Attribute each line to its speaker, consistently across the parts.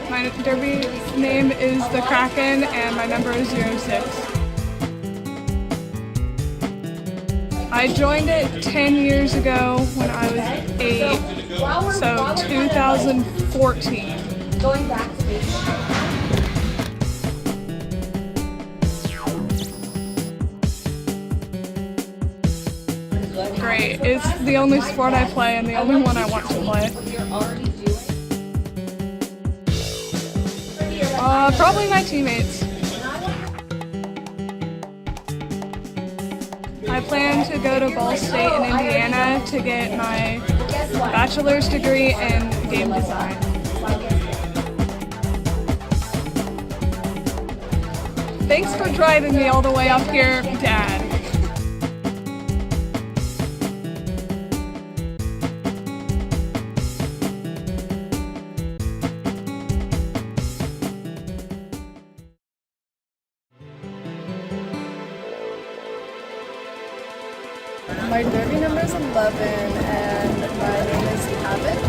Speaker 1: My derby name is the Kraken and my number is 06. I joined it 10 years ago when I was 8, so 2014.
Speaker 2: Going back to basics.
Speaker 1: Great. It's the only sport I play and the only one I want to play. Probably my teammates. I plan to go to Ball State in Indiana to get my bachelor's degree in game design. Thanks for driving me all the way up here, Dad.
Speaker 3: My derby number is 11 and my name is Abbott.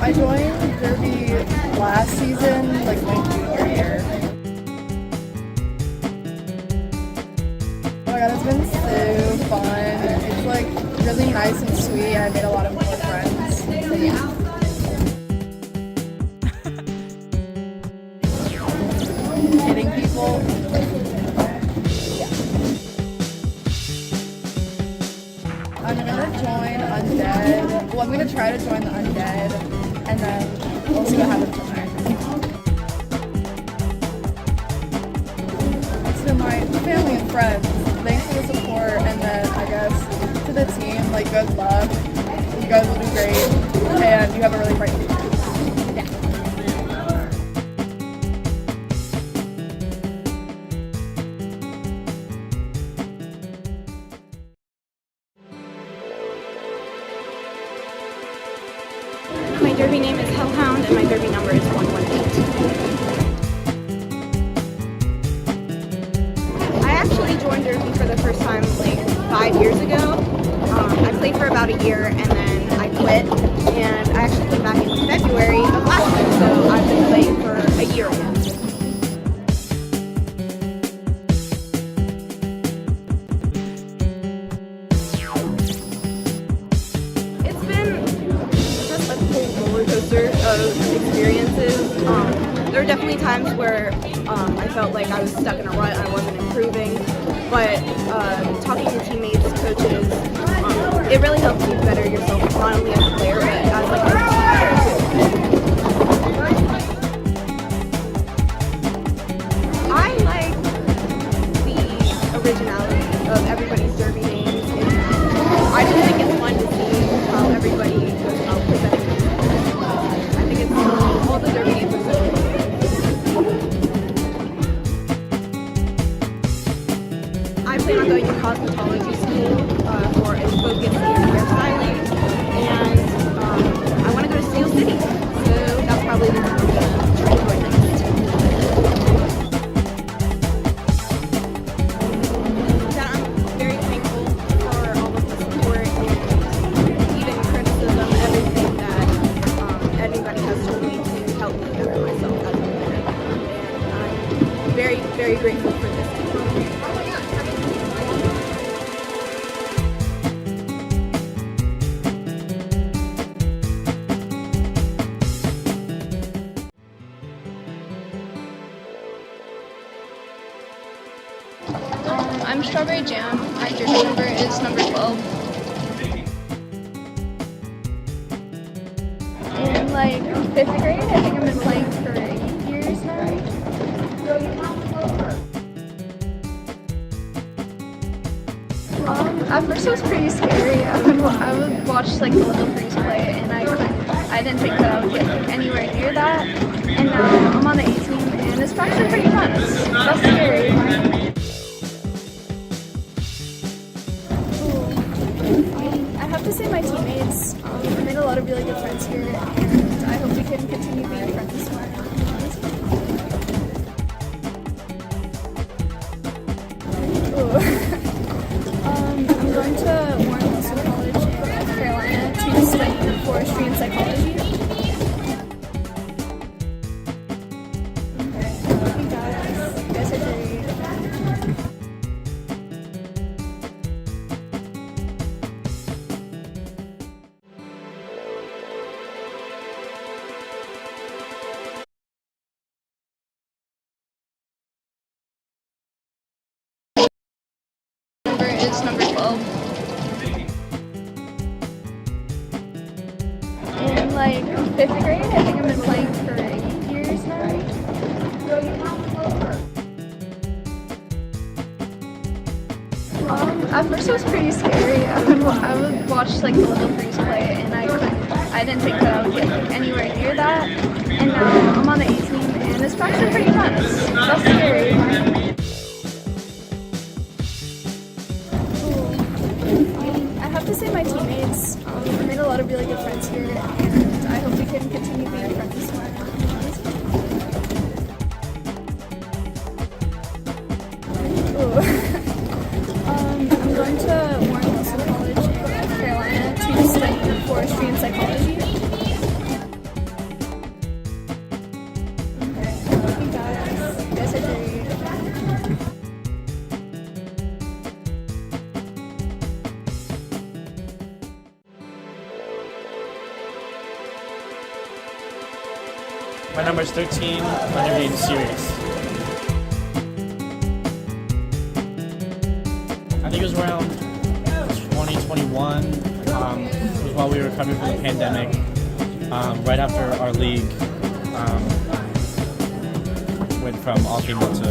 Speaker 3: I joined derby last season, like my junior year. Oh my god, it's been so fun. It's like really nice and sweet. I made a lot of more friends. So yeah. Hitting people. I'm gonna join Undead. Well, I'm gonna try to join the Undead, and then we'll see what happens from there. To my family and friends, thanks for the support, and then I guess to the team, like good luck. You guys will do great, and you have a really bright future.
Speaker 4: My derby name is Hellhound and my derby number is 118. I actually joined derby for the first time like 5 years ago. I played for about a year and then I quit, and I actually came back in February of last year, so I've been playing for a year again. Of experiences. There are definitely times where I felt like I was stuck in a rut and I wasn't improving, but talking to teammates, coaches, it really helps you better yourself, not only as a player, but as like a team player too. I like the originality of everybody's derby names, and I just think it's fun to see how everybody goes about presenting. All the derby names are so good. I plan on going to cosmetology school for a focus in hairstyling, and I want to go to Steel City, so that's probably the one I'm going to try to join next. Yeah, I'm very thankful for all of the support and even criticism, everything that anybody has told me to help me better myself as a player, and I'm very, very grateful for this team.
Speaker 5: I'm Strawberry Jam. My jersey number is number 12. In like 5th grade, I think I've been playing for 8 years now. At first it was pretty scary. I would watch like the little freeze play, and I didn't think that I would get like, anywhere near that. And now I'm on the A team, and it's actually pretty fun. That's scary. I have to say my teammates. I made a lot of really good friends here, and I hope we can continue being friends. I'm going to Monroeville College in North Carolina to study forestry and 12. In like 5th grade, I think I've been playing for 8 years now. At first it was pretty scary. I would watch like the little freeze play, and I didn't think that I would get anywhere near that. And now I'm on the A team, and it's actually pretty fun. That's scary. I have to say my teammates. I made a lot of really good friends here, and I hope we can continue being friends. I'm going to Monroeville College in North Carolina to study forestry and psychology. You guys are great.
Speaker 2: My number is 13, underrated series. I think it was around 2021. It was while we were coming from the pandemic. Right after our league went from all female to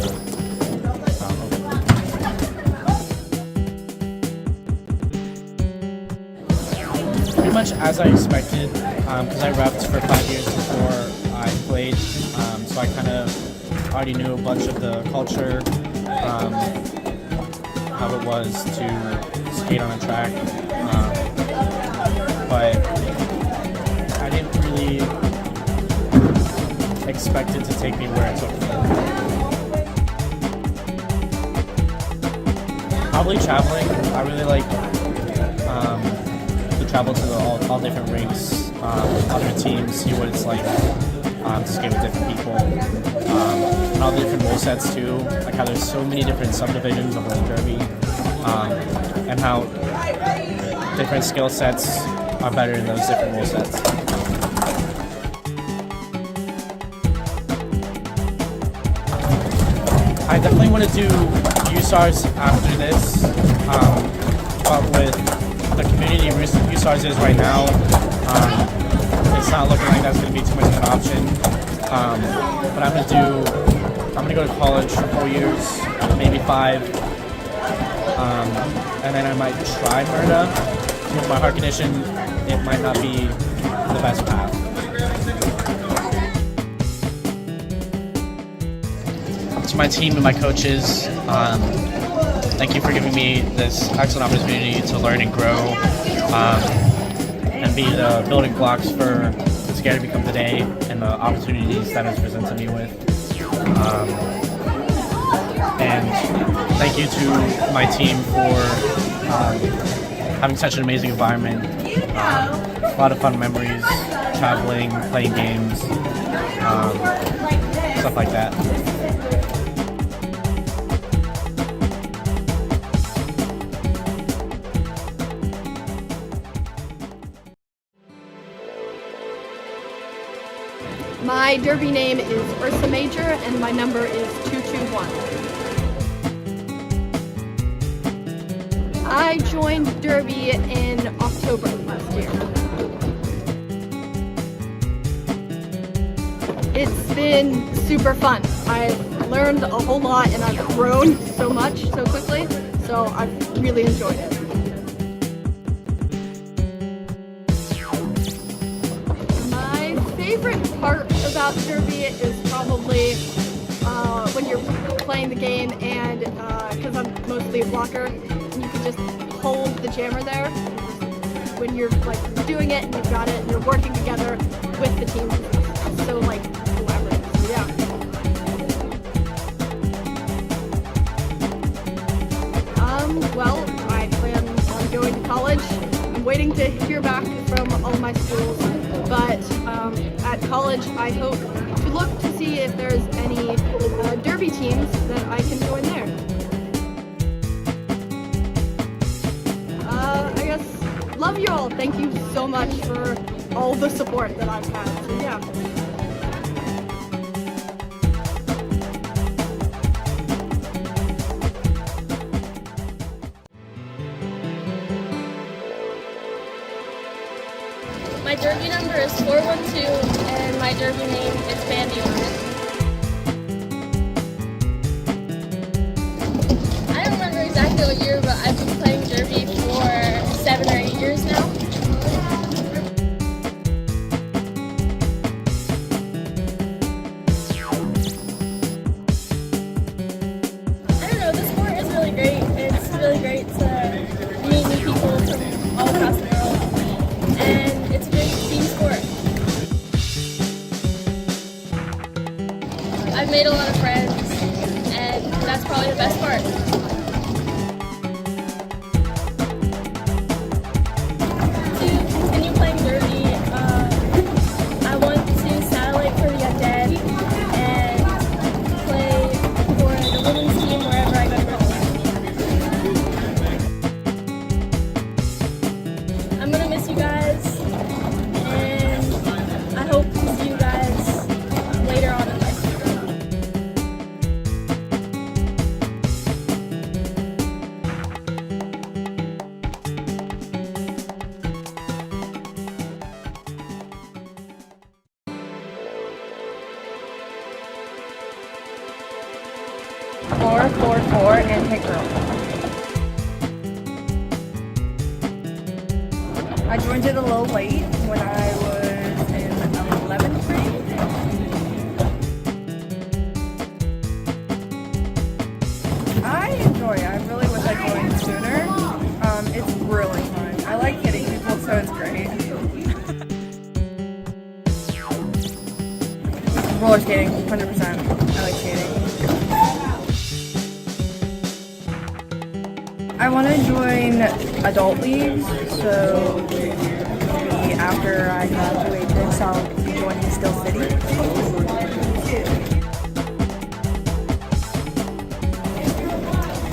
Speaker 2: pretty much as I expected, because I repped for 5 years before I played, so I kind of already knew a bunch of the culture, how it was to skate on a track, but I didn't really expect it to take me where it took me. Probably traveling. I really like to travel to all different rinks, other teams, see what it's like to skate with different people, and all the different rule sets too. Like how there's so many different subdivisions of the derby, and how different skill sets are better in those different rule sets. I definitely want to do USARs after this, but with the community USARs is right now, it's not looking like that's going to be too much of an option. But I'm going to go to college for 4 years, maybe 5, and then I might try MRDA. With my heart condition, it might not be the best path. To my team and my coaches, thank you for giving me this excellent opportunity to learn and grow, and be the building blocks for what's going to become today and the opportunities that it's presented me with. And thank you to my team for having such an amazing environment, a lot of fun memories, traveling, playing games, stuff like that.
Speaker 6: My derby name is Ursa Major and my number is 221. I joined derby in October last year. It's been super fun. I've learned a whole lot and I've grown so much so quickly, so I've really enjoyed it. My favorite part about derby is probably when you're playing the game and because I'm mostly a blocker, and you can just hold the jammer there when you're like doing it and you've got it and you're working together with the team. So like collaborative. So yeah. Well, I plan on going to college. I'm waiting to hear back from all my schools, but at college I hope to look to see if there's any derby teams that I can join there. I guess, love you all. Thank you so much for all the support that I've had. So yeah.
Speaker 7: My derby number is 412, and my derby name is Bandy on it. I don't remember exactly what year, but I've been playing derby for 7 or 8 years now. I don't know, the sport is really great. It's really great to meet new people from all across the world, and it's a great team sport. I've made a lot of friends, and that's probably the best part. To continue playing derby, I want to satellite for the undead and play for the women's team wherever I go to college. I'm gonna miss you guys, and I hope to see you guys later on in life.
Speaker 3: Four and hit girl. I joined it a little late when I was in 11th grade. I enjoy it. I really wish I joined sooner. It's really fun. I like hitting people, so it's great. Roller skating, 100%. I like skating. I want to join adult leagues, so maybe after I graduate this, I'll be joining Steel City.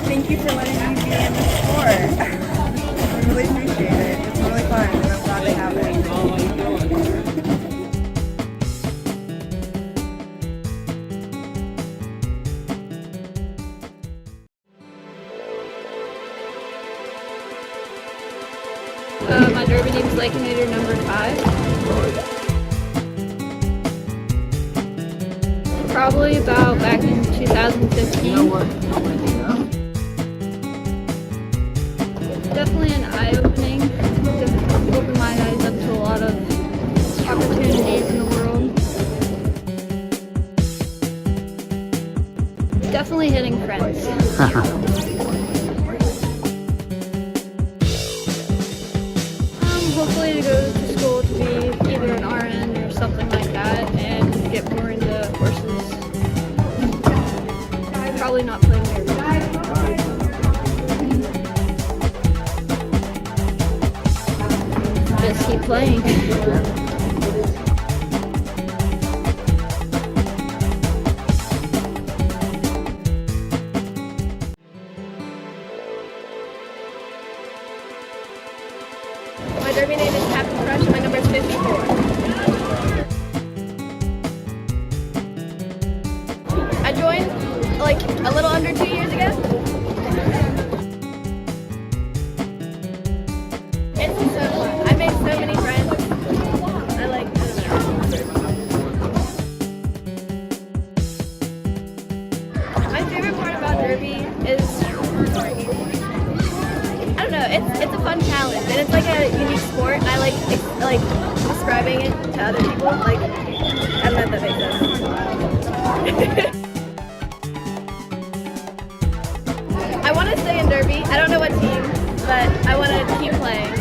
Speaker 3: Thank you for letting me be in the sport. I really appreciate it. It's really fun, and I'm glad they have it.
Speaker 5: My derby name is Lakenator number 5. Probably about back in 2015. Definitely an eye-opening. Just opened my eyes up to a lot of opportunities in the world. Definitely hitting friends. Hopefully to go to school to be either an RN or something like that and get more into horses. Probably not playing derby. Just keep playing.
Speaker 7: My derby name is Captain Crush, and my number is 54. I joined like a little under 2 years ago. It's so fun. I made so many friends. I like it. My favorite part about derby is, I don't know, it's a fun challenge, and it's like a unique sport, and I like describing it to other people, like, I don't know if that makes sense. I want to stay in derby. I don't know what team, but I want to keep playing.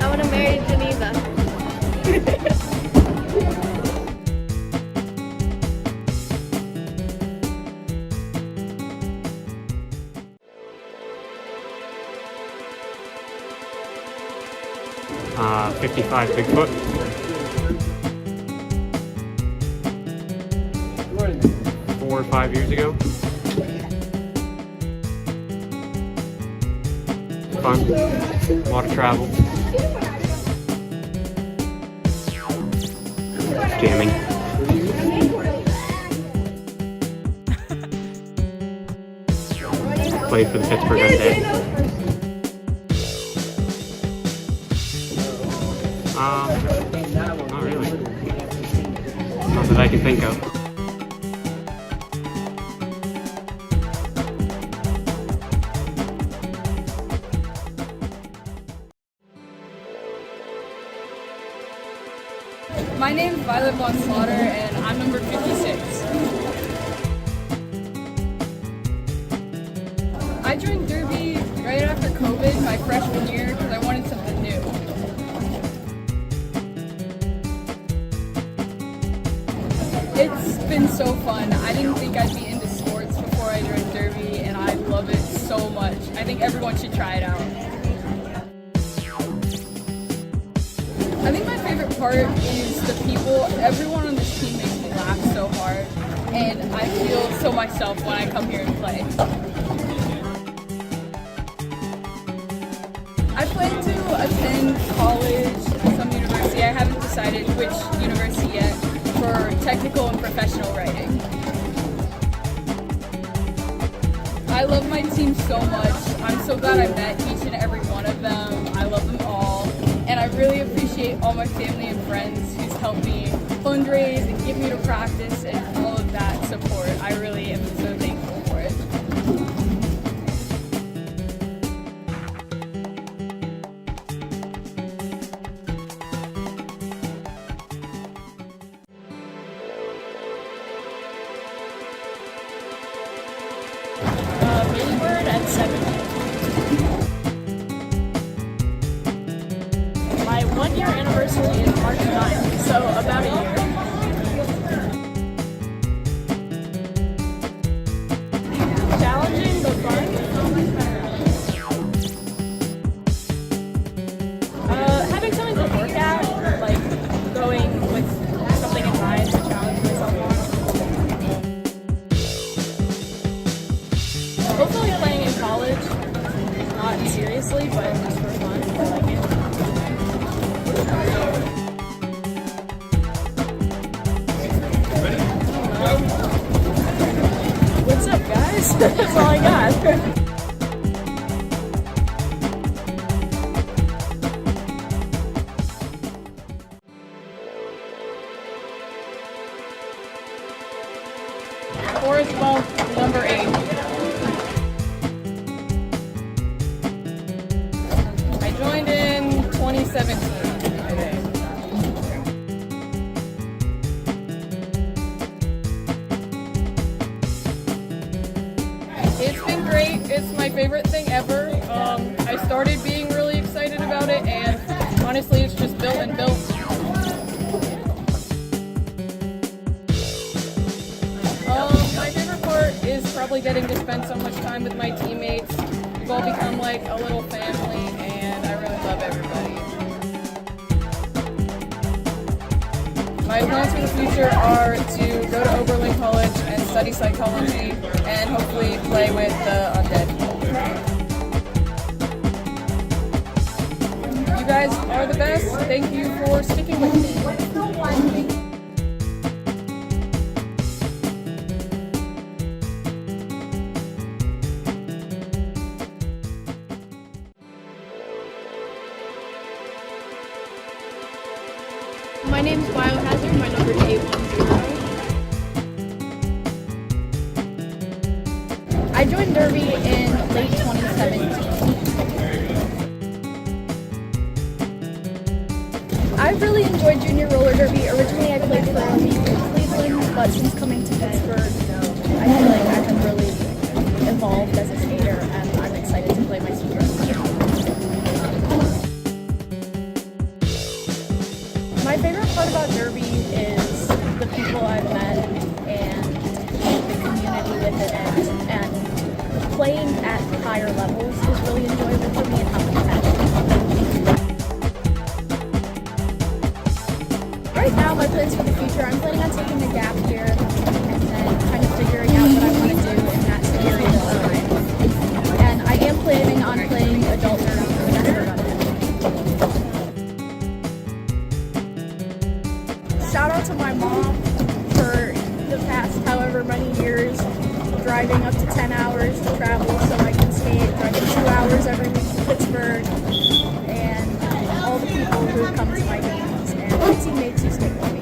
Speaker 7: I want to marry Geneva.
Speaker 8: 55 Bigfoot. Four or 5 years ago. Fun. A lot of travel. Jamming. played for the Pittsburgh Undead? Not really. Not that I can think of.
Speaker 1: My name's Violet Von Slaughter, and I'm number 56. I joined Derby right after COVID, my freshman year, because I wanted something new. It's been so fun. I didn't think I'd be into sports before I joined Derby, and I love it so much. I think everyone should try it out. I think my favorite part is the people. Everyone on this team makes me laugh so hard, and I feel so myself when I come here and play. I plan to attend college at some university. I haven't decided which university yet, for technical and professional writing. I love my team so much. I'm so glad I met each and every one of them. I love them all. And I really appreciate all my family and friends who's helped me fundraise and get me to practice and all of that support. I really am so thankful for it.
Speaker 7: Really word at 7. My 1-year anniversary is March 9th, so about a year. Challenging but fun. Having something to work at, like going with something in mind to challenge myself on. Hopefully playing in college, not seriously, but just for fun. I like it. What's up, guys? That's all I got.
Speaker 1: Forrest Bump, number 8. I joined in 2017, I think. It's been great. It's my favorite thing ever. I started being really excited about it, and honestly, it's just built and built. My favorite part is probably getting to spend so much time with my teammates. We've all become like a little family, and I really love everybody. My plans for the future are to go to Oberlin College and study psychology, and hopefully play with the Undead. You guys are the best. Thank you for sticking with me.
Speaker 6: My name's Biohazard, my number is 810.
Speaker 3: I joined Derby in late 2017. I really enjoyed junior roller derby. Originally I played for a league in Cleveland, but since coming to Pittsburgh, I feel like I have really evolved as a skater, and I'm excited to play my senior year. My favorite part about Derby is the people I've met and the community with it, and playing at higher levels is really enjoyable for me and how competitive. Right now, my plans for the future, I'm planning on taking a gap year and then kind of figuring out what I want to do in that period of time. And I am planning on playing adult derby for the Pittsburgh Undead. Shout out to my mom for the past however many years driving up to 10 hours to travel so I can 2 hours every week to Pittsburgh, and all the people who come to my games, and my teammates who stick with me.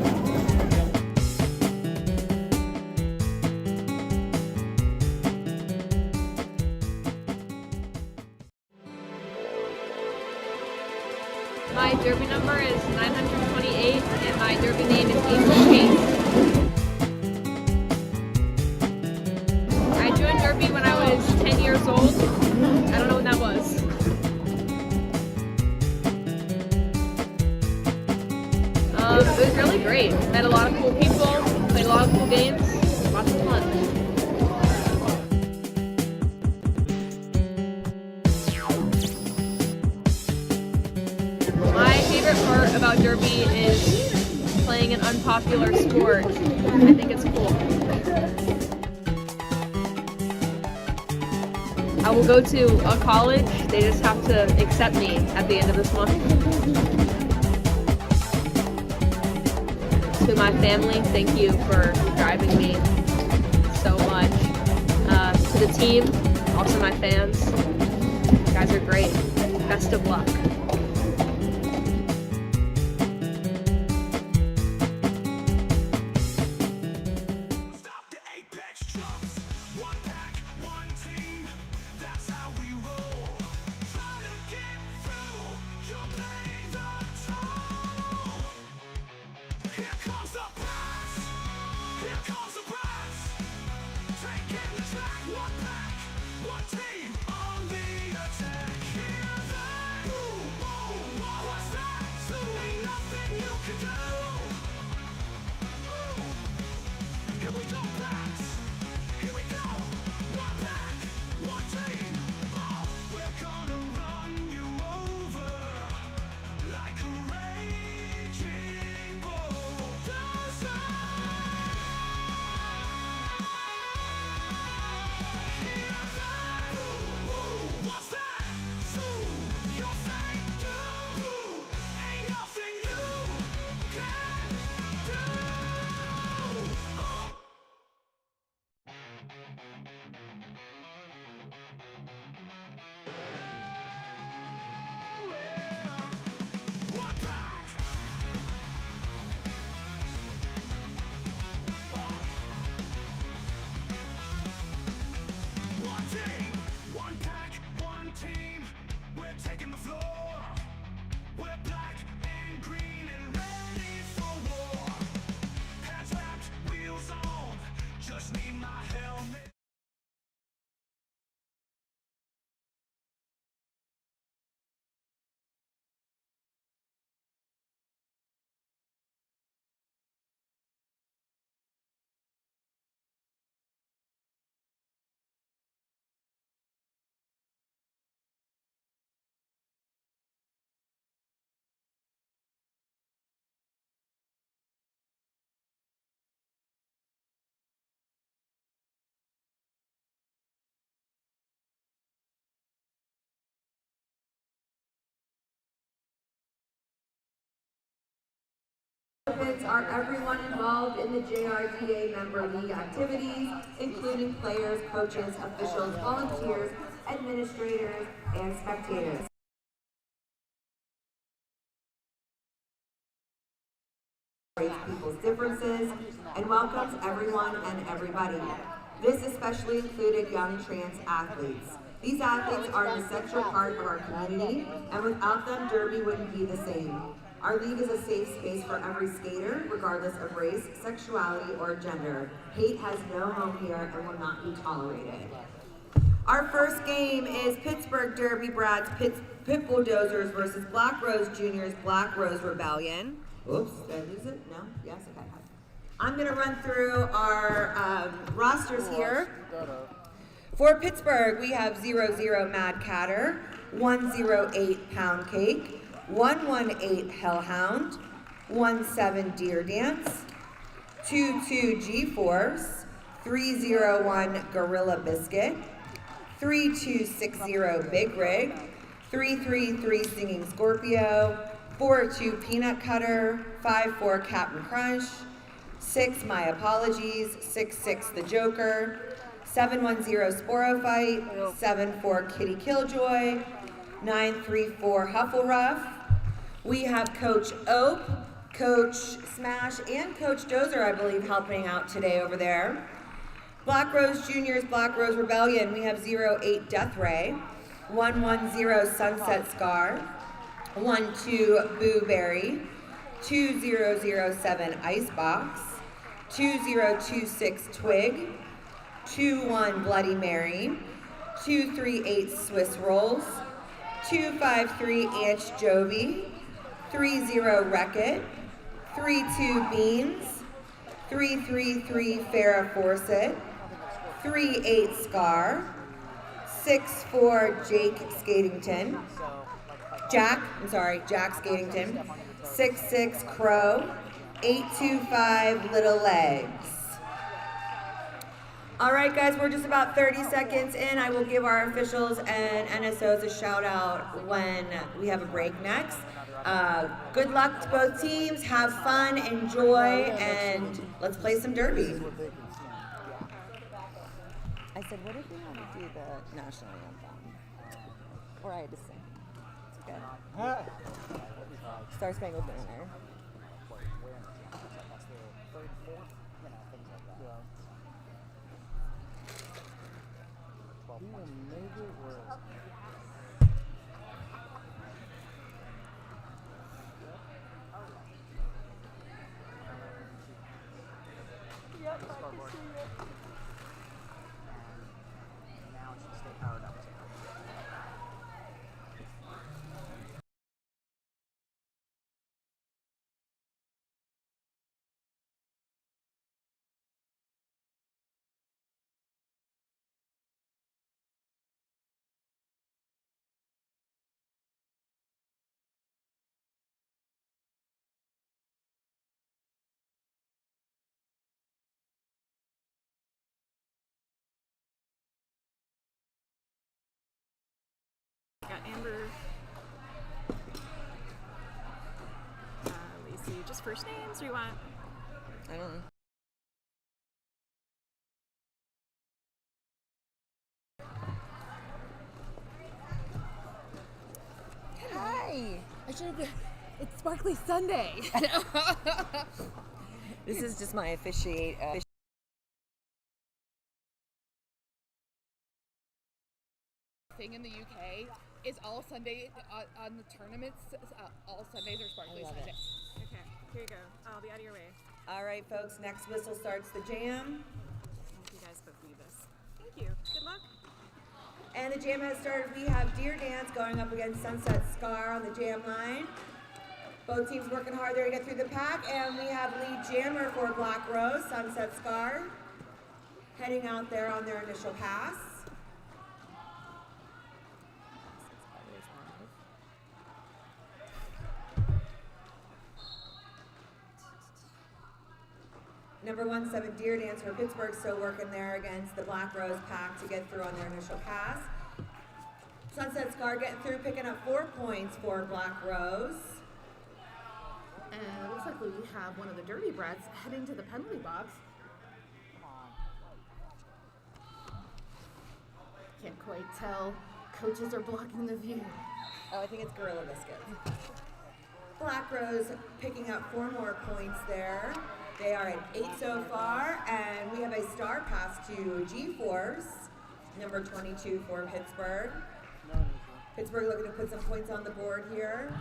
Speaker 9: My derby number is 928, and my derby name is Yinzer. I joined derby when I was 10 years old. I don't know when that was. It was really great. Met a lot of cool people, played a lot of cool games, lots of fun. My favorite part about derby is playing an unpopular sport. I think it's cool. I will go to a college. They just have to accept me at the end of this month. To my family, thank you for driving me so much. To the team, also my fans. You guys are great. Best of luck.
Speaker 10: Are everyone involved in the JRDA member league activities, including players, coaches, officials, volunteers, administrators, and spectators. People's differences and welcomes everyone and everybody. This especially included young trans athletes. These athletes are an essential part of our community, and without them, derby wouldn't be the same. Our league is a safe space for every skater, regardless of race, sexuality, or gender. Hate has no home here and will not be tolerated. Our first game is Pittsburgh Derby Brats Pitt Bulldozers versus Black Rose Juniors Black Rose Rebellion. Oops, did I lose it? No? Yes? Okay. I'm going to run through our rosters here. For Pittsburgh, we have 00 Mad Catter, 108 Pound Cake, 118 Hellhound, 17 Deer Dance, 22 G-Force, 301 Gorilla Biscuit, 3260 Big Rig, 333 Singing Scorpio, 42 Peanut Cutter, 54 Captain Crunch, 6 My Apologies, 66 The Joker, 710 Sporophyte, 74 Kitty Killjoy, 934 Huffleruff. We have Coach Ope, Coach Smash, and Coach Dozer, I believe, helping out today over there. Black Rose Juniors, Black Rose Rebellion, we have 08 Death Ray, 110 Sunset Scar, 12 Boo Berry, 2007 Icebox, 2026 Twig, 21 Bloody Mary, 238 Swiss Rolls, 253 Anch Jovi, 30 Wreck-It, 32 Beans, 333 Farrah Fawcett, 38 Scar, 64 Jack Skatington, 66 Crow, 825 Little Legs. All right, guys, we're just about 30 seconds in. I will give our officials and NSOs a shout out when we have a break next. Good luck to both teams. Have fun, enjoy, and let's play some derby.
Speaker 11: I said, what if we want to do the national anthem? Or I had to sing. It's okay. Star Spangled Banner.
Speaker 12: Got Amber, Lacey, just first names, or you want?
Speaker 11: I don't know. Hi!
Speaker 12: I should have. It's Sparkly Sunday.
Speaker 11: This is just my officiate.
Speaker 1: Thing in the UK is all Sunday on the tournaments. All Sundays are Sparkly Sunday.
Speaker 12: Okay, here you go. I'll be out of your way.
Speaker 10: All right, folks, next whistle starts the jam.
Speaker 12: You guys both need this. Thank you. Good luck.
Speaker 10: And the jam has started. We have Deer Dance going up against Sunset Scar on the jam line. Both teams working hard there to get through the pack. And we have lead jammer for Black Rose, Sunset Scar, heading out there on their initial pass. Number 17 Deer Dance for Pittsburgh still working there against the Black Rose pack to get through on their initial pass. Sunset Scar getting through, picking up 4 points for Black Rose.
Speaker 12: And it looks like we have one of the Derby brats heading to the penalty box. Can't quite tell. Coaches are blocking the view.
Speaker 10: Oh, I think it's Gorilla Biscuits. Black Rose picking up 4 more points there. They are at 8 so far, and we have a star pass to G-Force, number 22 for Pittsburgh. Pittsburgh looking to put some points on the board here.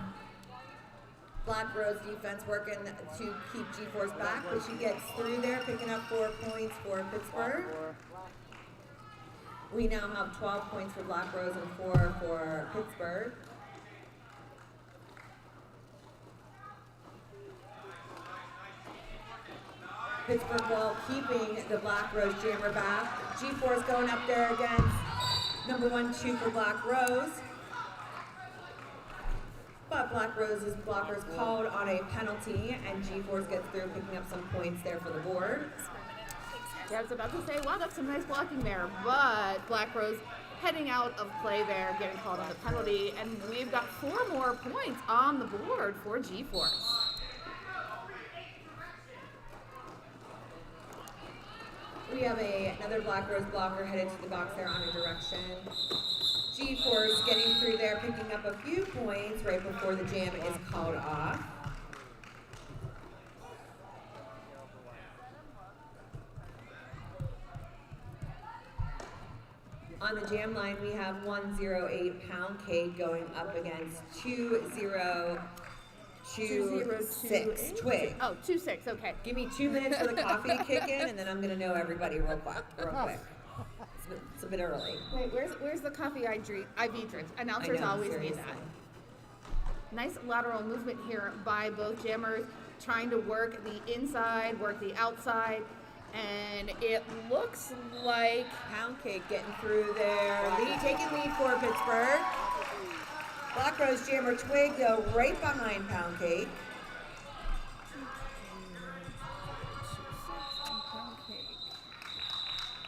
Speaker 10: Black Rose defense working to keep G-Force back, but she gets through there, picking up 4 points for Pittsburgh. We now have 12 points for Black Rose and 4 for Pittsburgh. Pittsburgh ball keeping the Black Rose jammer back. G-Force going up there against number 1-2 for Black Rose. But Black Rose's blockers called on a penalty, and G-Force gets through, picking up some points there for the board.
Speaker 12: Yeah, I was about to say, wow, that's some nice blocking there, but Black Rose heading out of play there, getting called on the penalty, and we've got 4 more points on the board for G-Force.
Speaker 10: We We have another Black Rose blocker headed to the box there on a direction. G-Force getting through there, picking up a few points right before the jam is called off. On the jam line, we have 108 Pound Cake going up against 2026 Twig.
Speaker 12: Oh, 26, okay.
Speaker 10: Give me 2 minutes for the coffee to kick in, and then I'm gonna know everybody real quick. It's a bit early.
Speaker 12: Wait, where's the coffee IV drink? Announcers always need that. Nice lateral movement here by both jammers, trying to work the inside, work the outside, and it looks like
Speaker 10: Pound Cake getting through there. Taking lead for Pittsburgh. Black Rose Jammer Twig though right behind Pound Cake.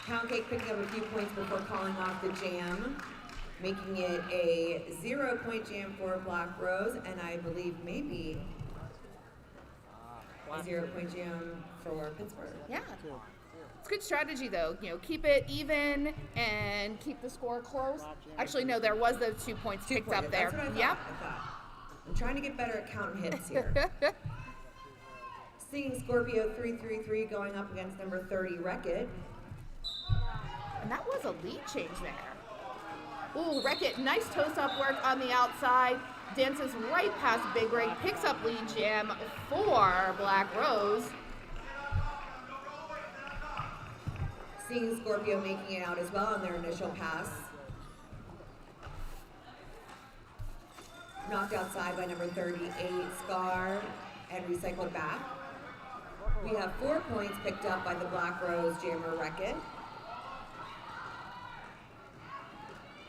Speaker 10: Pound Cake picking up a few points before calling off the jam, making it a 0-point jam for Black Rose, and I believe maybe a 0-point jam for Pittsburgh.
Speaker 12: Yeah. It's good strategy though. Keep it even and keep the score close. Actually, no, there was those 2 points picked up there.
Speaker 10: That's what I thought.
Speaker 12: Yep.
Speaker 10: I'm trying to get better at counting hits here. Stinging Scorpio 333 going up against number 30 Wreck-It.
Speaker 12: And that was a lead change there. Ooh, Wreck-It, nice toast-up work on the outside. Dances right past Big Rig, picks up lead jam for Black Rose.
Speaker 10: Seeing Scorpio making it out as well on their initial pass. Knocked outside by number 38, Scar, and recycled back. We have 4 points picked up by the Black Rose Jammer Wreck-It.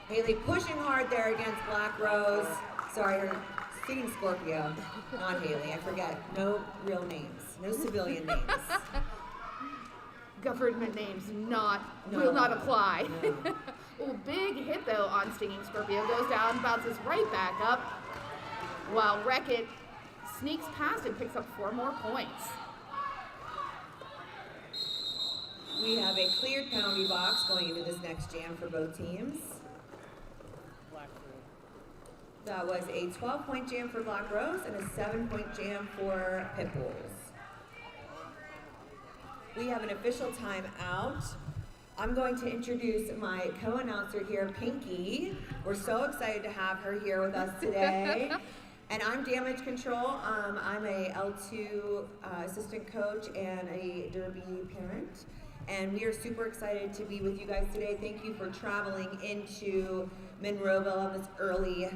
Speaker 10: Haley pushing hard there against Black Rose. Sorry, Stinging Scorpio, not Haley, I forget. No real names, no civilian names.
Speaker 12: Government names will not apply.
Speaker 10: No.
Speaker 12: Ooh, big hit though on Stinging Scorpio. Goes down, bounces right back up, while Wreck-It sneaks past and picks up 4 more points.
Speaker 10: We have a cleared penalty box going into this next jam for both teams. That was a 12-point jam for Black Rose and a 7-point jam for Pit Bulls. We have an official timeout. I'm going to introduce my co-announcer here, Pinky. We're so excited to have her here with us today. And I'm Damage Control. I'm a L2 assistant coach and a Derby parent. And we are super excited to be with you guys today. Thank you for traveling into Monroeville on this early,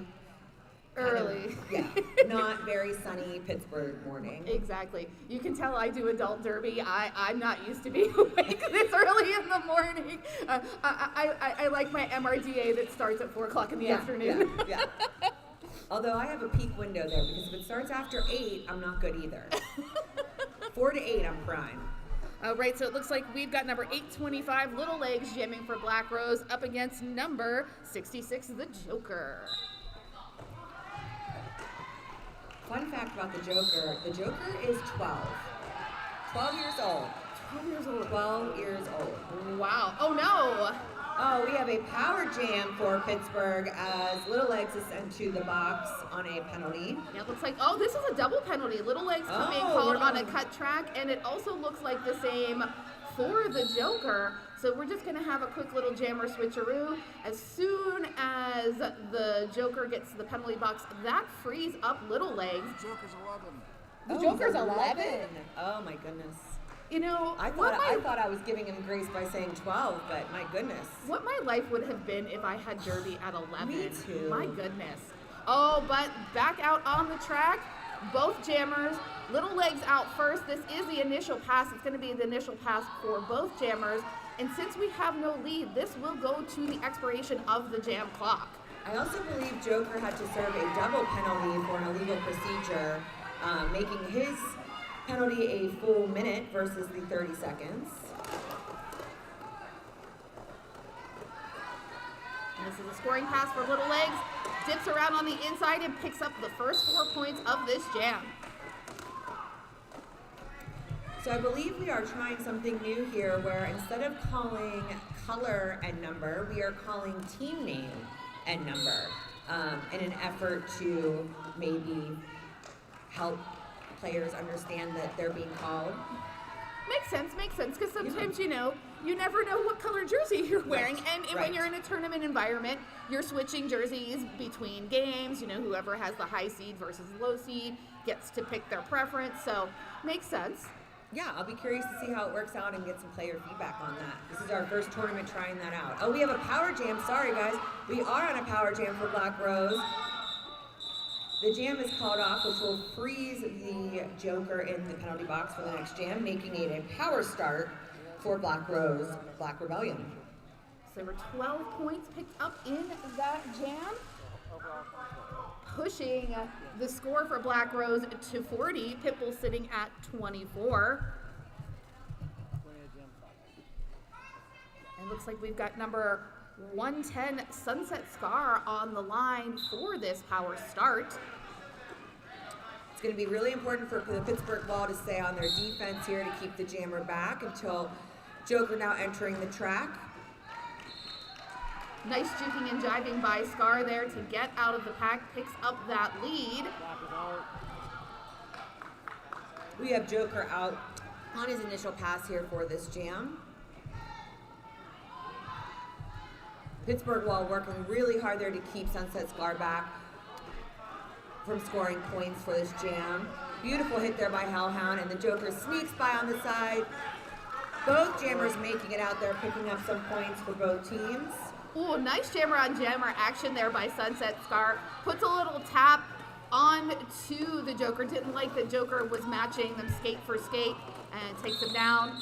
Speaker 10: not very sunny Pittsburgh morning.
Speaker 12: Exactly. You can tell I do adult derby. I'm not used to being awake this early in the morning. I like my MRDA that starts at 4 o'clock in the afternoon.
Speaker 10: Yeah. Although I have a peak window there because if it starts after 8, I'm not good either. 4 to 8, I'm prime.
Speaker 12: Right, so it looks like we've got number 825, Little Legs, jamming for Black Rose up against number 66, the Joker.
Speaker 10: Fun fact about the Joker is 12. 12 years old.
Speaker 12: 12 years old.
Speaker 10: 12 years old.
Speaker 12: Wow. Oh no!
Speaker 10: Oh, we have a power jam for Pittsburgh as Little Legs is sent to the box on a penalty.
Speaker 12: Yeah, it looks like, this is a double penalty. Little Legs being called on a cut track, and it also looks like the same for the Joker. So we're just going to have a quick little jammer switcheroo. As soon as the Joker gets to the penalty box, that frees up Little Legs.
Speaker 10: The
Speaker 12: Joker's 11?
Speaker 10: Oh my goodness.
Speaker 12: You know,
Speaker 10: I thought I was giving him grace by saying 12, but my goodness.
Speaker 12: What my life would have been if I had Derby at 11.
Speaker 10: Me too.
Speaker 12: My goodness. Oh, but back out on the track, both jammers. Little Legs out first. This is the initial pass. It's going to be the initial pass for both jammers. And since we have no lead, this will go to the expiration of the jam clock.
Speaker 10: I also believe Joker had to serve a double penalty for an illegal procedure, making his penalty a full minute versus the 30 seconds.
Speaker 12: And this is a scoring pass for Little Legs. Dips around on the inside and picks up the first 4 points of this jam.
Speaker 10: So I believe we are trying something new here where instead of calling color and number, we are calling team name and number in an effort to maybe help players understand that they're being called.
Speaker 12: Makes sense, because sometimes, you never know what color jersey you're wearing, and when you're in a tournament environment, you're switching jerseys between games, whoever has the high seed versus low seed gets to pick their preference, so makes sense.
Speaker 10: Yeah, I'll be curious to see how it works out and get some player feedback on that. This is our first tournament trying that out. Oh, we have a power jam, sorry guys. We are on a power jam for Black Rose. The jam is called off, which will freeze the Joker in the penalty box for the next jam, making it a power start for Black Rose, Black Rebellion.
Speaker 12: So there were 12 points picked up in that jam, pushing the score for Black Rose to 40. Pitbull sitting at 24. And looks like we've got number 110 Sunset Scar on the line for this power start.
Speaker 10: It's going to be really important for the Pittsburgh Ball to stay on their defense here to keep the jammer back until Joker now entering the track.
Speaker 12: Nice juking and jiving by Scar there to get out of the pack, picks up that lead.
Speaker 10: We have Joker out on his initial pass here for this jam. Pittsburgh Wall working really hard there to keep Sunset Scar back from scoring points for this jam. Beautiful hit there by Hellhound, and the Joker sneaks by on the side. Both jammers making it out there, picking up some points for both teams.
Speaker 12: Ooh, nice jammer on jammer action there by Sunset Scar. Puts a little tap on to the Joker. Didn't like that Joker was matching them skate for skate and takes him down.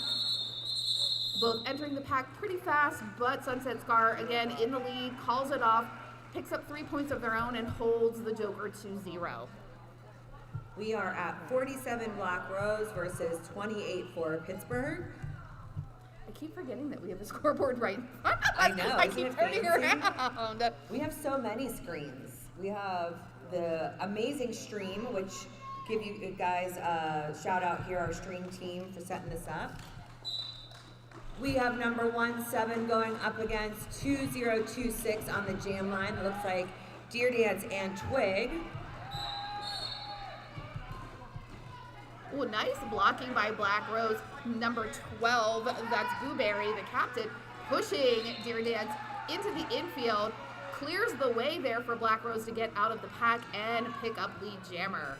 Speaker 12: Both entering the pack pretty fast, but Sunset Scar, again, in the lead, calls it off, picks up 3 points of their own, and holds the Joker to 0.
Speaker 10: We are at 47 Black Rose versus 28 for Pittsburgh.
Speaker 12: I keep forgetting that we have a scoreboard right in front of us.
Speaker 10: I know.
Speaker 12: I keep turning around.
Speaker 10: We have so many screens. We have the amazing stream, which give you guys a shout out here, our stream team, for setting this up. We have number 17 going up against 2026 on the jam line. It looks like Deer Dance and Twig.
Speaker 12: Ooh, nice blocking by Black Rose. Number 12, that's Booberry, the captain, pushing Deer Dance into the infield. Clears the way there for Black Rose to get out of the pack and pick up lead jammer.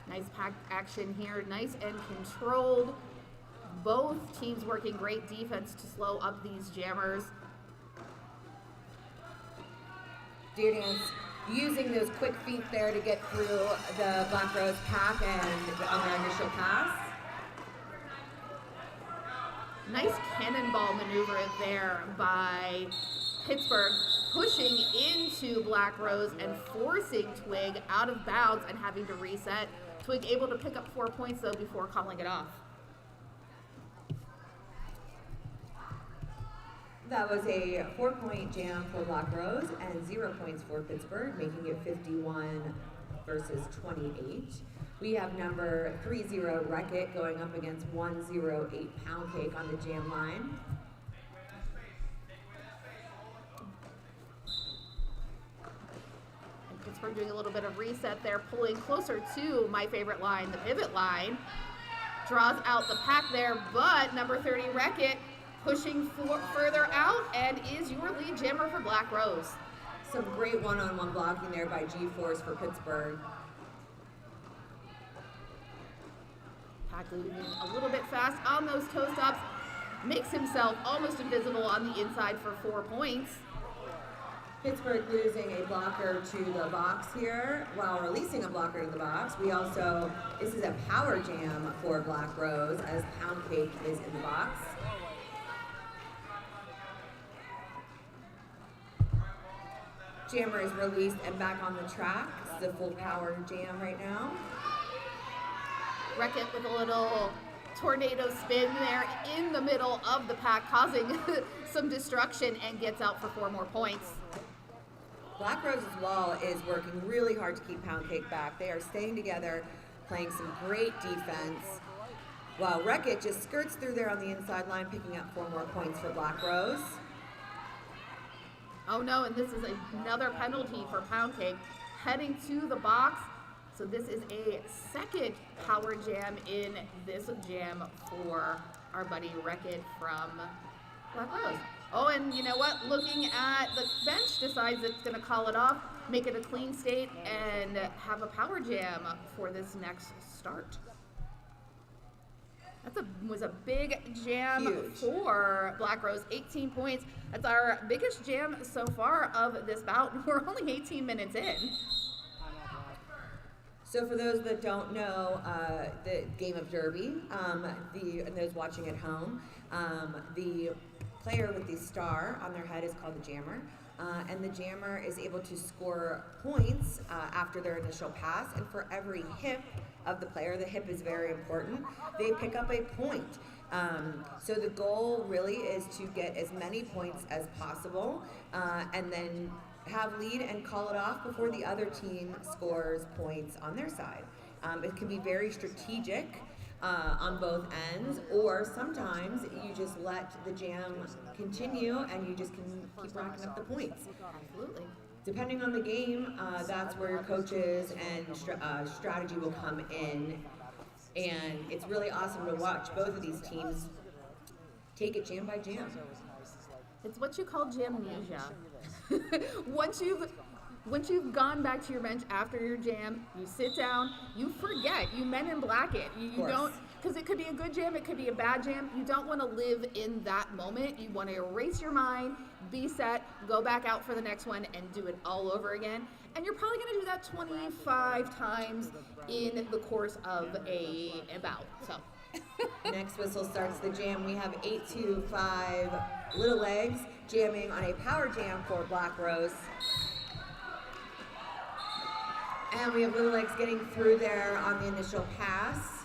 Speaker 12: Nice pack action here, nice and controlled. Both teams working great defense to slow up these jammers.
Speaker 10: Deer Dance using those quick feet there to get through the Black Rose pack and on their initial pass.
Speaker 12: Nice cannonball maneuver there by Pittsburgh, pushing into Black Rose and forcing Twig out of bounds and having to reset. Twig able to pick up 4 points though before calling it off.
Speaker 10: That was a 4-point jam for Black Rose and 0 points for Pittsburgh, making it 51 versus 28. We have number 30 Wreck-It going up against 108 Pound Cake on the jam line.
Speaker 12: And Pittsburgh doing a little bit of reset there, pulling closer to my favorite line, the pivot line. Draws out the pack there, but number 30 Wreck-It pushing further out and is your lead jammer for Black Rose.
Speaker 10: Some great one-on-one blocking there by G-Force for Pittsburgh.
Speaker 12: Pack moving a little bit fast on those toe stops. Makes himself almost invisible on the inside for 4 points.
Speaker 10: Pittsburgh losing a blocker to the box here while releasing a blocker to the box. This is a power jam for Black Rose as Pound Cake is in the box. Jammer is released and back on the track. This is a full power jam right now.
Speaker 12: Wreck-It with a little tornado spin there in the middle of the pack, causing some destruction, and gets out for 4 more points.
Speaker 10: Black Rose's wall is working really hard to keep Pound Cake back. They are staying together, playing some great defense, while Wreck-It just skirts through there on the inside line, picking up 4 more points for Black Rose.
Speaker 12: Oh no, and this is another penalty for Pound Cake, heading to the box. So this is a second power jam in this jam for our buddy Wreck-It from Black Rose. Oh, and you know what? Looking at the bench, decides it's going to call it off, make it a clean state, and have a power jam for this next start. That was a big jam.
Speaker 10: Huge.
Speaker 12: For Black Rose, 18 points. That's our biggest jam so far of this bout. We're only 18 minutes in.
Speaker 10: So for those that don't know the game of Derby, and those watching at home, the player with the star on their head is called the jammer. And the jammer is able to score points after their initial pass, and for every hip of the player, the hip is very important, they pick up a point. So the goal really is to get as many points as possible, and then have lead and call it off before the other team scores points on their side. It can be very strategic on both ends, or sometimes you just let the jam continue and you just can keep racking up the points.
Speaker 12: Absolutely.
Speaker 10: Depending on the game, that's where your coaches and strategy will come in, and it's really awesome to watch both of these teams take it jam by jam.
Speaker 12: It's what you call jamnesia. Once you've gone back to your bench after your jam, you sit down, you forget, you Men in Black it. You don't, because it could be a good jam, it could be a bad jam. You don't want to live in that moment. You want to erase your mind, be set, go back out for the next one, and do it all over again. And you're probably going to do that 25 times in the course of a bout. So.
Speaker 10: Next whistle starts the jam. We have 8 to 5 Little Legs jamming on a power jam for Black Rose. And we have Little Legs getting through there on the initial pass.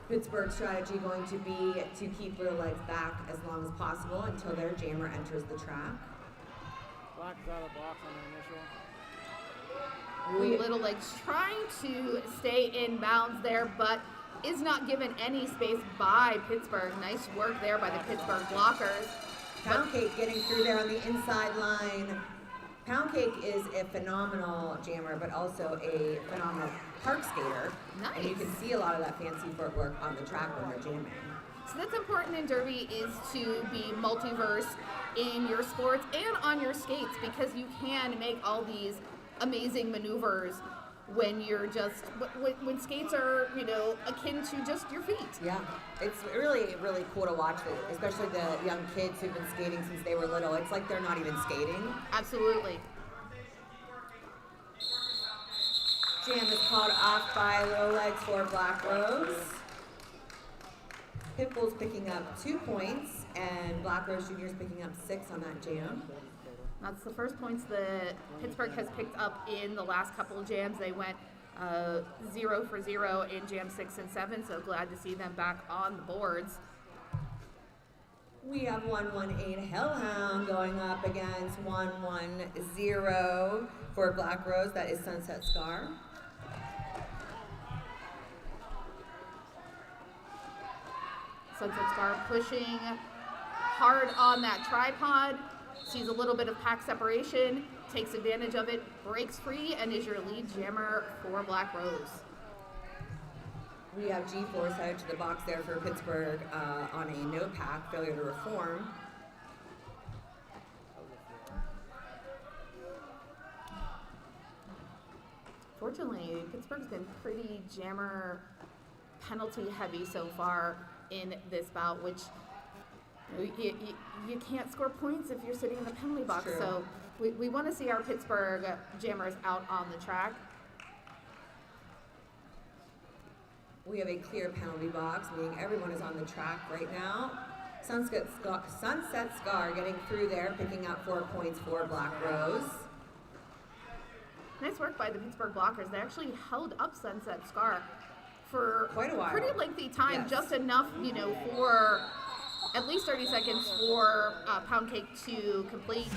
Speaker 10: Pittsburgh's strategy going to be to keep Little Legs back as long as possible until their jammer enters the track.
Speaker 13: Black's out of the box on the initial.
Speaker 12: Little Legs trying to stay in bounds there, but is not given any space by Pittsburgh. Nice work there by the Pittsburgh blockers.
Speaker 10: Pound Cake getting through there on the inside line. Pound Cake is a phenomenal jammer, but also a phenomenal park skater.
Speaker 12: Nice.
Speaker 10: And you can see a lot of that fancy footwork on the track when they're jamming.
Speaker 12: So that's important in Derby, is to be multiverse in your sports and on your skates, because you can make all these amazing maneuvers when you're just, when skates are, you know, akin to just your feet.
Speaker 10: Yeah, it's really, really cool to watch, especially the young kids who've been skating since they were little. It's like they're not even skating.
Speaker 12: Absolutely.
Speaker 10: Jam is called off by Little Legs for Black Rose. Pitbull's picking up 2 points, and Black Rose Jr.'s picking up 6 on that jam.
Speaker 12: That's the first points that Pittsburgh has picked up in the last couple of jams. They went 0 for 0 in jam 6 and 7, so glad to see them back on the boards.
Speaker 10: We have 118 Hellhound going up against 110 for Black Rose. That is Sunset Scar.
Speaker 12: Sunset Scar pushing hard on that tripod. Sees a little bit of pack separation, takes advantage of it, breaks free, and is your lead jammer for Black Rose.
Speaker 10: We have G-Force headed to the box there for Pittsburgh on a no pack, failure to reform.
Speaker 12: Fortunately, Pittsburgh's been pretty jammer penalty heavy so far in this bout, which you can't score points if you're sitting in the penalty box.
Speaker 10: True.
Speaker 12: So we want to see our Pittsburgh jammers out on the track.
Speaker 10: We have a clear penalty box, meaning everyone is on the track right now. Sunset Scar getting through there, picking up 4 points for Black Rose.
Speaker 12: Nice work by the Pittsburgh blockers. They actually held up Sunset Scar for
Speaker 10: quite a while,
Speaker 12: pretty lengthy time,
Speaker 10: yes.
Speaker 12: just enough, you know, for at least 30 seconds for pound cake to complete.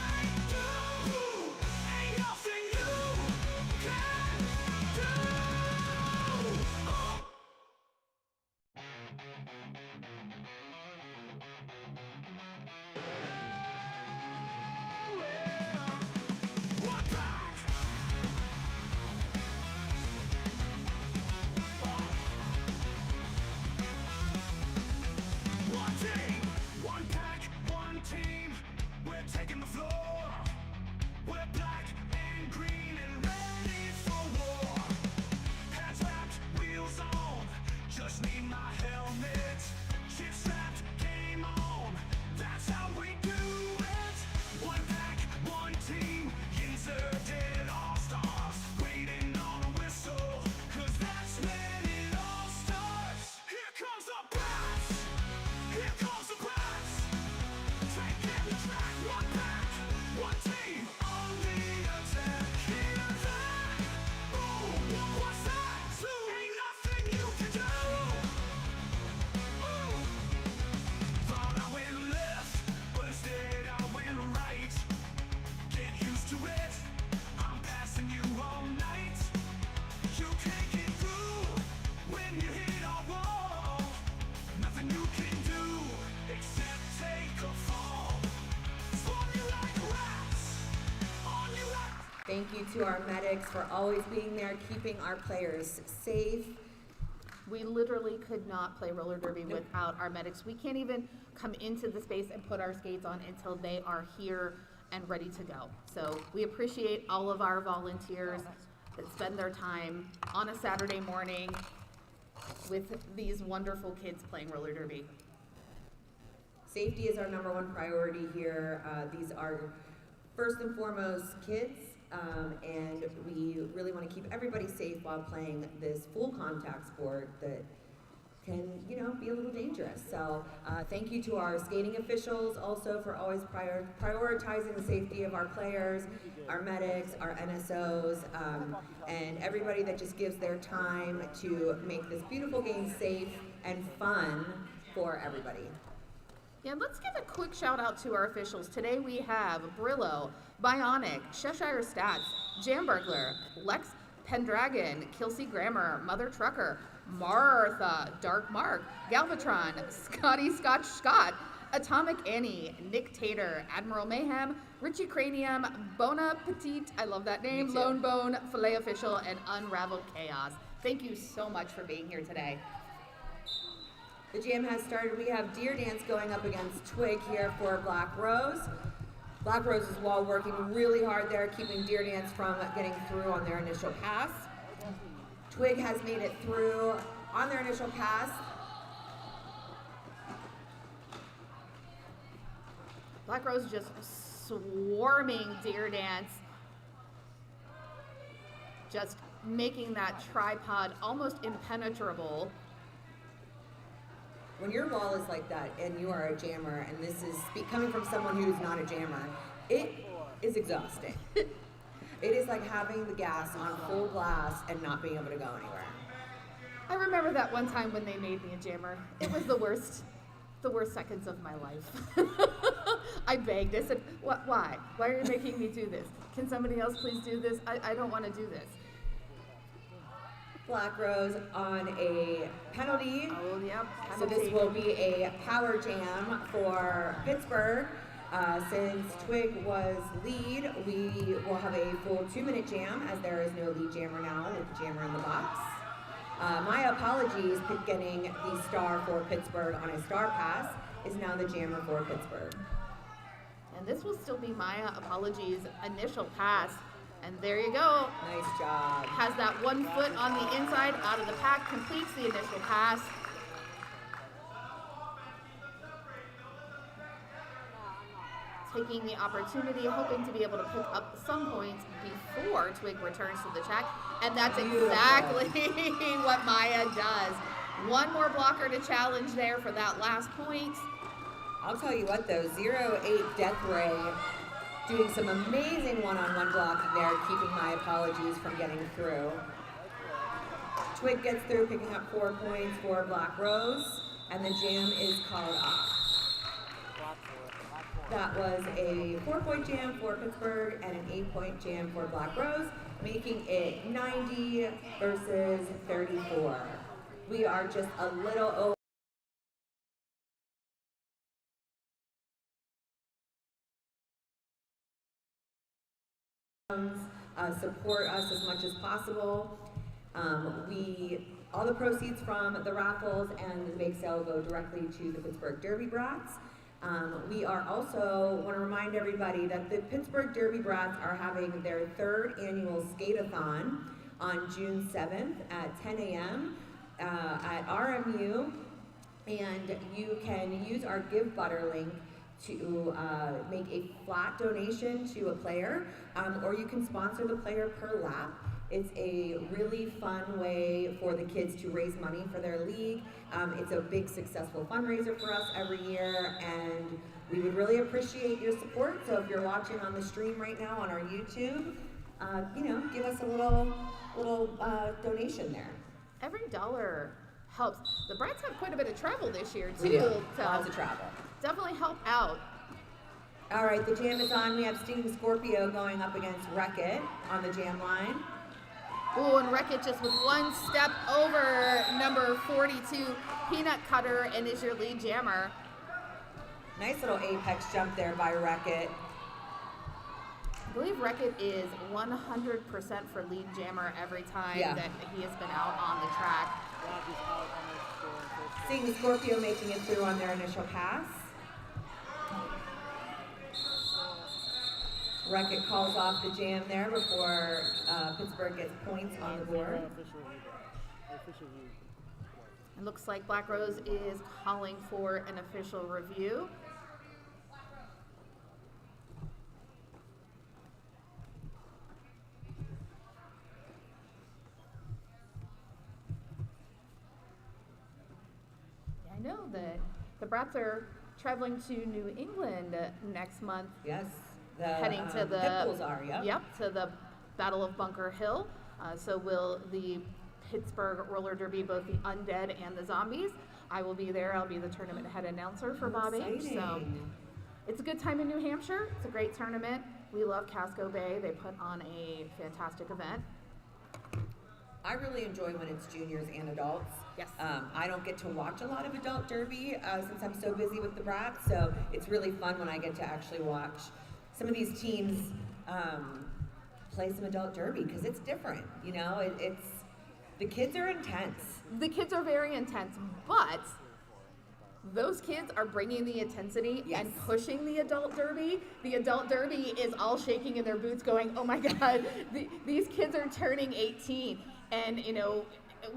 Speaker 10: Thank you to our medics for always being there, keeping our players safe.
Speaker 12: We literally could not play roller derby without our medics. We can't even come into the space and put our skates on until they are here and ready to go. So we appreciate all of our volunteers that spend their time on a Saturday morning with these wonderful kids playing roller derby.
Speaker 10: Safety is our #1 priority here. These are first and foremost kids, and we really want to keep everybody safe while playing this full contact sport that can, be a little dangerous. So thank you to our skating officials also for always prioritizing the safety of our players, our medics, our NSOs, and everybody that just gives their time to make this beautiful game safe and fun for everybody.
Speaker 12: Yeah, let's give a quick shout out to our officials. Today we have Brillo, Bionic, Cheshire Stats, Jamburglar, Lex Pendragon, Kelsey Grammer, Mother Trucker, Martha, Dark Mark, Galvatron, Scotty Scotch Scott, Atomic Annie, Nick Tater, Admiral Mayhem, Richie Cranium, Bona Petite, I love that name, Lone Bone, Filet Official, and Unraveled Chaos. Thank you so much for being here today.
Speaker 10: The jam has started. We have Deer Dance going up against Twig here for Black Rose. Black Rose's wall working really hard there, keeping Deer Dance from getting through on their initial pass. Twig has made it through on their initial pass.
Speaker 12: Black Rose just swarming Deer Dance, just making that tripod almost impenetrable.
Speaker 10: When your wall is like that and you are a jammer, and this is coming from someone who's not a jammer, it is exhausting. It is like having the gas on full blast and not being able to go anywhere.
Speaker 12: I remember that one time when they made me a jammer. It was the worst seconds of my life. I begged. I said, why? Why are you making me do this? Can somebody else please do this? I don't want to do this.
Speaker 10: Black Rose on a penalty.
Speaker 12: Oh, yeah.
Speaker 10: So this will be a power jam for Pittsburgh. Since Twig was lead, we will have a full 2-minute jam, as there is no lead jammer now with the jammer in the box. My apologies, Pitt getting the star for Pittsburgh on a star pass is now the jammer for Pittsburgh.
Speaker 12: And this will still be Maya Apologies' initial pass. And there you go.
Speaker 10: Nice job.
Speaker 12: Has that 1 foot on the inside, out of the pack, completes the initial pass. Taking the opportunity, hoping to be able to pick up some points before Twig returns to the track. And that's exactly what Maya does. One more blocker to challenge there for that last point.
Speaker 10: I'll tell you what though, 0-8 Death Ray doing some amazing one-on-one blocking there, keeping My Apologies from getting through. Twig gets through, picking up 4 points for Black Rose, and the jam is called off. That was a 4-point jam for Pittsburgh and an 8-point jam for Black Rose, making it 90 versus 34. We are just a little over. Support us as much as possible. All the proceeds from the raffles and the bake sale go directly to the Pittsburgh Derby Brats. We are also want to remind everybody that the Pittsburgh Derby Brats are having their 3rd annual skate-a-thon on June 7th at 10 a.m. At RMU, and you can use our Give Butter link to make a flat donation to a player, or you can sponsor the player per lap. It's a really fun way for the kids to raise money for their league. It's a big successful fundraiser for us every year, and we would really appreciate your support. So if you're watching on the stream right now on our YouTube, give us a little donation there.
Speaker 12: Every dollar helps. The Brats have quite a bit of travel this year too.
Speaker 10: We do.
Speaker 12: So
Speaker 10: Lots of travel.
Speaker 12: definitely help out.
Speaker 10: All right, the jam is on. We have Stinging Scorpio going up against Wreck-It on the jam line.
Speaker 12: Ooh, and Wreck-It just with one step over number 42, Peanut Cutter, and is your lead jammer.
Speaker 10: Nice little apex jump there by Wreck-It.
Speaker 12: I believe Wreck-It is 100% for lead jammer every time that he has been out on the track.
Speaker 10: Seeing Scorpio making it through on their initial pass. Wreck-It calls off the jam there before Pittsburgh gets points on the board.
Speaker 12: It looks like Black Rose is calling for an official review. I know that the Brats are traveling to New England next month.
Speaker 10: Yes.
Speaker 12: Heading to the
Speaker 10: Pitbulls are,
Speaker 12: to the Battle of Bunker Hill. So will the Pittsburgh Roller Derby, both the undead and the zombies. I will be there. I'll be the tournament head announcer for Bob H. So it's a good time in New Hampshire. It's a great tournament. We love Casco Bay. They put on a fantastic event.
Speaker 10: I really enjoy when it's juniors and adults.
Speaker 12: Yes.
Speaker 10: I don't get to watch a lot of adult derby since I'm so busy with the Brats, so it's really fun when I get to actually watch some of these teams play some adult derby, because it's different. It's the kids are intense.
Speaker 12: The kids are very intense, but those kids are bringing the intensity and pushing the adult derby. The adult derby is all shaking in their boots going, oh my God, these kids are turning 18. And,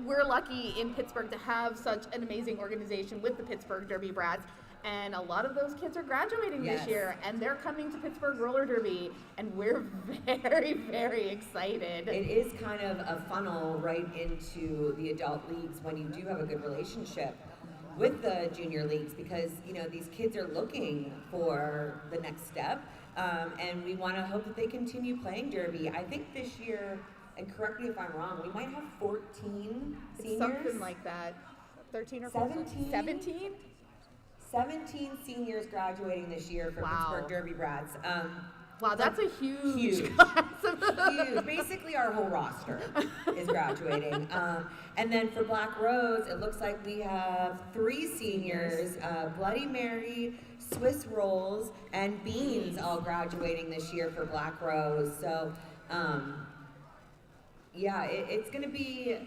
Speaker 12: we're lucky in Pittsburgh to have such an amazing organization with the Pittsburgh Derby Brats. And a lot of those kids are graduating this year, and they're coming to Pittsburgh Roller Derby, and we're very, very excited.
Speaker 10: It is kind of a funnel right into the adult leagues when you do have a good relationship with the junior leagues, because these kids are looking for the next step, and we want to hope that they continue playing derby. I think this year, and correct me if I'm wrong, we might have 14 seniors.
Speaker 12: Something like that. 13 or 14? 17?
Speaker 10: 17 seniors graduating this year for Pittsburgh Derby Brats.
Speaker 12: Wow, that's a huge
Speaker 10: class. Huge. Basically, our whole roster is graduating. And then for Black Rose, it looks like we have 3 seniors, Bloody Mary, Swiss Rolls, and Beans all graduating this year for Black Rose. So, it's going to be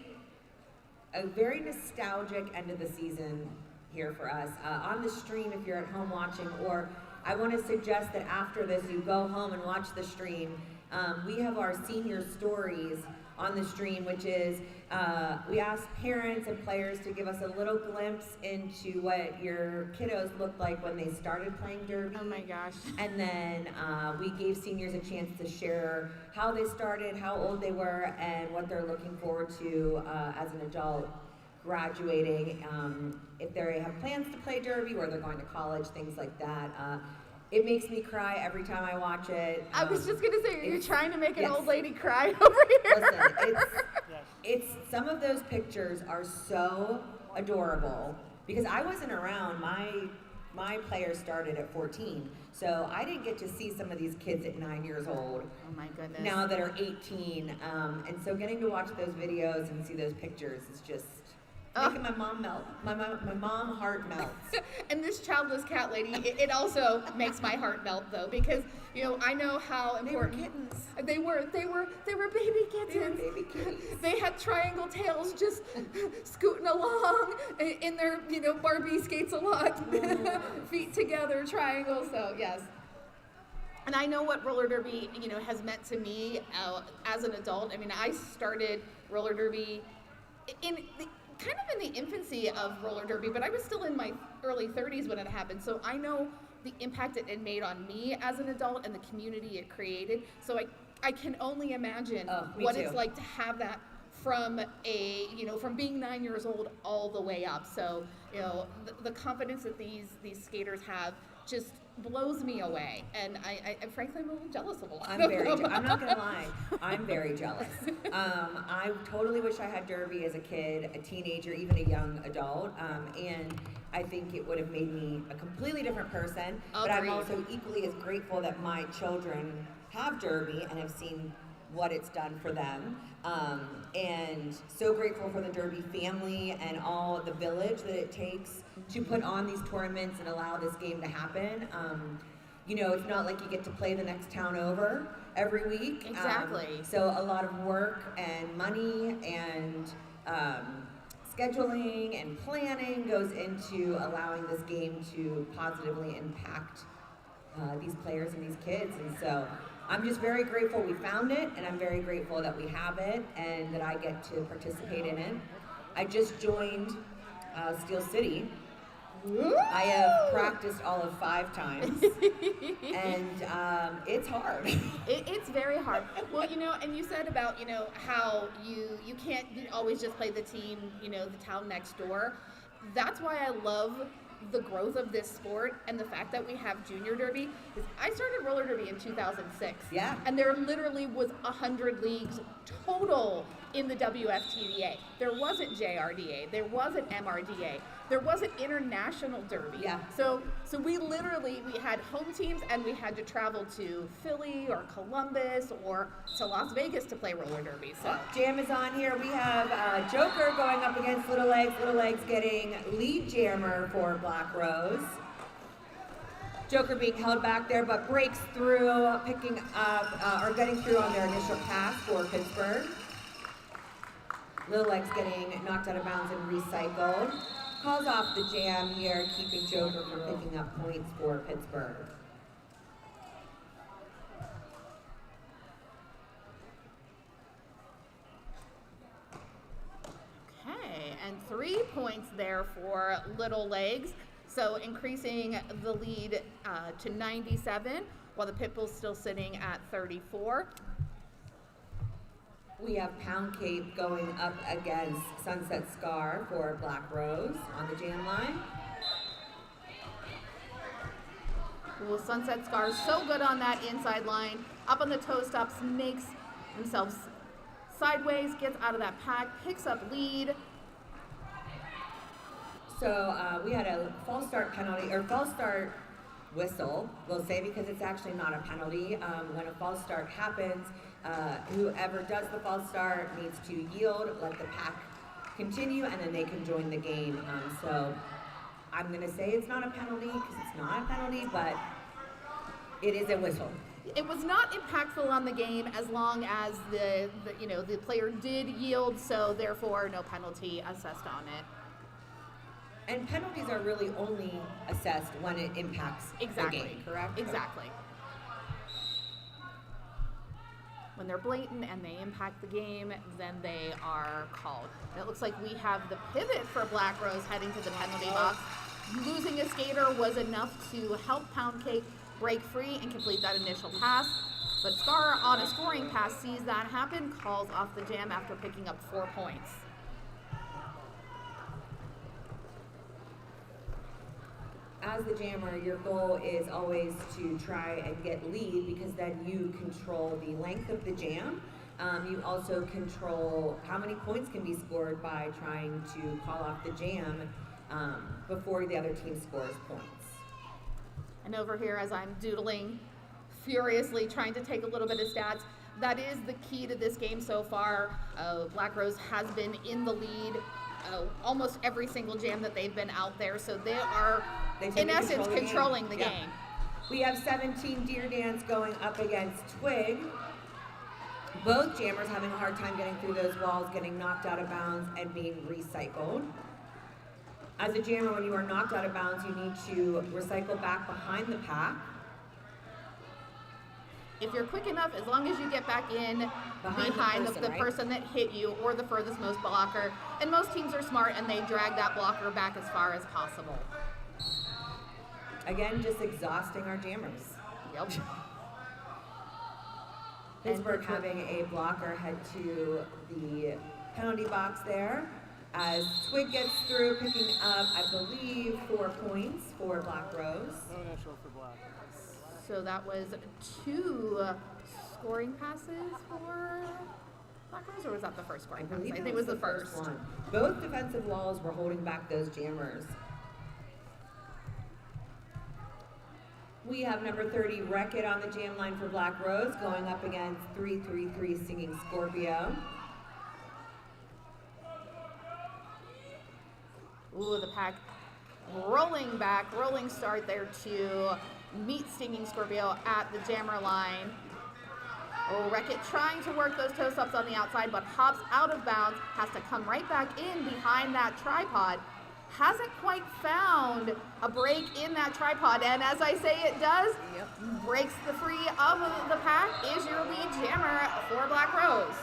Speaker 10: a very nostalgic end of the season here for us. On the stream, if you're at home watching, or I want to suggest that after this you go home and watch the stream. We have our senior stories on the stream, which is we asked parents and players to give us a little glimpse into what your kiddos looked like when they started playing derby.
Speaker 12: Oh my gosh.
Speaker 10: And then we gave seniors a chance to share how they started, how old they were, and what they're looking forward to as an adult graduating, if they have plans to play derby, where they're going to college, things like that. It makes me cry every time I watch it.
Speaker 12: I was just going to say, you're trying to make an old lady cry over here.
Speaker 10: Listen, it's some of those pictures are so adorable, because I wasn't around. My my players started at 14. So I didn't get to see some of these kids at 9 years old.
Speaker 12: Oh my goodness.
Speaker 10: Now that are 18. And so getting to watch those videos and see those pictures is just making my mom melt. My mom heart melts.
Speaker 12: And this childless cat lady, it also makes my heart melt though, because I know how important
Speaker 10: they were kittens.
Speaker 12: They were baby kittens.
Speaker 10: They were baby kittens.
Speaker 12: They had triangle tails just scooting along in their Barbie skates a lot, feet together, triangle. So yes. And I know what roller derby has meant to me as an adult. I mean, I started roller derby in the infancy of roller derby, but I was still in my early 30s when it happened. So I know the impact it made on me as an adult and the community it created. So I can only imagine what it's like to have that from from being 9 years old all the way up. So the confidence that these skaters have just blows me away, and I frankly I'm a little jealous of a lot.
Speaker 10: I'm not gonna lie, I'm very jealous. I totally wish I had derby as a kid, a teenager, even a young adult, and I think it would have made me a completely different person. But I'm also equally as grateful that my children have derby and have seen what it's done for them, and so grateful for the derby family and all the village that it takes to put on these tournaments and allow this game to happen. It's not like you get to play the next town over every week.
Speaker 12: Exactly.
Speaker 10: So a lot of work and money and scheduling and planning goes into allowing this game to positively impact these players and these kids. And so I'm just very grateful we found it, and I'm very grateful that we have it and that I get to participate in it. I just joined Steel City. I have practiced all of 5 times, and it's hard.
Speaker 12: It's very hard. Well, and you said about, how you can't always just play the team, the town next door. That's why I love the growth of this sport and the fact that we have junior derby. I started roller derby in 2006.
Speaker 10: Yeah.
Speaker 12: And there literally was 100 leagues total in the WFTDA. There wasn't JRDA. There wasn't MRDA. There wasn't international derby.
Speaker 10: Yeah.
Speaker 12: So we had home teams, and we had to travel to Philly or Columbus or to Las Vegas to play roller derby. So
Speaker 10: Jam is on here. We have Joker going up against Little Legs. Little Legs getting lead jammer for Black Rose. Joker being held back there, but breaks through, picking up or getting through on their initial pass for Pittsburgh. Little Legs getting knocked out of bounds and recycled. Calls off the jam here, keeping Joker from picking up points for Pittsburgh.
Speaker 12: Okay, and 3 points there for Little Legs. So increasing the lead to 97, while the Pit Bulls still sitting at 34.
Speaker 10: We have Pound Cape going up against Sunset Scar for Black Rose on the jam line.
Speaker 12: Well, Sunset Scar is so good on that inside line. Up on the toe stops, makes themselves sideways, gets out of that pack, picks up lead.
Speaker 10: So we had a false start penalty, or false start whistle, we'll say, because it's actually not a penalty. When a false start happens, whoever does the false start needs to yield, let the pack continue, and then they can join the game. So I'm going to say it's not a penalty because it's not a penalty, but it is a whistle.
Speaker 12: It was not impactful on the game as long as the player did yield, so therefore no penalty assessed on it.
Speaker 10: And penalties are really only assessed when it impacts the game, correct?
Speaker 12: Exactly. When they're blatant and they impact the game, then they are called. And it looks like we have the pivot for Black Rose heading to the penalty box. Losing a skater was enough to help Pound Cake break free and complete that initial pass. But Scar, on a scoring pass, sees that happen, calls off the jam after picking up 4 points.
Speaker 10: As the jammer, your goal is always to try and get lead, because then you control the length of the jam. You also control how many points can be scored by trying to call off the jam before the other team scores points.
Speaker 12: And over here, as I'm doodling furiously, trying to take a little bit of stats, that is the key to this game so far. Black Rose has been in the lead almost every single jam that they've been out there, so they are, in essence, controlling the game.
Speaker 10: We have 17 Deer Dance going up against Twig. Both jammers having a hard time getting through those walls, getting knocked out of bounds, and being recycled. As a jammer, when you are knocked out of bounds, you need to recycle back behind the pack.
Speaker 12: If you're quick enough, as long as you get back in behind the person that hit you or the furthest most blocker. And most teams are smart and they drag that blocker back as far as possible.
Speaker 10: Again, just exhausting our jammers.
Speaker 12: Yep.
Speaker 10: Pittsburgh having a blocker head to the penalty box there. As Twig gets through, picking up, I believe, 4 points for Black Rose.
Speaker 13: No initial for Black.
Speaker 12: So that was 2 scoring passes for Black Rose, or was that the first scoring pass? I think it was the first
Speaker 10: one. Both defensive walls were holding back those jammers. We have number 30, Wreck-It, on the jam line for Black Rose, going up against 333 Singing Scorpio.
Speaker 12: Ooh, the pack rolling back, rolling start there to meet Stinging Scorpio at the jammer line. Oh, Wreck-It trying to work those toes-ups on the outside, but hops out of bounds, has to come right back in behind that tripod. Hasn't quite found a break in that tripod, and as I say it does, breaks the free of the pack, is your lead jammer for Black Rose.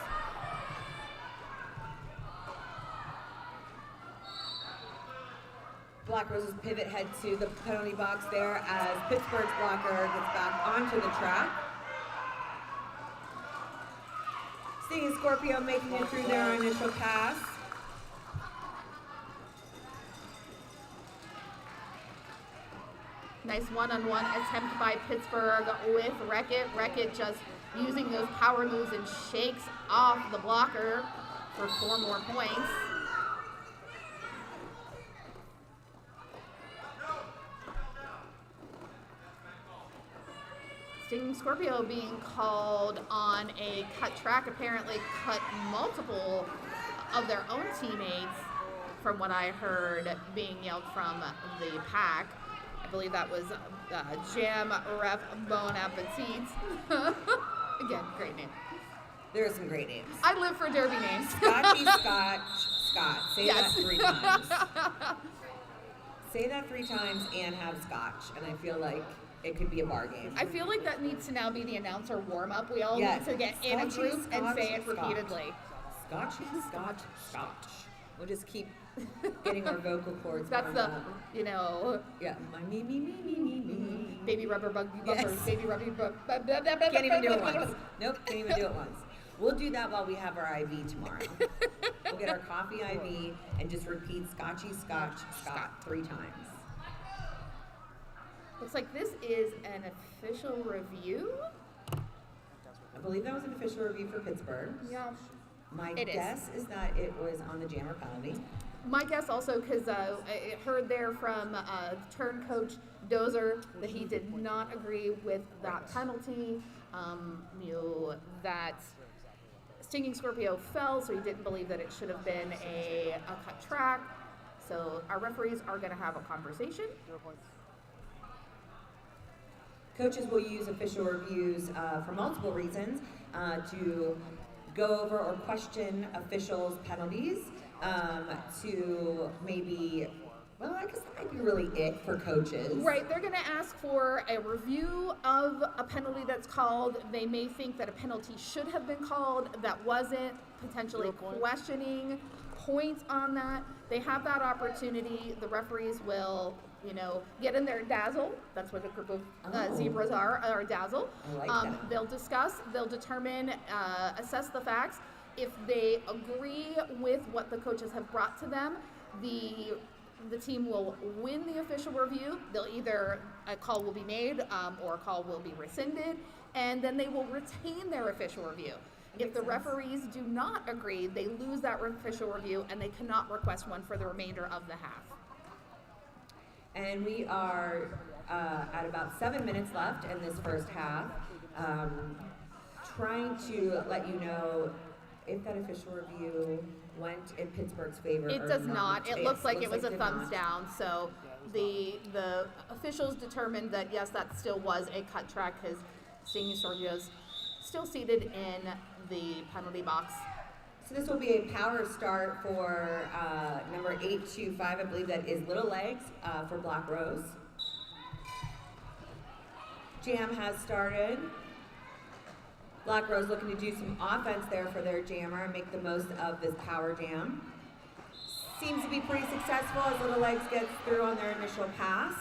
Speaker 10: Black Rose's pivot head to the penalty box there as Pittsburgh's blocker gets back onto the track. Stinging Scorpio making it through their initial pass.
Speaker 12: Nice one-on-one attempt by Pittsburgh with Wreck-It. Wreck-It just using those power moves and shakes off the blocker for 4 more points. Stinging Scorpio being called on a cut track, apparently cut multiple of their own teammates, from what I heard being yelled from the pack. I believe that was Jam Ref Bon Appetit. Again, great name.
Speaker 10: There are some great names.
Speaker 12: I live for derby names.
Speaker 10: Scotchy Scotch Scott. Say that 3 times. Say that 3 times and have scotch, and I feel like it could be a bar game.
Speaker 12: I feel like that needs to now be the announcer warm-up. We all need to get in a group and say it repeatedly.
Speaker 10: Scotchy Scotch Scotch. We'll just keep getting our vocal cords.
Speaker 12: That's the, you know.
Speaker 10: Yeah. My me.
Speaker 12: Baby rubber bug bumpers.
Speaker 10: Yes.
Speaker 12: Baby rubber bug.
Speaker 10: Can't even do it once. Nope, can't even do it once. We'll do that while we have our IV tomorrow. We'll get our coffee IV and just repeat Scotchy Scotch Scott 3 times.
Speaker 12: Looks like this is an official review.
Speaker 10: I believe that was an official review for Pittsburgh.
Speaker 12: Yeah.
Speaker 10: My guess is that it was on the jammer penalty.
Speaker 12: My guess also, because I heard there from turn coach Dozer that he did not agree with that penalty. That Stinging Scorpio fell, so he didn't believe that it should have been a cut track. So our referees are going to have a conversation.
Speaker 10: Coaches will use official reviews for multiple reasons to go over or question officials' penalties, to maybe, well, I guess that might be really it for coaches.
Speaker 12: Right, they're going to ask for a review of a penalty that's called. They may think that a penalty should have been called that wasn't, potentially questioning points on that. They have that opportunity. The referees will, get in their dazzle. That's what a group of zebras are dazzle.
Speaker 10: I like that.
Speaker 12: They'll discuss, they'll determine, assess the facts. If they agree with what the coaches have brought to them, the team will win the official review. They'll either, a call will be made or a call will be rescinded, and then they will retain their official review. If the referees do not agree, they lose that official review and they cannot request one for the remainder of the half.
Speaker 10: And we are at about 7 minutes left in this first half. Trying to let you know if that official review went in Pittsburgh's favor.
Speaker 12: It does not. It looks like it was a thumbs down. So the officials determined that yes, that still was a cut track because St. Eusorgio's still seated in the penalty box.
Speaker 10: So this will be a power start for number 825. I believe that is Little Legs for Black Rose. Jam has started. Black Rose looking to do some offense there for their jammer and make the most of this power jam. Seems to be pretty successful as Little Legs gets through on their initial pass.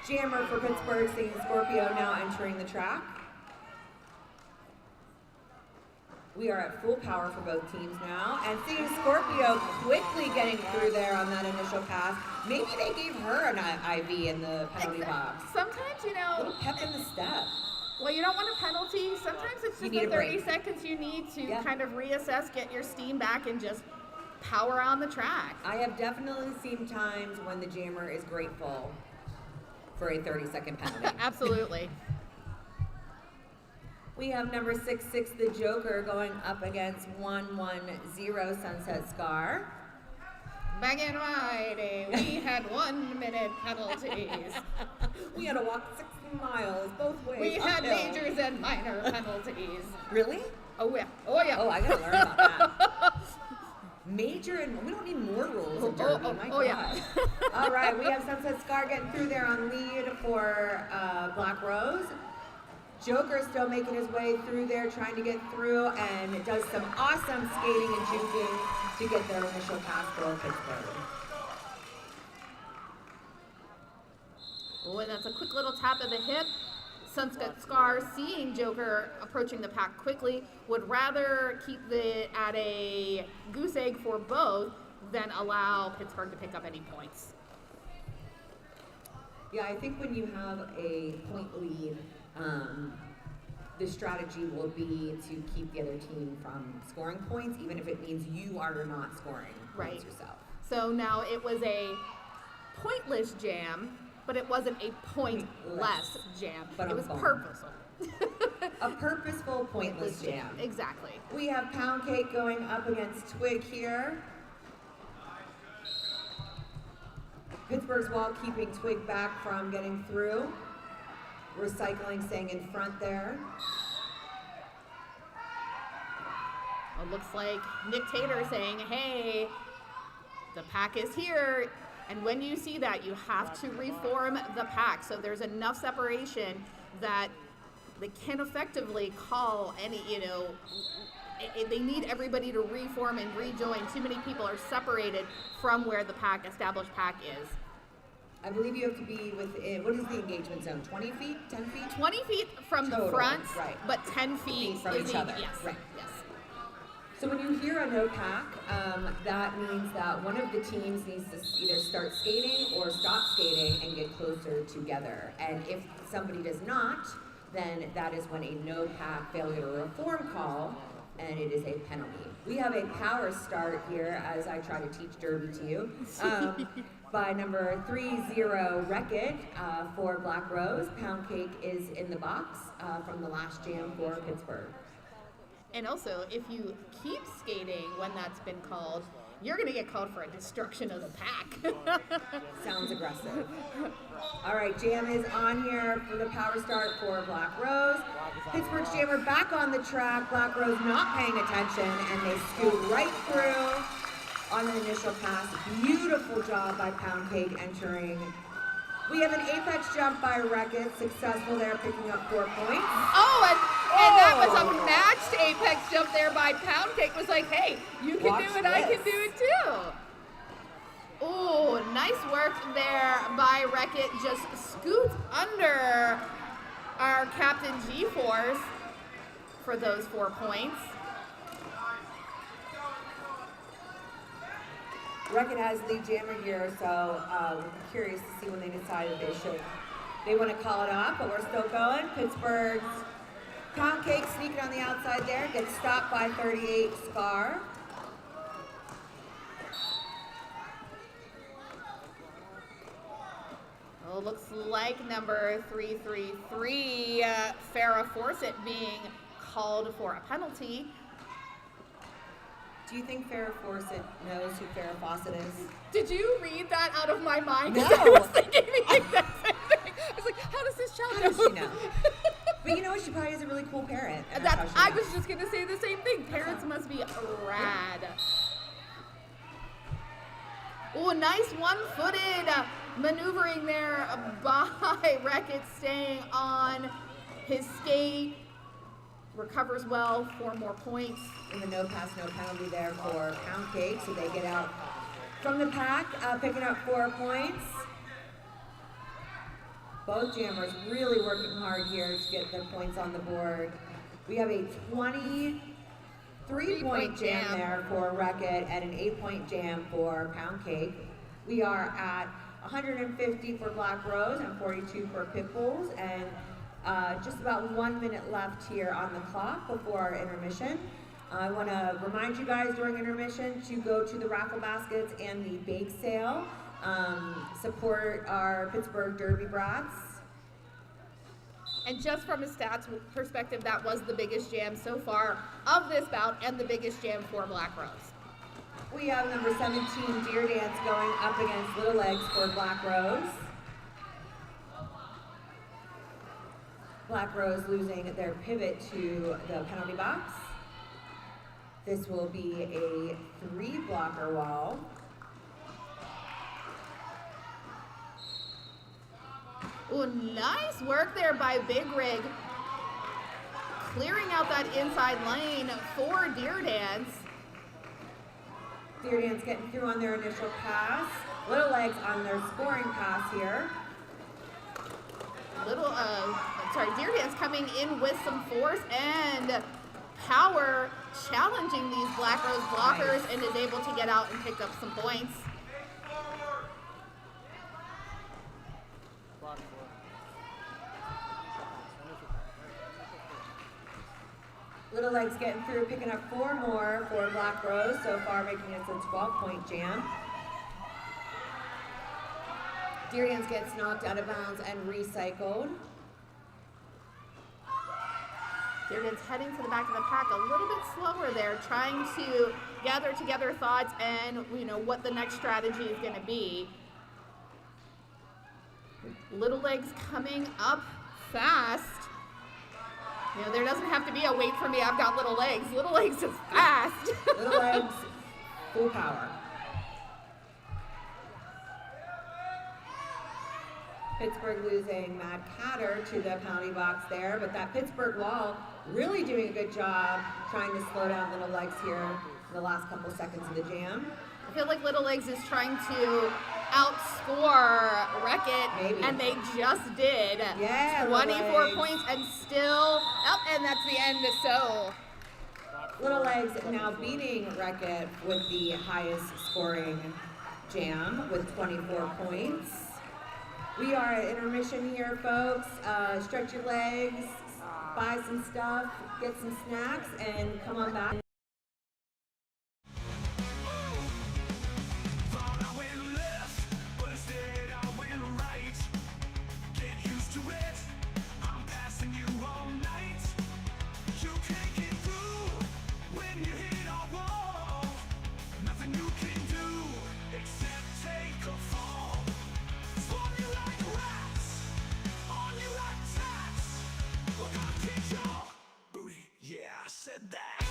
Speaker 10: Jammer for Pittsburgh, St. Scorpio now entering the track. We are at full power for both teams now, and St. Scorpio quickly getting through there on that initial pass. Maybe they gave her an IV in the penalty box.
Speaker 12: Sometimes, you know,
Speaker 10: a little pep in the step.
Speaker 12: Well, you don't want a penalty. Sometimes it's just the 30 seconds you need to kind of reassess, get your steam back, and just power on the track.
Speaker 10: I have definitely seen times when the jammer is grateful for a 30-second penalty.
Speaker 12: Absolutely.
Speaker 10: We have number 66, the Joker, going up against 110, Sunset Scar.
Speaker 12: Back in my day, we had 1 minute penalties.
Speaker 10: We had to walk 60 miles both ways.
Speaker 12: We had
Speaker 10: uphill.
Speaker 12: majors and minor penalties.
Speaker 10: Really?
Speaker 12: Oh yeah. Oh yeah.
Speaker 10: Oh, I gotta learn about that. Major and we don't need more rules in Derby. My God.
Speaker 12: Yeah.
Speaker 10: All right, we have Sunset Scar getting through there on lead for Black Rose. Joker still making his way through there, trying to get through, and does some awesome skating and juking to get their initial pass for Pittsburgh.
Speaker 12: Oh, and that's a quick little tap of the hip. Sunset Scar, seeing Joker approaching the pack quickly, would rather keep it at a goose egg for both than allow Pittsburgh to pick up any points.
Speaker 10: Yeah, I think when you have a point lead, the strategy will be to keep the other team from scoring points, even if it means you are not scoring points yourself.
Speaker 12: So now it was a pointless jam, but it wasn't a pointless jam.
Speaker 10: But
Speaker 12: it was
Speaker 10: fun.
Speaker 12: purposeful.
Speaker 10: A purposeful, pointless jam.
Speaker 12: Exactly.
Speaker 10: We have Pound Cake going up against Twig here. Pittsburgh's wall keeping Twig back from getting through. Recycling staying in front there.
Speaker 12: It looks like Nick Tater saying, hey, the pack is here. And when you see that, you have to reform the pack. So there's enough separation that they can effectively call any, they need everybody to reform and rejoin. Too many people are separated from where the established pack is.
Speaker 10: I believe you have to be within, what is the engagement zone? 20 feet? 10 feet?
Speaker 12: 20 feet from
Speaker 10: Total,
Speaker 12: the front,
Speaker 10: right.
Speaker 12: but 10 feet
Speaker 10: from each other.
Speaker 12: Yes,
Speaker 10: right.
Speaker 12: Yes.
Speaker 10: So when you hear a no pack, that means that one of the teams needs to either start skating or stop skating and get closer together. And if somebody does not, then that is when a no pack failure to reform call, and it is a penalty. We have a power start here as I try to teach Derby to you. By number 30, Wreck-It for Black Rose. Pound Cake is in the box from the last jam for Pittsburgh.
Speaker 12: And also, if you keep skating when that's been called, you're going to get called for a destruction of the pack.
Speaker 10: Sounds aggressive. All right, jam is on here for the power start for Black Rose. Pittsburgh's jammer back on the track. Black Rose not paying attention, and they scoot right through on the initial pass. Beautiful job by Pound Cake entering. We have an apex jump by Wreck-It, successful there, picking up 4 points.
Speaker 12: And that was a matched apex jump there by Pound Cake. Was like, hey, you can do it, I can do it too. Oh, nice work there by Wreck-It. Just scoots under our Captain G-Force for those 4 points.
Speaker 10: Wreck-It has lead jammer here, so we're curious to see when they decided they want to call it off, but we're still going. Pittsburgh's Pound Cake sneaking on the outside there, gets stopped by 38 Scar.
Speaker 12: Well, it looks like number 333, Farrah Fawcett, being called for a penalty.
Speaker 10: Do you think Farrah Fawcett knows who Farrah Fawcett is?
Speaker 12: Did you read that out of my mind?
Speaker 10: No.
Speaker 12: I was thinking the exact same thing. I was like, how does this child
Speaker 10: How does she know? But you know what? She probably has a really cool parent. And that's how
Speaker 12: I
Speaker 10: she
Speaker 12: was
Speaker 10: knows.
Speaker 12: just going to say the same thing. Parents must be rad. Oh, nice one-footed maneuvering there by Reckitt, staying on his skate. Recovers well, 4 more points.
Speaker 10: And the no pass, no penalty there for Pound Cake, so they get out from the pack, picking up 4 points. Both jammers really working hard here to get their points on the board. We have a 23-point jam there for Reckitt and an 8-point jam for Pound Cake. We are at 150 for Black Rose and 42 for Pit Bulls, and just about 1 minute left here on the clock before our intermission. I want to remind you guys during intermission to go to the raffle baskets and the bake sale. Support our Pittsburgh Derby brats.
Speaker 12: And just from a stats perspective, that was the biggest jam so far of this bout and the biggest jam for Black Rose.
Speaker 10: We have number 17, Deer Dance, going up against Little Legs for Black Rose. Black Rose losing their pivot to the penalty box. This will be a 3-blocker wall.
Speaker 12: Oh, nice work there by Big Rig. Clearing out that inside lane for Deer Dance.
Speaker 10: Deer Dance getting through on their initial pass. Little Legs on their scoring pass here.
Speaker 12: Deer Dance coming in with some force and power, challenging these Black Rose blockers, and is able to get out and pick up some points.
Speaker 10: Little Legs getting through, picking up 4 more for Black Rose, so far making it a 12-point jam. Deer Dance gets knocked out of bounds and recycled.
Speaker 12: Deer Dance heading to the back of the pack a little bit slower there, trying to gather together thoughts and what the next strategy is going to be. Little Legs coming up fast. There doesn't have to be a wait for me, I've got Little Legs. Little Legs is fast.
Speaker 10: Little Legs, full power. Pittsburgh losing Mad Catter to the penalty box there, but that Pittsburgh wall really doing a good job trying to slow down Little Legs here in the last couple seconds of the jam.
Speaker 12: I feel like Little Legs is trying to outscore Reckitt, and they just did.
Speaker 10: Yeah,
Speaker 12: 24 points and still, and that's the end. So
Speaker 10: Little Legs now beating Reckitt with the highest scoring jam with 24 points. We are at intermission here, folks. Stretch your legs, buy some stuff, get some snacks, and come on back.
Speaker 14: Yeah, I said that.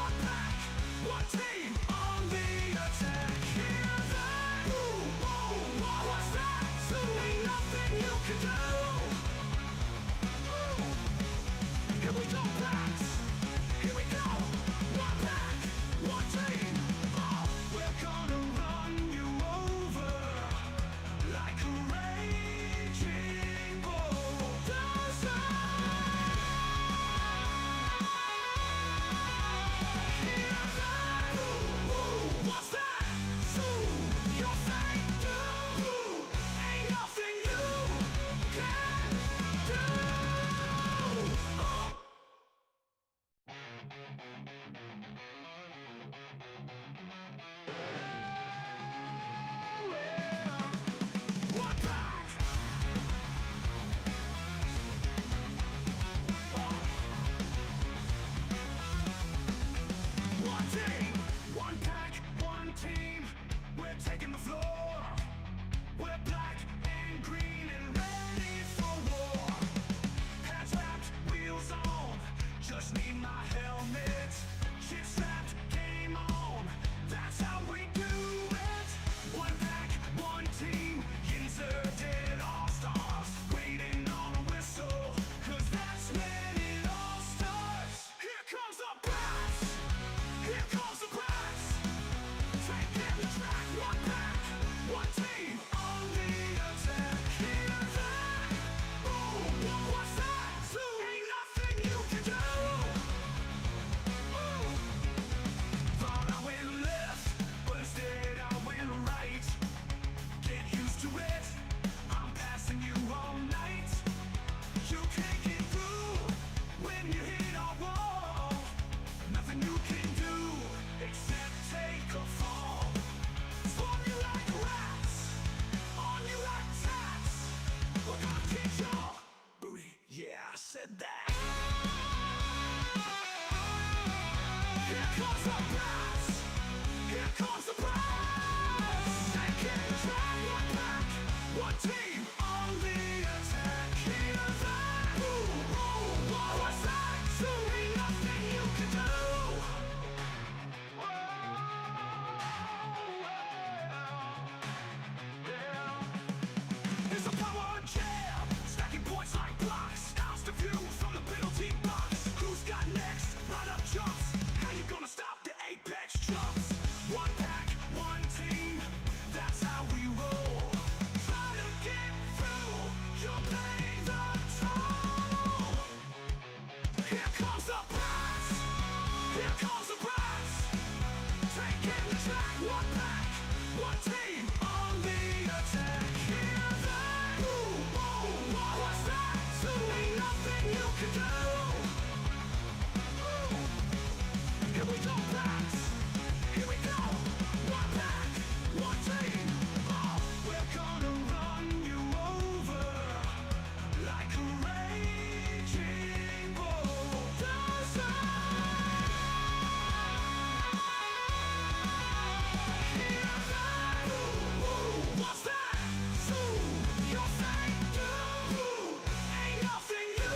Speaker 14: one pack, one team on the attack. Hear that? Ooh, oh, what's that? So ain't nothing you can do. Here we go, Blacks. Here we go. One pack, one team. Oh, we're gonna run you over like a raging bulldozer. Hear that? Ooh, what's that? So you're saying do? Ain't nothing you can do. Oh. One pack. One team. One pack, one team. We're taking the floor. We're black and green and ready for war. Hands wrapped, wheels on. Just need my helmet. Shit strapped, game on. That's how we do it. One pack, one team. Yinzer did all stars. Waiting on a whistle. 'Cause that's when it all starts. Here comes the brass. Here comes the brass. Taking the track. One pack, one team on the attack. Hear that? Ooh, what's that? So ain't nothing you can do. Ooh. Thought I went left, but instead I went right. Get used to it. I'm passing you all night. You can't get through when you hit a wall. Nothing you can do except take a fall. Spawn you like rats, on you like tats. We're gonna kick your booty. Yeah, I said that. Here comes the brass. Here comes the brass. Taking the track. One pack, one team on the attack. Hear that? Ooh, oh, what's that? So ain't nothing you can do. It's a power jam, stacking points like blocks. House the view from the penalty box. Who's got next? Right up jumps. How you gonna stop the apex jumps? One pack, one team. That's how we roll. Try to get through. You're paying the toll. Here comes the brass. Here comes the brass. Taking the track. One pack, one team on the attack. Hear that? Ooh, oh, what's that? So ain't nothing you can do. Ooh. Here we go, Blacks. Here we go. One pack, one team. Oh, we're gonna run you over like a raging bulldozer. Hear that? Ooh, what's that? So you're saying do? Ain't nothing you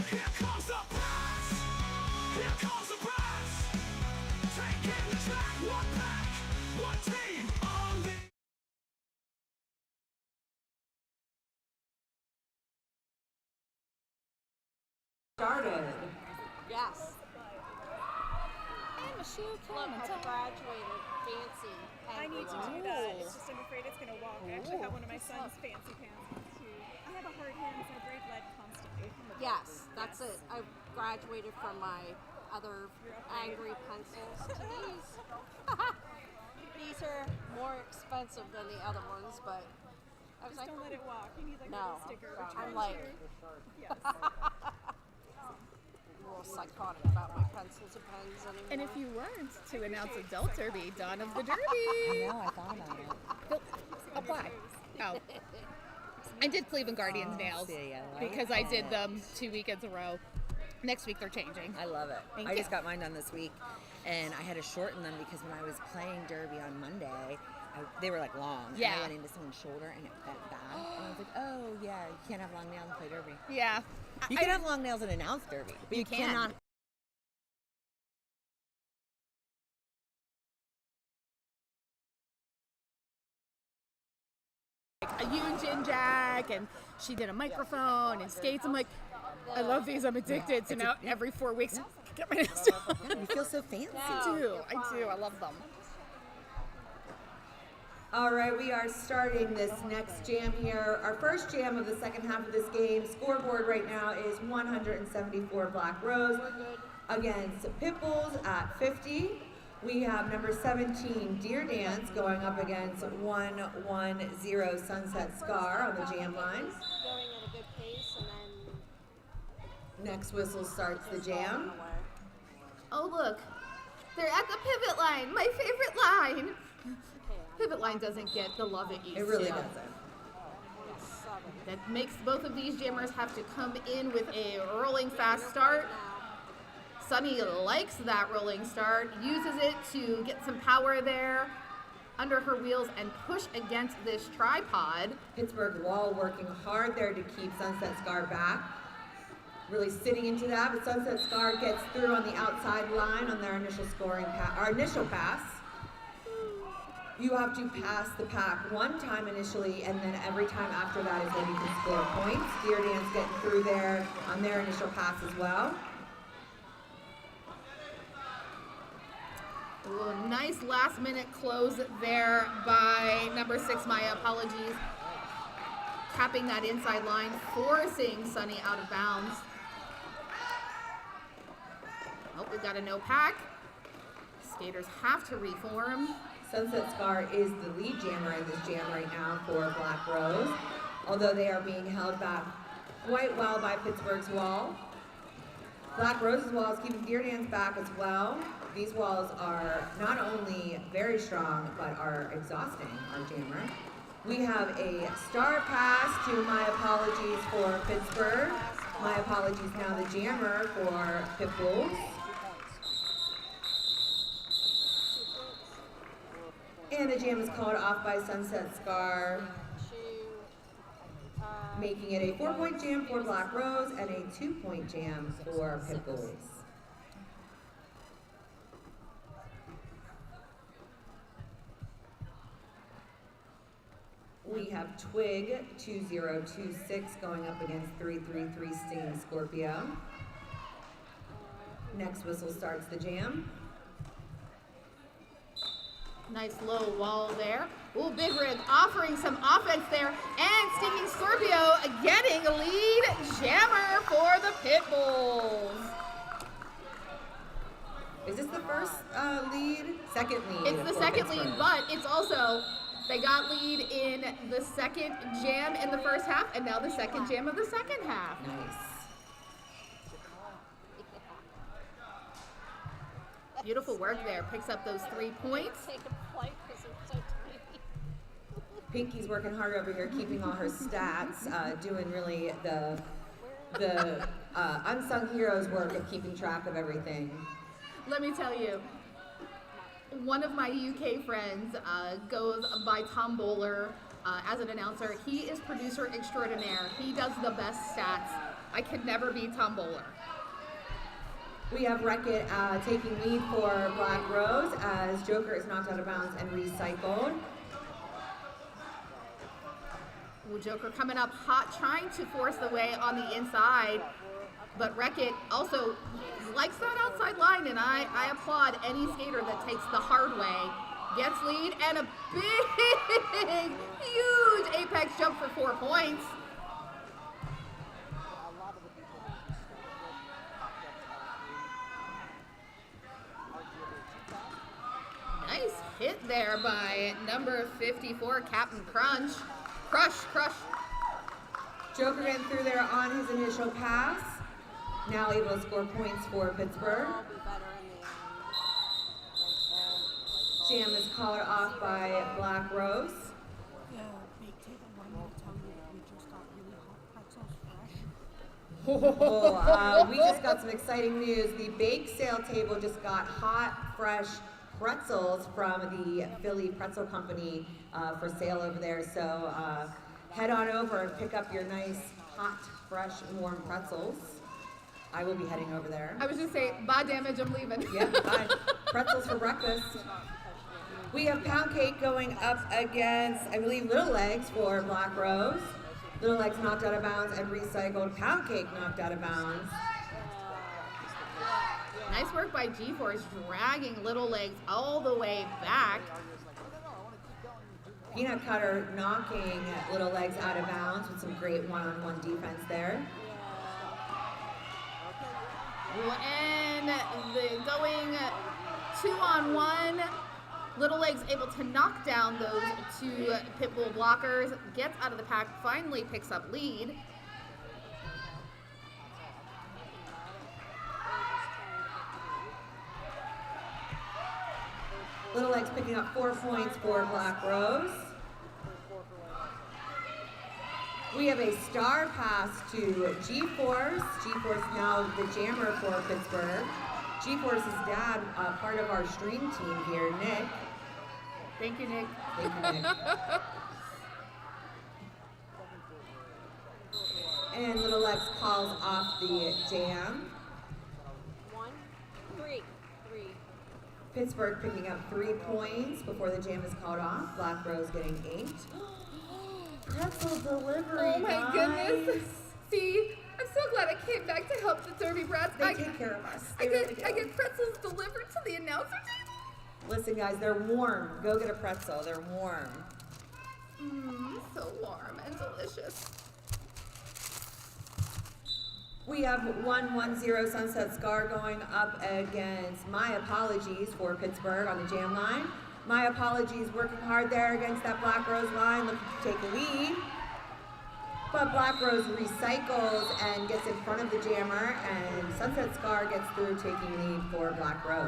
Speaker 14: Here comes the press. Here comes the press. Taking the track. One pack, one team on the.
Speaker 10: Started.
Speaker 11: Yes. And Michelle Kalamazoo graduated fancy.
Speaker 15: I need to do that. It's just I'm afraid it's going to walk. I actually have one of my son's fancy pants too. I have a hard hand, so I break lead constantly.
Speaker 11: Yes, that's it. I graduated from my other angry pencils to these. These are more expensive than the other ones, but I was
Speaker 15: Just
Speaker 11: like,
Speaker 15: don't let it walk. You need like a
Speaker 11: no,
Speaker 15: little sticker.
Speaker 11: I'm like
Speaker 15: Yes.
Speaker 11: a little psychotic about my pencils and pens anymore.
Speaker 12: And if you weren't to announce Adult Derby, Dawn of the Derby.
Speaker 11: I know, I thought about it.
Speaker 12: Apply. Oh. I did Cleveland Guardians nails because I did them 2 weekends in a row. Next week they're changing.
Speaker 16: I love it.
Speaker 12: Thank
Speaker 16: I
Speaker 12: you.
Speaker 16: just got mine done this week, and I had to shorten them because when I was playing Derby on Monday, they were like long.
Speaker 12: Yeah.
Speaker 16: And I went into someone's shoulder and it bent bad. And I was like, oh yeah, you can't have long nails and play Derby.
Speaker 12: Yeah.
Speaker 16: You can have long nails and announce Derby, but you
Speaker 12: can.
Speaker 16: cannot.
Speaker 12: A Yinzer Jack, and she did a microphone and skates. I'm like, I love these. I'm addicted. So now every 4 weeks, get my nails done.
Speaker 16: Yeah, you feel so fancy.
Speaker 12: I do. I love them.
Speaker 10: All right, we are starting this next jam here. Our first jam of the second half of this game. Scoreboard right now is 174 Black Rose against Pitt Bulls at 50. We have number 17 Deer Dance going up against 110 Sunset Scar on the jam line.
Speaker 11: Going at a good pace, and then
Speaker 10: Next whistle starts the jam.
Speaker 12: Oh, look. They're at the pivot line. My favorite line. Pivot line doesn't get the love it used to.
Speaker 10: It really doesn't.
Speaker 12: That makes both of these jammers have to come in with a rolling fast start. Sunny likes that rolling start, uses it to get some power there under her wheels and push against this tripod.
Speaker 10: Pittsburgh Wall working hard there to keep Sunset Scar back. Really sitting into that, but Sunset Scar gets through on the outside line on their initial initial pass. You have to pass the pack one time initially, and then every time after that is when you can score points. Deer Dance getting through there on their initial pass as well.
Speaker 12: Ooh, nice last minute close there by number 6, my apologies. Capping that inside line, forcing Sunny out of bounds. Oh, we got a no pack. Skaters have to reform.
Speaker 10: Sunset Scar is the lead jammer in this jam right now for Black Rose, although they are being held back quite well by Pittsburgh's wall. Black Rose's wall is keeping Deer Dance back as well. These walls are not only very strong, but are exhausting our jammer. We have a star pass to My Apologies for Pittsburgh. My Apologies now the jammer for Pitt Bulls. And the jam is called off by Sunset Scar, making it a 4-point jam for Black Rose and a 2-point jam for Pitt Bulls. We have Twig 2026 going up against 333 Sting Scorpio. Next whistle starts the jam.
Speaker 12: Nice low wall there. Ooh, Big Rig offering some offense there. And Stinging Scorpio getting a lead jammer for the Pitt Bulls.
Speaker 10: Is this the first lead? Second lead.
Speaker 12: It's the second lead, but it's also, they got lead in the second jam in the first half, and now the second jam of the second half.
Speaker 10: Nice.
Speaker 12: Beautiful work there. Picks up those 3 points.
Speaker 11: take a flight because they're so tiny.
Speaker 10: Pinky's working hard over here, keeping all her stats, doing really the unsung heroes work of keeping track of everything.
Speaker 12: Let me tell you, one of my UK friends goes by Tom Bowler as an announcer. He is producer extraordinaire. He does the best stats I could never be Tom Bowler.
Speaker 10: We have Wreck-It taking lead for Black Rose as Joker is knocked out of bounds and recycled.
Speaker 12: Ooh, Joker coming up hot, trying to force the way on the inside. But Wreck-It also likes that outside line, and I applaud any skater that takes the hard way. Gets lead, and a big, huge apex jump for 4 points. Nice hit there by number 54, Captain Crunch. Crush.
Speaker 10: Joker getting through there on his initial pass. Now able to score points for Pittsburgh. Jam is called off by Black Rose. We just got some exciting news. The bake sale table just got hot, fresh pretzels from the Philly Pretzel Company for sale over there. So head on over and pick up your nice, hot, fresh, warm pretzels. I will be heading over there.
Speaker 12: I was just saying, bye damage, I'm leaving.
Speaker 10: Yeah, bye. Pretzels for breakfast. We have Pound Cake going up against, I believe, Little Legs for Black Rose. Little Legs knocked out of bounds and recycled. Pound Cake knocked out of bounds.
Speaker 12: Nice work by G-Force, dragging Little Legs all the way back.
Speaker 10: Peanut Cutter knocking Little Legs out of bounds with some great one-on-one defense there.
Speaker 12: And going 2-on-1, Little Legs able to knock down those two Pitbull blockers, gets out of the pack, finally picks up lead.
Speaker 10: Little Legs picking up 4 points for Black Rose. We have a star pass to G-Force. G-Force now the jammer for Pittsburgh. G-Force's dad, part of our stream team here, Nick.
Speaker 12: Thank you, Nick.
Speaker 10: Thank you, Nick. And Little Legs calls off the jam.
Speaker 11: 3.
Speaker 10: Pittsburgh picking up 3 points before the jam is called off. Black Rose getting 8. Pretzel delivery,
Speaker 12: Oh my goodness. See, I'm so glad I came back to help the Derby Brats.
Speaker 10: They take care of us.
Speaker 12: I get pretzels delivered to the announcer table.
Speaker 10: Listen, guys, they're warm. Go get a pretzel. They're warm.
Speaker 12: So warm and delicious.
Speaker 10: We have 1-1-0 Sunset Scar going up against My Apologies for Pittsburgh on the jam line. My Apologies working hard there against that Black Rose line, looking to take a lead. But Black Rose recycles and gets in front of the jammer, and Sunset Scar gets through taking lead for Black Rose.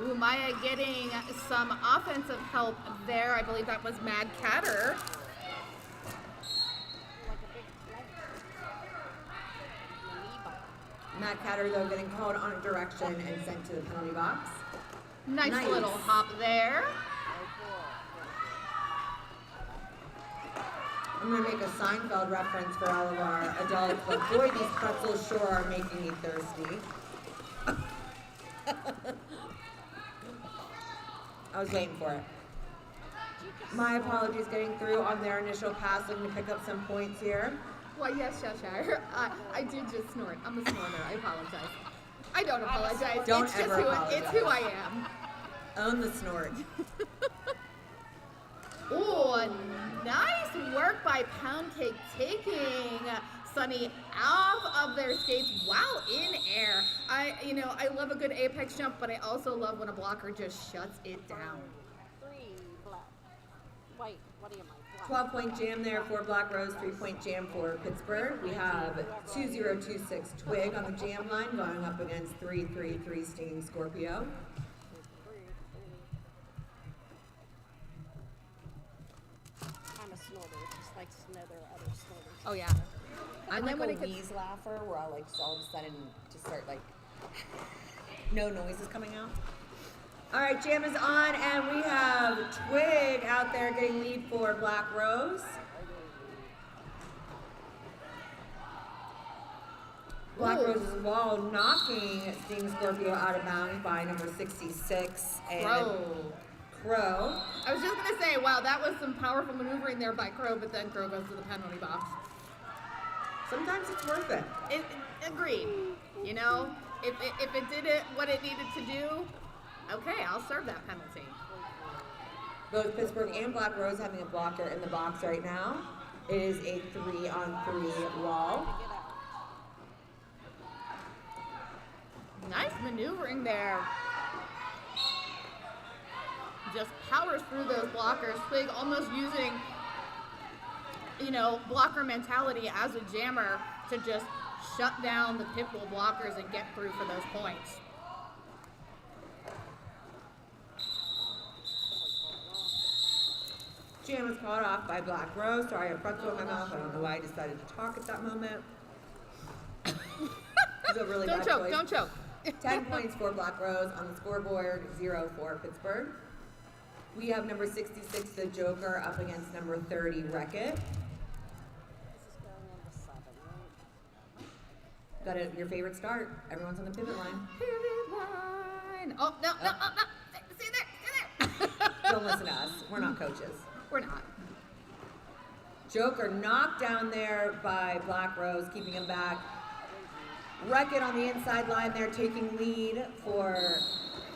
Speaker 12: Ooh, Maya getting some offensive help there. I believe that was Mad Catter.
Speaker 10: Matt Catter, though, getting called on a direction and sent to the penalty box.
Speaker 12: Nice little hop there.
Speaker 10: I'm going to make a Seinfeld reference for all of our adults, but boy, these pretzels sure are making me thirsty. I was waiting for it. My Apologies getting through on their initial pass, looking to pick up some points here.
Speaker 12: Why, yes, Cheshire. I did just snort. I'm a snorter. I apologize. I don't apologize.
Speaker 10: Don't
Speaker 12: it's
Speaker 10: ever
Speaker 12: just
Speaker 10: apologize.
Speaker 12: It's who I am.
Speaker 10: Own the snort.
Speaker 12: Oh, nice work by Pound Cake taking Sunny off of their skates while in air. I love a good apex jump, but I also love when a blocker just shuts it down.
Speaker 11: 3 black. White. What do you mean?
Speaker 10: 12-point jam there for Black Rose, 3-point jam for Pittsburgh. We have 2026 Twig on the jam line going up against 333 Stinging Scorpio.
Speaker 11: I'm a snorter, just like some other snorters.
Speaker 16: Oh yeah. I'm like a wheeze laugher where I'll like just all of a sudden just start like
Speaker 10: no noise is coming out. All right, jam is on, and we have Twig out there getting lead for Black Rose. Black Rose's wall knocking Sting Scorpio out of bounds by number 66. And Crow.
Speaker 12: I was just going to say, wow, that was some powerful maneuvering there by Crow, but then Crow goes to the penalty box.
Speaker 10: Sometimes it's worth it.
Speaker 12: Agreed. You know, if it did what it needed to do, okay, I'll serve that penalty.
Speaker 10: Both Pittsburgh and Black Rose having a blocker in the box right now. It is a 3-on-3 wall.
Speaker 12: Nice maneuvering there. Just powers through those blockers. Twig almost using, you know, blocker mentality as a jammer to just shut down the Pitbull blockers and get through for those points.
Speaker 10: Jam was caught off by Black Rose. Sorry, I have pretzel in my mouth. I don't know why I decided to talk at that moment. It was a really bad choice.
Speaker 12: Don't choke.
Speaker 10: 10 points for Black Rose on the scoreboard, 0 for Pittsburgh. We have number 66, the Joker, up against number 30, Wreck-It. Got it, your favorite start. Everyone's on the pivot line.
Speaker 12: Pivot line. Oh, no. See there.
Speaker 10: Don't listen to us. We're not coaches.
Speaker 12: We're not.
Speaker 10: Joker knocked down there by Black Rose, keeping him back. Wreck-It on the inside line there, taking lead for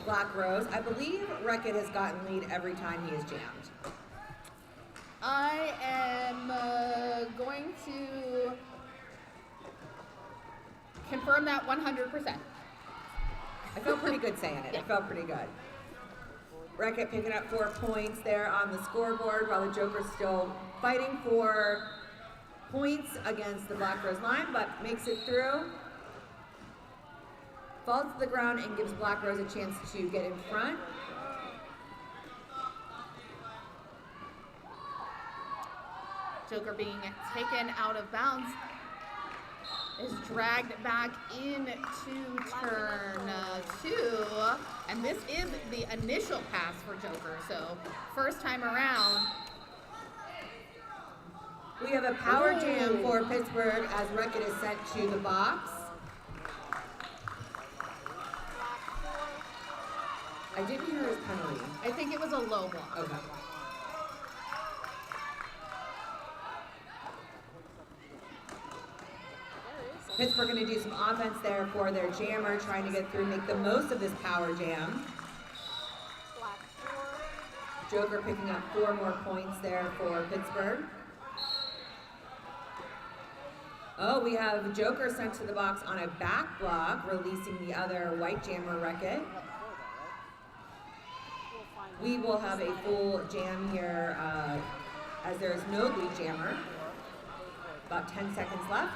Speaker 10: Black Rose. I believe Wreck-It has gotten lead every time he is jammed.
Speaker 12: I am going to confirm that 100%.
Speaker 10: I felt pretty good saying it.
Speaker 12: Yeah.
Speaker 10: I felt pretty good. Wreck-It picking up 4 points there on the scoreboard while the Joker's still fighting for points against the Black Rose line, but makes it through. Falls to the ground and gives Black Rose a chance to get in front.
Speaker 12: Joker being taken out of bounds is dragged back into turn 2, and this is the initial pass for Joker, so first time around.
Speaker 10: We have a power jam for Pittsburgh as Wreck-It is sent to the box. I didn't hear his penalty.
Speaker 12: I think it was a low block.
Speaker 10: Okay. Pittsburgh going to do some offense there for their jammer, trying to get through, make the most of this power jam. Joker picking up 4 more points there for Pittsburgh. Oh, we have Joker sent to the box on a back block, releasing the other white jammer, Wreck-It. We will have a full jam here as there is no lead jammer. About 10 seconds left.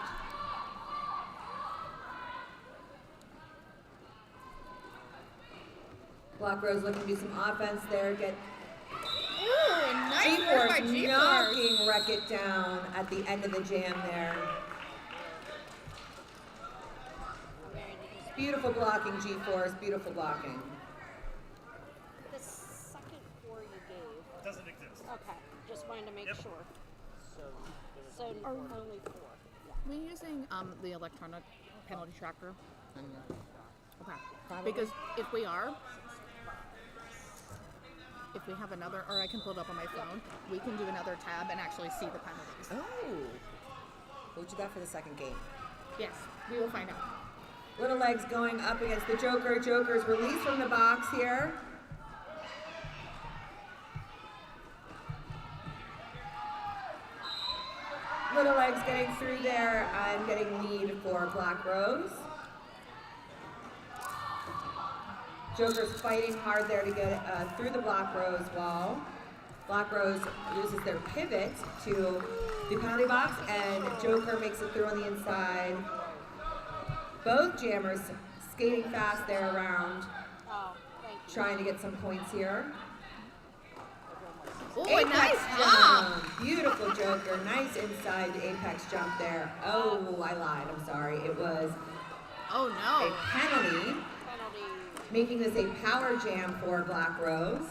Speaker 10: Black Rose looking to do some offense there. Get
Speaker 12: nice work by
Speaker 10: G-Force knocking Wreck-It down at the end of the jam there. Beautiful blocking, G-Force. Beautiful blocking.
Speaker 11: The second 4 you gave
Speaker 14: Doesn't exist.
Speaker 11: Okay, just wanted to make sure. So
Speaker 12: Are
Speaker 11: only 4.
Speaker 12: we using the electronic penalty tracker? Okay. Because if we are, if we have another, or I can pull it up on my phone, we can do another tab and actually see the penalties.
Speaker 10: Oh. We'll do that for the second game.
Speaker 12: Yes, we will find out.
Speaker 10: Little Legs going up against the Joker. Joker's released from the box here. Little Legs getting through there and getting lead for Black Rose. Joker's fighting hard there to get through the Black Rose wall. Black Rose uses their pivot to the penalty box, and Joker makes it through on the inside. Both jammers skating fast there around, trying to get some points here.
Speaker 12: Oh,
Speaker 10: Apex
Speaker 12: nice
Speaker 10: jump. Beautiful Joker. Nice inside apex jump there. Oh, I lied. I'm sorry. It was a penalty, making this a power jam for Black Rose.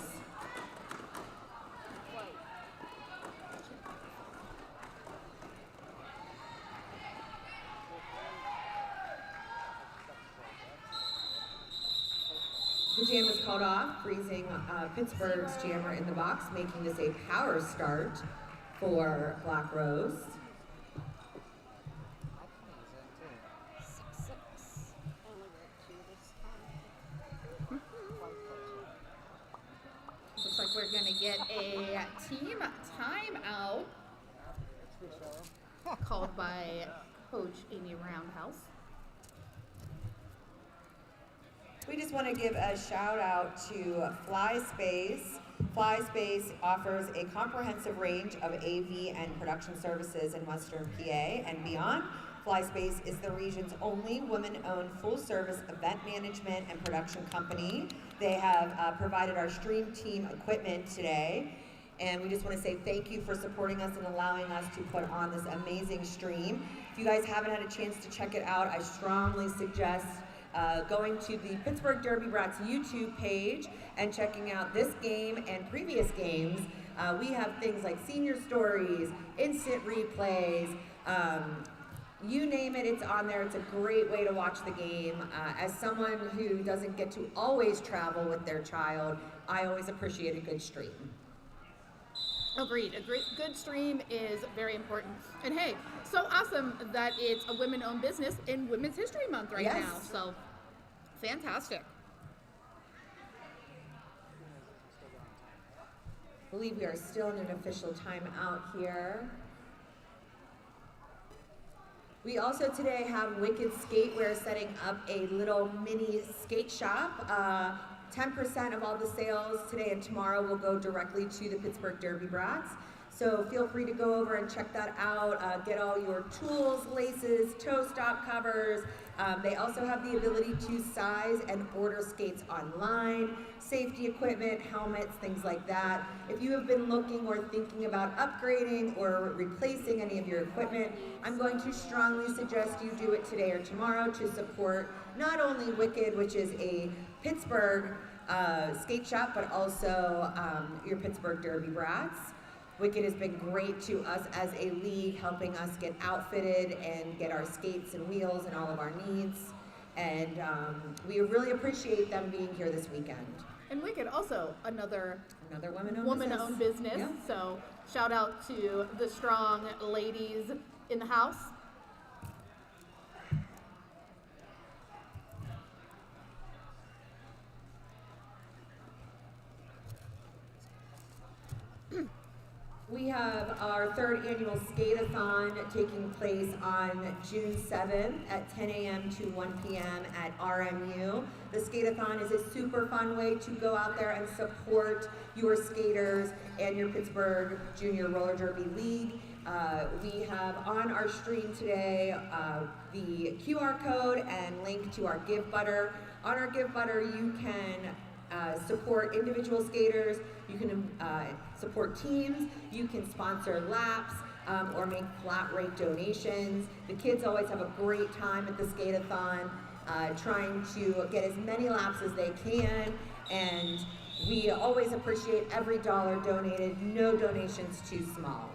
Speaker 10: The jam is called off, freezing Pittsburgh's jammer in the box, making this a power start for Black Rose.
Speaker 12: Looks like we're going to get a team timeout called by Coach Amy Roundhouse.
Speaker 10: We just want to give a shout out to FlySpace. FlySpace offers a comprehensive range of AV and production services in Western PA and beyond. FlySpace is the region's only women-owned full-service event management and production company. They have provided our stream team equipment today, and we just want to say thank you for supporting us and allowing us to put on this amazing stream. If you guys haven't had a chance to check it out, I strongly suggest going to the Pittsburgh Derby Brats YouTube page and checking out this game and previous games. We have things like senior stories, instant replays, you name it, it's on there. It's a great way to watch the game. As someone who doesn't get to always travel with their child, I always appreciate a good stream.
Speaker 12: Agreed. A good stream is very important. And hey, so awesome that it's a women-owned business in Women's History Month right now. So fantastic.
Speaker 10: I believe we are still in an official timeout here. We also today have Wicked Skatewear setting up a little mini skate shop. 10% of all the sales today and tomorrow will go directly to the Pittsburgh Derby Brats. So feel free to go over and check that out. Get all your tools, laces, toe stop covers. They also have the ability to size and order skates online, safety equipment, helmets, things like that. If you have been looking or thinking about upgrading or replacing any of your equipment, I'm going to strongly suggest you do it today or tomorrow to support not only Wicked, which is a Pittsburgh skate shop, but also your Pittsburgh Derby Brats. Wicked has been great to us as a league, helping us get outfitted and get our skates and wheels and all of our needs. And we really appreciate them being here this weekend.
Speaker 12: And Wicked also another
Speaker 10: woman-owned
Speaker 12: business.
Speaker 10: Yeah.
Speaker 12: So shout out to the strong ladies in the house.
Speaker 10: We have our third annual skate-a-thon taking place on June 7th at 10 a.m. to 1 p.m. at RMU. The skate-a-thon is a super fun way to go out there and support your skaters and your Pittsburgh Junior Roller Derby League. We have on our stream today the QR code and link to our Give Butter. On our Give Butter, you can support individual skaters, you can support teams, you can sponsor laps, or make flat rate donations. The kids always have a great time at the skate-a-thon, trying to get as many laps as they can, and we always appreciate every dollar donated, no donations too small.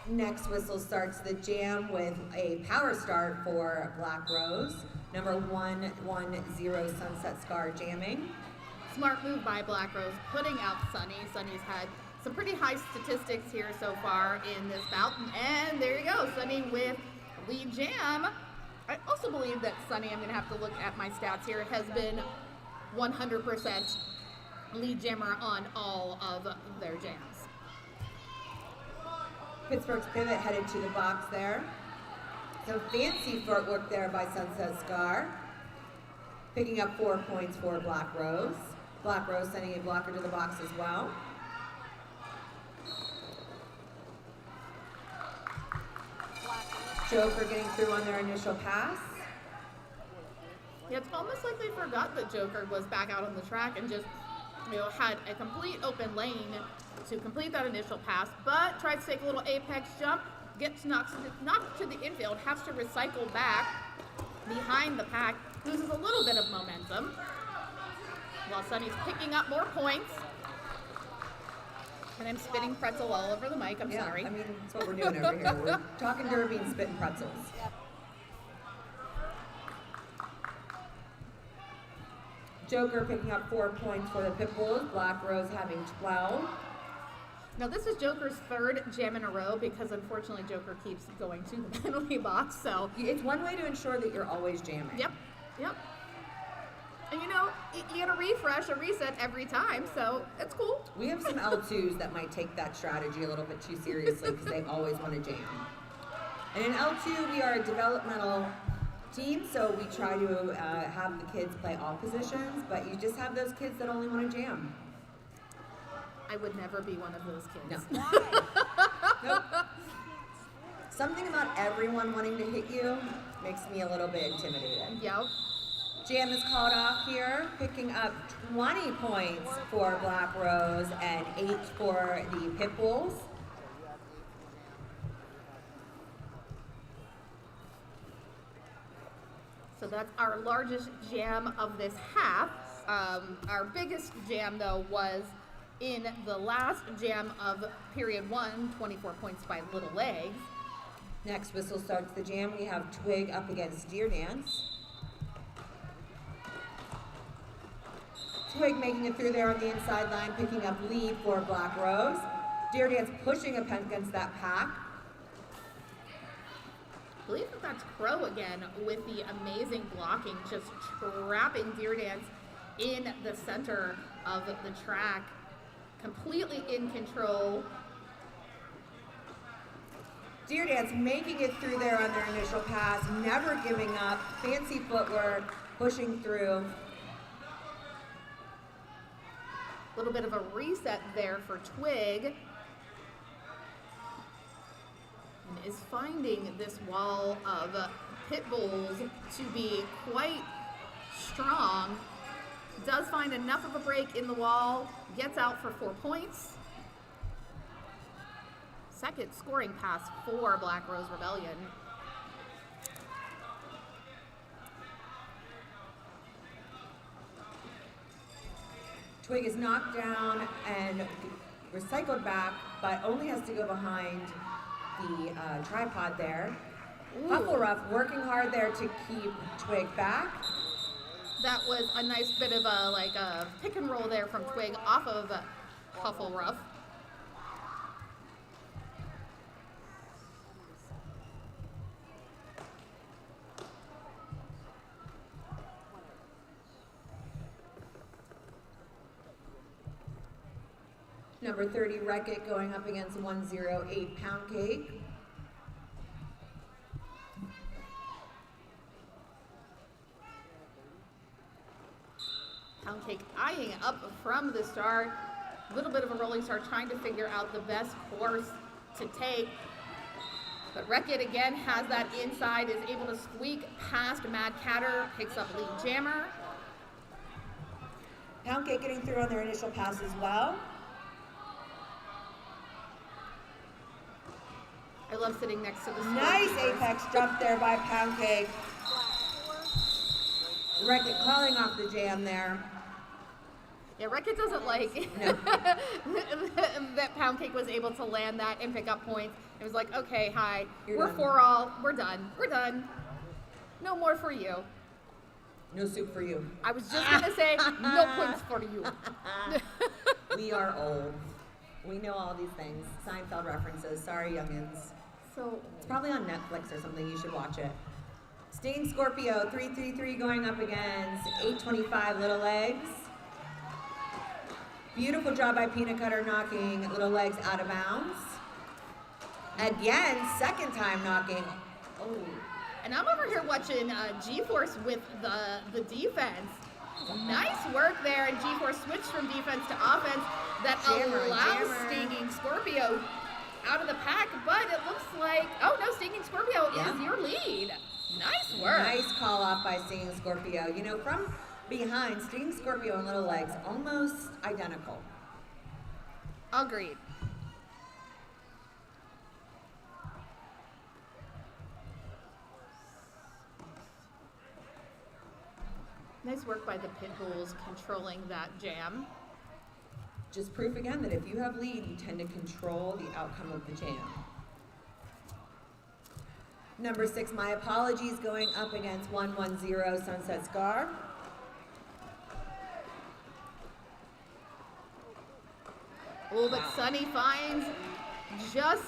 Speaker 10: Next whistle starts the jam with a power start for Black Rose, number 110 Sunset Scar jamming.
Speaker 12: Smart move by Black Rose, putting out Sunny. Sunny's had some pretty high statistics here so far in this bout. And there you go, Sunny with lead jam. I also believe that Sunny, I'm going to have to look at my stats here, has been 100% lead jammer on all of their jams.
Speaker 10: Pittsburgh's pivot headed to the box there. Some fancy footwork there by Sunset Scar. Picking up 4 points for Black Rose. Black Rose sending a blocker to the box as well. Joker getting through on their initial pass.
Speaker 12: Yeah, it's almost like they forgot that Joker was back out on the track and just, had a complete open lane to complete that initial pass, but tries to take a little apex jump, gets knocked to the infield, has to recycle back behind the pack, loses a little bit of momentum, while Sunny's picking up more points. And I'm spitting pretzel all over the mic, I'm sorry.
Speaker 10: I mean, that's what we're doing over here. We're talking derby and spitting pretzels. Joker picking up 4 points for the Pit Bulls. Black Rose having 12.
Speaker 12: Now this is Joker's third jam in a row because unfortunately Joker keeps going to the penalty box. So
Speaker 10: it's one way to ensure that you're always jamming.
Speaker 12: Yep. And you know, you get a refresh, a reset every time, so it's cool.
Speaker 10: We have some L2s that might take that strategy a little bit too seriously because they always want to jam. And in L2, we are a developmental team, so we try to have the kids play all positions, but you just have those kids that only want to jam.
Speaker 12: I would never be one of those kids.
Speaker 10: No. Nope. Something about everyone wanting to hit you makes me a little bit intimidated.
Speaker 12: Yep.
Speaker 10: Jam is called off here, picking up 20 points for Black Rose and 8 for the Pit Bulls.
Speaker 12: So that's our largest jam of this half. Our biggest jam, though, was in the last jam of period 1, 24 points by Little Legs.
Speaker 10: Next whistle starts the jam. We have Twig up against Deer Dance. Twig making it through there on the inside line, picking up lead for Black Rose. Deer Dance pushing up against that pack.
Speaker 12: I believe that that's Crow again with the amazing blocking, just trapping Deer Dance in the center of the track, completely in control.
Speaker 10: Deer Dance making it through there on their initial pass, never giving up, fancy footwork, pushing through.
Speaker 12: A little bit of a reset there for Twig. And is finding this wall of Pit Bulls to be quite strong. Does find enough of a break in the wall, gets out for 4 points. Second scoring pass for Black Rose Rebellion.
Speaker 10: Twig is knocked down and recycled back, but only has to go behind the tripod there. Huffleruff working hard there to keep Twig back.
Speaker 12: That was a nice bit of a pick and roll there from Twig off of Huffleruff.
Speaker 10: Number 30, Wreck-It going up against 108 Pound Cake.
Speaker 12: Pound Cake eyeing up from the start. A little bit of a rolling start, trying to figure out the best course to take. But Wreck-It again has that inside, is able to squeak past Mad Catter, picks up lead jammer.
Speaker 10: Pound Cake getting through on their initial pass as well.
Speaker 12: I love sitting next to the score.
Speaker 10: Nice apex jump there by Pound Cake. Wreck-It calling off the jam there.
Speaker 12: Yeah, Wreck-It doesn't like that Pound Cake was able to land that and pick up points. It was like, okay, hi, we're
Speaker 10: done.
Speaker 12: 4-all, we're done. No more for you.
Speaker 10: No soup for you.
Speaker 12: I was just gonna say, no points for you.
Speaker 10: We are old. We know all these things. Seinfeld references. Sorry, youngins.
Speaker 12: So
Speaker 10: it's probably on Netflix or something. You should watch it. Sting Scorpio 333 going up against 825 Little Legs. Beautiful job by Peanut Cutter knocking Little Legs out of bounds. Again, second time knocking. Oh.
Speaker 12: And I'm over here watching G-Force with the defense. Nice work there, and G-Force switched from defense to offense. That allows Stinging Scorpio out of the pack, but it looks like, oh no, Stinging Scorpio is your lead. Nice work.
Speaker 10: Nice call off by Stinging Scorpio. You know, from behind, Stinging Scorpio and Little Legs almost identical.
Speaker 12: Agreed. Nice work by the Pit Bulls controlling that jam.
Speaker 10: Just proof again that if you have lead, you tend to control the outcome of the jam. Number 6, My Apologies going up against 110 Sunset Scar.
Speaker 12: Oh, but Sunny finds just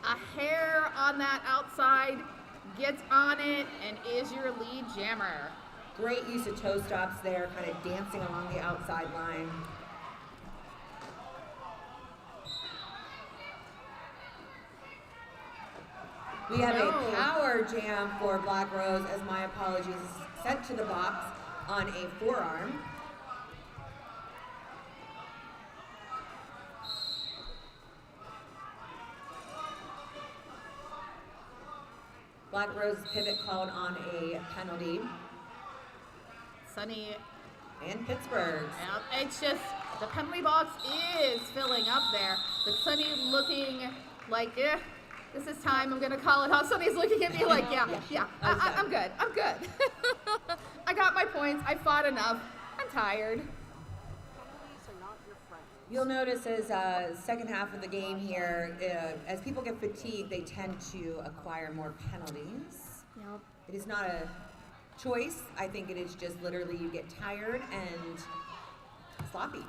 Speaker 12: a hair on that outside, gets on it, and is your lead jammer.
Speaker 10: Great use of toe stops there, kind of dancing along the outside line. We have a power jam for Black Rose, as my apologies, sent to the box on a forearm. Black Rose pivot called on a penalty.
Speaker 12: Sunny
Speaker 10: and Pittsburgh.
Speaker 12: Yeah, it's just the penalty box is filling up there, but Sunny looking like, this is time. I'm gonna call it off. Sunny's looking at me like, yeah. I'm good. I got my points. I fought enough. I'm tired.
Speaker 10: You'll notice as second half of the game here, as people get fatigued, they tend to acquire more penalties.
Speaker 12: Yep.
Speaker 10: It is not a choice. I think it is just literally you get tired and sloppy.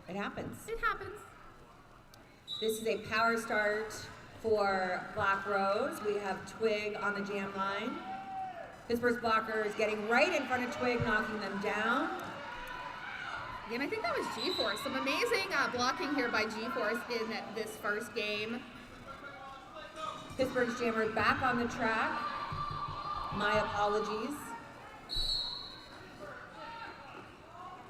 Speaker 10: It happens.
Speaker 12: It happens.
Speaker 10: This is a power start for Black Rose. We have Twig on the jam line. Pittsburgh's blocker is getting right in front of Twig, knocking them down.
Speaker 12: And I think that was G-Force. Some amazing blocking here by G-Force in this first game.
Speaker 10: Pittsburgh's jammer back on the track. My apologies.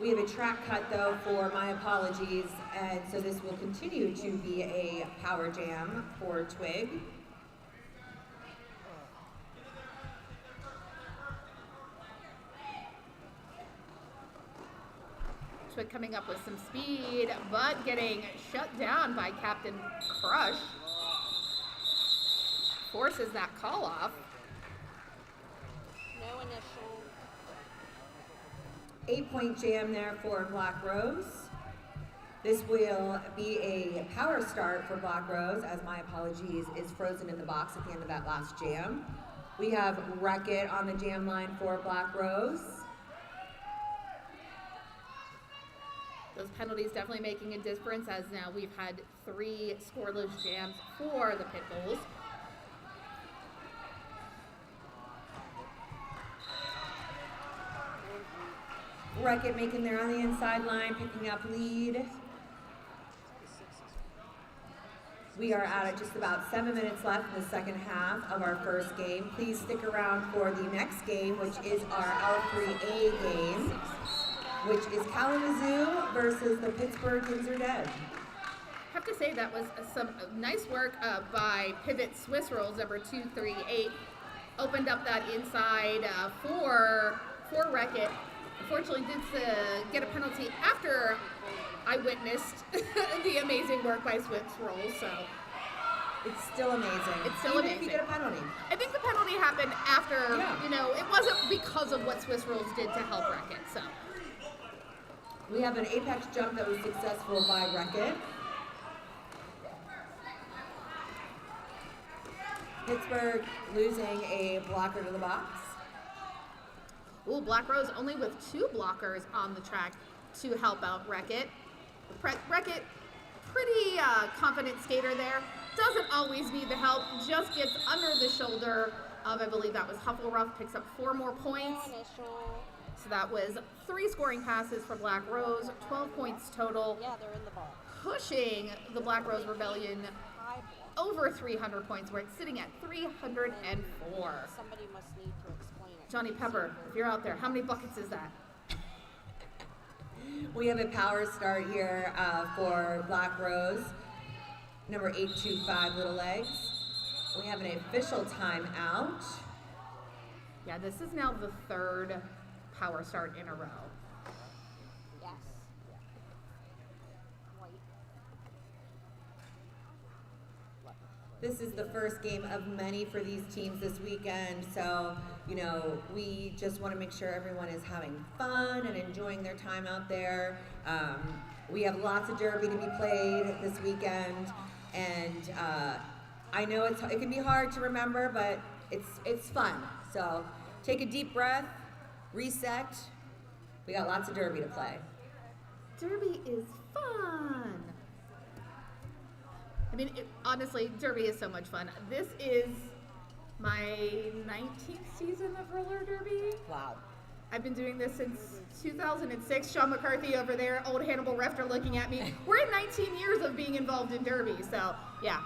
Speaker 10: We have a track cut though for my apologies, and so this will continue to be a power jam for Twig.
Speaker 12: Twig coming up with some speed, but getting shut down by Captain Crush. Forces that call off.
Speaker 11: No initial.
Speaker 10: 8-point jam there for Black Rose. This will be a power start for Black Rose, as my apologies is frozen in the box at the end of that last jam. We have Wreck-It on the jam line for Black Rose.
Speaker 12: Those penalties definitely making a difference, as now we've had 3 scoreless jams for the Pit Bulls.
Speaker 10: Wreck-It making there on the inside line, picking up lead. We are at just about 7 minutes left in the second half of our first game. Please stick around for the next game, which is our L3A game, which is Kalamazoo versus the Pittsburgh Yinzer Dead.
Speaker 12: I have to say that was some nice work by Pivot Swiss Rolls, number 238. Opened up that inside for Wreck-It. Unfortunately, did get a penalty after I witnessed the amazing work by Swiss Rolls. So
Speaker 10: it's still amazing.
Speaker 12: It's still
Speaker 10: Even
Speaker 12: amazing.
Speaker 10: if you get a penalty.
Speaker 12: I think the penalty happened after, it wasn't because of what Swiss Rolls did to help Wreck-It. So
Speaker 10: we have an apex jump that was successful by Wreck-It. Pittsburgh losing a blocker to the box.
Speaker 12: Ooh, Black Rose only with 2 blockers on the track to help out Wreck-It. Wreck-It, pretty confident skater there. Doesn't always need the help, just gets under the shoulder of, I believe that was Huffleruff, picks up 4 more points. So that was 3 scoring passes for Black Rose, 12 points total.
Speaker 11: Yeah, they're in the ball.
Speaker 12: Pushing the Black Rose Rebellion over 300 points, where it's sitting at 304.
Speaker 11: Somebody must need to explain it.
Speaker 12: Johnny Pepper, if you're out there, how many buckets is that?
Speaker 10: We have a power start here for Black Rose, number 825 Little Legs. We have an official timeout.
Speaker 12: Yeah, this is now the 3rd power start in a row.
Speaker 11: Yes.
Speaker 10: This is the first game of many for these teams this weekend, so, we just want to make sure everyone is having fun and enjoying their time out there. We have lots of derby to be played this weekend, and I know it can be hard to remember, but it's fun. So take a deep breath, reset. We got lots of derby to play.
Speaker 12: Derby is fun. I mean, honestly, Derby is so much fun. This is my 19th season of roller derby.
Speaker 16: Wow.
Speaker 12: I've been doing this since 2006. Sean McCarthy over there, old Hannibal Refter looking at me. We're at 19 years of being involved in derby, so yeah.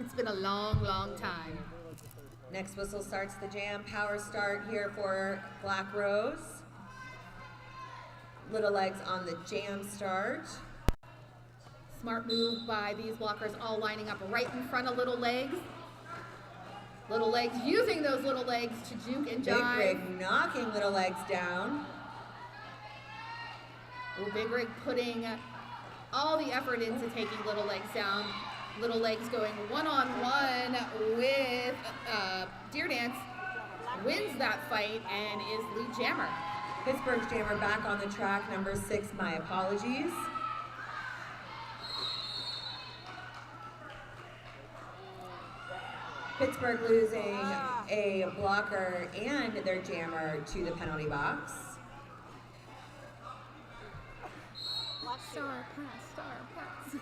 Speaker 12: It's been a long, long time.
Speaker 10: Next whistle starts the jam. Power start here for Black Rose. Little legs on the jam start.
Speaker 12: Smart move by these blockers, all lining up right in front of Little Legs. Little Legs using those little legs to juke and jive.
Speaker 10: Big Rig knocking Little Legs down.
Speaker 12: Ooh, Big Rig putting all the effort into taking Little Legs down. Little Legs going one-on-one with Deer Dance. Wins that fight and is lead jammer.
Speaker 10: Pittsburgh's jammer back on the track, number 6, My Apologies. Pittsburgh losing a blocker and their jammer to the penalty box.
Speaker 12: Star pass, star pass.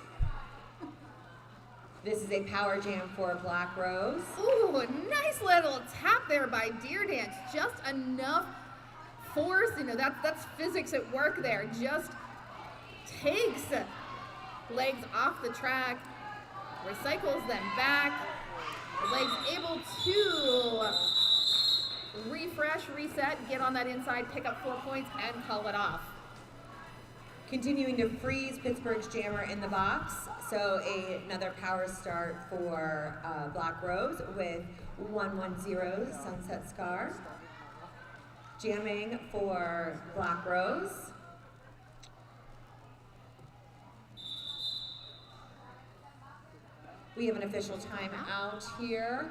Speaker 10: This is a power jam for Black Rose.
Speaker 12: Ooh, a nice little tap there by Deer Dance. Just enough force, you know, that's physics at work there. Just takes legs off the track, recycles them back. Legs able to refresh, reset, get on that inside, pick up 4 points, and call it off.
Speaker 10: Continuing to freeze Pittsburgh's jammer in the box. So another power start for Black Rose with 110 Sunset Scar. Jamming for Black Rose. We have an official timeout here.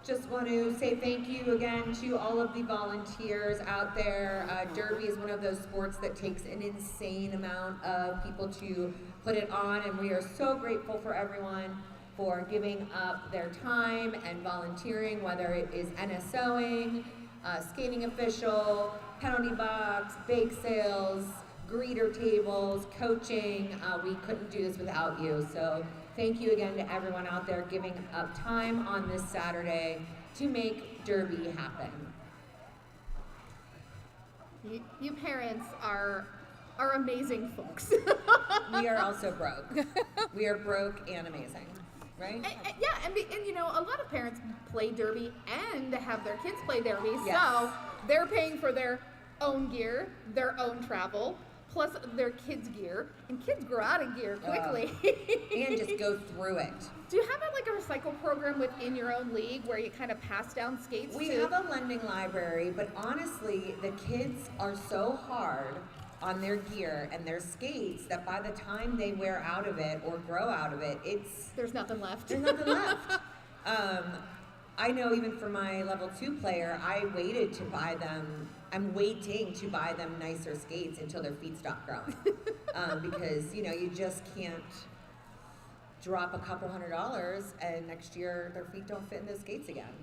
Speaker 10: Just want to say thank you again to all of the volunteers out there. Derby is one of those sports that takes an insane amount of people to put it on, and we are so grateful for everyone for giving up their time and volunteering, whether it is NSOing, skating official, penalty box, bake sales, greeter tables, coaching. We couldn't do this without you. So thank you again to everyone out there giving up time on this Saturday to make Derby happen.
Speaker 12: You parents are amazing folks.
Speaker 10: We are also broke. We are broke and amazing, right?
Speaker 12: And you know, a lot of parents play Derby and have their kids play Derby,
Speaker 10: Yes.
Speaker 12: so they're paying for their own gear, their own travel, plus their kids' gear, and kids grow out of gear quickly.
Speaker 10: And just go through it.
Speaker 12: Do you have like a recycle program within your own league where you kind of pass down skates?
Speaker 10: We have a lending library, but honestly, the kids are so hard on their gear and their skates that by the time they wear out of it or grow out of it,
Speaker 12: there's nothing left.
Speaker 10: There's nothing left. I know even for my level 2 player, I waited to buy them. I'm waiting to buy them nicer skates until their feet stop growing. Because, you know, you just can't drop a couple $100 and next year their feet don't fit in those skates again.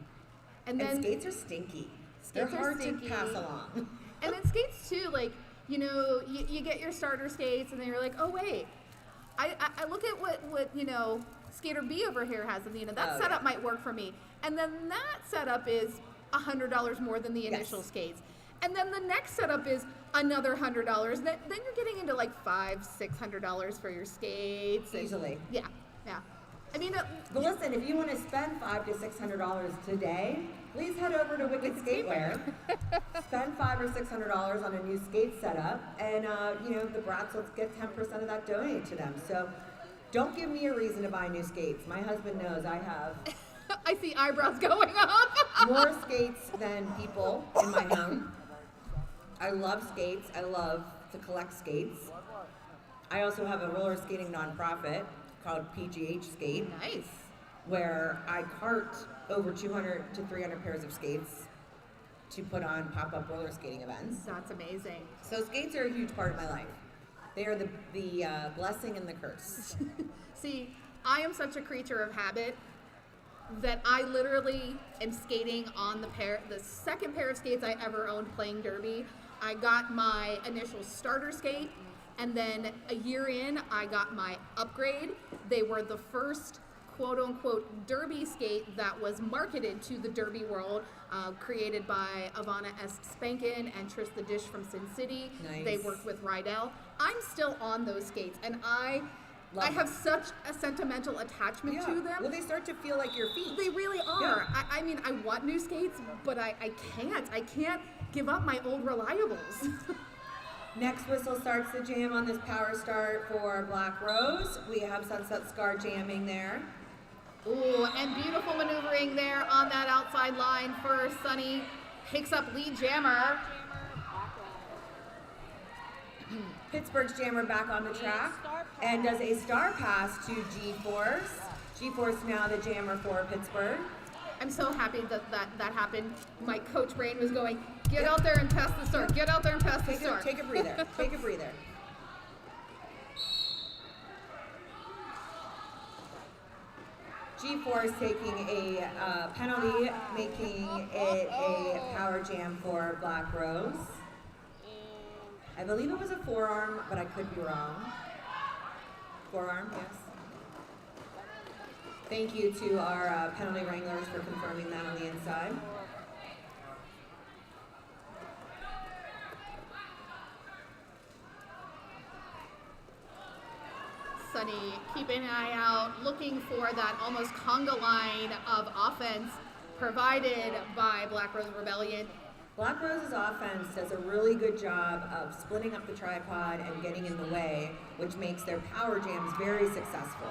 Speaker 10: And skates are stinky. They're hard to pass along.
Speaker 12: And then skates too, like, you know, you get your starter skates and then you're like, oh wait, I look at what you know, skater B over here has, and you know, that setup might work for me. And then that setup is $100 more than the initial skates. And then the next setup is another $100. Then you're getting into like $500-600 for your skates.
Speaker 10: Easily.
Speaker 12: Yeah. I mean,
Speaker 10: but listen, if you want to spend $500 to $600 today, please head over to Wicked Skatewear. Spend $500 or $600 on a new skate setup, and you know, the brats will get 10% of that donated to them. So don't give me a reason to buy new skates. My husband knows I have.
Speaker 12: I see eyebrows going up.
Speaker 10: More skates than people in my home. I love skates. I love to collect skates. I also have a roller skating nonprofit called PGH Skate.
Speaker 12: Nice.
Speaker 10: Where I cart over 200 to 300 pairs of skates to put on pop-up roller skating events.
Speaker 12: That's amazing.
Speaker 10: So skates are a huge part of my life. They are the blessing and the curse.
Speaker 12: See, I am such a creature of habit that I literally am skating on the second pair of skates I ever owned playing Derby. I got my initial starter skate, And then a year in, I got my upgrade. They were the first quote-unquote derby skate that was marketed to the derby world, created by Ivana S. Spankin and Trish the Dish from Sin City.
Speaker 10: Nice.
Speaker 12: They worked with Rydell. I'm still on those skates, and I have such a sentimental attachment to them.
Speaker 10: Well, they start to feel like your feet.
Speaker 12: They really are. I mean, I want new skates, but I can't. I can't give up my old reliables.
Speaker 10: Next whistle starts the jam on this power start for Black Rose. We have Sunset Scar jamming there.
Speaker 12: Ooh, and beautiful maneuvering there on that outside line for Sunny. Picks up lead jammer.
Speaker 10: Pittsburgh's jammer back on the track and does a star pass to G-Force. G-Force now the jammer for Pittsburgh.
Speaker 12: I'm so happy that happened. My coach brain was going, get out there and pass the start. Get out there and pass the start.
Speaker 10: Take a breather. Take a breather. G-Force taking a penalty, making it a power jam for Black Rose. I believe it was a forearm, but I could be wrong. Forearm, yes. Thank you to our penalty wranglers for confirming that on the inside.
Speaker 12: Sunny keeping an eye out, looking for that almost conga line of offense provided by Black Rose Rebellion.
Speaker 10: Black Rose's offense does a really good job of splitting up the tripod and getting in the way, which makes their power jams very successful.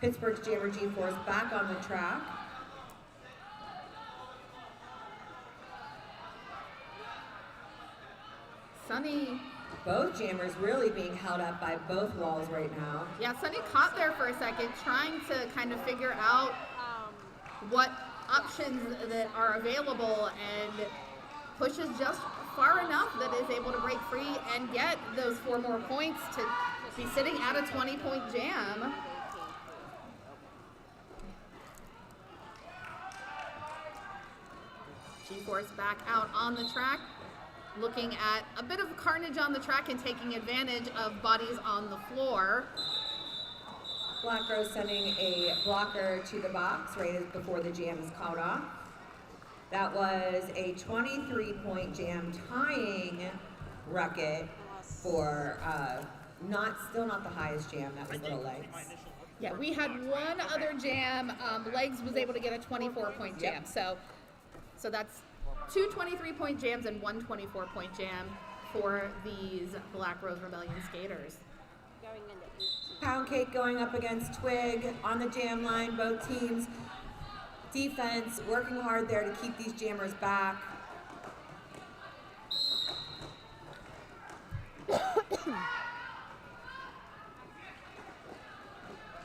Speaker 10: Pittsburgh's jammer G-Force back on the track.
Speaker 12: Sunny.
Speaker 10: Both jammers really being held up by both walls right now.
Speaker 12: Yeah, Sunny caught there for a second, trying to kind of figure out what options that are available, and pushes just far enough that is able to break free and get those 4 more points to be sitting at a 20-point jam. G-Force back out on the track, looking at a bit of carnage on the track and taking advantage of bodies on the floor.
Speaker 10: Black Rose sending a blocker to the box right before the jam is called off. That was a 23-point jam tying record for still not the highest jam. That was Little Legs.
Speaker 12: Yeah, we had one other jam. Legs was able to get a 24-point jam.
Speaker 10: Yep.
Speaker 12: So that's 2 23-point jams and 1 24-point jam for these Black Rose Rebellion skaters.
Speaker 10: Pound Cake going up against Twig on the jam line. Both teams defense working hard there to keep these jammers back.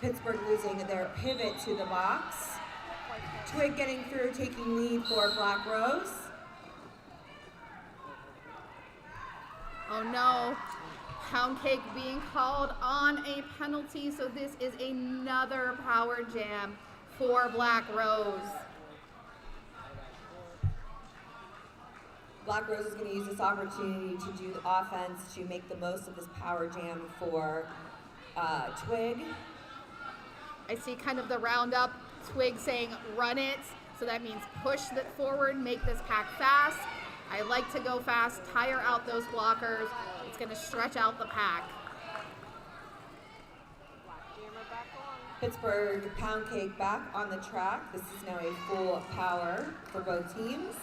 Speaker 10: Pittsburgh losing their pivot to the box. Twig getting through, taking lead for Black Rose.
Speaker 12: Oh no, Pound Cake being called on a penalty, so this is another power jam for Black Rose.
Speaker 10: Black Rose is going to use this opportunity to do the offense to make the most of this power jam for Twig.
Speaker 12: I see kind of the roundup, Twig saying run it, so that means push it forward, make this pack fast. I like to go fast, tire out those blockers. It's going to stretch out the pack.
Speaker 10: Pittsburgh Pound Cake back on the track. This is now a full power for both teams.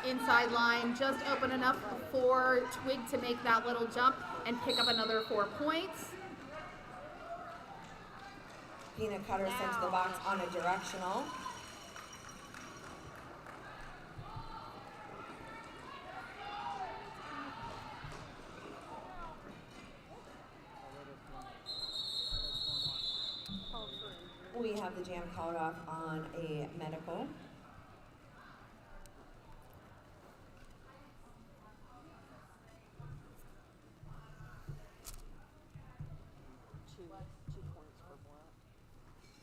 Speaker 12: Inside line just open enough for Twig to make that little jump and pick up another 4 points.
Speaker 10: Peanut Cutter sent to the box on a directional. We have the jam called off on a medical.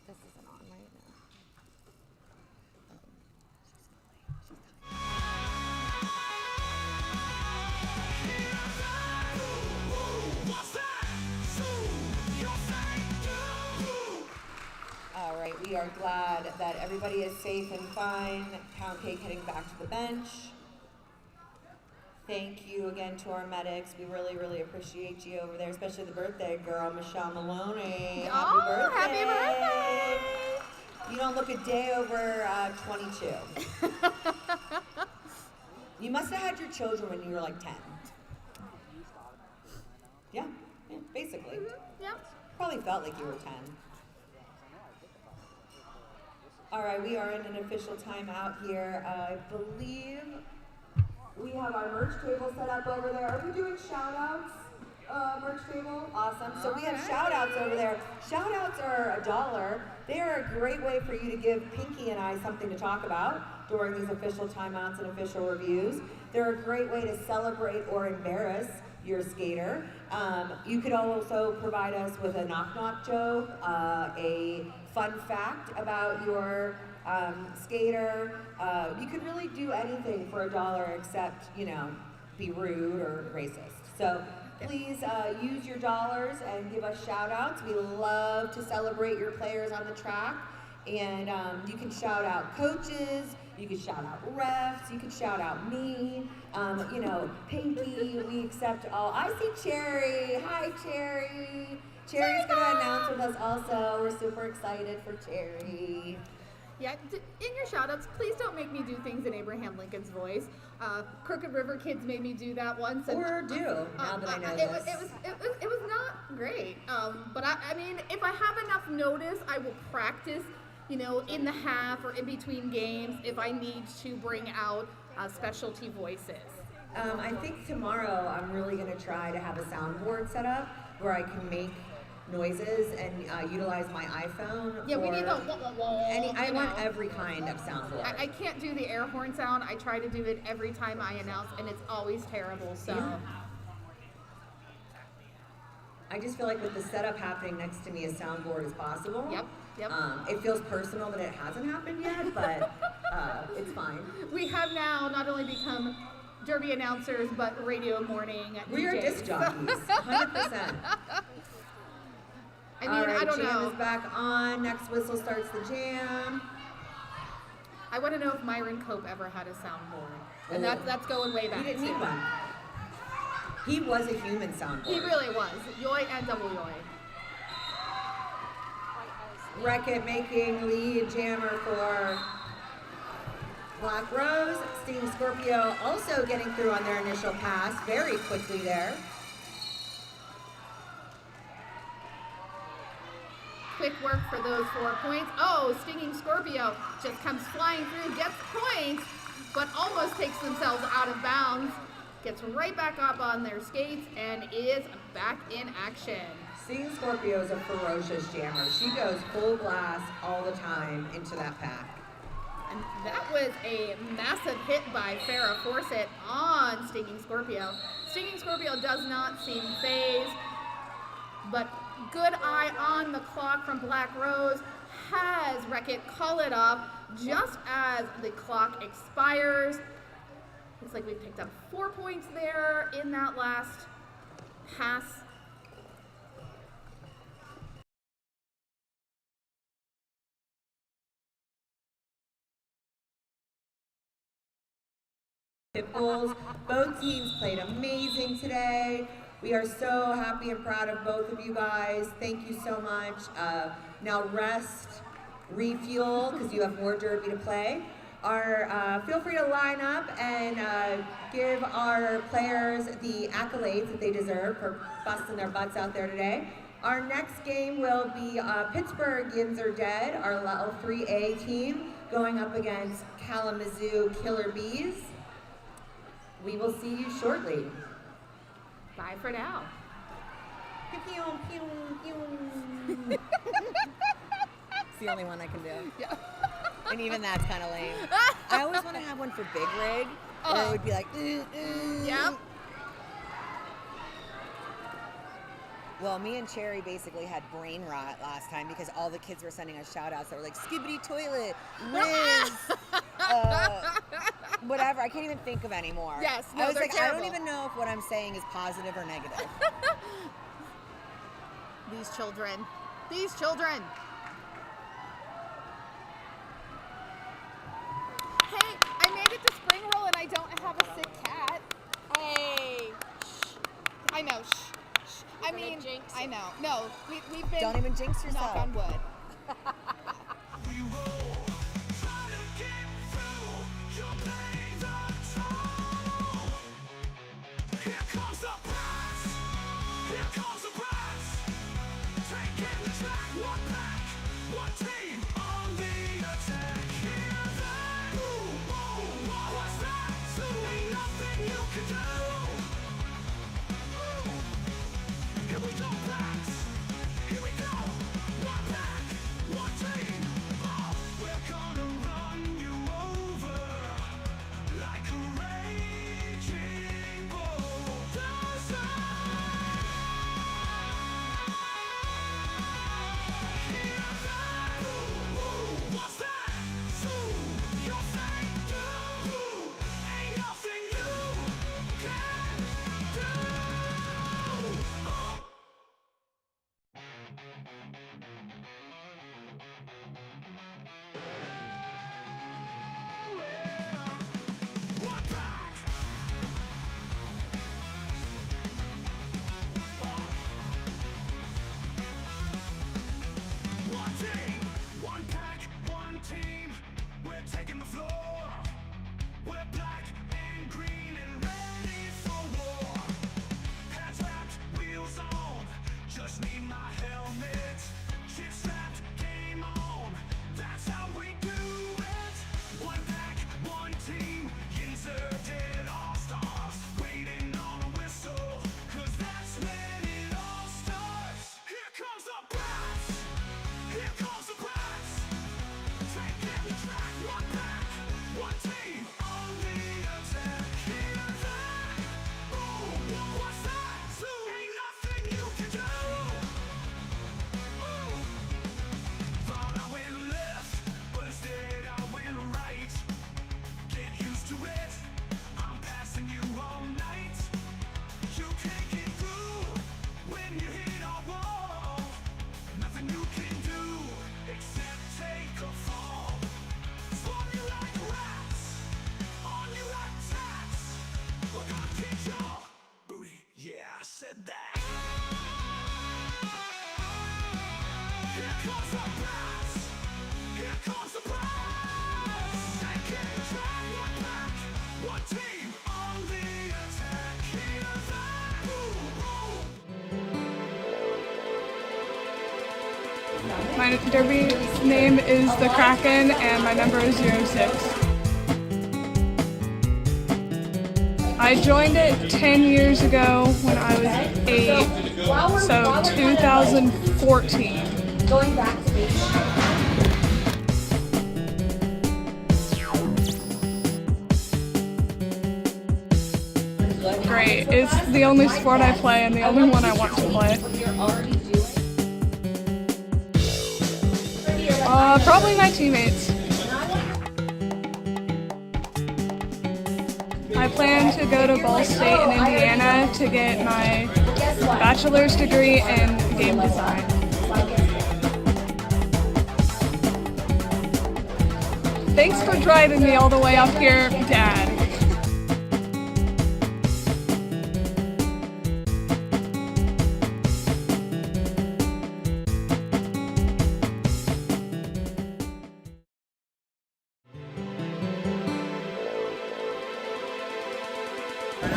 Speaker 16: This isn't on right now.
Speaker 10: are glad that everybody is safe and fine. Pound cake heading back to the bench. Thank you again to our medics. We really, really appreciate you over there, especially the birthday girl, Michelle Maloney.
Speaker 12: Oh,
Speaker 10: Happy birthday!
Speaker 12: happy birthday!
Speaker 10: You don't look a day over 22. You must have had your children when you were like 10. Yeah, basically.
Speaker 12: Yeah.
Speaker 10: Probably felt like you were 10. All right, we are in an official timeout here. I believe we have our merch table set up over there. Are we doing shout-outs? Merch table? Awesome. So we have shout-outs over there. Shout-outs are $1. They are a great way for you to give Pinky and I something to talk about during these official timeouts and official reviews. They're a great way to celebrate or embarrass your skater. You could also provide us with a knock-knock joke, a fun fact about your skater. You could really do anything for $1 except, be rude or racist. So please use your dollars and give us shout outs. We love to celebrate your players on the track. And you can shout out coaches, you can shout out refs, you can shout out me, Pinky, we accept all. I see Cherry. Hi, Cherry. Cherry's going to announce with us also. We're super excited for Cherry.
Speaker 12: Yeah, in your shout-outs, please don't make me do things in Abraham Lincoln's voice. Crooked River Kids made me do that once. And,
Speaker 10: or do, now that I know this.
Speaker 12: It was not great. But I mean, if I have enough notice, I will practice, in the half or in between games if I need to bring out specialty voices.
Speaker 10: I think tomorrow I'm really going to try to have a soundboard set up where I can make noises and utilize my iPhone.
Speaker 12: Yeah, we need the
Speaker 10: I want every kind of soundboard.
Speaker 12: I can't do the air horn sound. I try to do it every time I announce, and it's always terrible. So
Speaker 10: yeah. I just feel like with the setup happening next to me, a soundboard is possible.
Speaker 12: Yep.
Speaker 10: It feels personal that it hasn't happened yet, but it's fine.
Speaker 12: We have now not only become Derby announcers, but radio morning
Speaker 10: We
Speaker 12: DJs.
Speaker 10: are disc jockeys, 100%.
Speaker 12: I mean,
Speaker 10: all right,
Speaker 12: I don't
Speaker 10: jam
Speaker 12: know.
Speaker 10: is back on. Next whistle starts the jam.
Speaker 12: I want to know if Myron Cope ever had a soundboard, and that's going way back.
Speaker 10: He didn't need one. He was a human soundboard.
Speaker 12: He really was. Yoy and double yoy.
Speaker 10: Wreck-It making lead jammer for Black Rose. Stinging Scorpio also getting through on their initial pass very quickly there.
Speaker 12: Quick work for those 4 points. Oh, Stinging Scorpio just comes flying through, gets points, but almost takes themselves out of bounds. Gets right back up on their skates and is back in action.
Speaker 10: Stinging Scorpio is a ferocious jammer. She goes full blast all the time into that pack.
Speaker 12: And that was a massive hit by Farrah Fawcett on Stinging Scorpio. Stinging Scorpio does not seem phased, but good eye on the clock from Black Rose has Wreck-It call it up just as the clock expires. Looks like we picked up 4 points there in that last pass.
Speaker 10: Bulls. Both teams played amazing today. We are so happy and proud of both of you guys. Thank you so much. Now rest, refuel, because you have more derby to play. Feel free to line up and give our players the accolades that they deserve for busting their butts out there today. Our next game will be Pittsburgh Yinzer Dead, our level 3A team, going up against Kalamazoo Killer Bees. We will see you shortly.
Speaker 12: Bye for now.
Speaker 16: It's the only one I can do. Yeah. And even that's kind of lame. I always want to have one for Big Rig, where it would be like,
Speaker 12: Yeah.
Speaker 16: Well, me and Cherry basically had brain rot last time because all the kids were sending us shout outs that were like, Skibbity Toilet, Riz, whatever. I can't even think of anymore.
Speaker 12: Yes, no,
Speaker 16: I was
Speaker 12: they're
Speaker 16: like,
Speaker 12: terrible.
Speaker 16: I don't even know if what I'm saying is positive or negative.
Speaker 12: These children. These children.
Speaker 17: know. Shh. I mean, I know. No, we've been.
Speaker 16: Don't even jinx yourself.
Speaker 17: Knock on wood.
Speaker 1: My derby name is the Kraken and my number is 06. I joined it 10 years ago when I was 8, so 2014.
Speaker 10: Going back to basics.
Speaker 1: Great. It's the only sport I play and the only one I want to play. Probably my teammates. I plan to go to Ball State in Indiana to get my bachelor's degree in game design. Thanks for driving me all the way up here, Dad.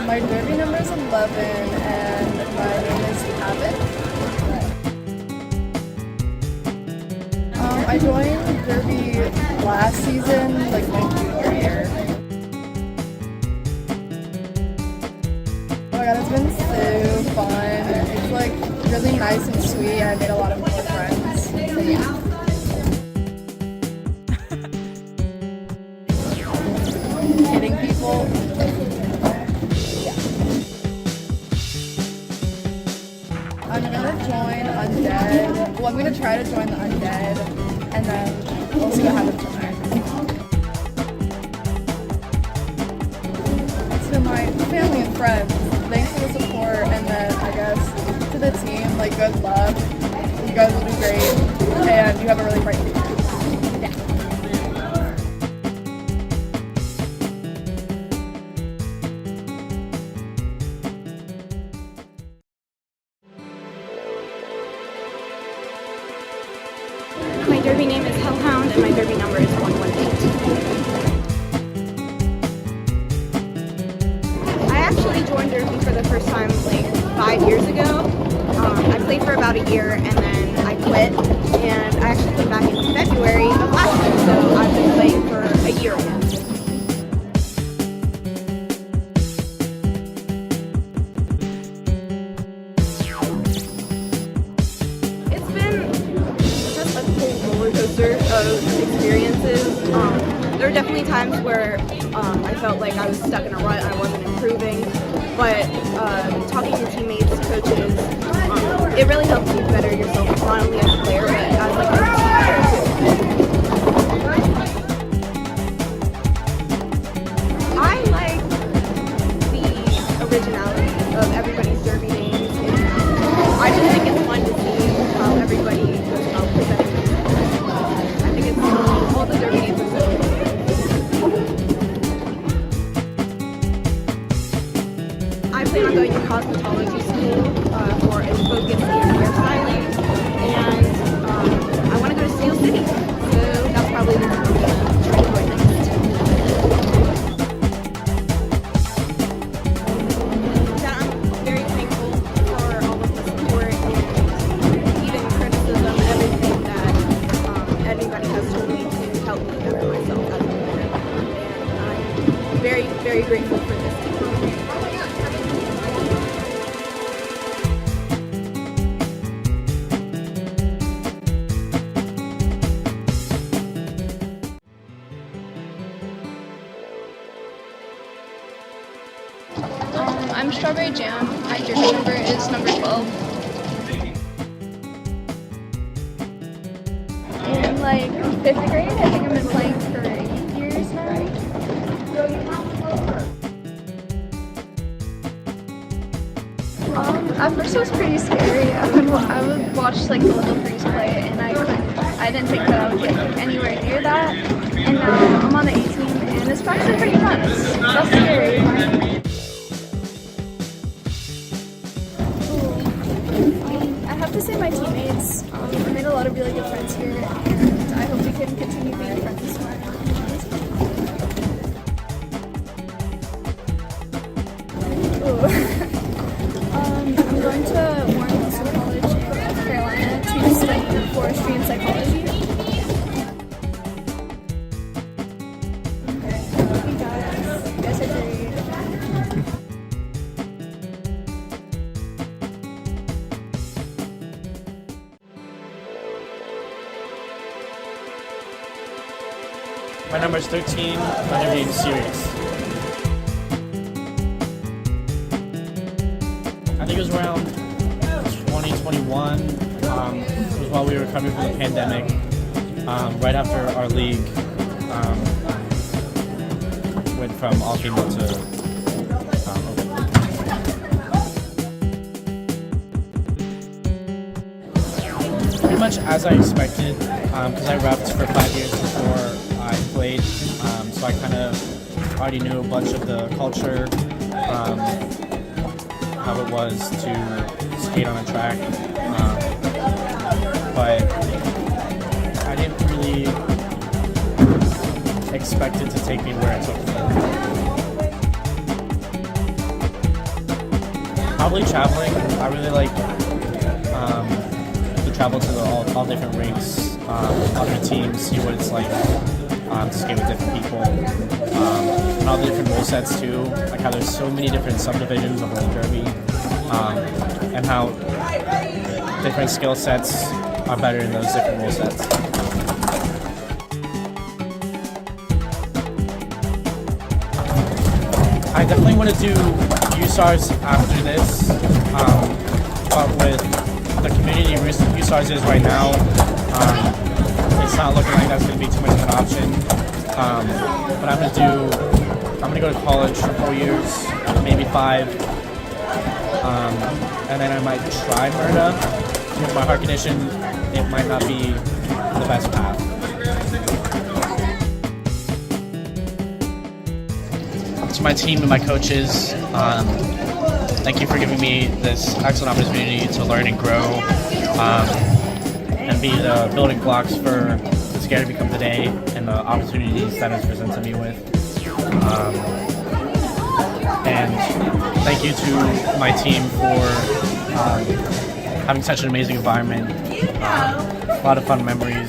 Speaker 18: My derby number is 11 and my name is Abbott. I joined derby last season, like my junior year. Oh my god, it's been so fun. It's like really nice and sweet. I made a lot of more friends. So yeah. Hitting people. I'm gonna join Undead. Well, I'm gonna try to join the Undead, and then we'll see what happens from there. To my family and friends, thanks for the support, and then I guess to the team, like good luck. You guys will do great, and you have a really bright future.
Speaker 4: My derby name is Hellhound and my derby number is 118. I actually joined derby for the first time like 5 years ago. I played for about a year and then I quit, and I actually came back in February of last year, so I've been playing for a year again. It's been just a whole roller coaster of experiences. There were definitely times where I felt like I was stuck in a rut, I wasn't improving, but talking to teammates, coaches, it really helps you better yourself, not only as a player, but as like a team player too. I like the originality of everybody's derby names, and I just think it's fun to see how everybody goes about presenting themselves. I think it's all the derby names are so cool. I plan on going to cosmetology school for a focus in hairstyling, and I want to go to Steel City, so that's probably where I'm going to try to go next. That I'm very thankful for all of the support and even criticism, everything that everybody has told me to help me better myself as a player, and I'm very, very grateful for this team.
Speaker 5: I'm Strawberry Jam. My jersey number is number 12. In like 5th grade, I think I've been playing for 8 years now. At first it was pretty scary. I would watch like the little freeze play, and I didn't think that I would get anywhere near that. And now I'm on the A team, and it's actually pretty fun. That's scary. I have to say my teammates. I made a lot of really good friends here, and I hope we can continue being friends. I'm going to Monroeville College in North Carolina to study forestry and psychology. Okay, love you guys. You guys are great.
Speaker 2: My number is 13, under being serious. I think it was around 2021. It was while we were coming from the pandemic, right after our league went from all female to open. Pretty much as I expected, because I repped for 5 years before I played, so I kind of already knew a bunch of the culture, how it was to skate on a track, but I didn't really expect it to take me where it took me. Probably traveling. I really like to travel to all different rinks, other teams, see what it's like to skate with different people, and all the different rule sets too, like how there's so many different subdivisions of roller derby, and how different skill sets are better in those different rule sets. I definitely want to do USARs after this, but with the community USARs is right now, it's not looking like that's going to be too much of an option. But I'm going to go to college for 4 years, maybe 5, and then I might try MRDA. With my heart condition, it might not be the best path. To my team and my coaches, thank you for giving me this excellent opportunity to learn and grow. and be the building blocks for what's going to become today and the opportunities that it's presented me with. And thank you to my team for having such an amazing environment. A lot of fun memories,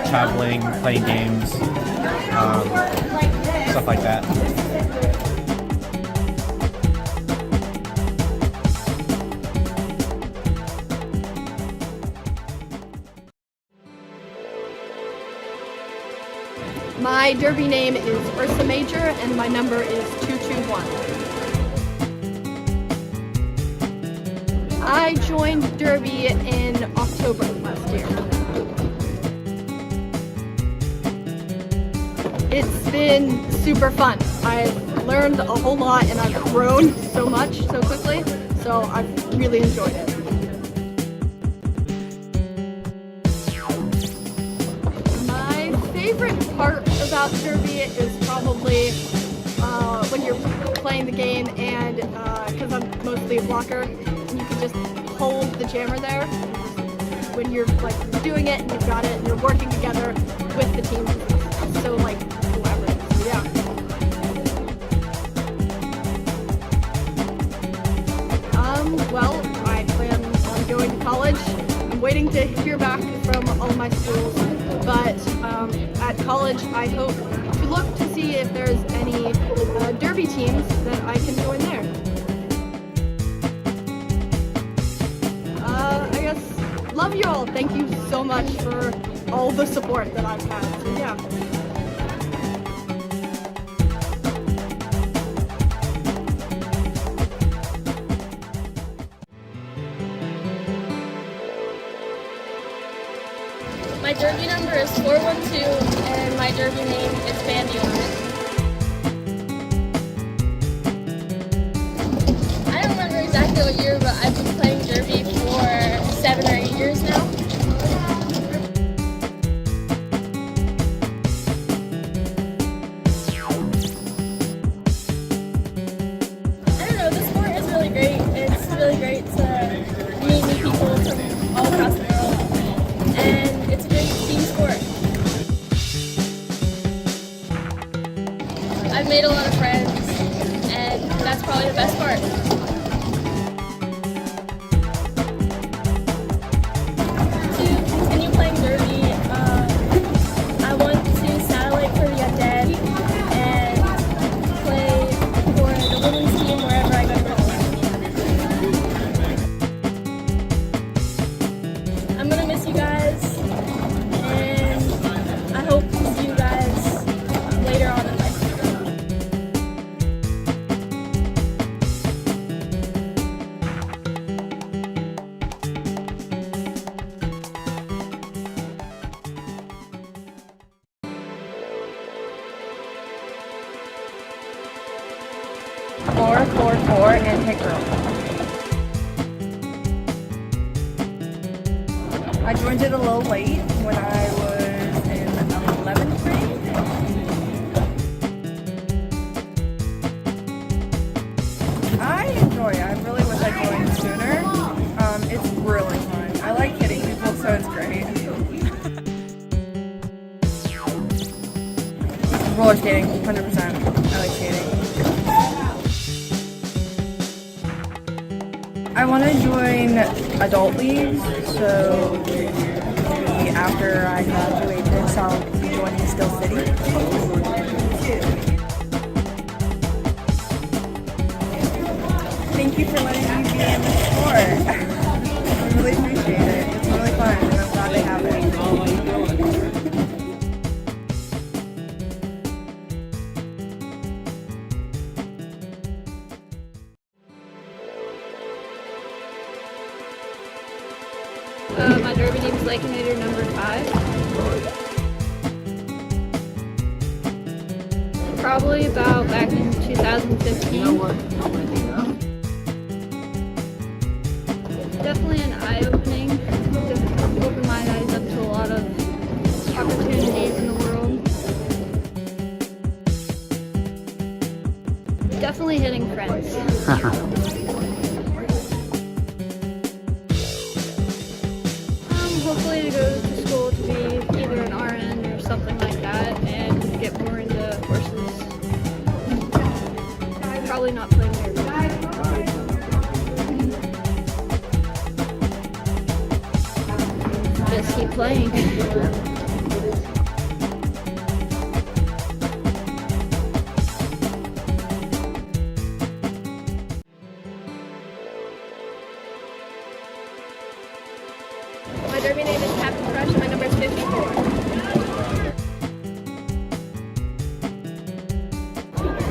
Speaker 2: traveling, playing games, stuff like that.
Speaker 6: My derby name is Ursa Major and my number is 221. I joined derby in October last year. It's been super fun. I've learned a whole lot and I've grown so much so quickly, so I've really enjoyed it. My favorite part about derby is probably when you're playing the game and because I'm mostly a blocker, and you can just hold the jammer there when you're like doing it and you've got it and you're working together with the team. It's so like collaborative. So yeah. Well, I plan on going to college. I'm waiting to hear back from all my schools, but at college I hope to look to see if there's any derby teams that I can join there. I guess, love you all. Thank you so much for all the support that I've had. So yeah.
Speaker 7: My derby number is 412 and my derby name is Bandiola. I don't remember exactly what year, but I've been playing derby for 7 or 8 years now. I don't know, the sport is really great. It's really great to meet new people from all across the world. And it's a great team sport. I've made a lot of friends, and that's probably the best part. To continue playing derby, I want to satellite for the undead and play for the women's team wherever I go to. I'm gonna miss you guys, and I hope to see you guys later on in life.
Speaker 18: Four, and hit girl. I joined it a little late when I was in 11th grade. I enjoy it. I really wish I joined sooner. It's really fun. I like hitting people, so it's great. Roller skating, 100%. I like skating. I want to join adult leagues, so maybe after I graduate this, I'll be joining Still City. Thank you for letting me be in the sport. I really appreciate it. It's really fun, and I'm glad they have it.
Speaker 5: My derby name is Lakenator number 5. Probably about back in 2015. Definitely an eye-opening. Just opened my eyes up to a lot of opportunities in the world. Definitely hitting friends. Hopefully to go to
Speaker 7: really not playing derby. Just keep playing.
Speaker 6: My derby name is Captain Crush and my number is 54.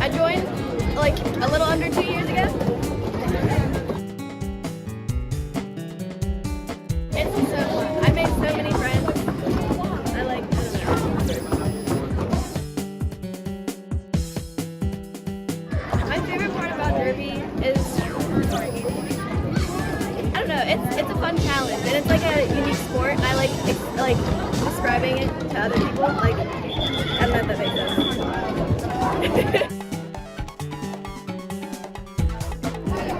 Speaker 6: I joined like a little under 2 years ago. It's so fun. I made so many friends. I don't know. My favorite part about derby is, I don't know, it's a fun challenge and it's like a unique sport. I like describing it to other people. Like, I don't know if that makes sense.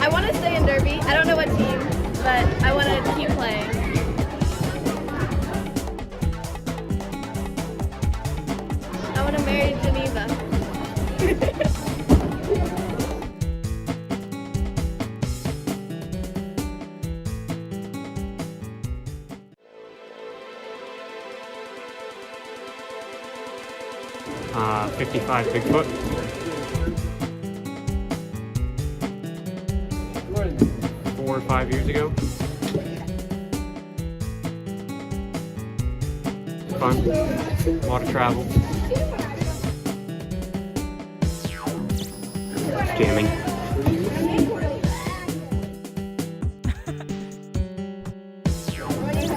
Speaker 6: I want to stay in derby. I don't know what team, but I want to keep playing. I want to marry Geneva.
Speaker 8: 55 Bigfoot. Four or 5 years ago. Fun. A lot of travel. Jamming.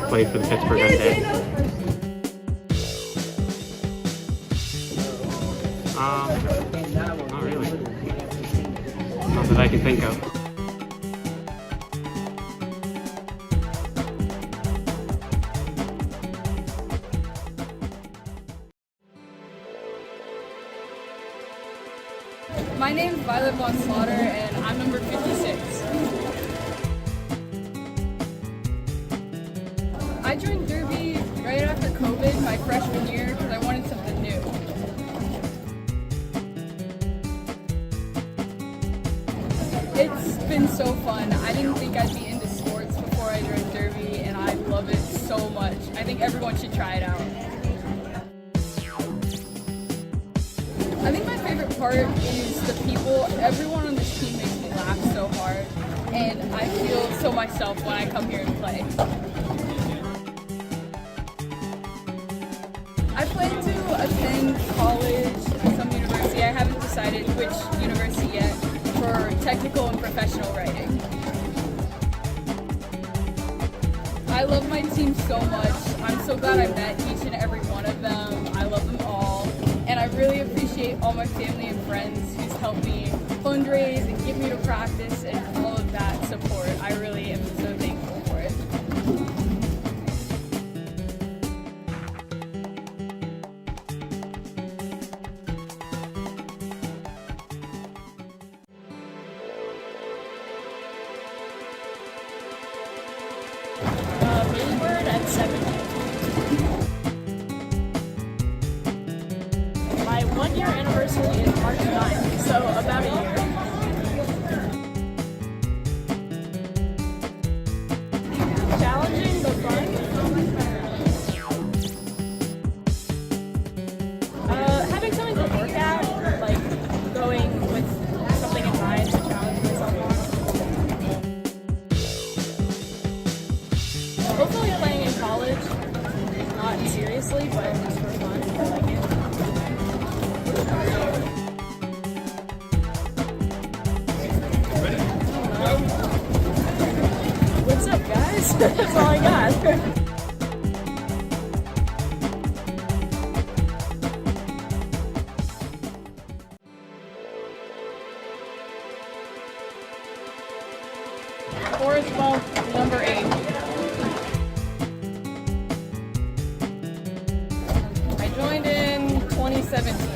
Speaker 8: Played for the Pittsburgh Undead. Not really. Not that I can think of.
Speaker 1: My name is Violet Von Slaughter, and I'm number 56. I joined derby right after COVID, my freshman year, because I wanted something new. It's been so fun. I didn't think I'd be into sports before I joined derby, and I love it so much. I think everyone should try it out. I think my favorite part is the people. Everyone on this team makes me laugh so hard, and I feel so myself when I come here and play. I plan to attend college at some university. I haven't decided which university yet, for technical and professional writing. I love my team so much. I'm so glad I met each and every one of them. I love them all. And I really appreciate all my family and friends who's helped me fundraise and get me to practice and all of that support. I really am so thankful for it.
Speaker 7: Bluegrass at 17. My 1 year anniversary is March 9th, so about a year. Challenging but fun. Having something to work at, like going with something in mind to challenge myself on. Hopefully playing in college, not seriously, but just for fun. I like it. What's up, guys? That's all I got.
Speaker 1: Forest Bump, number 8. I joined in 2017.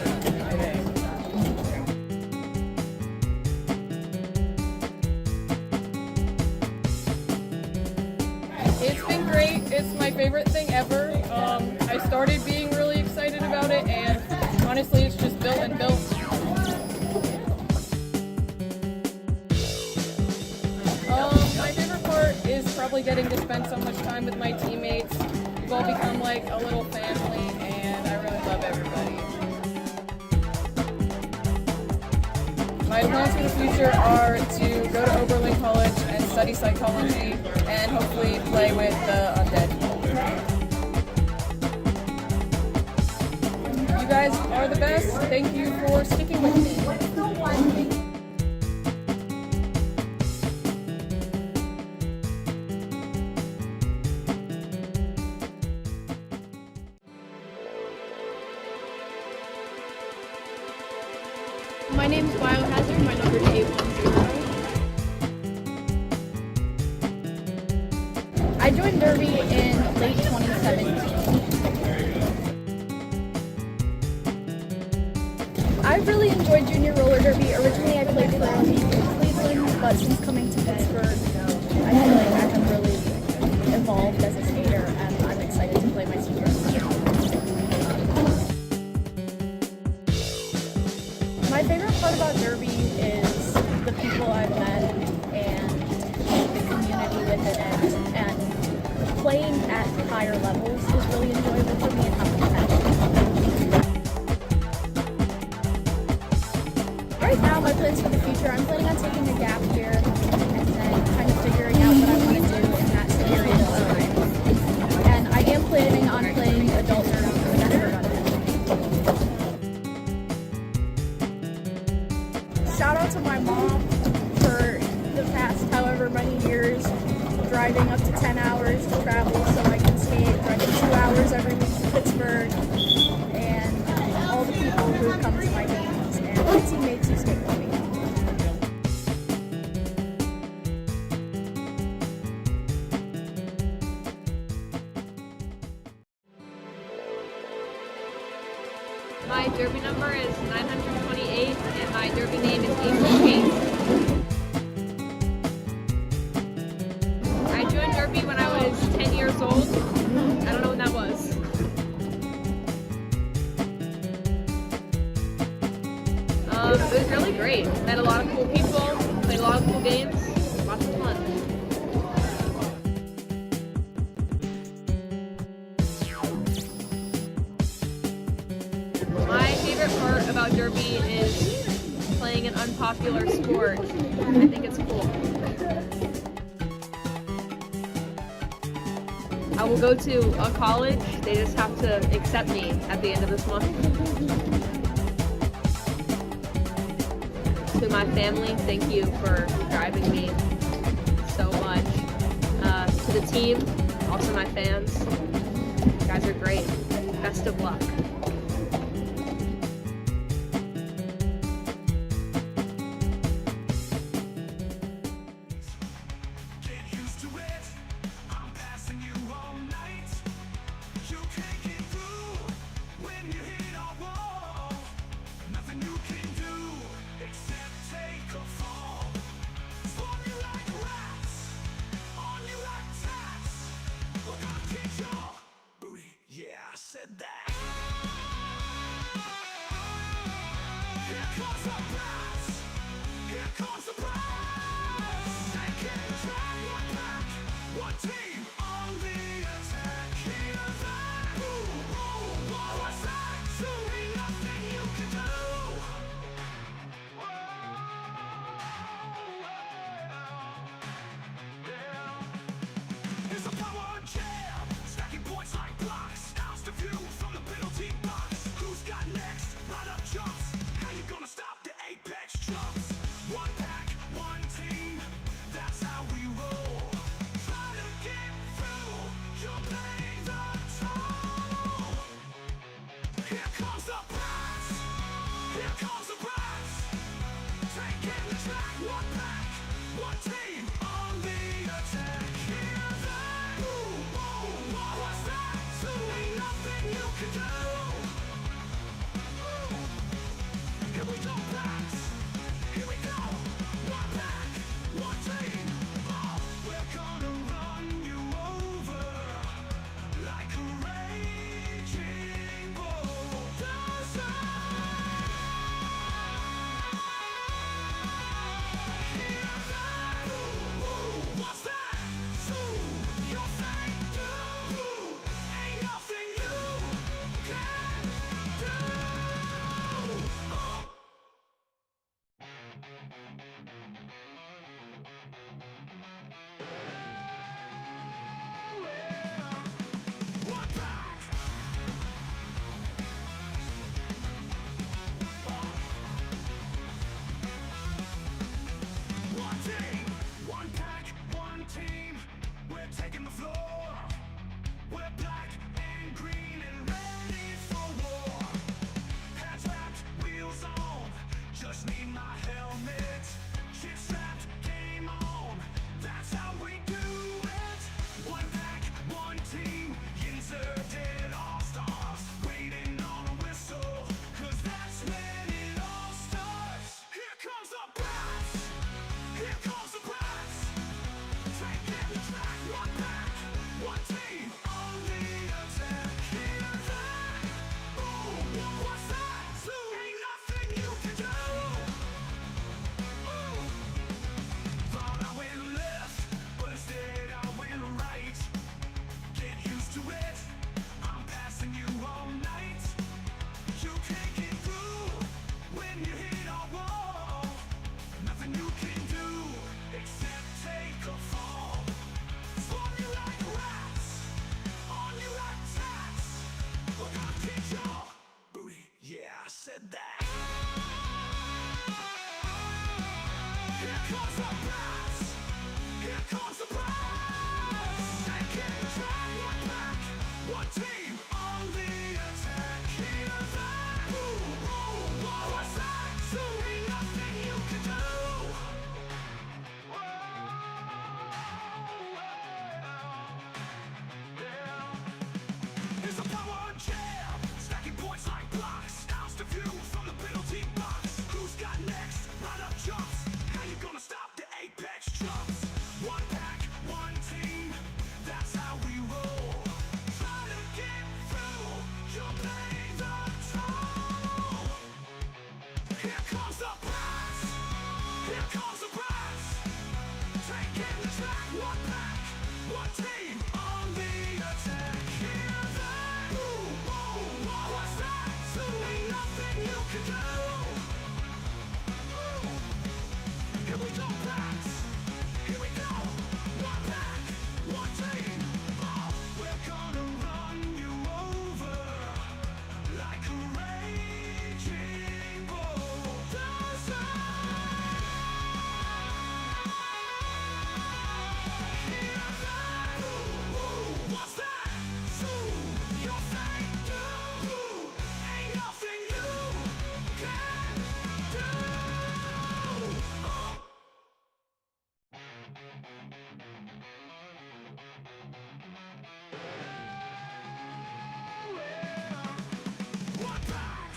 Speaker 1: It's been great. It's my favorite thing ever. I started being really excited about it, and honestly, it's just built and built. lovely getting to spend so much time with my teammates. We've all become like a little family, and I really love everybody. My plans for the future are to go to Oberlin College and study psychology and hopefully play with the undead. You guys are the best. Thank you for sticking with me.
Speaker 6: My name is Biohazard. My number is 810.
Speaker 3: I joined Derby in late 2017. I really enjoyed junior roller derby. Originally I played for Cleveland, but since coming to Pittsburgh, I feel like I have really evolved as a skater, and I'm excited to play my senior season. My favorite part about derby is the people I've met and the community within it, and playing at higher levels is really enjoyable for me and how competitive. Right now, my plans for the future, I'm planning on taking a gap year and then kind of figuring out what I want to do in that period of time. And I am planning on playing adult derby for the next run. Shout out to my mom for the past however many years driving up to 10 hours to travel so I can skate, driving 2 hours every week to Pittsburgh, and all the people who come to my games and my teammates who skate with me.
Speaker 9: My derby number is 928 and my derby name is Yinzer. I joined derby when I was 10 years old. I don't know when that was. It was really great. Met a lot of cool people, played a lot of cool games, lots of fun. My favorite part about derby is playing an unpopular sport. I think it's cool. I will go to a college. They just have to accept me at the end of this month. To my family, thank you for driving me so much. To the team, also my fans, you guys are great. Best of luck.
Speaker 14: Yeah, I said that. track, one pack, one team on the attack. Hear that? Boom, boom, what's that? So ain't nothing you can do. Here we go, Pats. Here we go. One pack, one team. Oh, we're gonna run you over like a raging bulldozer. Hear that? What's that? Soon you'll thank you. Ain't nothing you can do. One pack.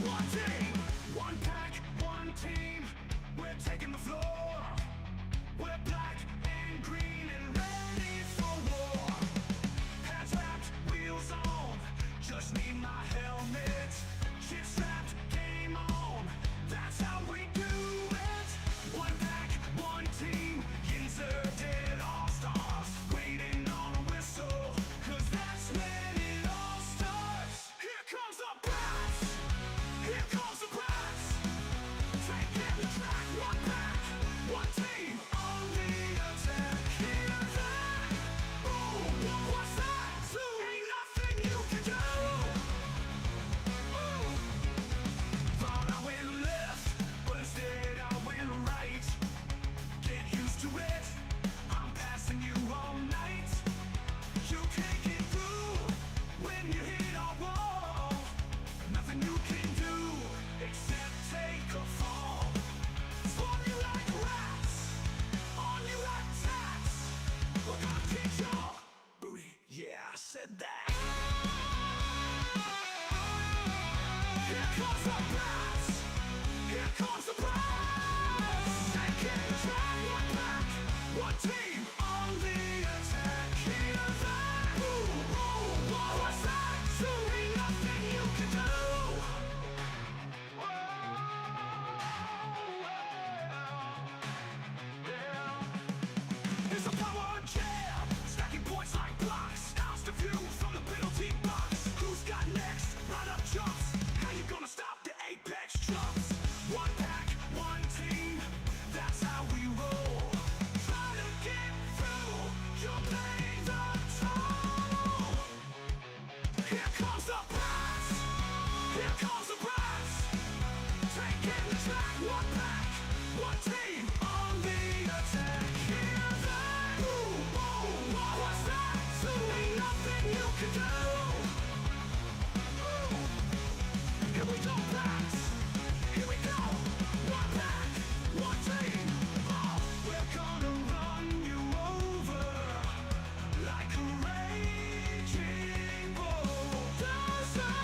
Speaker 14: One team, one pack, one team. We're taking the floor. We're black and green and ready for war. Hands wrapped, wheels on. Just need my helmet. Shit strapped, game on. That's how we do it. One pack, one team. Yinzer did all stars. Waiting on a whistle. 'Cause that's when it all starts. Here comes the Pats. Here comes the Pats. Taking the track. One pack, one team on the attack. Hear that? Boom, what's that? Ain't nothing you can do. Thought I went left, but instead I went right. Get used to it. I'm passing you all night. You can't get through when you hit our wall. Nothing you can do except take a fall. Spawn you like rats, on you like tats. We're gonna kick your booty. Yeah, I said that. Here comes the Pats. Here comes the Pats. Taking the track, one pack, one team on the attack. Hear that? Boom, boom, what's that? So ain't nothing you can do. It's a power jam, stacking points like blocks. How's the view from the penalty box? Who's got next? Right up jumps. How you gonna stop the apex jumps? One pack, one team. That's how we roll. Try to get through. You'll pay the toll. Here comes the Pats. Here comes the Pats. Taking the track. One pack, one team on the attack. Hear that? Boom, boom, what's that? So ain't nothing you can do. Here we go, Pats. Here we go. One pack, one team. Oh, we're gonna run you over like a raging bulldozer.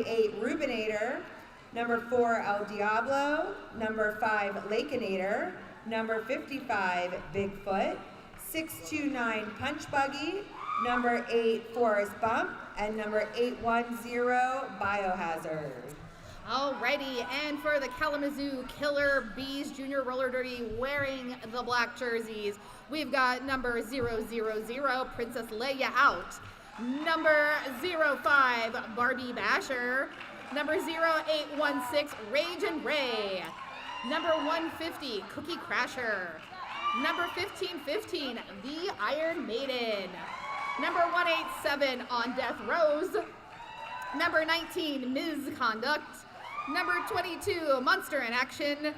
Speaker 10: 38, Rubinator. Number 4, El Diablo. Number 5, Lakeinator. Number 55, Bigfoot. 629, Punch Buggy. Number 8, Forest Bump. And number 810, Biohazard.
Speaker 12: Alrighty, and for the Kalamazoo Killer Bees Junior Roller Derby wearing the black jerseys, we've got number 000, Princess Leia out. Number 05, Barbie Basher. Number 0816, Rage and Ray. Number 150, Cookie Crasher. Number 1515, The Iron Maiden. Number 187, On Death Rose. Number 19, Ms. Conduct. Number 22, Monster in Action.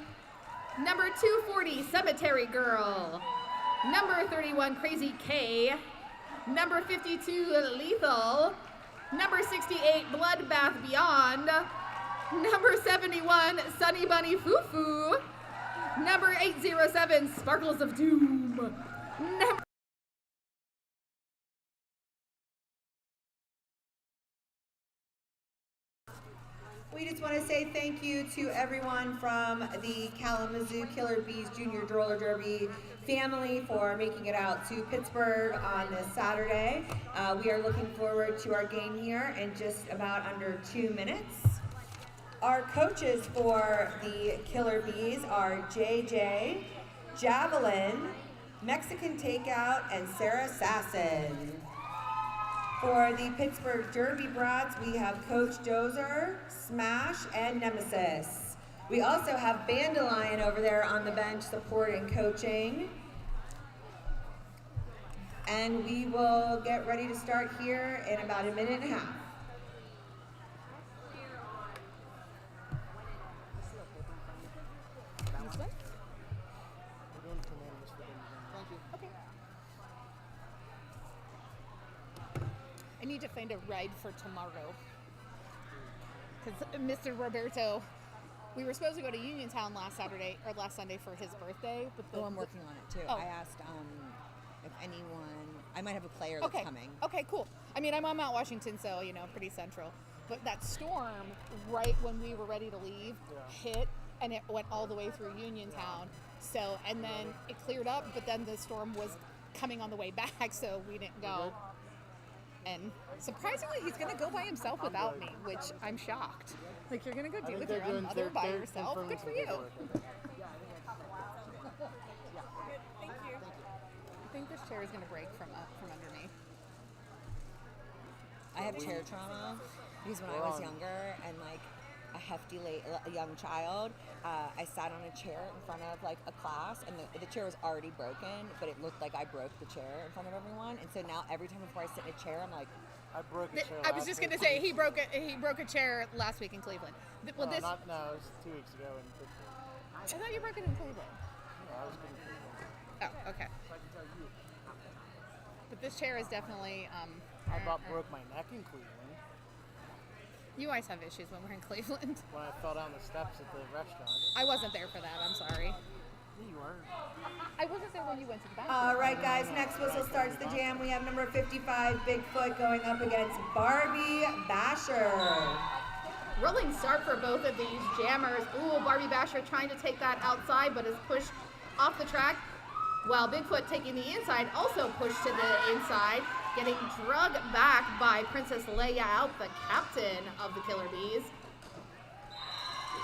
Speaker 12: Number 240, Cemetery Girl. Number 31, Crazy K. Number 52, Lethal. Number 68, Bloodbath Beyond. Number 71, Sunny Bunny Foo-Foo. Number 807, Sparkles of Doom.
Speaker 10: We just want to say thank you to everyone from the Kalamazoo Killer Bees Junior Roller Derby family for making it out to Pittsburgh on this Saturday. We are looking forward to our game here in just about under 2 minutes. Our coaches for the Killer Bees are JJ, Javelin, Mexican Takeout, and Sarah Sasson. For the Pittsburgh Derby Brats, we have Coach Dozer, Smash, and Nemesis. We also have Bandelion over there on the bench supporting coaching. And we will get ready to start here in about a minute and a half.
Speaker 17: I need to find a ride for tomorrow. Because Mr. Roberto, we were supposed to go to Uniontown last Sunday for his birthday. But
Speaker 16: I'm working on it too.
Speaker 17: Oh.
Speaker 16: I asked if anyone, I might have a player that's coming.
Speaker 17: Okay, cool. I mean, I'm on Mount Washington, so, pretty central. But that storm, right when we were ready to leave, hit, and it went all the way through Uniontown. So, and then it cleared up, but then the storm was coming on the way back, so we didn't go. And surprisingly, he's going to go by himself without me, which I'm shocked. Like, you're going to go deal with your own mother by yourself? Good for you.
Speaker 15: Thank you.
Speaker 17: I think this chair is going to break from under me.
Speaker 16: I have chair trauma because when I was younger and like a hefty a young child, I sat on a chair in front of like a class, and the chair was already broken, but it looked like I broke the chair in front of everyone. And so now every time before I sit in a chair, I'm like,
Speaker 13: I broke a chair.
Speaker 17: I was just going to say he broke a chair last week in Cleveland. Well,
Speaker 13: no, it was 2 weeks ago in Pittsburgh.
Speaker 17: I thought you broke it in Cleveland.
Speaker 13: No, I was in Cleveland.
Speaker 17: Oh, okay.
Speaker 13: So I can tell you.
Speaker 17: But this chair is definitely.
Speaker 13: I about broke my neck in Cleveland.
Speaker 17: You always have issues when we're in Cleveland.
Speaker 13: When I fell down the steps at the restaurant.
Speaker 17: I wasn't there for that. I'm sorry.
Speaker 13: You were.
Speaker 17: I wasn't there when you went to the bathroom.
Speaker 10: All right, guys, next whistle starts the jam. We have number 55, Bigfoot, going up against Barbie Basher.
Speaker 12: Rolling start for both of these jammers. Ooh, Barbie Basher trying to take that outside, but is pushed off the track. While Bigfoot taking the inside, also pushed to the inside, getting drugged back by Princess Leia out, the captain of the Killer Bees.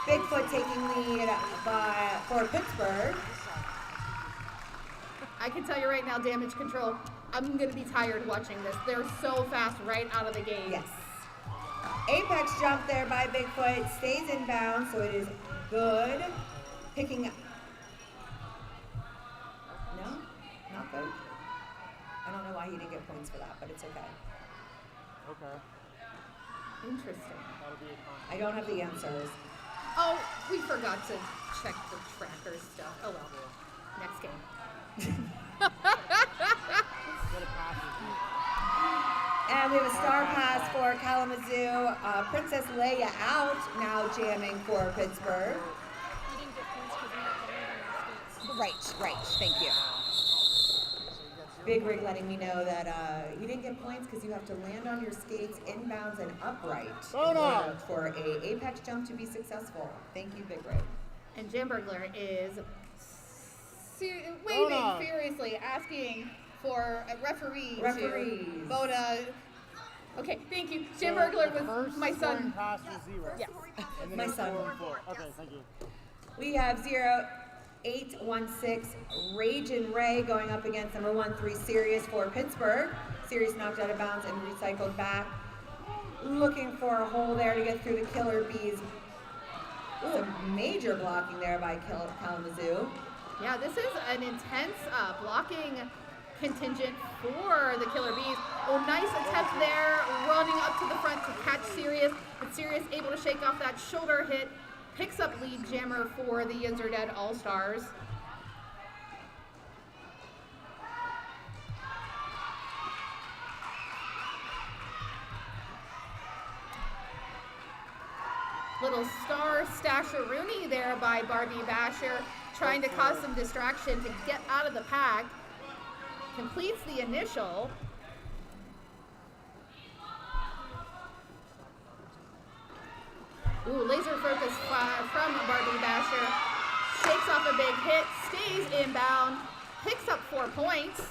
Speaker 10: Bigfoot taking lead for Pittsburgh.
Speaker 12: I can tell you right now, damage control, I'm going to be tired watching this. They're so fast right out of the gate.
Speaker 10: Yes. Apex jump there by Bigfoot, stays in bounds, so it is good. Picking up. No? Not good? I don't know why he didn't get points for that, but it's okay.
Speaker 13: Okay.
Speaker 12: Interesting.
Speaker 13: That'll be a
Speaker 10: I don't have the answers.
Speaker 12: Oh, we forgot to check the tracker stuff. Oh well. Next game.
Speaker 10: And we have a star pass for Kalamazoo. Princess Leia out, now jamming for Pittsburgh.
Speaker 7: You didn't get points because you're not getting
Speaker 16: Right, thank you.
Speaker 13: So you got 0
Speaker 10: Big Rig letting me know that you didn't get points because you have to land on your skates inbounds and upright in order for a apex jump to be successful. Thank you, Big Rig.
Speaker 12: And Jam Burglar is waving furiously, asking for a referee to vote okay, thank you. Jam Burglar was my son.
Speaker 13: Pass was 0.
Speaker 12: Yes.
Speaker 13: And then
Speaker 10: My
Speaker 13: it was
Speaker 10: son.
Speaker 13: 4 and 4. Okay, thank you.
Speaker 10: We have 0816 Ragin' Ray going up against number 13 Sirius for Pittsburgh. Sirius knocked out of bounds and recycled back. Looking for a hole there to get through the Killer Bees. Some major blocking there by Kalamazoo.
Speaker 12: Yeah, this is an intense blocking contingent for the Killer Bees. Oh, nice attempt there, running up to the front to catch Sirius, but Sirius able to shake off that shoulder hit, picks up lead jammer for the Yinzer Dead All-Stars. Little star stasher-rooney there by Barbie Basher, trying to cause some distraction to get out of the pack. Completes the initial. Ooh, laser focus from Barbie Basher. Shakes off a big hit, stays inbound, picks up 4 points.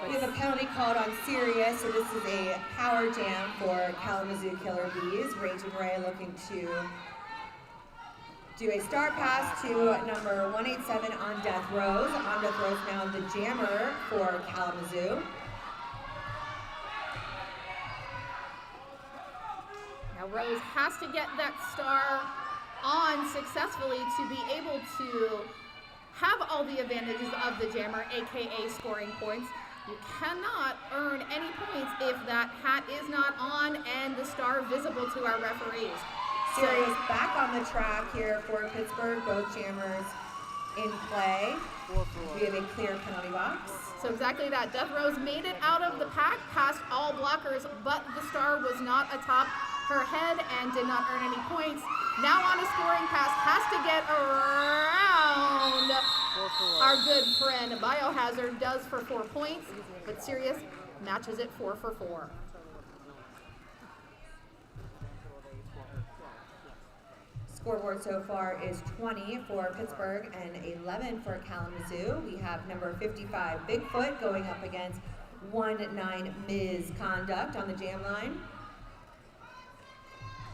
Speaker 10: We have a penalty called on Sirius, so this is a power jam for Kalamazoo Killer Bees. Ragin' Ray looking to do a star pass to number 187 on Death Rose. On Death Rose now the jammer for Kalamazoo.
Speaker 12: Now Rose has to get that star on successfully to be able to have all the advantages of the jammer, aka scoring points. You cannot earn any points if that hat is not on and the star visible to our referees.
Speaker 10: Sirius back on the track here for Pittsburgh, both jammers in play. We have a clear penalty box.
Speaker 12: So exactly that. Death Rose made it out of the pack, past all blockers, but the star was not atop her head and did not earn any points. Now on a scoring pass, has to get around our good friend Biohazard, does for 4 points, but Sirius matches it 4 for 4.
Speaker 10: Scoreboard so far is 20 for Pittsburgh and 11 for Kalamazoo. We have number 55 Bigfoot going up against 19 Misconduct on the jam line.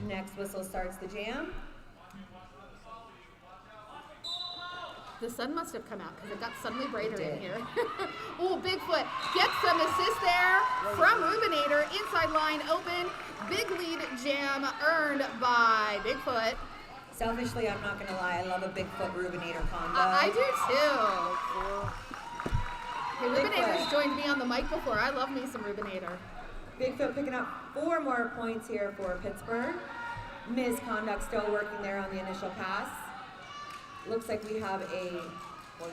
Speaker 10: Next whistle starts the jam.
Speaker 12: The sun must have come out because it got suddenly brighter in here. Oh, Bigfoot gets some assist there from Rubinator. Inside line open. Big lead jam earned by Bigfoot.
Speaker 10: Selfishly, I'm not going to lie, I love a Bigfoot Rubinator combo.
Speaker 12: I do too. Hey, Rubinator's joined me on the mic before. I love me some Rubinator.
Speaker 10: Bigfoot picking up 4 more points here for Pittsburgh. Misconduct still working there on the initial pass. Looks like we have a... Do we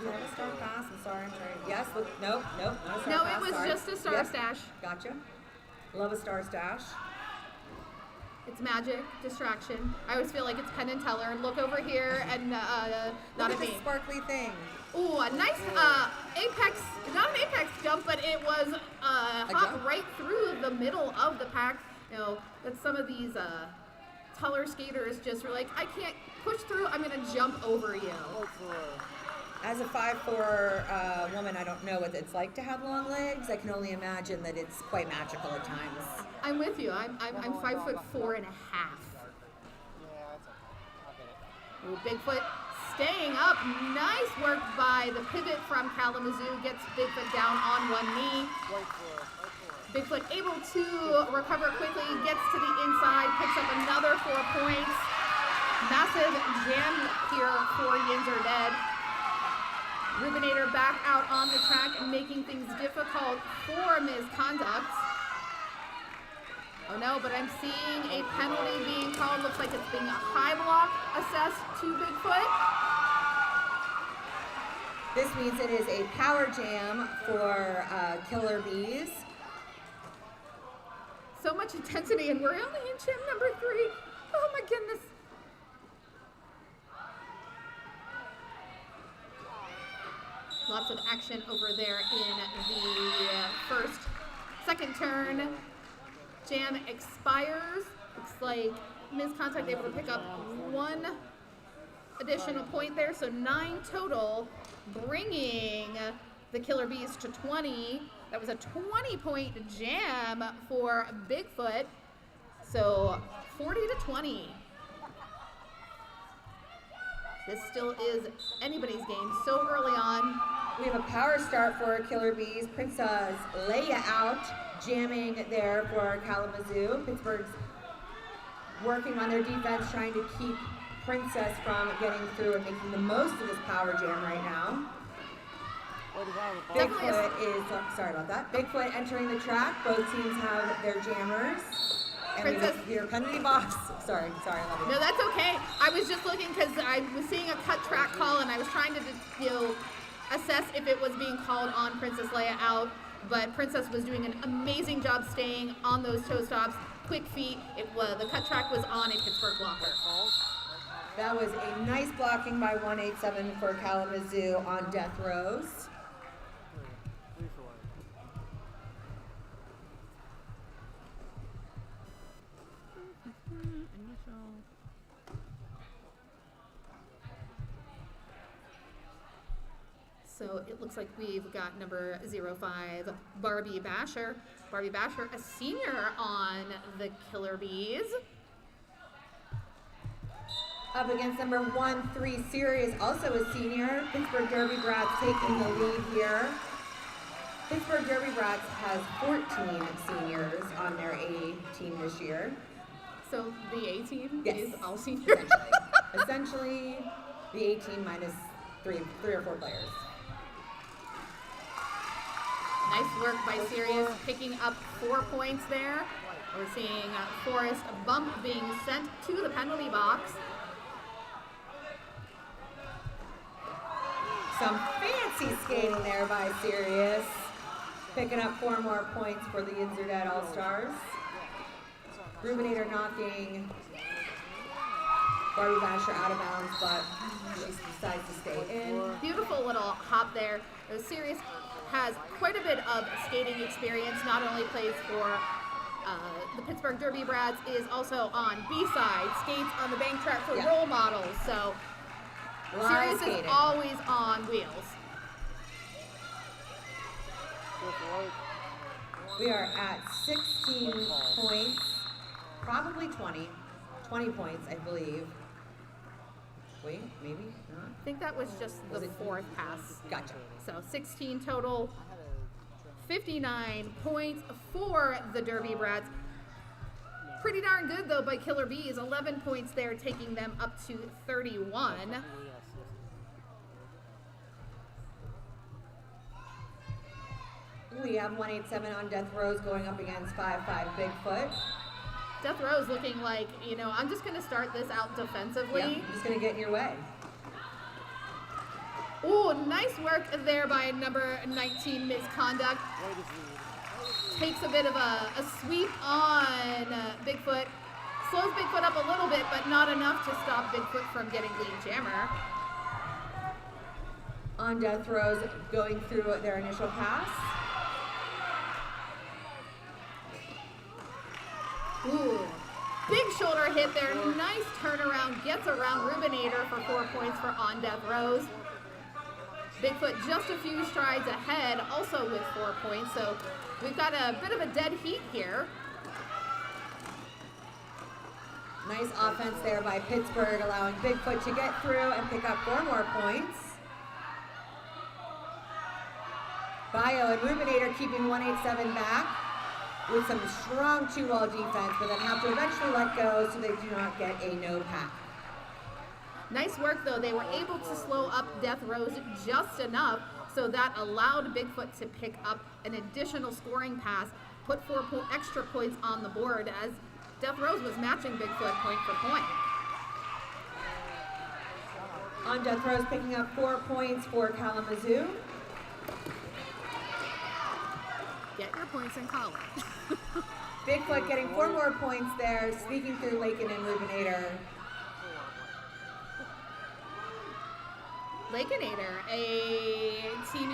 Speaker 10: have a star pass? I'm sorry, I'm trying. Yes, look, nope, not a star pass.
Speaker 12: No, it was just a star stash.
Speaker 10: Gotcha. Love a star stash.
Speaker 12: It's magic, distraction. I always feel like it's Penn and Teller. Look over here and not
Speaker 10: Look
Speaker 12: at me.
Speaker 10: at the sparkly thing.
Speaker 12: Ooh, a nice apex, not an apex jump, but it was hot right through the middle of the pack. You know, that some of these Teller skaters just were like, I can't push through, I'm gonna jump over you.
Speaker 10: As a 5'4" woman, I don't know what it's like to have long legs. I can only imagine that it's quite magical at times.
Speaker 12: I'm with you. I'm 5'4.5". Ooh, Bigfoot staying up. Nice work by the pivot from Kalamazoo. Gets Bigfoot down on one knee. Bigfoot able to recover quickly. Gets to the inside. Picks up another 4 points. Massive jam here for Yinzer Dead. Rubinator back out on the track and making things difficult for Misconduct. Oh no, but I'm seeing a penalty being called. Looks like it's being a high block assessed to Bigfoot.
Speaker 10: This means it is a power jam for Killer Bees.
Speaker 12: So much intensity, and we're only in jam number 3. Oh my goodness. Lots of action over there in the second turn. Jam expires. Looks like miscontact able to pick up one additional point there, so 9 total, bringing the Killer Bees to 20. That was a 20-point jam for Bigfoot, so 40-20. This still is anybody's game so early on.
Speaker 10: We have a power start for Killer Bees. Princess Leia out, jamming there for Kalamazoo. Pittsburgh's working on their defense, trying to keep Princess from getting through and making the most of this power jam right now. Bigfoot is, sorry about that. Bigfoot entering the track. Both teams have their jammers. And
Speaker 12: Princess,
Speaker 10: your penalty box. Sorry, I love you.
Speaker 12: No, that's okay. I was just looking because I was seeing a cut track call and I was trying to, assess if it was being called on Princess Leia out. But Princess was doing an amazing job staying on those toe stops. Quick feet. The cut track was on a Pittsburgh blocker.
Speaker 10: That was a nice blocking by 187 for Kalamazoo on death rows.
Speaker 12: So it looks like we've got number 05, Barbie Basher. Barbie Basher, a senior on the Killer Bees.
Speaker 10: Up against number 13, Sirius, also a senior. Pittsburgh Derby Brats taking the lead here. Pittsburgh Derby Brats has 14 seniors on their A team this year.
Speaker 12: So the A team
Speaker 10: is
Speaker 12: all seniors?
Speaker 10: Essentially, the A team minus three or four players.
Speaker 12: Nice work by Sirius, picking up 4 points there. We're seeing Forrest Bump being sent to the penalty box.
Speaker 10: Some fancy skating there by Sirius. Picking up 4 more points for the Yinzer All-Stars. Ruminator knocking Barbie Basher out of bounds, but she decides to stay in.
Speaker 12: Beautiful little hop there. Sirius has quite a bit of skating experience, not only plays for the Pittsburgh Derby Brats, is also on B-side, skates on the bank track for role models, so Sirius is always on wheels.
Speaker 10: We are at 16 points, probably 20 points, I believe. Wait, maybe not?
Speaker 12: I think that was just the fourth pass.
Speaker 10: Gotcha.
Speaker 12: So 16 total, 59 points for the Derby Brats. Pretty darn good though by Killer Bees, 11 points there, taking them up to 31.
Speaker 10: We have 187 on death rows going up against 5'5 Bigfoot.
Speaker 12: Death Row's looking like, I'm just going to start this out defensively.
Speaker 10: Yep, I'm just going to get in your way.
Speaker 12: Ooh, nice work there by number 19, Misconduct. Takes a bit of a sweep on Bigfoot. Slows Bigfoot up a little bit, but not enough to stop Bigfoot from getting lead jammer.
Speaker 10: On death rows going through their initial pass.
Speaker 12: Ooh, big shoulder hit there. Nice turnaround. Gets around Rubinator for 4 points for on death rows. Bigfoot just a few strides ahead, also with 4 points. So we've got a bit of a dead heat here.
Speaker 10: Nice offense there by Pittsburgh, allowing Bigfoot to get through and pick up 4 more points. Bio and Rubinator keeping 187 back with some strong 2-wall defense, but then have to eventually let go so they do not get a no pack.
Speaker 12: Nice work though. They were able to slow up Death Rose just enough so that allowed Bigfoot to pick up an additional scoring pass, put 4 extra points on the board as Death Rose was matching Bigfoot point for point.
Speaker 10: On Death Rose picking up 4 points for Kalamazoo.
Speaker 12: Get your points in college.
Speaker 10: Bigfoot getting 4 more points there, sneaking through Lakin and Rubinator.
Speaker 12: Lakinator, a team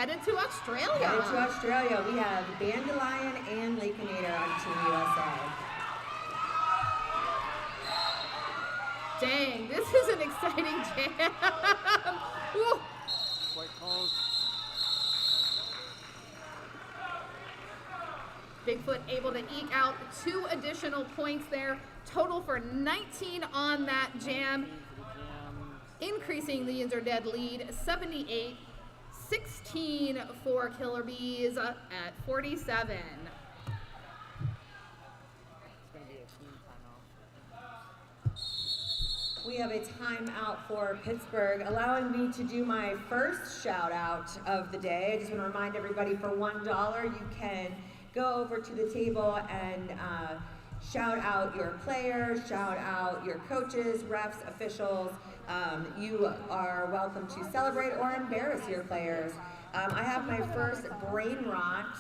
Speaker 12: headed to Australia.
Speaker 10: Headed to Australia, we have Dandelion and Lakeinator on Team USA.
Speaker 12: Dang, this is an exciting jam. Woo.
Speaker 13: Quite close.
Speaker 12: Bigfoot able to eke out 2 additional points there. Total for 19 on that jam. Increasing the Yinzer Dead lead, 78-16 for Killer Bees at 47.
Speaker 10: We have a timeout for Pittsburgh, allowing me to do my first shout out of the day. I just want to remind everybody, for $1, you can go over to the table and shout out your players, shout out your coaches, refs, officials. You are welcome to celebrate or embarrass your players. I have my first brain rot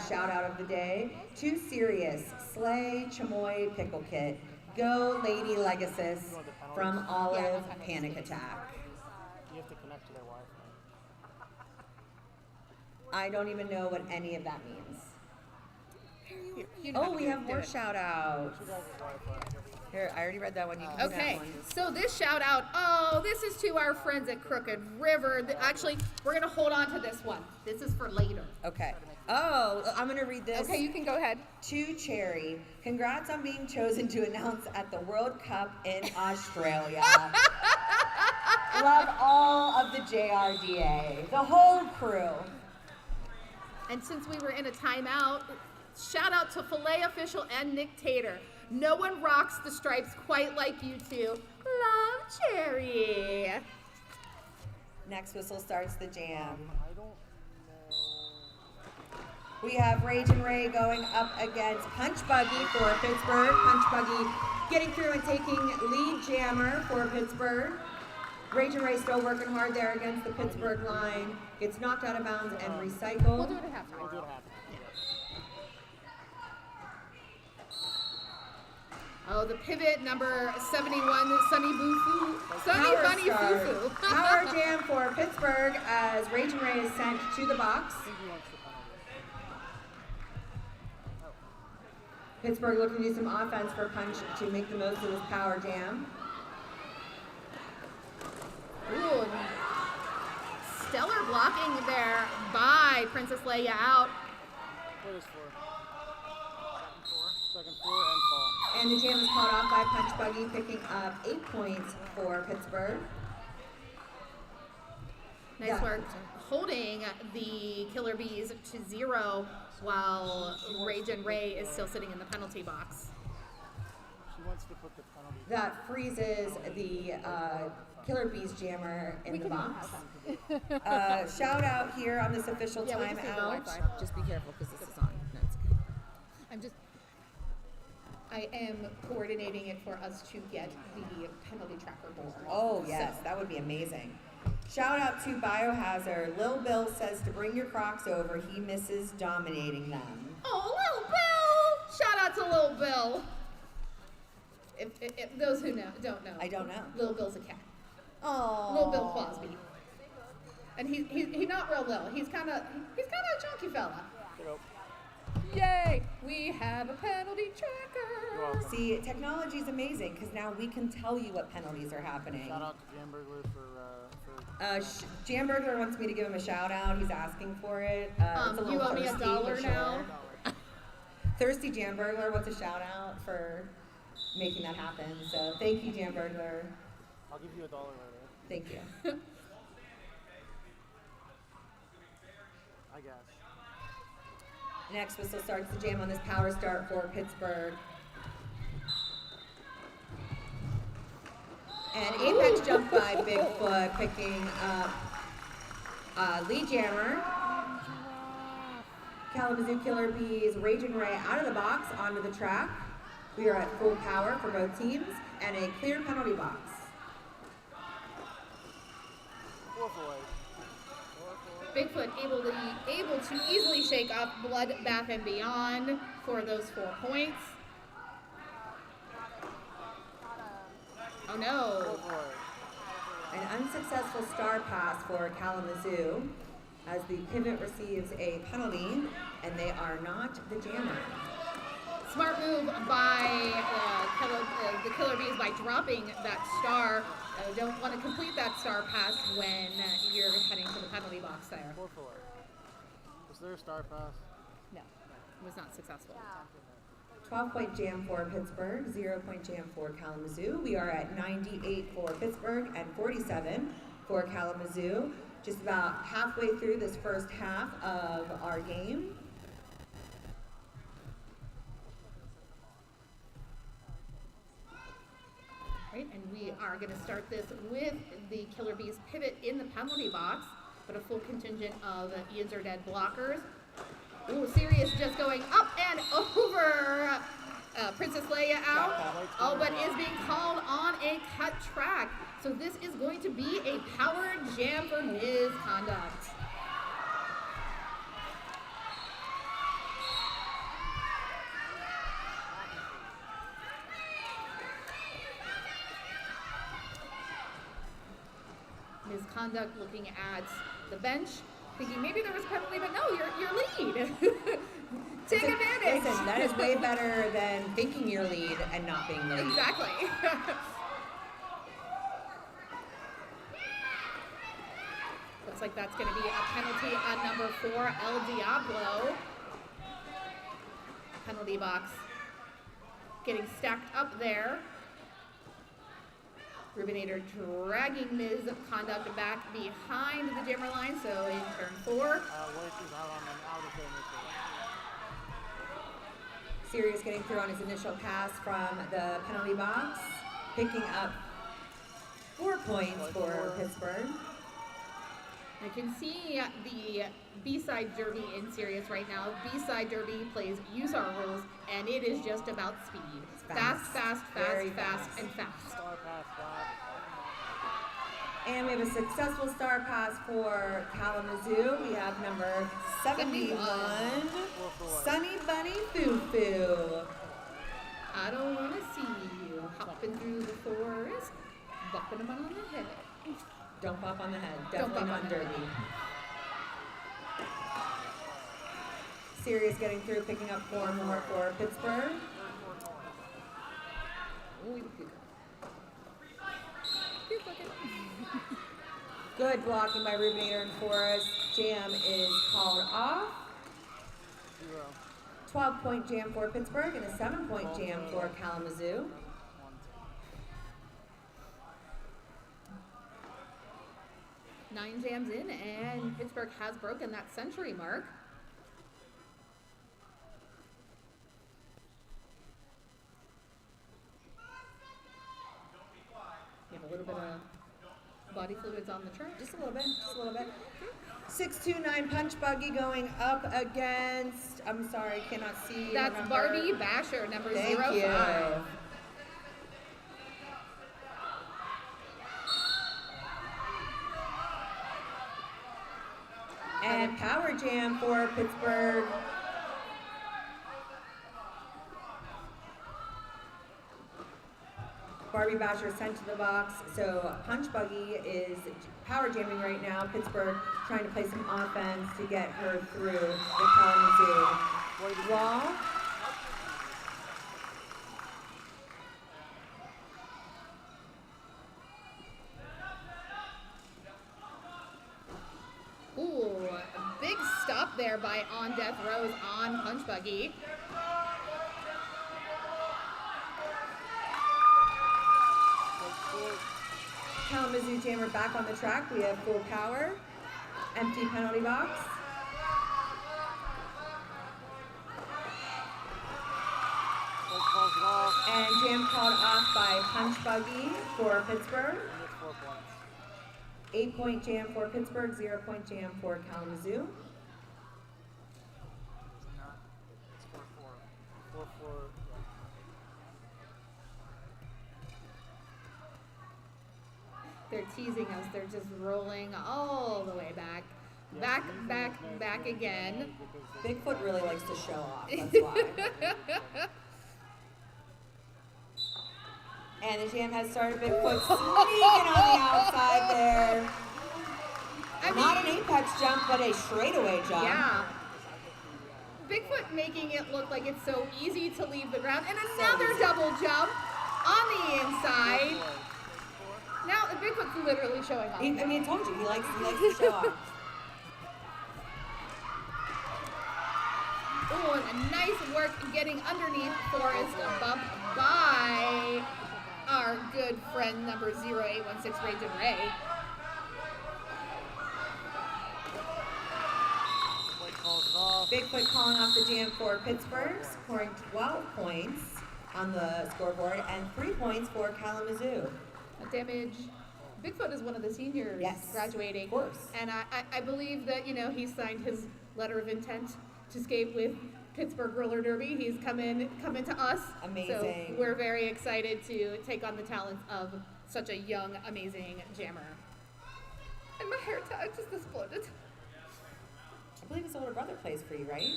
Speaker 10: shout out of the day. Too Serious, Slay, Chamoy, Pickle Kit. Go Lady Legasis from Olive Panic Attack.
Speaker 13: You have to connect to their Wi-Fi.
Speaker 10: I don't even know what any of that means.
Speaker 12: You know how to
Speaker 10: we
Speaker 12: do
Speaker 10: have
Speaker 12: it.
Speaker 10: more shout outs. Here, I already read that one. You can do
Speaker 12: Okay,
Speaker 10: that one.
Speaker 12: so this shout out, this is to our friends at Crooked River. Actually, we're going to hold on to this one. This is for later.
Speaker 10: Okay. Oh, I'm going to read this.
Speaker 12: Okay, you can go ahead.
Speaker 10: To Cherry, congrats on being chosen to announce at the World Cup in Australia. Love all of the JRDA, the whole crew.
Speaker 12: And since we were in a timeout, shout out to Filet Official and Nick Tater. No one rocks the stripes quite like you two. Love, Cherry.
Speaker 10: Next whistle starts the jam. We have Rage and Ray going up against Punch Buggy for Pittsburgh. Punch Buggy getting through and taking lead jammer for Pittsburgh. Rage and Ray still working hard there against the Pittsburgh line. Gets knocked out of bounds and recycled.
Speaker 12: We'll do it at halftime.
Speaker 13: We'll do it at halftime.
Speaker 12: Oh, the pivot, number 71, Sunny Boo-Foo. Sunny
Speaker 10: Power
Speaker 12: Bunny
Speaker 10: start.
Speaker 12: Foo-Foo.
Speaker 10: Power jam for Pittsburgh as Rage and Ray is sent to the box. Pittsburgh looking to do some offense for Punch to make the most of this power jam.
Speaker 12: Ooh, stellar blocking there by Princess Leia out.
Speaker 13: What is for? Second floor and fall.
Speaker 10: And the jam is caught off by Punch Buggy, picking up 8 points for Pittsburgh.
Speaker 12: Nice work holding the Killer Bees to 0 while Rage and Ray is still sitting in the penalty box.
Speaker 13: She wants to put the penalty.
Speaker 10: That freezes the Killer Bees jammer in the box. Shout out here on this official timeout.
Speaker 16: Just be careful because this is on. No, it's good.
Speaker 12: I am coordinating it for us to get the penalty tracker board.
Speaker 10: Oh yes, that would be amazing. Shout out to Biohazard. Lil Bill says to bring your Crocs over. He misses dominating them.
Speaker 12: Oh, Lil Bill! Shout out to Lil Bill. If those who don't know.
Speaker 10: I don't know.
Speaker 12: Lil Bill's a cat.
Speaker 10: Oh.
Speaker 12: Lil Bill Cosby. And he's not real Lil. He's kind of a chunky fella. Yay! We have a penalty tracker.
Speaker 10: See, technology is amazing because now we can tell you what penalties are happening.
Speaker 13: Shout out to Jamburglar for
Speaker 10: Jamburglar wants me to give him a shout out. He's asking for it. It's a
Speaker 12: You
Speaker 10: little
Speaker 12: owe me
Speaker 10: thirsty,
Speaker 12: $1
Speaker 10: for
Speaker 12: now.
Speaker 10: sure. Thirsty Jamburglar wants a shout out for making that happen. So thank you, Jamburglar.
Speaker 13: I'll give you $1 later.
Speaker 10: Thank you.
Speaker 13: I guess.
Speaker 10: Next whistle starts the jam on this power start for Pittsburgh. And apex jump by Bigfoot, picking up lead jammer. Kalamazoo Killer Bees, Rage and Ray out of the box onto the track. We are at full power for both teams and a clear penalty box.
Speaker 12: Bigfoot able to easily shake off Blood Bath and Beyond for those 4 points. Oh no.
Speaker 10: An unsuccessful star pass for Kalamazoo. as the pivot receives a penalty, and they are not the jammer.
Speaker 12: Smart move by the Killer Bees by dropping that star. Don't want to complete that star pass when you're heading to the penalty box there.
Speaker 13: 4-4. Was there a star pass?
Speaker 12: No, it was not successful.
Speaker 10: 12-point jam for Pittsburgh, 0-point jam for Kalamazoo. We are at 98 for Pittsburgh and 47 for Kalamazoo. Just about halfway through this first half of our game.
Speaker 12: Right, and we are going to start this with the Killer Bees pivot in the penalty box, but a full contingent of Yinzer dead blockers. Ooh, Sirius just going up and over Princess Leia out. Oh, but is being called on a cut track. So this is going to be a power jam for misconduct. Misconduct looking at the bench, thinking maybe there was a penalty, but no, your lead. Take advantage.
Speaker 10: Listen, that is way better than thinking your lead and not being the lead.
Speaker 12: Exactly. Looks like that's going to be a penalty on number 4, El Diablo. Penalty box getting stacked up there. Rubinator dragging misconduct back behind the jammer line, so in turn 4.
Speaker 10: Sirius getting through on his initial pass from the penalty box, picking up 4 points for Pittsburgh.
Speaker 12: I can see the B-side derby in Sirius right now. B-side derby plays use our rules, and it is just about speed. Fast, fast, fast, fast, and fast.
Speaker 10: And we have a successful star pass for Kalamazoo. We have number 71, Sunny Bunny Foo Foo.
Speaker 12: I don't want to see you hopping through the forest, bumping them on the head.
Speaker 10: Don't bump on the head. Definitely not derby. Sirius getting through, picking up 4 more for Pittsburgh. Good blocking by Rubinator and Forrest. Jam is called off. 12-point jam for Pittsburgh and a 7-point jam for Kalamazoo.
Speaker 12: Nine jams in, and Pittsburgh has broken that century mark. You have a little bit of body fluids on the track.
Speaker 10: Just a little bit, just a little bit. 629 Punch Buggy going up against, I'm sorry, cannot see.
Speaker 12: That's Barbie Basher, number 05.
Speaker 10: Thank you. And power jam for Pittsburgh. Barbie Basher sent to the box, so Punch Buggy is power jamming right now. Pittsburgh trying to play some offense to get her through the Kalamazoo wall.
Speaker 12: Ooh, a big stop there by On Death Rose on Punch Buggy.
Speaker 10: Kalamazoo jammer back on the track. We have full power. Empty penalty box. And jam called off by Punch Buggy for Pittsburgh. 8-point jam for Pittsburgh, 0-point jam for Kalamazoo.
Speaker 12: They're teasing us. They're just rolling all the way back. Back, back, back again.
Speaker 10: Bigfoot really likes to show off, that's why. And the jam has started. Bigfoot sneaking on the outside there. Not an apex apex jump, but a straightaway jump.
Speaker 12: Yeah. Bigfoot making it look like it's so easy to leave the ground. And another double jump on the inside. Now, Bigfoot's literally showing off.
Speaker 10: I mean, I told you, he likes to show off.
Speaker 12: Oh, and a nice work getting underneath Forrest, bumped by our good friend number 0816, Ragin Ray.
Speaker 10: Bigfoot calling off the jam for Pittsburgh, scoring 12 points on the scoreboard and 3 points for Kalamazoo.
Speaker 12: Damage. Bigfoot is one of the seniors graduating.
Speaker 10: Of course.
Speaker 12: And I believe that, he signed his letter of intent to skate with Pittsburgh Roller Derby. He's coming to us.
Speaker 10: Amazing.
Speaker 12: So we're very excited to take on the talents of such a young, amazing jammer. And my hair tie just exploded.
Speaker 10: I believe his older brother plays for you, right?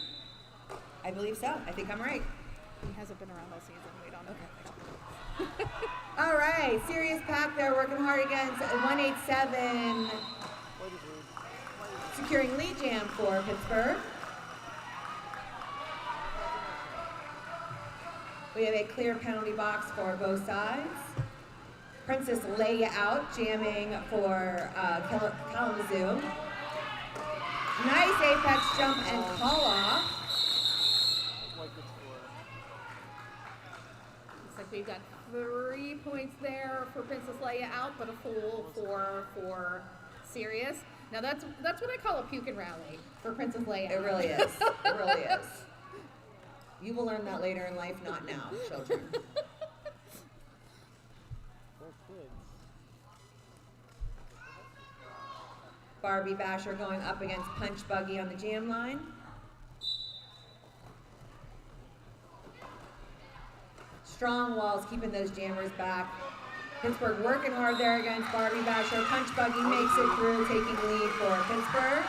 Speaker 10: I believe so. I think I'm right.
Speaker 12: He hasn't been around all season. We don't know.
Speaker 10: Okay. All right, serious pack there, working hard against 187. Securing lead jam for Pittsburgh. We have a clear penalty box for both sides. Princess Leia out, jamming for Kalamazoo. Nice apex jump and call off.
Speaker 12: Looks like we've got 3 points there for Princess Leia out, but a full 4 for Sirius. Now that's what I call a puke and rally for Princess Leia.
Speaker 10: It really is. It really is. You will learn that later in life, not now, children. Barbie Basher going up against Punch Buggy on the jam line. Strong walls keeping those jammers back. Pittsburgh working hard there against Barbie Basher. Punch Buggy makes it through, taking the lead for Pittsburgh.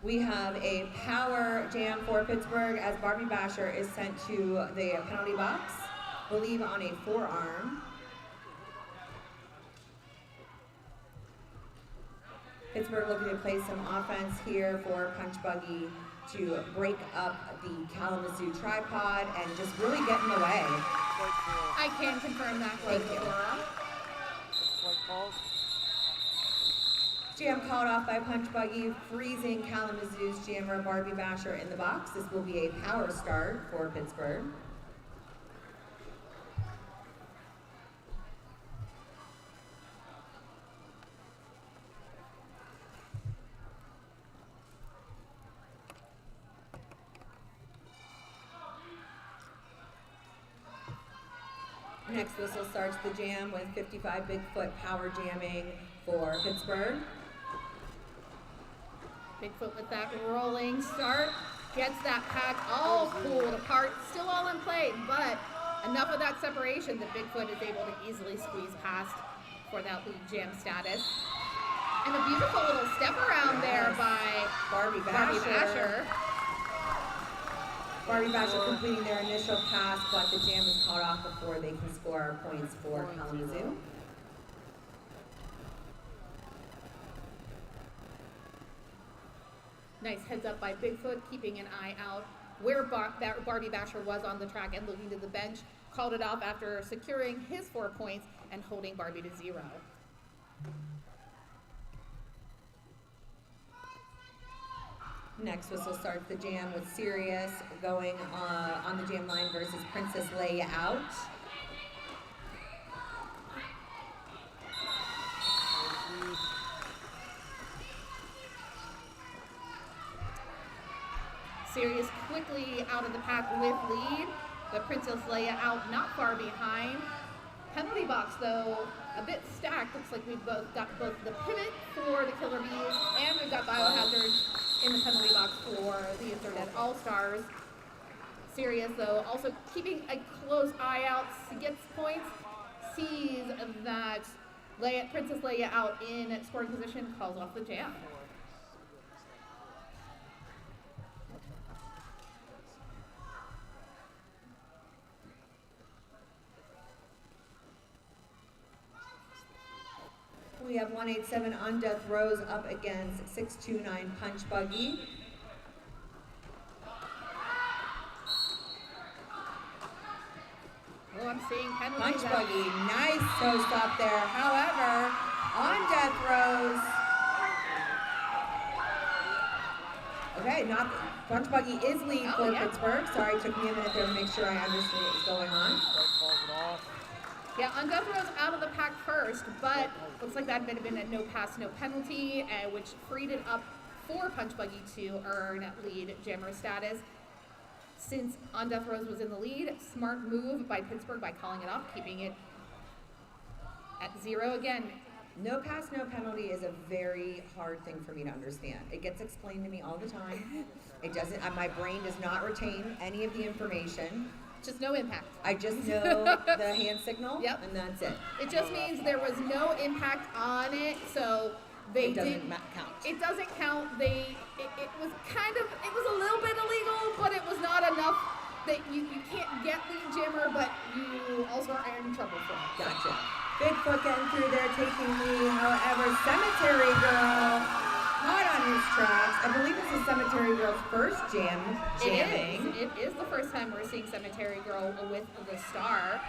Speaker 10: We have a power jam for Pittsburgh as Barbie Basher is sent to the penalty box. Believe on a forearm. Pittsburgh looking to play some offense here for Punch Buggy to break up the Kalamazoo tripod and just really get in the way.
Speaker 12: I can confirm that.
Speaker 10: Thank you. Jam called off by Punch Buggy, freezing Kalamazoo's jammer Barbie Basher in the box. This will be a power start for Pittsburgh. Next whistle starts the jam with 55 Bigfoot power jamming for Pittsburgh.
Speaker 12: Bigfoot with that rolling start, gets that pack all pulled apart, still all in play, but enough of that separation that Bigfoot is able to easily squeeze past for that lead jam status. And a beautiful little step around there by
Speaker 10: Barbie Basher. Barbie Basher completing their initial pass, but the jam is caught off before they can score points for Kalamazoo.
Speaker 12: Nice heads up by Bigfoot, keeping an eye out where Barbie Basher was on the track and looking to the bench. Called it off after securing his 4 points and holding Barbie to 0.
Speaker 10: Next whistle starts the jam with Sirius going on the jam line versus Princess Leia out.
Speaker 12: Sirius quickly out of the pack with lead. The Princess Leia out not far behind. Penalty box though, a bit stacked. Looks like we've got both the pivot for the Killer Bees and we've got Biohazard in the penalty box for the Yinzer All-Stars. Sirius though also keeping a close eye out, gets points, sees that Princess Leia out in scoring position, calls off the jam.
Speaker 10: We have 187 on Death Rows up against 629 Punch Buggy.
Speaker 12: Oh, I'm seeing penalties.
Speaker 10: Punch Buggy, nice toe stop there. However, on Death Rows. Okay, not Punch Buggy is lead for Pittsburgh. Sorry, it took me a minute there to make sure I understood what was going on.
Speaker 12: Yeah, on Death Row's out of the pack first, but looks like that would have been a no pass, no penalty, which freed it up for Punch Buggy to earn lead jammer status. Since On Death Rows was in the lead, smart move by Pittsburgh by calling it off, keeping it at 0 again.
Speaker 10: No pass, no penalty is a very hard thing for me to understand. It gets explained to me all the time. It doesn't, my brain does not retain any of the information.
Speaker 12: Just no impact.
Speaker 10: I just know the hand signal, and that's it.
Speaker 12: It just means there was no impact on it, so they
Speaker 10: it doesn't count.
Speaker 12: It doesn't count. It was it was a little bit illegal, but it was not enough that you can't get lead jammer, but you also are in trouble for it.
Speaker 10: Gotcha. Bigfoot getting through there, taking lead. However, Cemetery Girl hot on his tracks. I believe this is Cemetery Girl's first jamming.
Speaker 12: It is the first time we're seeing Cemetery Girl with the star.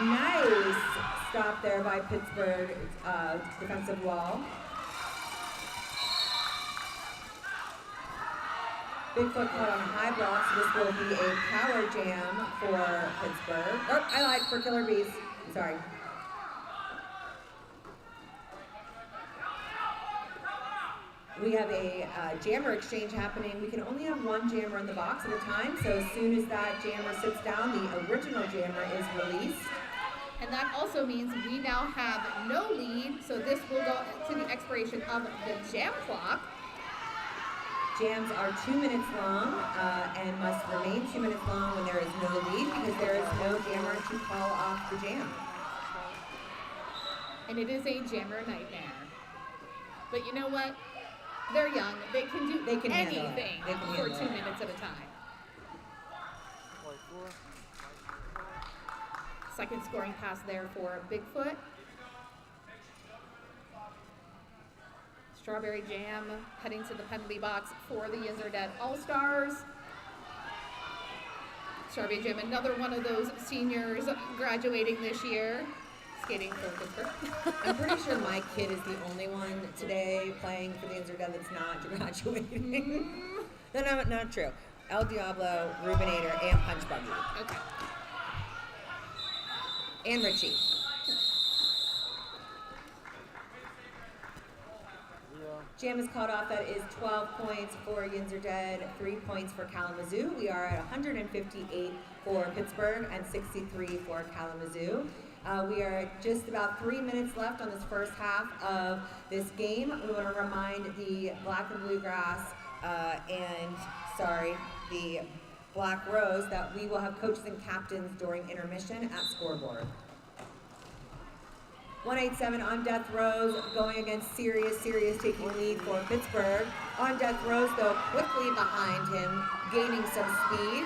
Speaker 10: Nice stop there by Pittsburgh defensive wall. Bigfoot caught on a high block, so this will be a power jam for Pittsburgh. Oh, I lied, for Killer Bees. Sorry. We have a jammer exchange happening. We can only have one jammer in the box at a time, so as soon as that jammer sits down, the original jammer is released.
Speaker 12: And that also means we now have no lead, so this will go to the expiration of the jam clock.
Speaker 10: Jams are 2 minutes long and must remain 2 minutes long when there is no lead because there is no jammer to call off the jam.
Speaker 12: And it is a jammer nightmare. But you know what? They're young. They can do anything for 2 minutes at a time. Second scoring pass there for Bigfoot. Strawberry Jam heading to the penalty box for the Yinzer All-Stars. Strawberry Jam, another one of those seniors graduating this year, skating for Pittsburgh.
Speaker 10: I'm pretty sure my kid is the only one today playing for the Yinzer that's not graduating. No, not true. El Diablo, Rubinator, and Punch Buggy.
Speaker 12: Okay.
Speaker 10: And Richie. Jam is caught off. That is 12 points for Yinzer, 3 points for Kalamazoo. We are at 158 for Pittsburgh and 63 for Kalamazoo. We are just about 3 minutes left on this first half of this game. We want to remind the Black and Bluegrass the Black Rose that we will have coaches and captains during intermission at scoreboard. 187 on Death Rows going against Sirius taking lead for Pittsburgh. On Death Rows, though, quickly behind him, gaining some speed.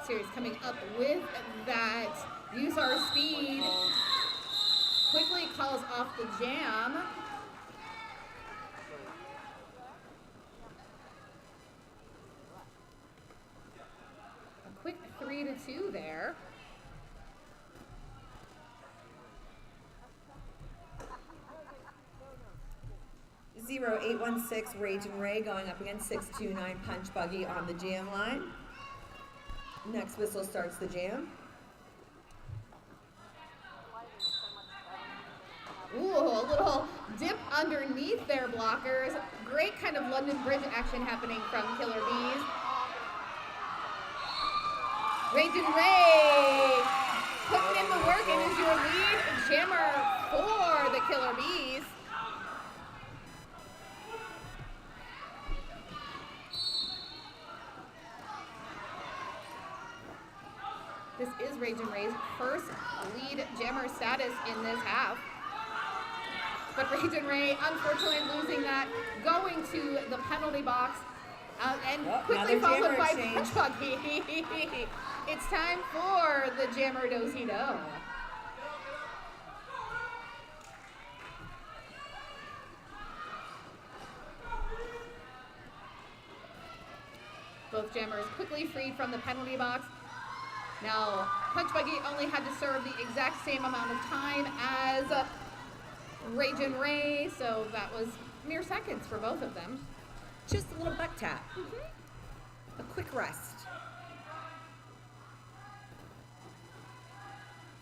Speaker 12: Sirius coming up with that. Use our speed. Quickly calls off the jam. Quick 3-2 there.
Speaker 10: Zero 816 Rage and Ray going up against 629 Punch Buggy on the jam line. Next whistle starts the jam.
Speaker 12: Ooh, a little dip underneath their blockers. Great kind of London Bridge action happening from Killer Bees. Rage and Ray putting in the work and is your lead jammer for the Killer Bees. This is Rage and Ray's first lead jammer status in this half. But Rage and Ray, unfortunately, losing that, going to the penalty box. And
Speaker 10: Oh,
Speaker 12: quickly
Speaker 10: another
Speaker 12: followed
Speaker 10: jammer
Speaker 12: by
Speaker 10: exchange.
Speaker 12: Punch Buggy. It's time for the Jammer Do-Si-Do. Both jammers quickly freed from the penalty box. Now, Punch Buggy only had to serve the exact same amount of time as Ragin' Ray, so that was mere seconds for both of them.
Speaker 10: Just a little butt tap. A quick rest.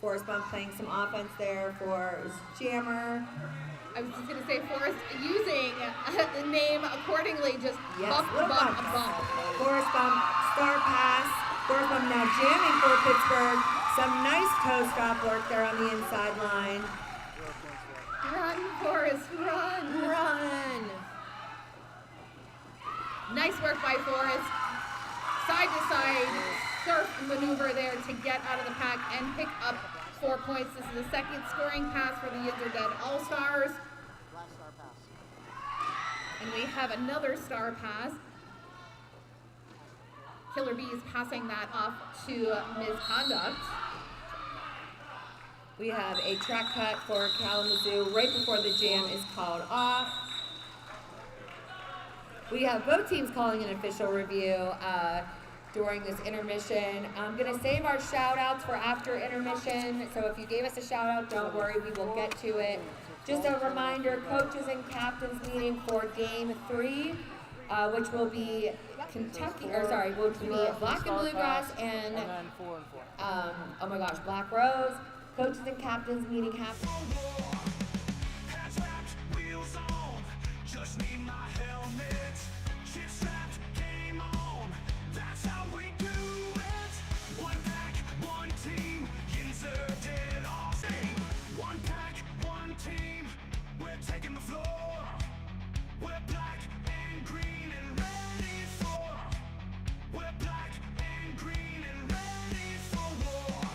Speaker 10: Forrest Bump playing some offense there for his jammer.
Speaker 12: I was just going to say, Forrest using the name accordingly, just
Speaker 10: Yes,
Speaker 12: bump,
Speaker 10: little
Speaker 12: bump,
Speaker 10: bumps.
Speaker 12: bump.
Speaker 10: Forrest Bump, star pass. Forrest Bump now jamming for Pittsburgh. Some nice toe stop work there on the inside line.
Speaker 12: Run, Forrest, run.
Speaker 10: Run.
Speaker 12: Nice work by Forrest. Side to side surf maneuver there to get out of the pack and pick up 4 points. This is the second scoring pass for the Yinzer Dead All-Stars. And we have another star pass. Killer Bees passing that off to Misconduct.
Speaker 10: We have a track cut for Kalamazoo right before the jam is called off. We have both teams calling an official review during this intermission. I'm going to save our shout outs for after intermission. So if you gave us a shout out, don't worry, we will get to it. Just a reminder, coaches and captains meeting for game 3, which will be which will be Black and Bluegrass and
Speaker 13: then 4 and 4.
Speaker 10: oh my gosh, Black Rose. Coaches and captains meeting happens.
Speaker 14: Wheels on, just need my helmet. Shit strapped, game on. That's how we do it. One pack, one team. Yinzer did all sing. One pack, one team. We're taking the floor. We're black and green and ready for. We're black and green and ready for war.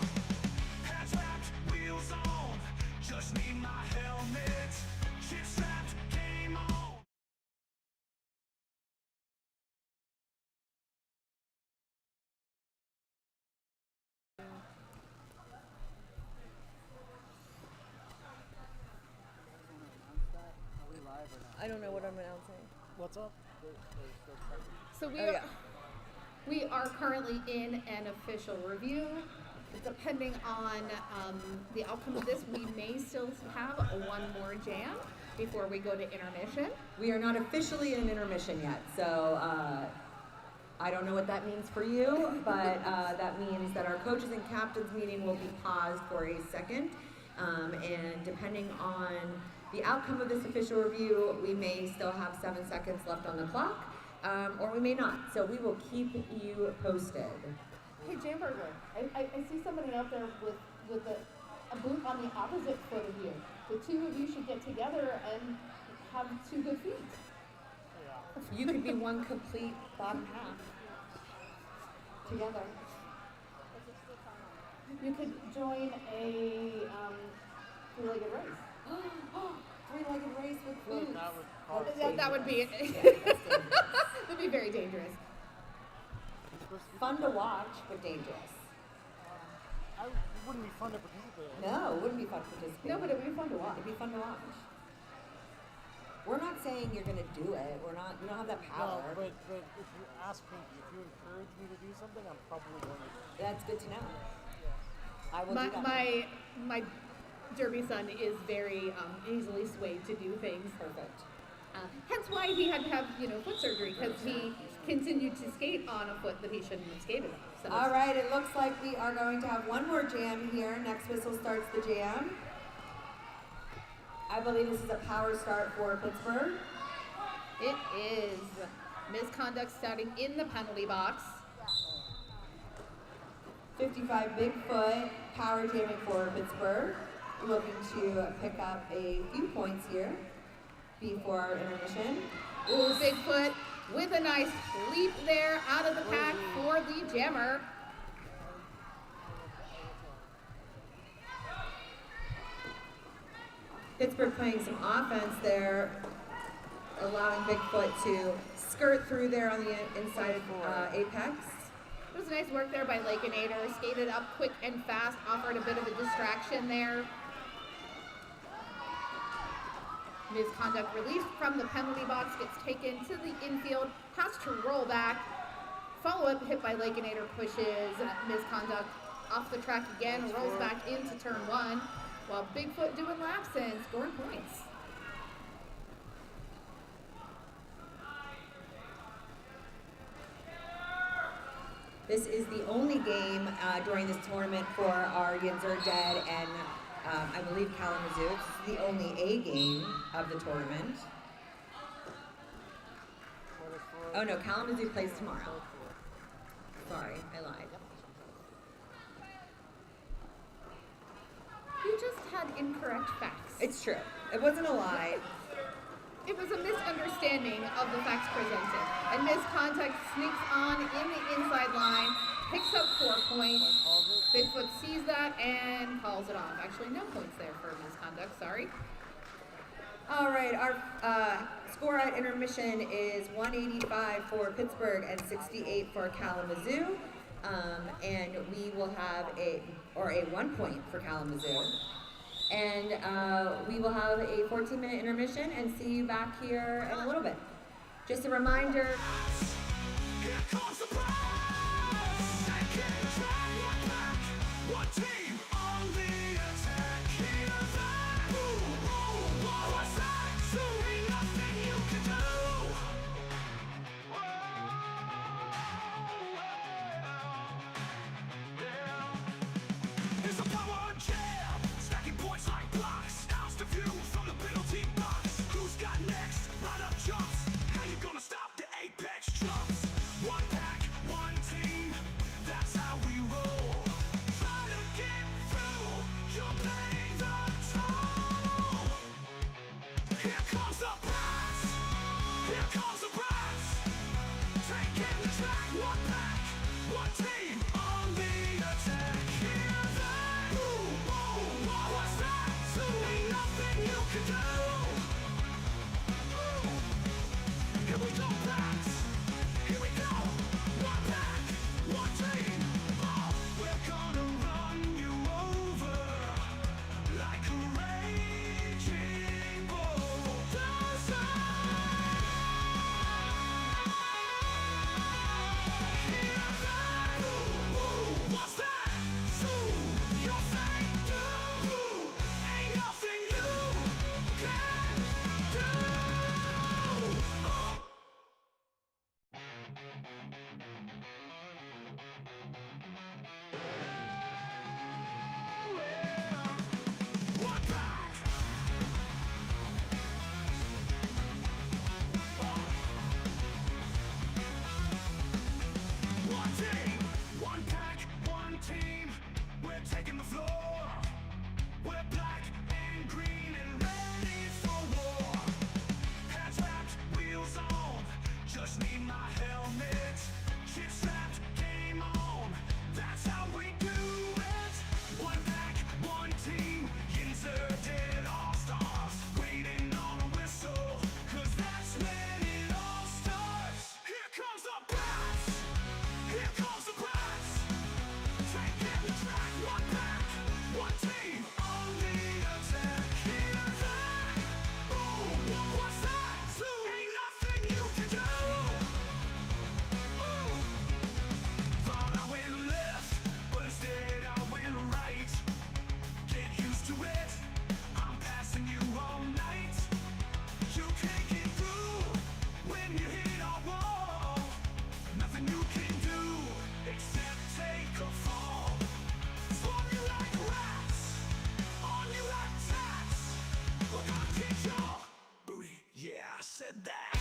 Speaker 14: Hats wrapped, wheels on. Just need my helmet. Shit strapped, game on.
Speaker 10: I don't know what I'm announcing.
Speaker 13: What's up?
Speaker 12: So
Speaker 10: Oh,
Speaker 12: we are currently in an official review. Depending on the outcome of this, we may still have one more jam before we go to intermission.
Speaker 10: We are not officially in intermission yet, so I don't know what that means for you, but that means that our coaches and captains meeting will be paused for a second, and depending on the outcome of this official review, we may still have 7 seconds left on the clock, or we may not, so we will keep you posted.
Speaker 12: Hey, Jamburger, I see somebody out there with a boot on the opposite foot of you. The two of you should get together and have 2 good feet.
Speaker 10: You could be one complete bottom half together.
Speaker 12: You could join a 3-legged race.
Speaker 10: 3-legged race with boots.
Speaker 12: That would be that'd be very dangerous.
Speaker 10: Fun to watch, but dangerous.
Speaker 13: It wouldn't be fun to participate in.
Speaker 10: No, it wouldn't be fun to participate.
Speaker 12: No, but it would be fun to watch.
Speaker 10: It'd be fun to watch. We're not saying you're gonna do it. We don't have that power.
Speaker 13: No, but if you ask me, if you encourage me to do something, I'm probably going to.
Speaker 10: That's good to know. I will do that.
Speaker 12: My Derby son is very easily swayed to do things.
Speaker 10: Perfect.
Speaker 12: Hence why he had to have foot surgery, because he continued to skate on a foot that he shouldn't have skated on. So
Speaker 10: All right, it looks like we are going to have one more jam here. Next whistle starts the jam. I believe this is a power start for Pittsburgh.
Speaker 12: It is Misconduct starting in the penalty box.
Speaker 10: 55 Bigfoot, power jamming for Pittsburgh. Looking to pick up a few points here before our intermission.
Speaker 12: Ooh, Bigfoot with a nice leap there out of the pack for the jammer.
Speaker 10: Pittsburgh playing some offense there, allowing Bigfoot to skirt through there on the inside apex.
Speaker 12: It was nice work there by Lakeinator. Skated up quick and fast, offered a bit of a distraction there. Misconduct released from the penalty box, gets taken to the infield, has to roll back. Follow-up hit by Lakeinator pushes Misconduct off the track again, rolls back into turn 1, while Bigfoot doing laps and scoring points.
Speaker 10: This is the only game during this tournament for our Yinzer Dead and I believe Kalamazoo. This is the only A game of the tournament. Oh no, Kalamazoo plays tomorrow. Sorry, I lied.
Speaker 12: You just had incorrect facts.
Speaker 10: It's true. It wasn't a lie.
Speaker 12: It was a misunderstanding of the facts presented. And Misconduct sneaks on in the inside line, picks up 4 points. Bigfoot sees that and calls it off. Actually, no points there for Misconduct, sorry.
Speaker 10: All right, our score at intermission is 185 for Pittsburgh and 68 for Kalamazoo. And we will have a 1 point for Kalamazoo. And we will have a 14-minute intermission and see you back here in a little bit. Just a reminder.
Speaker 14: Here comes the prize. One team on the attack. Hear that? What's that? So ain't nothing you can do. It's a power jam, stacking points like blocks. House the view from the penalty box. Who's got next? Right up jumps. How you gonna stop the apex trumps? One pack, one team. That's how we roll. Try to get through. You're playing the toll. Here comes the prize. Here comes the prize. Taking the track. One pack, one team on the attack. Hear that? What's that? So ain't nothing you can do. Here we go, Blacks. Here we go. One pack, one team. We're gonna run you over like a raging bulldozer. Hear that? What's that? So your thing do. Ain't nothing you can do. One pack. One team. One pack. One team. We're taking the floor. We're black and green and ready for war. Hands wrapped, wheels on. Just need my helmet. Shit strapped, game on. That's how we do it. One pack, one team. Yinzer dead all stars. Waiting on a whistle. 'Cause that's when it all starts. Here comes the prize. Here comes the prize. Taking the track. One pack, one team on the attack. Hear that? What's that? So ain't nothing you can do. Thought I went left, but instead I went right. Get used to it. I'm passing you all night. You can't get through when you hit a wall. Nothing you can do except take a fall. Swung you like rats, on you like tats. We're gonna teach y'all booty. Yeah, I said that.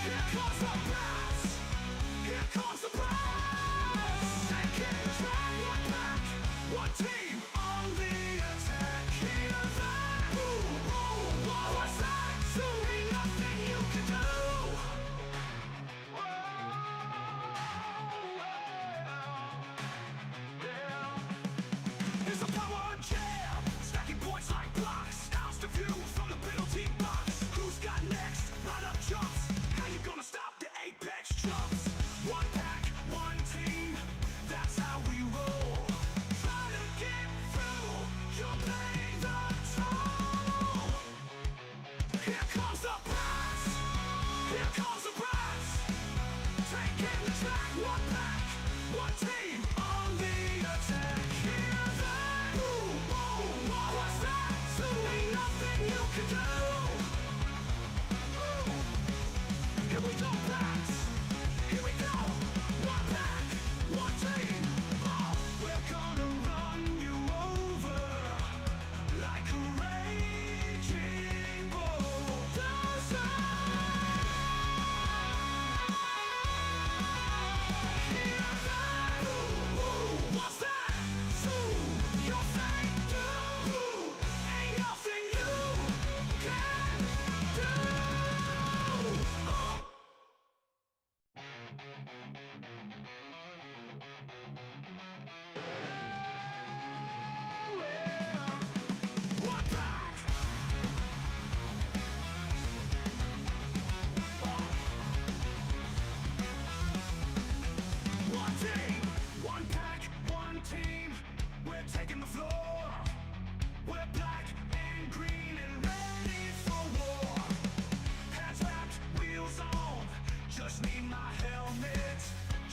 Speaker 14: Here comes the prize. Here comes the prize. Taking the track. One pack, one team on the attack. Hear that? What's that? So ain't nothing you can do. Here comes the brass, taking the track. One back, one team on the attack. Hear that? Boom, boom, what's that? So ain't nothing you can do. Here we go, blacks. Here we go. One back, one team. Oh, we're gonna run you over like a raging bulldozer. Hear that? What's that? So you think do? Ain't nothing you can do. Oh. One back. One team, one pack, one team. We're taking the floor. We're black and green and ready for war. Hats wrapped, wheels on. Just need my helmet.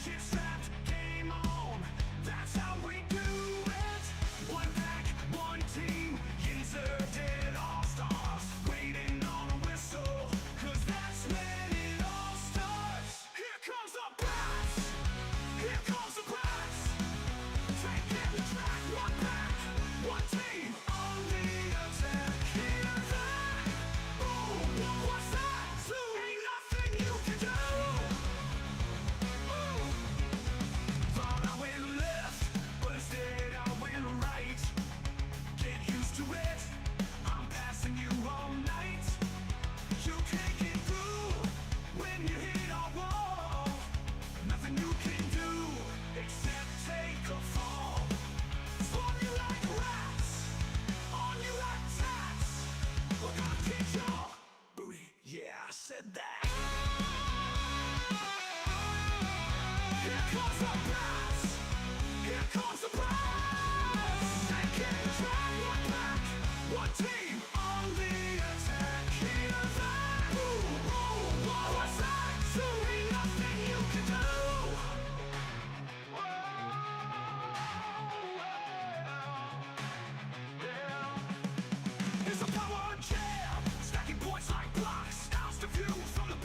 Speaker 14: Shit strapped, game on. That's how we do it. One pack, one team. Yinzer did all stars. Waiting on a whistle, 'cause that's when it all starts. Here comes the brass. Here comes the brass. Taking the track. One pack, one team on the attack. Hear that? Boom, what's that? So ain't nothing you can do. Thought I went left, but instead I went right. Get used to it. I'm passing you all night. You can't get through when you hit our wall. Nothing you can do except take a fall. Spawn you like rats, on you like tats. We're gonna kick your booty. Yeah, I said that. Here comes the brass. Here comes the brass. Taking the track. One back, one team on the attack. Hear that? Boom, boom, what's that? So ain't nothing you can do. It's a power jam, stacking points like blocks. House to view from the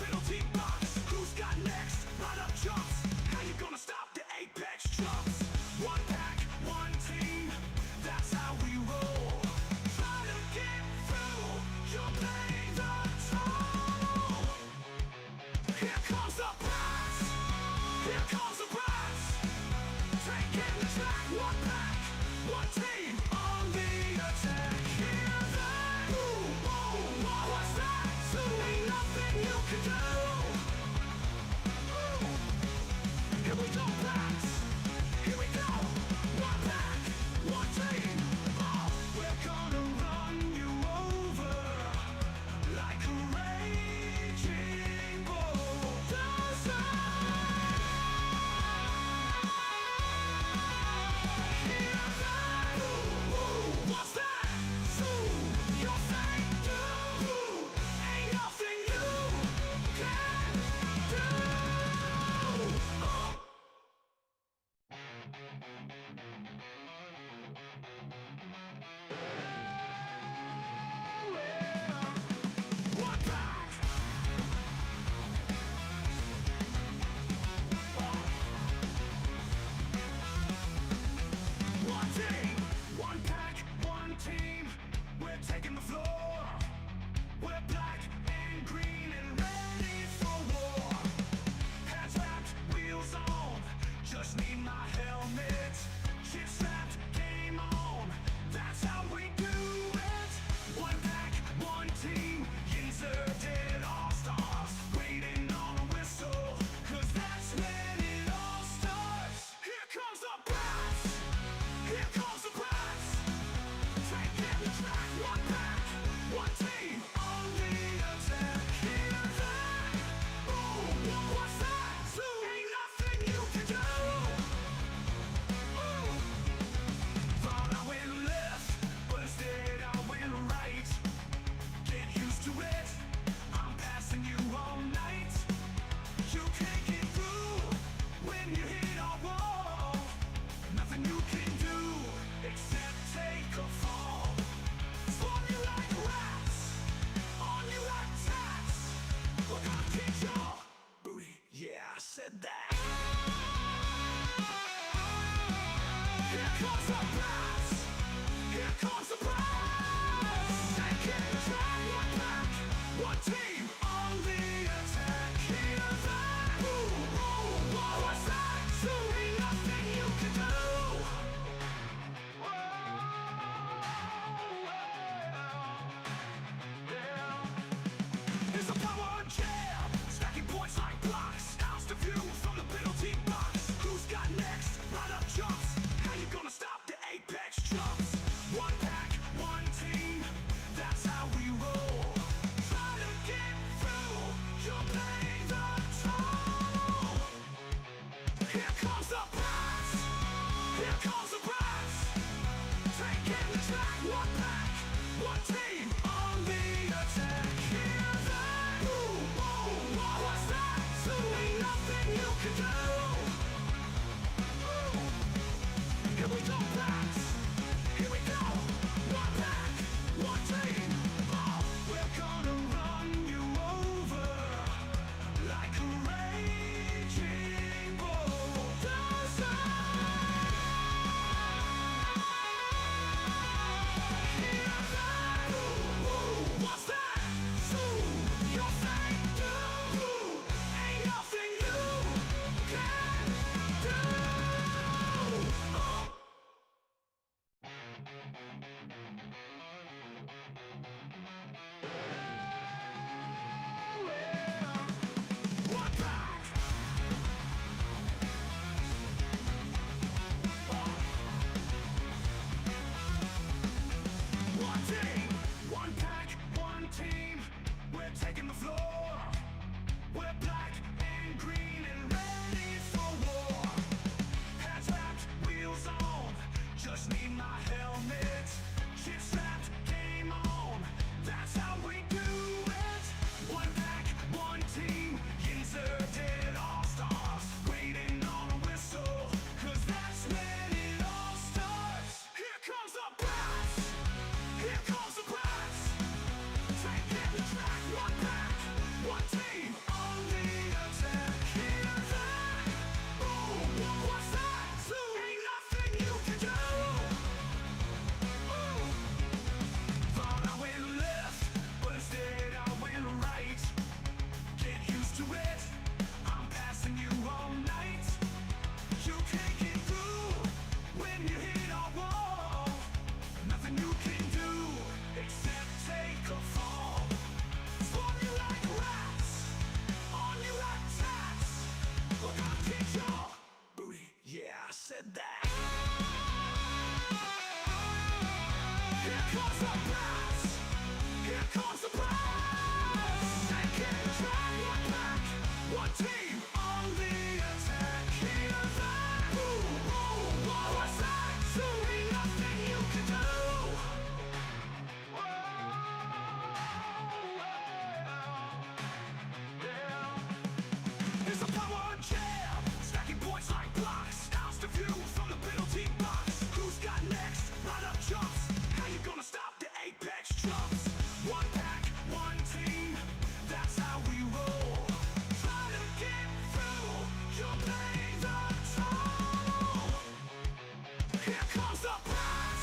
Speaker 14: Here comes the press.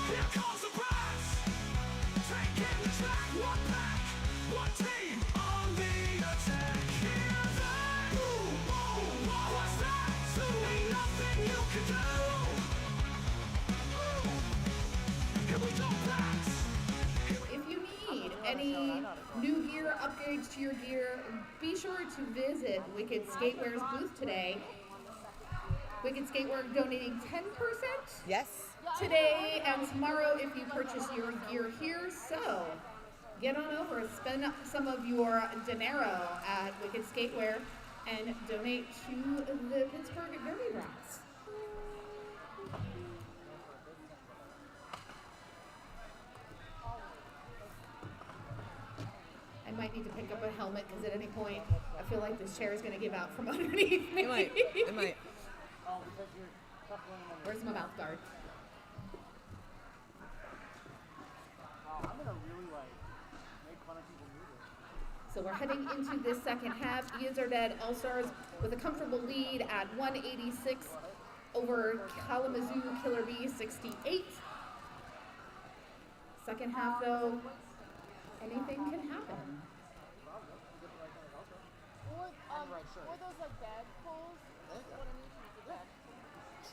Speaker 14: Here comes the press. Taking the track. One back. One team on the attack. Hear that boom, boom. What's that? Ain't nothing you can do. Here we go, press.
Speaker 12: If you need any new gear, upgrades to your gear, be sure to visit Wicked Skatewear's booth today. Wicked Skatewear donating 10%
Speaker 16: Yes.
Speaker 12: today and tomorrow if you purchase your gear here. So get on over, spend some of your dinero at Wicked Skatewear and donate to the Pittsburgh Derby Brats. I might need to pick up a helmet because at any point I feel like this chair is going to give out from underneath me.
Speaker 16: It might. It might.
Speaker 12: Where's my mouth guard?
Speaker 13: I'm gonna really make fun of people moving.
Speaker 12: So we're heading into this second half. Yinzer All-Stars with a comfortable lead at 186 over Kalamazoo Killer Bee 68. Second half though, anything can happen.
Speaker 17: Or those like bag pulls. What I need to do that.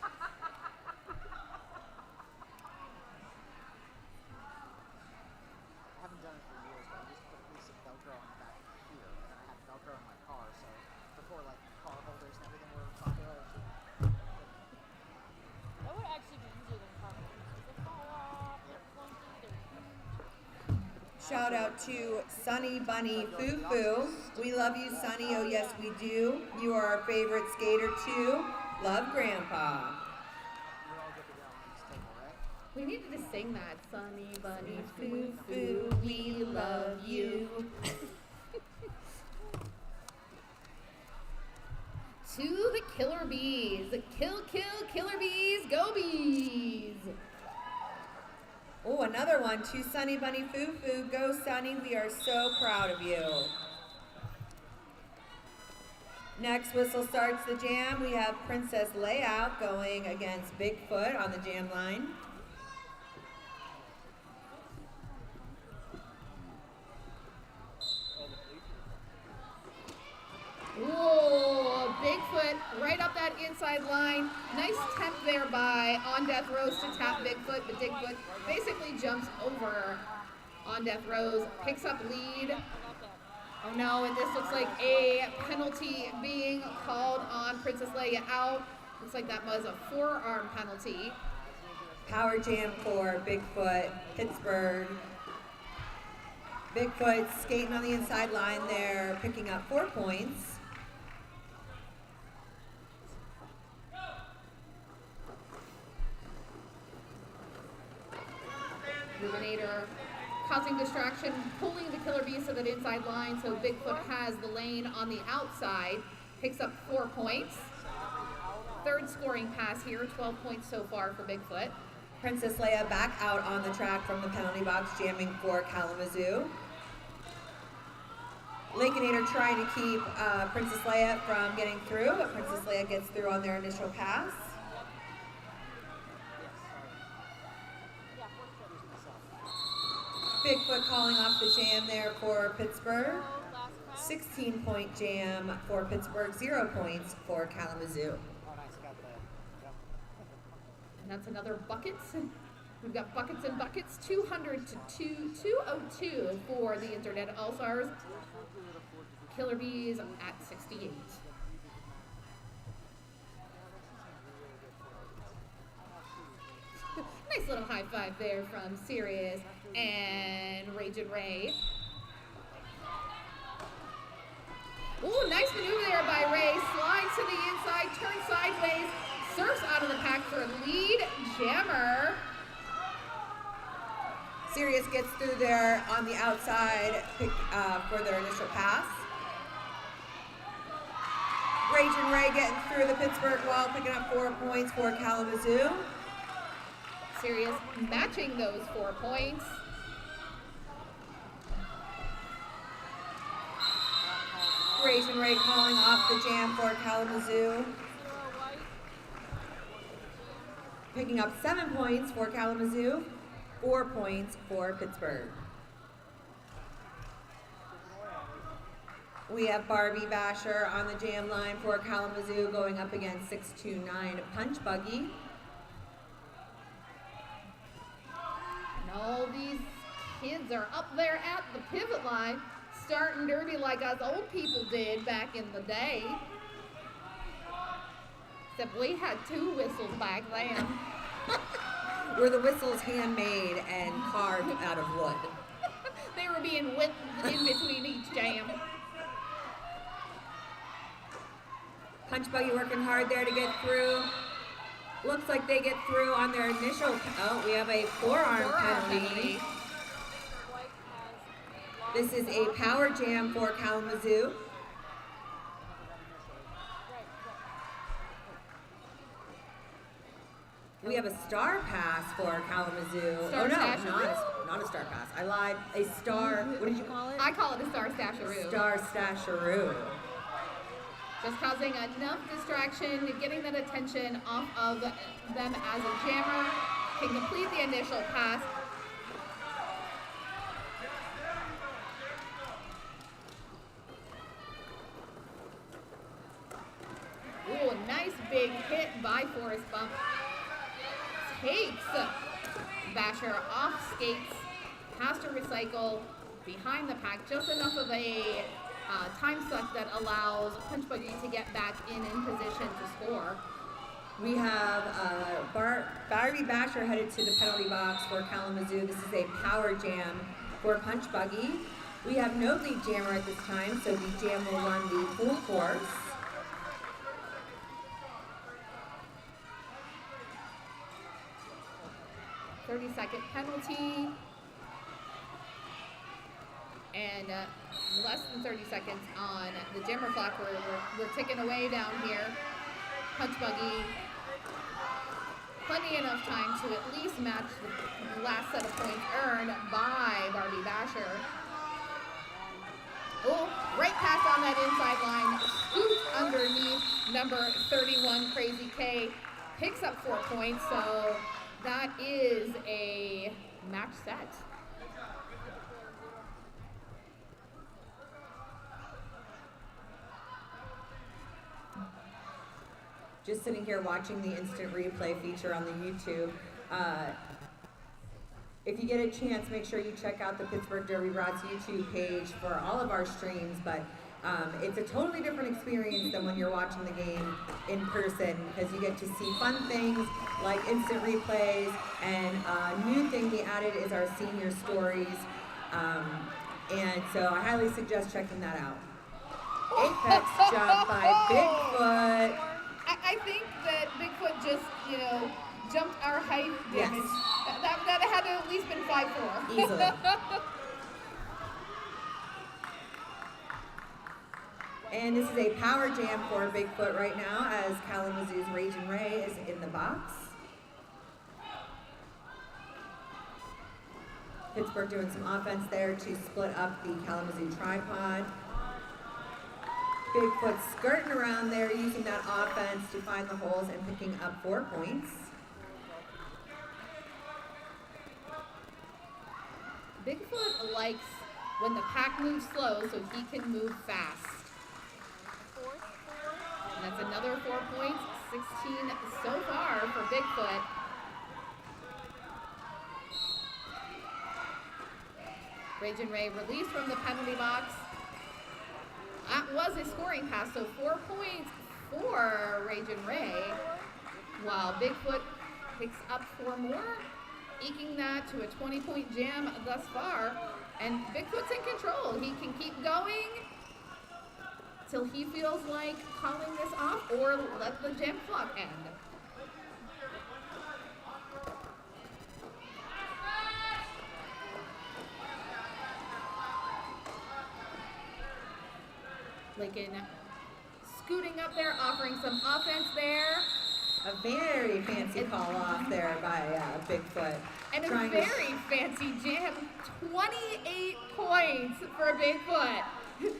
Speaker 13: I haven't done it for years, but I just put a piece of Velcro on the back here, and then I had Velcro in my car, so before like car holders and everything were popular.
Speaker 17: That would actually be easier than car holders. They fall off, they're clunky, they're huge.
Speaker 10: Shout out to Sunny Bunny Foo Foo. We love you, Sunny. Oh, yes, we do. You are our favorite skater, too. Love, Grandpa.
Speaker 12: We needed to sing that. Sunny Bunny Foo Foo, we love you. To the Killer Bees. The Killer Bees, go Bees.
Speaker 10: Oh, another one. To Sunny Bunny Foo Foo. Go, Sunny. We are so proud of you. Next whistle starts the jam. We have Princess Layout going against Bigfoot on the jam line.
Speaker 12: Whoa, Bigfoot right up that inside line. Nice temp there by On Death Rose to tap Bigfoot, but Bigfoot basically jumps over On Death Rose, picks up lead. Oh no, and this looks like a penalty being called on Princess Leia out. Looks like that was a forearm penalty.
Speaker 10: Power jam for Bigfoot, Pittsburgh. Bigfoot skating on the inside line there, picking up 4 points.
Speaker 12: Ruminator causing distraction, pulling the Killer Bees to that inside line, so Bigfoot has the lane on the outside, picks up 4 points. Third scoring pass here, 12 points so far for Bigfoot.
Speaker 10: Princess Leia back out on the track from the penalty box, jamming for Kalamazoo. Lincolnator trying to keep Princess Leia from getting through, but Princess Leia gets through on their initial pass. Bigfoot calling off the jam there for Pittsburgh. 16-point jam for Pittsburgh, 0 points for Kalamazoo.
Speaker 12: And that's another buckets. We've got buckets and buckets, 200 to 202 for the Internet All-Stars. Killer Bees at 68. Nice little high five there from Sirius and Ragin' Ray. Ooh, nice maneuver there by Ray. Slides to the inside, turns sideways, surfs out of the pack for a lead jammer.
Speaker 10: Sirius gets through there on the outside for their initial pass. Ragin' Ray getting through the Pittsburgh wall, picking up 4 points for Kalamazoo.
Speaker 12: Sirius matching those 4 points.
Speaker 10: Ragin' Ray calling off the jam for Kalamazoo. Picking up 7 points for Kalamazoo, 4 points for Pittsburgh. We have Barbie Basher on the jam line for Kalamazoo going up against 629 Punch Buggy.
Speaker 12: And all these kids are up there at the pivot line, starting derby like us old people did back in the day. Except we had 2 whistles back then.
Speaker 10: Were the whistles handmade and carved out of wood?
Speaker 12: They were being whipped in between each jam.
Speaker 10: Punch Buggy working hard there to get through. Looks like they get through on their initial, oh, we have a forearm penalty. This is a power jam for Kalamazoo. We have a star pass for Kalamazoo.
Speaker 12: Star
Speaker 10: not a star pass. I lied. A star, what did you call it?
Speaker 12: I call it a star stasharoo.
Speaker 10: Star stasharoo.
Speaker 12: Just causing enough distraction, getting that attention off of them as a jammer, can complete the initial pass. Ooh, a nice big hit by Forrest Bump. Takes Basher off skates, has to recycle behind the pack, just enough of a time suck that allows Punch Buggy to get back in position to score.
Speaker 10: We have Barbie Basher headed to the penalty box for Kalamazoo. This is a power jam for Punch Buggy. We have no lead jammer at this time, so the jam will run the full course.
Speaker 12: Second penalty. And less than 30 seconds on the jammer clock. We're ticking away down here. Punch Buggy, plenty enough time to at least match the last set of points earned by Barbie Basher. Oh, right pass on that inside line. Scooped underneath number 31, Crazy K. Picks up 4 points, so that is a match set.
Speaker 10: Just sitting here watching the instant replay feature on the YouTube. If you get a chance, make sure you check out the Pittsburgh Derby Brats YouTube page for all of our streams, but it's a totally different experience than when you're watching the game in person, because you get to see fun things like instant replays, and a new thing we added is our senior stories, and so I highly suggest checking that out. Apex jump by Bigfoot.
Speaker 12: I think that Bigfoot just, jumped our height damage.
Speaker 10: Yes.
Speaker 12: That had to at least been 5'4".
Speaker 10: Easily. And this is a power jam for Bigfoot right now as Kalamazoo's Ragin' Ray is in the box. Pittsburgh doing some offense there to split up the Kalamazoo tripod. Bigfoot skirting around there, using that offense to find the holes and picking up 4 points.
Speaker 12: Bigfoot likes when the pack moves slow so he can move fast. And that's another 4 points, 16 so far for Bigfoot. Ragin' Ray released from the penalty box. That was a scoring pass, so 4 points for Ragin' Ray, while Bigfoot picks up 4 more, eking that to a 20-point jam thus far. And Bigfoot's in control. He can keep going till he feels like calling this off or let the jam clock end. Lincoln scooting up there, offering some offense there.
Speaker 10: A very fancy call off there by Bigfoot.
Speaker 12: And a very fancy jam. 28 points for Bigfoot.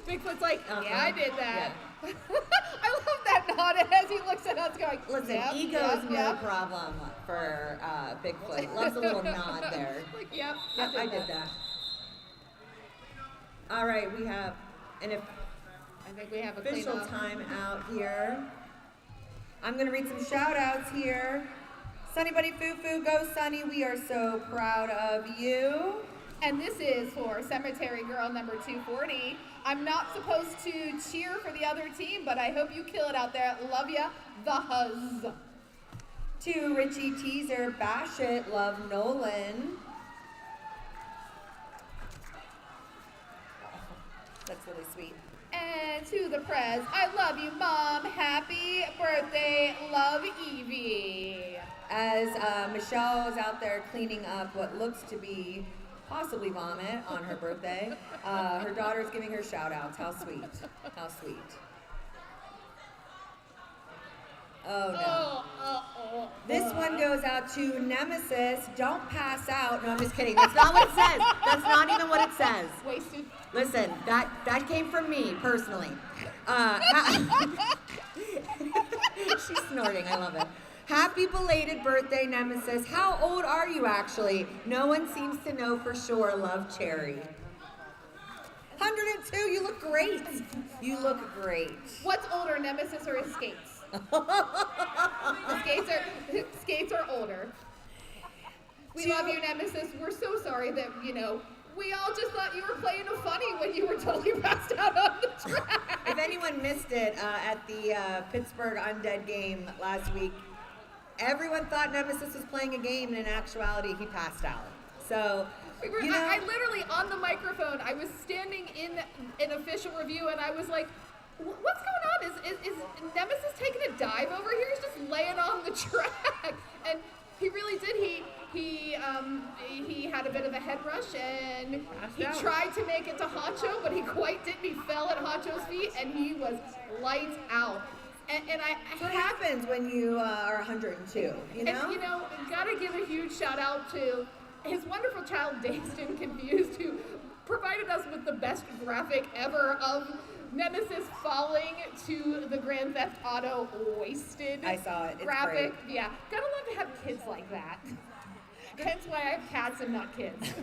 Speaker 12: Bigfoot's like, yeah, I did that. Yeah. I love that nod
Speaker 17: nod as he looks at us going,
Speaker 10: Listen,
Speaker 17: yep,
Speaker 10: ego
Speaker 17: yep,
Speaker 10: is no
Speaker 17: yep.
Speaker 10: problem for Bigfoot. Loves a little nod there.
Speaker 17: Like, yep,
Speaker 10: I did that. All right, we have an
Speaker 17: I think we have a
Speaker 10: official
Speaker 17: clean-up.
Speaker 10: time out here. I'm going to read some shout outs here. Sunny Buddy Foo Foo, go Sunny. We are so proud of you.
Speaker 17: And this is for Cemetery Girl number 240. I'm not supposed to cheer for the other team, but I hope you kill it out there. Love ya, the Huzz.
Speaker 10: To Richie Teaser, Bash It, love Nolan. That's really sweet.
Speaker 17: And to the Prez, I love you, Mom. Happy birthday, love Evie.
Speaker 10: As Michelle is out there cleaning up what looks to be possibly vomit on her birthday, her daughter's giving her shout outs. How sweet. How sweet. Oh no. This one goes out to Nemesis. Don't pass out. No, I'm just kidding. That's not what it says. That's not even what it says.
Speaker 17: Wasted.
Speaker 10: Listen, that came from me personally. She's snorting. I love it. Happy belated birthday, Nemesis. How old are you actually? No one seems to know for sure. Love, Cherry. 102. You look great. You look great.
Speaker 17: What's older, Nemesis or his skates? Skates are older. We love you, Nemesis. We're so sorry that, we all just thought you were playing a funny when you were totally passed out on the track.
Speaker 10: If anyone missed it at the Pittsburgh Undead game last week, everyone thought Nemesis was playing a game, and in actuality, he passed out. So,
Speaker 17: I literally, on the microphone, I was standing in an official review, and I was like, what's going on? Is Nemesis taking a dive over here? He's just laying on the track. And he really did. He had a bit of a head rush, and he tried to make it to Hacho, but he quite didn't. He fell at Hacho's feet, and he was lights out. And
Speaker 10: what happens when you are 102, you know?
Speaker 17: And, gotta give a huge shout out to his wonderful child, Dazed and Confused, who provided us with the best graphic ever of Nemesis falling to the Grand Theft Auto wasted.
Speaker 10: I saw it. It's
Speaker 17: graphic.
Speaker 10: great.
Speaker 17: Yeah, gotta love to have kids like that. Hence why I have cats and not kids.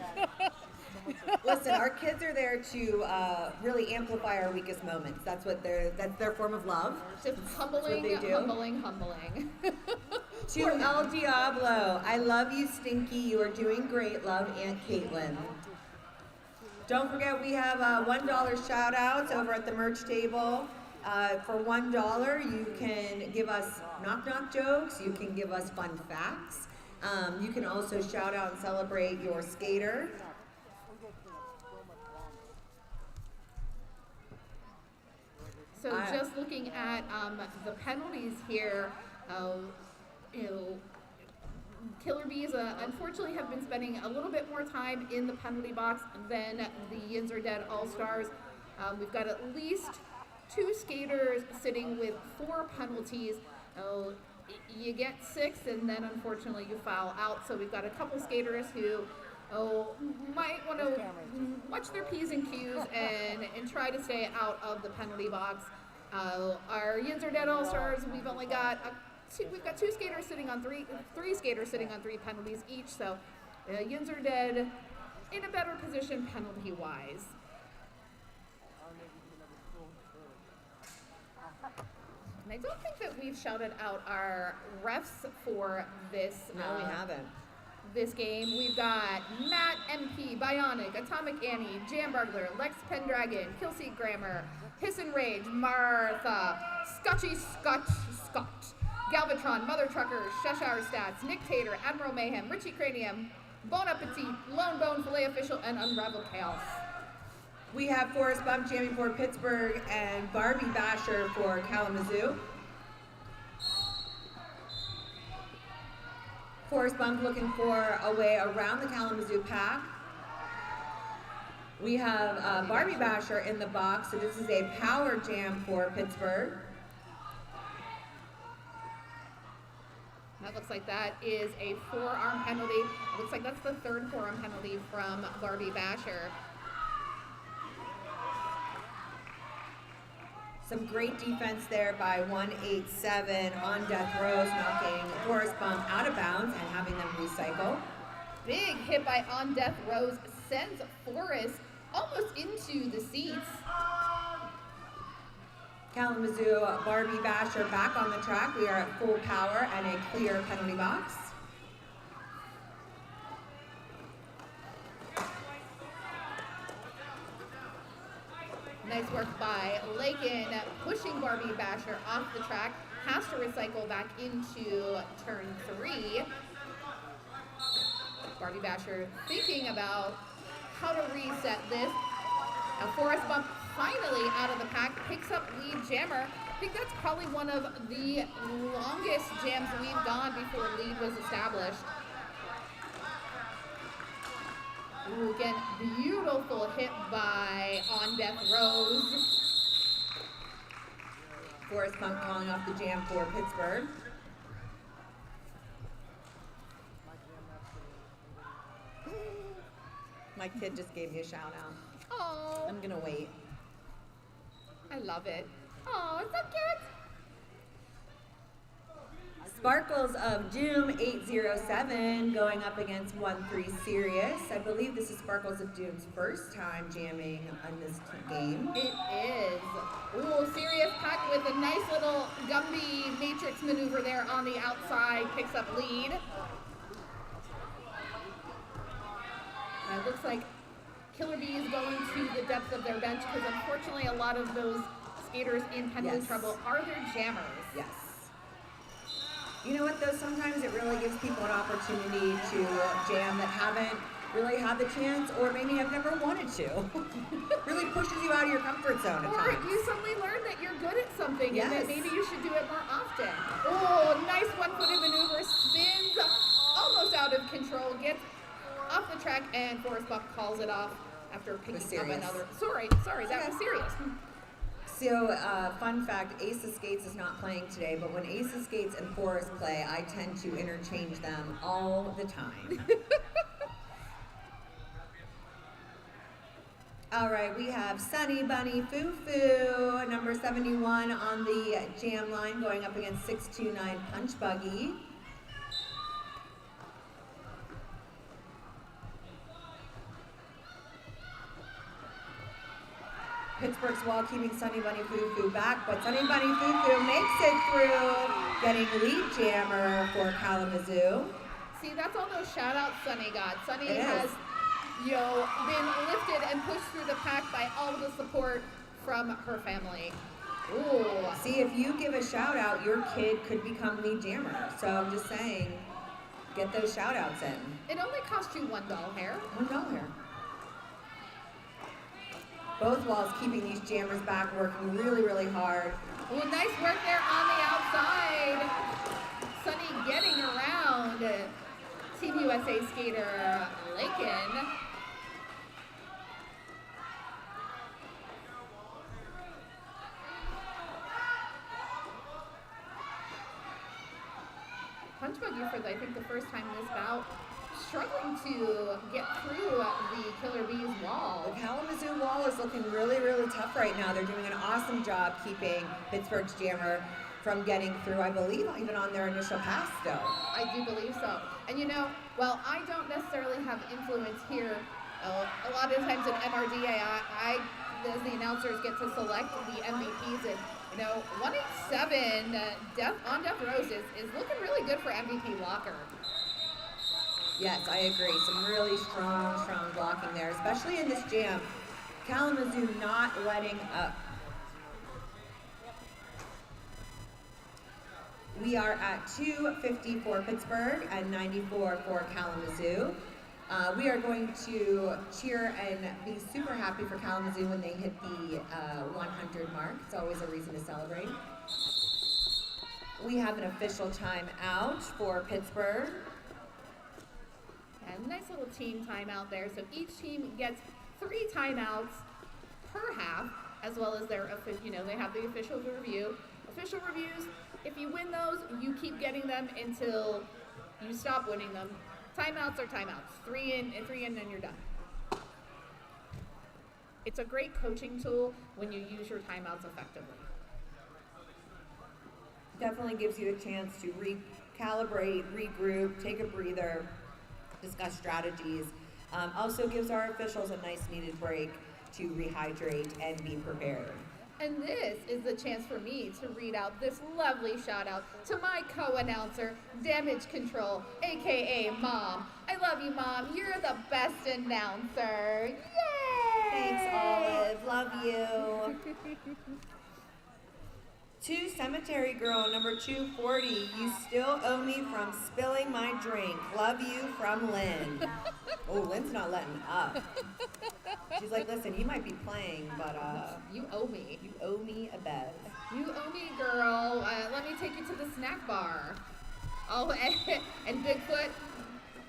Speaker 10: Listen, our kids are there to really amplify our weakest moments. That's their form of love.
Speaker 17: Just humbling.
Speaker 10: To El Diablo, I love you, Stinky. You are doing great. Love, Aunt Caitlin. Don't forget, we have $1 shout outs over at the merch table. For $1, you can give us knock-knock jokes. You can give us fun facts. You can also shout out and celebrate your skater.
Speaker 17: So just looking at the penalties here, Killer Bees unfortunately have been spending a little bit more time in the penalty box than the Yinzer Dead All-Stars. We've got at least 2 skaters sitting with 4 penalties. You get 6 and then unfortunately you foul out. So we've got a couple skaters who might want to watch their P's and Q's and try to stay out of the penalty box. Our Yinzer Dead All-Stars, we've got 2 skaters sitting on 3 skaters sitting on 3 penalties each. So Yinzer Dead in a better position penalty-wise. And I don't think that we've shouted out our refs for this.
Speaker 10: No, we haven't.
Speaker 17: This game. We've got Matt MP, Bionic, Atomic Annie, Jam Burglar, Lex Pendragon, Killseat Grammar, Hiss and Rage, Martha, Scotchy Scott, Galvatron, Mother Trucker, Cheshire Stats, Nick Tater, Admiral Mayhem, Richie Cranium, Bon Appetit, Lone Bone, Filet Official, and Unraveled Chaos.
Speaker 10: We have Forrest Bump jamming for Pittsburgh and Barbie Basher for Kalamazoo. Forrest Bump looking for a way around the Kalamazoo pack. We have Barbie Basher in the box, so this is a power jam for Pittsburgh.
Speaker 17: That looks like that is a forearm penalty. It looks like that's the 3rd forearm penalty from Barbie Basher.
Speaker 10: Some great defense there by 187 on death rows, knocking Forrest Bump out of bounds and having them recycle.
Speaker 12: Big hit by On Death Rose sends Forrest almost into the seats.
Speaker 10: Kalamazoo Barbie Basher back on the track. We are at full power and a clear penalty box.
Speaker 12: Nice work by Lakin, pushing Barbie Basher off the track. Has to recycle back into turn 3. Barbie Basher thinking about how to reset this. Now Forrest Bump finally out of the pack, picks up lead jammer. I think that's probably one of the longest jams we've gone before lead was established. Ooh, again, beautiful hit by On Death Rose.
Speaker 10: Forrest Bump calling off the jam for Pittsburgh. My kid just gave me a shout out.
Speaker 12: Oh,
Speaker 10: I'm gonna wait.
Speaker 12: I love it. Oh, it's so cute.
Speaker 10: Sparkles of Doom 807 going up against 1-3 Sirius. I believe this is Sparkles of Doom's first time jamming on this game.
Speaker 12: It is. Ooh, Sirius packed with a nice little Gumby matrix maneuver there on the outside, picks up lead. It looks like Killer Bees going to the depth of their bench because unfortunately a lot of those skaters in penalty trouble are their jammers.
Speaker 10: Yes. You know what though, sometimes it really gives people an opportunity to jam that haven't really had the chance or maybe have never wanted to. Really pushes you out of your comfort zone at
Speaker 12: Or
Speaker 10: times.
Speaker 12: you suddenly learn that you're good at something and that
Speaker 10: Yes.
Speaker 12: maybe you should do it more often. Oh, nice one-footed maneuver, spins almost out of control, gets off the track, and Forrest Bump calls it off after picking up another. Sorry, that was serious.
Speaker 10: So, fun fact, Ace of Skates is not playing today, but when Ace of Skates and Forrest play, I tend to interchange them all the time. All right, we have Sunny Bunny Foo Foo, number 71 on the jam line, going up against 629 Punch Buggy. Pittsburgh's wall keeping Sunny Bunny Foo Foo back, but Sunny Bunny Foo Foo makes it through, getting lead jammer for Kalamazoo.
Speaker 12: See, that's all those shout-outs Sunny got. Sunny
Speaker 10: It
Speaker 12: has,
Speaker 10: is.
Speaker 12: been lifted and pushed through the pack by all of the support from her family. Ooh.
Speaker 10: See, if you give a shout-out, your kid could become lead jammer. So I'm just saying, get those shout-outs in.
Speaker 12: It only cost you $1 hair.
Speaker 10: $1. Both walls keeping these jammers back, working really, really hard.
Speaker 12: Ooh, nice work there on the outside. Sunny getting around Team USA skater Lakin. Punch Buggy for, I think, the first time this bout, struggling to get through the Killer Bees wall.
Speaker 10: The Kalamazoo wall is looking really, really tough right now. They're doing an awesome job keeping Pittsburgh's jammer from getting through, I believe, even on their initial pass still.
Speaker 12: I do believe so. And well, I don't necessarily have influence here. A lot of times in MRDA, I as the announcers, get to select the MVPs. And, 187 on Death Rose is looking really good for MVP blocker.
Speaker 10: Yes, I agree. Some really strong blocking there, especially in this jam. Kalamazoo not letting up. We are at 250 for Pittsburgh and 94 for Kalamazoo. We are going to cheer and be super happy for Kalamazoo when they hit the 100 mark. It's always a reason to celebrate. We have an official timeout for Pittsburgh.
Speaker 12: And nice little team timeout there. So each team gets 3 timeouts per half, as well as their, they have the official review. Official reviews, if you win those, you keep getting them until you stop winning them. Timeouts are timeouts. 3 in, and you're done. It's a great coaching tool when you use your timeouts effectively.
Speaker 10: definitely gives you a chance to recalibrate, regroup, take a breather, discuss strategies. Also gives our officials a nice needed break to rehydrate and be prepared.
Speaker 12: And this is the chance for me to read out this lovely shout out to my co-announcer, Damage Control, aka Mom. I love you, Mom. You're the best announcer. Yay!
Speaker 10: Thanks, Olive. Love you. To Cemetery Girl, number 240. You still owe me from spilling my drink. Love you from Lynn. Oh, Lynn's not letting up. She's like, listen, you might be playing, but
Speaker 12: you owe me.
Speaker 10: You owe me a bet.
Speaker 12: You owe me, girl. Let me take you to the snack bar. Oh, and Bigfoot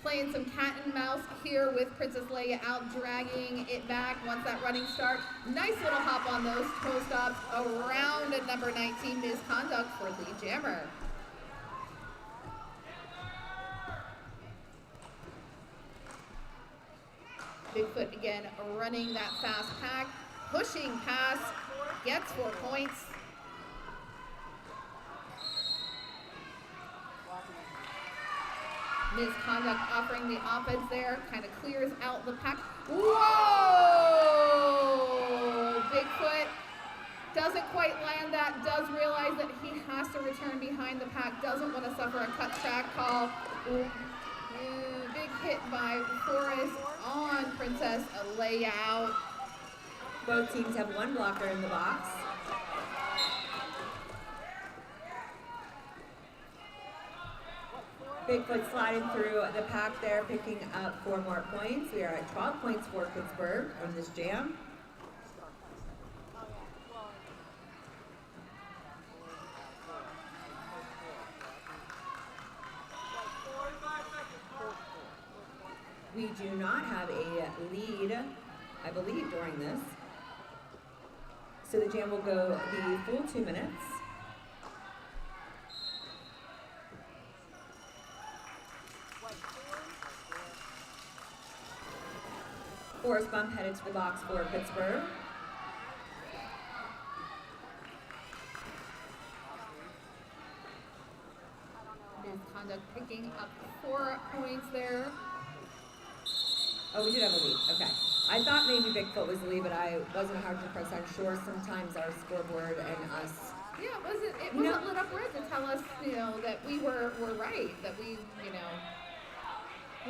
Speaker 12: playing some cat and mouse here with Princess Leia out dragging it back once that running start. Nice little hop on those toe stops around at number 19, misconduct for Lee Jammer. Bigfoot again running that fast pack, pushing past, gets 4 points. Misconduct offering the offense there, kind of clears out the pack. Whoa! Bigfoot doesn't quite land that, does realize that he has to return behind the pack, doesn't want to suffer a cut track call. Big hit by Forrest on Princess Leia.
Speaker 10: Both teams have one blocker in the box. Bigfoot sliding through the pack there, picking up 4 more points. We are at 12 points for Pittsburgh on this jam. We do not have a lead, I believe, during this. So the jam will go the full 2 minutes. Forrest bump headed to the box for Pittsburgh.
Speaker 12: Misconduct picking up 4 points there.
Speaker 10: Oh, we did have a lead. Okay. I thought maybe Bigfoot was the lead, but I wasn't 100% sure. Sometimes our scoreboard and us.
Speaker 12: Yeah, it wasn't lit up red to tell us, that we were right, that we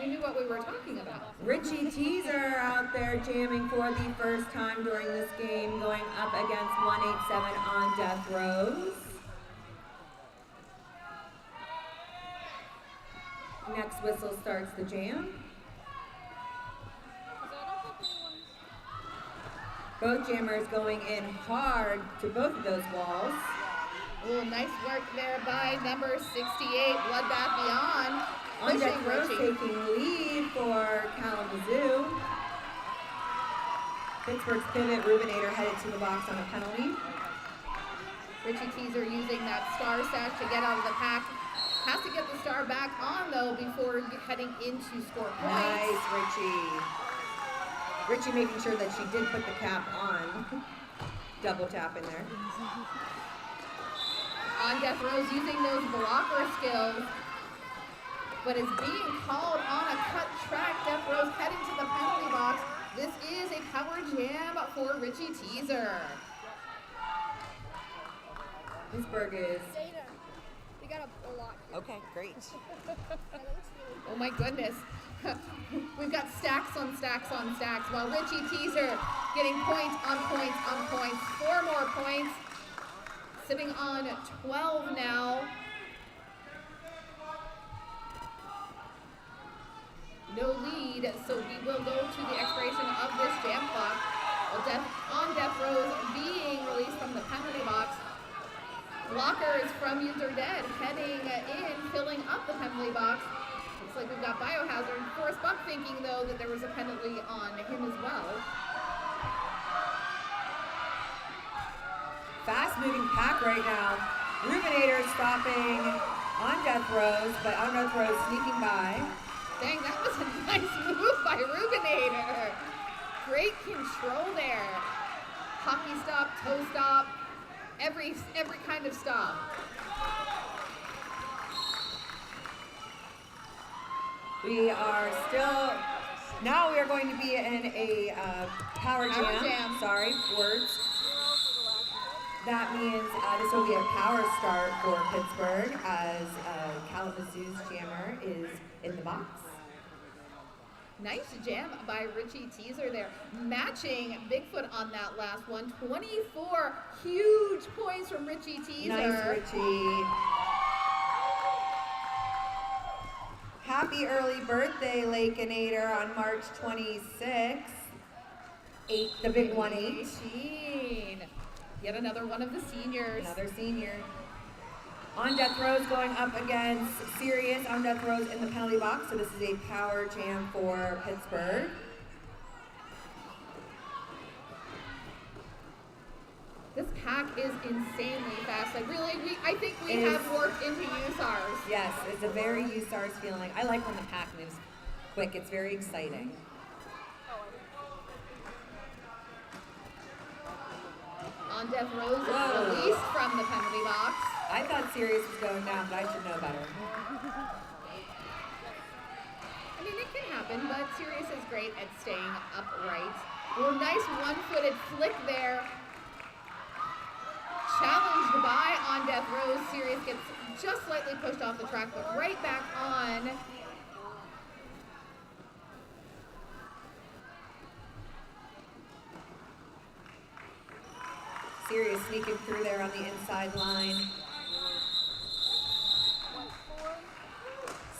Speaker 12: knew what we were talking about.
Speaker 10: Richie Teaser out there jamming for the first time during this game, going up against 187 on Death Rows. Next whistle starts the jam. Both jammers going in hard to both of those walls.
Speaker 12: Oh, nice work there by number 68, Bloodbath Beyond.
Speaker 10: On Death Row taking lead for Kalamazoo. Pittsburgh's pivot, Rubinator headed to the box on a penalty.
Speaker 12: Richie Teaser using that star sash to get out of the pack. Has to get the star back on, though, before heading into score points.
Speaker 10: Nice, Richie. Richie making sure that she did put the cap on. Double tap in there.
Speaker 12: On Death Rows using those blocker skills, but is being called on a cut track. Death Rows heading to the penalty box. This is a power jam for Richie Teaser.
Speaker 10: Pittsburgh is...
Speaker 6: We got a block.
Speaker 16: Okay, great.
Speaker 12: Oh my goodness. We've got stacks on stacks on stacks while Richie Teaser getting points on points on points. 4 more points. Sitting on 12 now. No lead, so we will go to the expiration of this jam clock. On Death Rows being released from the penalty box. Blockers from Yinzer Dead heading in, filling up the penalty box. Looks like we've got Biohazard. Forrest Bump thinking, though, that there was a penalty on him as well.
Speaker 10: Fast-moving pack right now. Rubinator stopping on Death Rows, but on Death Rows sneaking by.
Speaker 12: Dang, that was a nice move by Rubinator. Great control there. Hockey stop, toe stop, every kind of stop.
Speaker 10: We are still, now we are going to be in a power jam. Sorry, words. That means this will be a power start for Pittsburgh as Kalamazoo's jammer is in the box.
Speaker 12: Nice jam by Richie Teaser there. Matching Bigfoot on that last one. 24 huge points from Richie Teaser.
Speaker 10: Nice, Richie. Happy early birthday, Lakeinator, on March 26th. The big 1-8.
Speaker 12: Yet another one of the seniors.
Speaker 10: Another senior. On Death Row's going up against Sirius. On Death Row's in the penalty box, so this is a power jam for Pittsburgh.
Speaker 12: This pack is insanely fast. Like really, I think we have worked into USARS.
Speaker 10: Yes, it's a very USARS feeling. I like when the pack moves quick. It's very exciting.
Speaker 12: On Death Row's released from the penalty box.
Speaker 10: I thought Sirius was going down, but I should know better.
Speaker 12: I mean, it can happen, but Sirius is great at staying upright. Well, nice one-footed flick there. Challenged by On Death Row. Sirius gets just slightly pushed off the track, but right back on.
Speaker 10: Sirius sneaking through there on the inside line.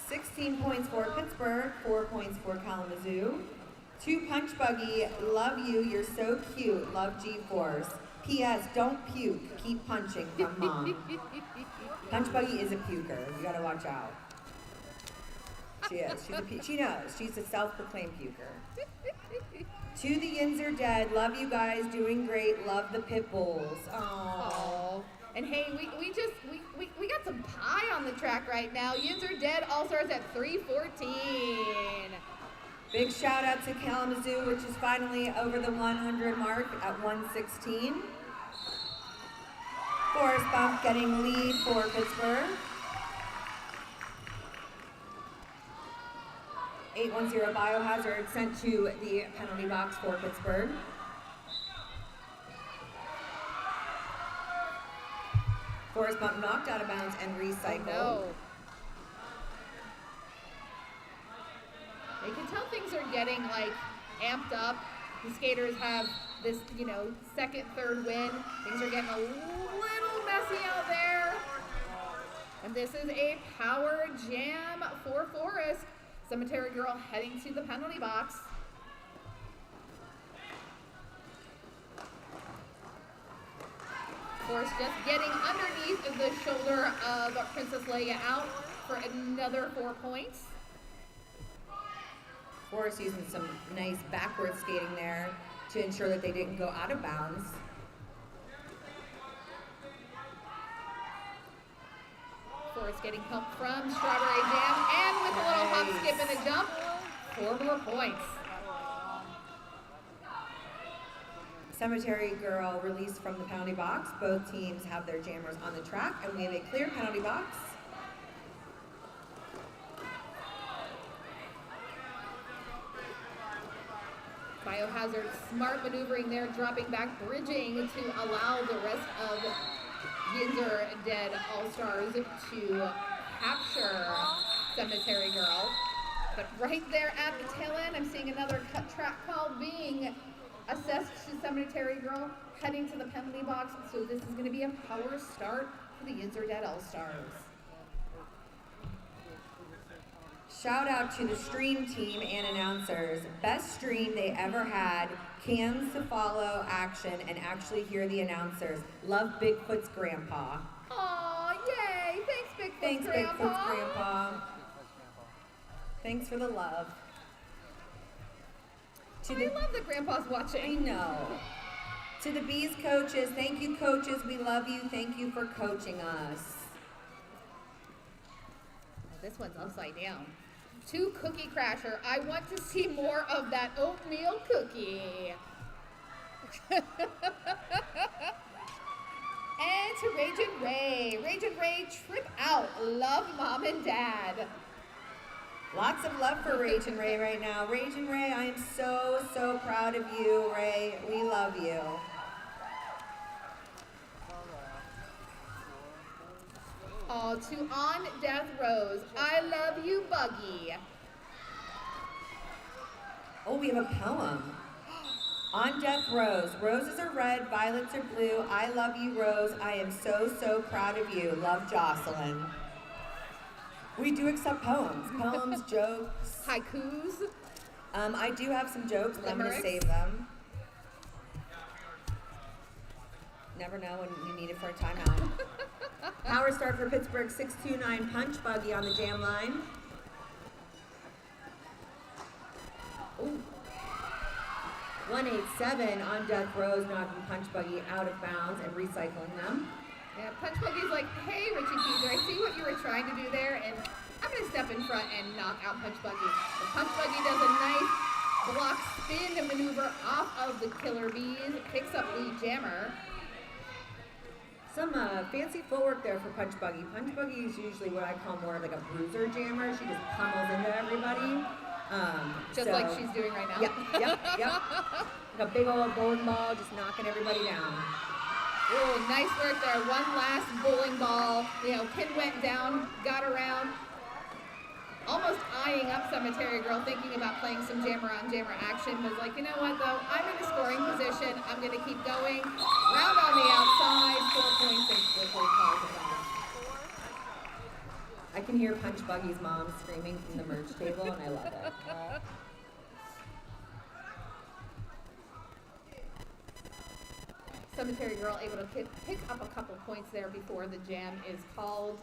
Speaker 10: 16 points for Pittsburgh, 4 points for Kalamazoo. 2 Punch Buggy, love you, you're so cute, love G-Force. P.S. Don't puke, keep punching from Mom. Punch Buggy is a puker, you gotta watch out. She is, she knows, she's a self-proclaimed puker. To the Yinzer Dead, love you guys, doing great, love the Pit Bulls. Aww.
Speaker 12: And hey, we got some pie on the track right now. Yinzer Dead All-Stars at 3:14.
Speaker 10: Big shout out to Kalamazoo, which is finally over the 100 mark at 116. Forrest Bump getting lead for Pittsburgh. 810 Biohazard sent to the penalty box for Pittsburgh. Forrest Bump knocked out of bounds and recycled.
Speaker 12: Oh, no. You can tell things are getting like amped up. The skaters have this, second, third win. Things are getting a little messy out there. And this is a power jam for Forrest. Cemetery Girl heading to the penalty box. Forrest just getting underneath the shoulder of Princess Leia out for another 4 points.
Speaker 10: Forrest using some nice backward skating there to ensure that they didn't go out of bounds.
Speaker 12: Forrest getting help from Strawberry Jam, and with a little hop, skip, and a jump, 4 more points.
Speaker 10: Cemetery Girl released from the penalty box. Both teams have their jammers on the track, and we have a clear penalty box.
Speaker 12: Biohazard smart maneuvering there, dropping back, bridging to allow the rest of Yinzer Dead All-Stars to capture Cemetery Girl. But right there at the tail end, I'm seeing another cut track call being assessed to Cemetery Girl, heading to the penalty box. So this is going to be a power start for the Yinzer Dead All-Stars.
Speaker 10: Shout out to the stream team and announcers. Best stream they ever had. Cans to follow action and actually hear the announcers. Love Bigfoot's grandpa.
Speaker 12: Aw, yay! Thanks, Bigfoot's
Speaker 10: Thanks,
Speaker 12: grandpa.
Speaker 10: Bigfoot's grandpa. Thanks for the love.
Speaker 12: I love that grandpa's watching.
Speaker 10: I know. To the Bees coaches, thank you coaches. We love you. Thank you for coaching us.
Speaker 12: This one's upside down. To Cookie Crasher, I want to see more of that oatmeal cookie. And to Ragin' Ray. Ragin' Ray, trip out. Love Mom and Dad.
Speaker 10: Lots of love for Rage and Ray right now. Rage and Ray, I am so, so proud of you, Ray. We love you.
Speaker 12: All to On Death Rose. I love you, Buggy.
Speaker 10: Oh, we have a poem. On Death Rose. Roses are red, violets are blue. I love you, Rose. I am so, so proud of you. Love, Jocelyn. We do accept poems. Poems, jokes.
Speaker 12: Haikus.
Speaker 10: I do have some jokes, but I'm going to
Speaker 12: Limericks.
Speaker 10: save them. Never know when you need it for a timeout. Power start for Pittsburgh, 629 punch buggy on the jam line. Ooh. 187 on Death Rose, knocking punch buggy out of bounds and recycling them.
Speaker 12: Yeah, Punch Buggy's like, hey, Richie Teaser, I see what you were trying to do there, and I'm going to step in front and knock out Punch Buggy. The Punch Buggy does a nice block spin maneuver off of the Killer Bees, picks up the jammer.
Speaker 10: Some fancy footwork there for Punch Buggy. Punch Buggy is usually what I call more of like a bruiser jammer. She just pummels into everybody.
Speaker 12: Just like she's doing right now.
Speaker 10: Yep. Like a big old bowling ball, just knocking everybody down.
Speaker 12: Oh, nice work there. One last bowling ball. You know, kid went down, got around. Almost eyeing up Cemetery Girl, thinking about playing some jammer on jammer action. Was like, you know what though? I'm in a scoring position. I'm going to keep going. Round on the outside, 4 points and quickly calls it off.
Speaker 10: I can hear Punch Buggy's mom screaming from the merch table, and I love it.
Speaker 12: Cemetery Girl able to pick up a couple points there before the jam is called.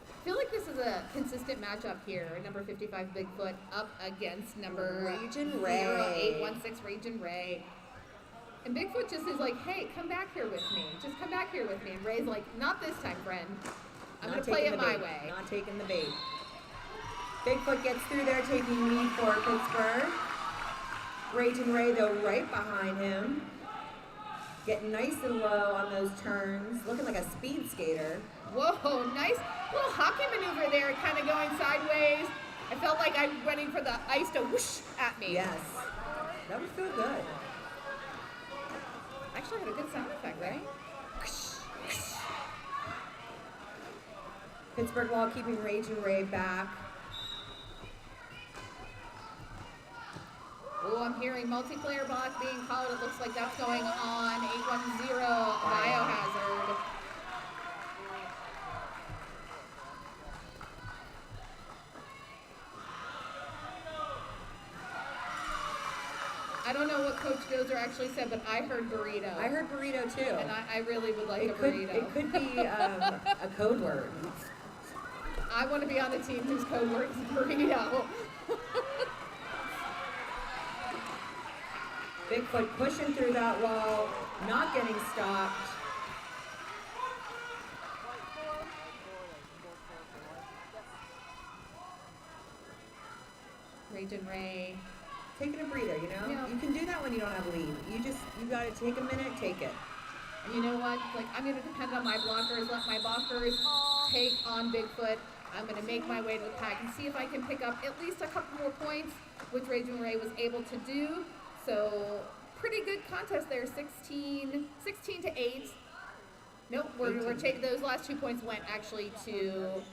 Speaker 12: I feel like this is a consistent matchup here. Number 55 Bigfoot up against number
Speaker 10: Rage and Ray.
Speaker 12: 0816 Rage and Ray. And Bigfoot just is like, hey, come back here with me. Just come back here with me. And Ray's like, not this time, friend. I'm going to play it my way.
Speaker 10: Not taking the bait. Bigfoot gets through there, taking lead for Pittsburgh. Rage and Ray, though, right behind him. Getting nice and low on those turns. Looking like a speed skater.
Speaker 12: Whoa, nice little hockey maneuver there, kind of going sideways. I felt like I'm running for the ice to whoosh at me.
Speaker 10: Yes. That would feel good.
Speaker 12: Actually, I had a good sound effect, right?
Speaker 10: Pittsburgh Wall keeping Rage and Ray back.
Speaker 12: Oh, I'm hearing multiplayer block being called. It looks like that's going on. 810 Biohazard. I don't know what Coach Gozer actually said, but I heard burrito.
Speaker 10: I heard burrito too.
Speaker 12: And I really would like a burrito.
Speaker 10: It could be a code word.
Speaker 12: I want to be on the team whose code word is burrito.
Speaker 10: Bigfoot pushing through that wall, not getting stopped.
Speaker 12: Rage and Ray.
Speaker 10: Taking a breather, you know?
Speaker 12: Yeah.
Speaker 10: You can do that when you don't have a lead. You gotta take a minute, take it.
Speaker 12: And you know what? Like, I'm gonna depend on my blockers, let my blockers take on Bigfoot. I'm gonna make my way to the pack and see if I can pick up at least a couple more points, which Rage and Ray was able to do. So, pretty good contest there, 16 to 8. Nope, we're taking those last 2 points went actually to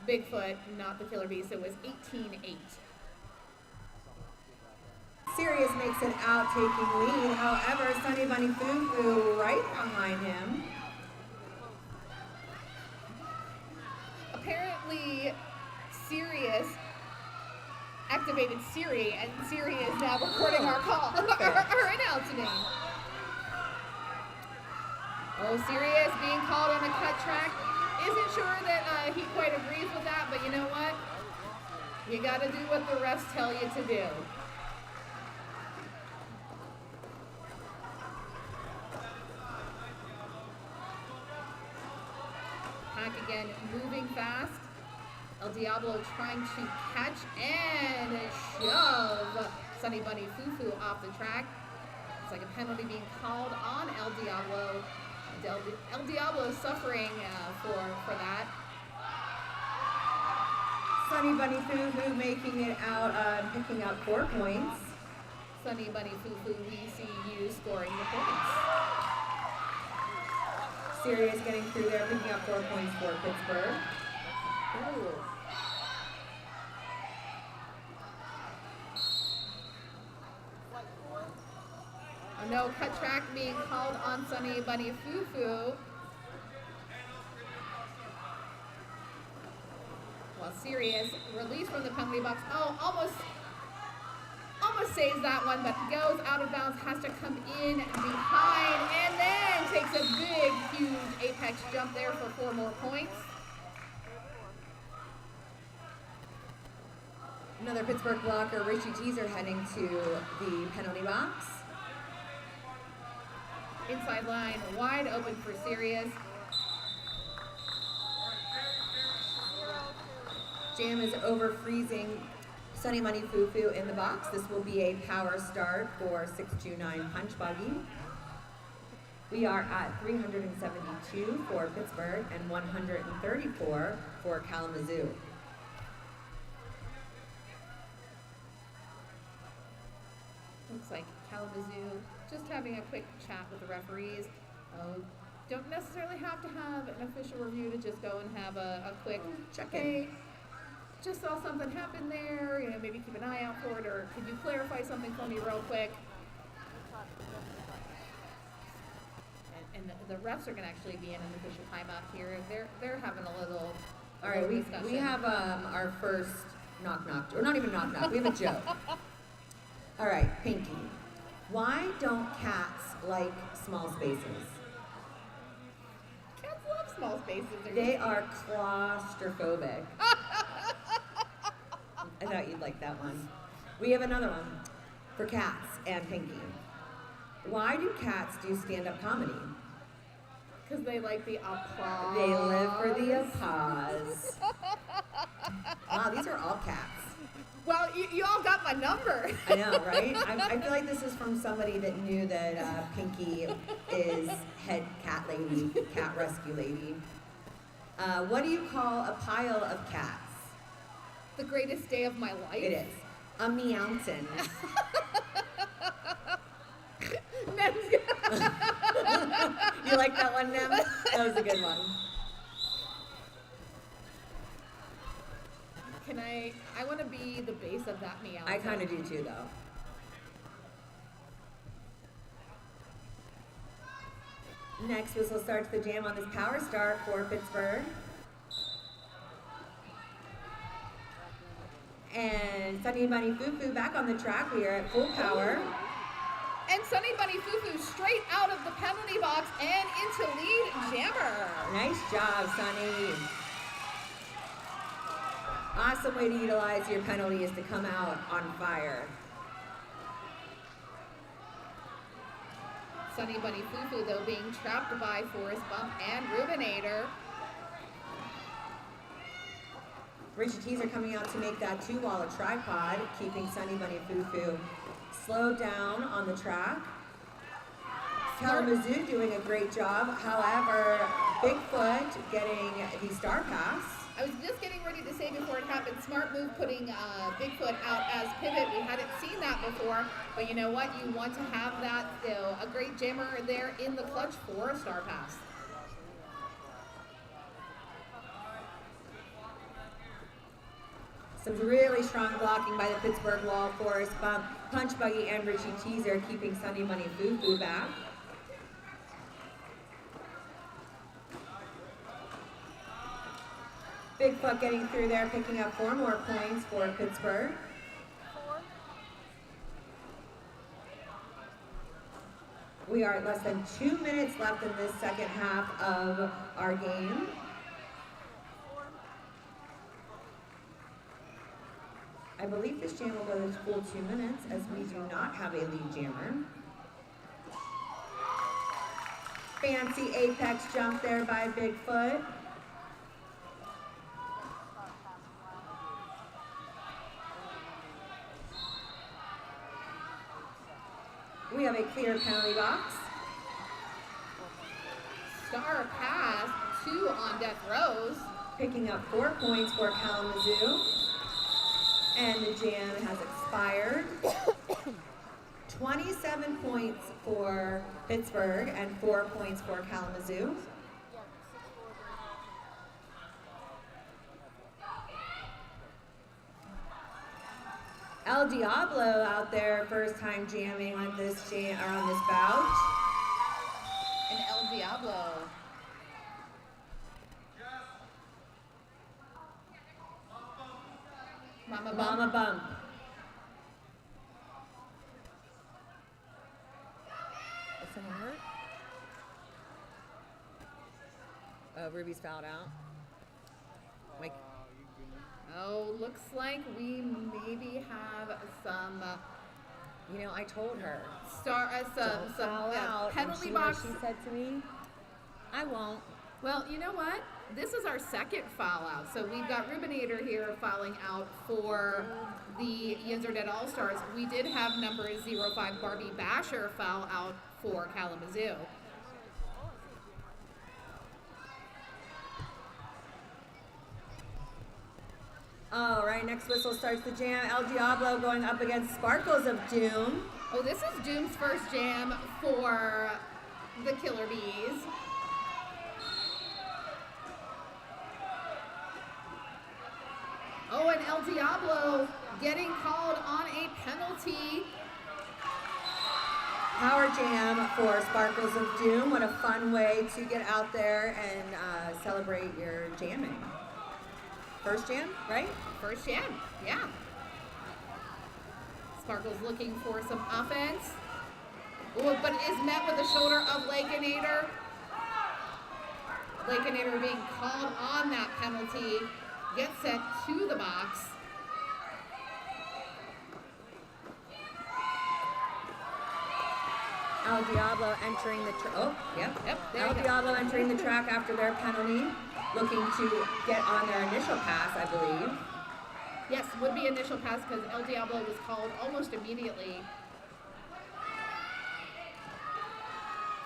Speaker 12: Bigfoot, not the Killer Bees. So it was 18-8.
Speaker 10: Sirius makes it out, taking lead. However, Sunny Bunny Foo Foo right behind him.
Speaker 12: Apparently, Sirius activated Siri, and Siri is now recording our call, our announcement. Oh, Sirius being called on a cut track. Isn't sure that he quite agrees with that, but you know what? You got to do what the refs tell you to do. Pack again, moving fast. El Diablo trying to catch and shove Sunny Bunny Foo Foo off the track. It's like a penalty being called on El Diablo. El Diablo suffering for that.
Speaker 10: Sunny Bunny Foo Foo making it out, picking up 4 points.
Speaker 12: Sunny Bunny Foo Foo, we see you scoring the points.
Speaker 10: Sirius getting through there, picking up 4 points for Pittsburgh. Ooh.
Speaker 12: Oh no, cut track being called on Sunny Bunny Foo Foo. Well, Sirius released from the penalty box. Oh, almost saves that one, but goes out of bounds, has to come in behind, and then takes a big, huge apex jump there for 4 more points.
Speaker 10: Another Pittsburgh blocker, Richie Teaser, heading to the penalty box.
Speaker 12: Inside line, wide open for Sirius.
Speaker 10: Jam is over freezing Sunny Money Foo Foo in the box. This will be a power start for 629 Punch Buggy. We are at 372 for Pittsburgh and 134 for Kalamazoo.
Speaker 12: Looks like Kalamazoo just having a quick chat with the referees. Don't necessarily have to have an official review to just go and have a quick check-in. Just saw something happen there, maybe keep an eye out for it, or could you clarify something for me real quick? And the refs are going to actually be in an official timeout here. They're having a little
Speaker 10: All right,
Speaker 12: discussion.
Speaker 10: we have our first knock-knock, or not even knock-knock, we have a joke. All right, Pinky. Why don't cats like small spaces?
Speaker 12: Cats love small spaces.
Speaker 10: They are claustrophobic. I thought you'd like that one. We have another one for cats and Pinky. Why do cats do stand-up comedy?
Speaker 12: Because they like the applause.
Speaker 10: They live for the applause. Wow, these are all cats.
Speaker 12: Well, you all got my number.
Speaker 10: I know, right? I feel like this is from somebody that knew that Pinky is head cat lady, cat rescue lady. What do you call a pile of cats?
Speaker 12: The greatest day of my life?
Speaker 10: It is. A meowton. You like that one, Nem? That was a good one.
Speaker 12: I want to be the base of that meow.
Speaker 10: I kind of do too, though. Next whistle starts the jam on this power start for Pittsburgh. And Sunny Bunny Foo Foo back on the track. We are at full power.
Speaker 12: And Sunny Bunny Foo Foo straight out of the penalty box and into lead jammer.
Speaker 10: Nice job, Sunny. Awesome way to utilize your penalty is to come out on fire.
Speaker 12: Sunny Bunny Foo Foo, though, being trapped by Forrest Bump and Rubinator.
Speaker 10: Richie Teaser coming out to make that 2-wall a tripod, keeping Sunny Bunny Foo Foo slowed down on the track. Kalamazoo doing a great job. However, Bigfoot getting the star pass.
Speaker 12: I was just getting ready to say before it happened, smart move putting Bigfoot out as pivot. We hadn't seen that before, but you know what? You want to have that, a great jammer there in the clutch for a star pass.
Speaker 10: Some really strong blocking by the Pittsburgh wall, Forrest Bump, Punch Buggy, and Richie Teaser keeping Sunny Bunny Foo Foo back. Bigfoot getting through there, picking up 4 more points for Pittsburgh. We are at less than 2 minutes left in this second half of our game. I believe this jam will go to full 2 minutes as we do not have a lead jammer. Fancy apex jump there by Bigfoot. We have a clear penalty box.
Speaker 12: Star pass, 2 on death rows.
Speaker 10: picking up 4 points for Kalamazoo. And the jam has expired. 27 points for Pittsburgh and 4 points for Kalamazoo. El Diablo out there, first time jamming on this on this bout.
Speaker 12: And El Diablo. Mama Bump.
Speaker 10: Mama Bump.
Speaker 16: Is someone hurt? Oh, Ruby's fouled out. Mike.
Speaker 12: Oh, looks like we maybe have some.
Speaker 16: You know, I told her.
Speaker 12: Some
Speaker 16: foul out.
Speaker 12: penalty
Speaker 16: and
Speaker 12: box.
Speaker 16: She said to me, "I won't."
Speaker 12: Well, you know what? This is our second foul out. So we've got Rubinator here fouling out for the Yinzer Dead All-Stars. We did have number 05 Barbie Basher foul out for Kalamazoo.
Speaker 10: All right, next whistle starts the jam. El Diablo going up against Sparkles of Doom.
Speaker 12: Oh, this is Doom's first jam for the Killer Bees. Oh, and El Diablo getting called on a penalty.
Speaker 10: Power jam for Sparkles of Doom. What a fun way to get out there and celebrate your jamming. First jam, right?
Speaker 12: First jam, yeah. Sparkles looking for some offense. Ooh, but is met with a shoulder of Lakeinator. Lakeinator being called on that penalty. Gets sent to the box.
Speaker 10: El Diablo entering the
Speaker 12: Yep,
Speaker 10: El Diablo entering the track after their penalty, looking to get on their initial pass, I believe.
Speaker 12: Yes, would be initial pass because El Diablo was called almost immediately.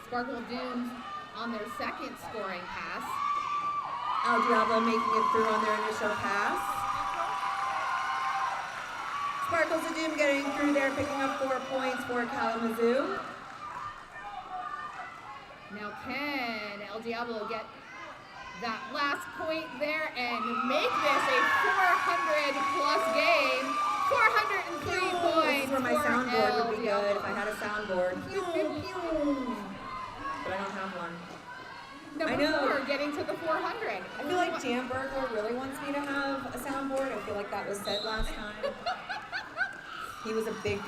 Speaker 12: Sparkle Dooms on their second scoring pass.
Speaker 10: El Diablo making it through on their initial pass. Sparkles of Doom getting through there, picking up 4 points for Kalamazoo.
Speaker 12: Now can El Diablo get that last point there and make this a 400 plus game? 403 points.
Speaker 10: This is where my
Speaker 12: for
Speaker 10: soundboard
Speaker 12: El
Speaker 10: would be
Speaker 12: Diablo.
Speaker 10: good if I had a soundboard. But I don't have one.
Speaker 12: Number 4 getting to the 400.
Speaker 10: I feel like Jam Burglar really wants me to have a soundboard. I feel like that was said last time. He was a big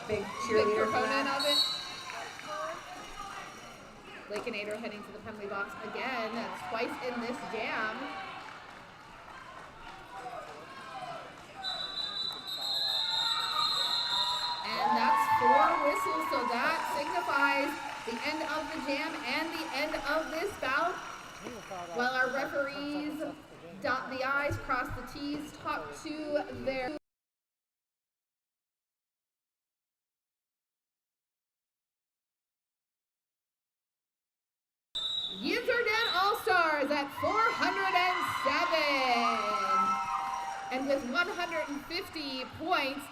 Speaker 10: cheerleader for
Speaker 12: proponent
Speaker 10: that.
Speaker 12: of it. Lakeinator heading to the penalty box again. That's twice in this jam. And that's 4 whistles, so that signifies the end of the jam and the end of this bout. While our referees dot the I's, cross the T's, talk to their Yinzer Dead All-Stars at 407. And with 150 points,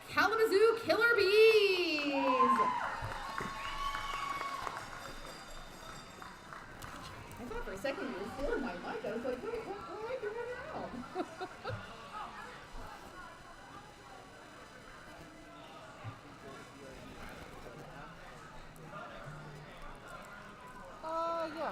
Speaker 12: Kalamazoo Killer Bees. I thought for a second you were stealing my mic. I was like, wait, what mic are you around?
Speaker 13: Yeah.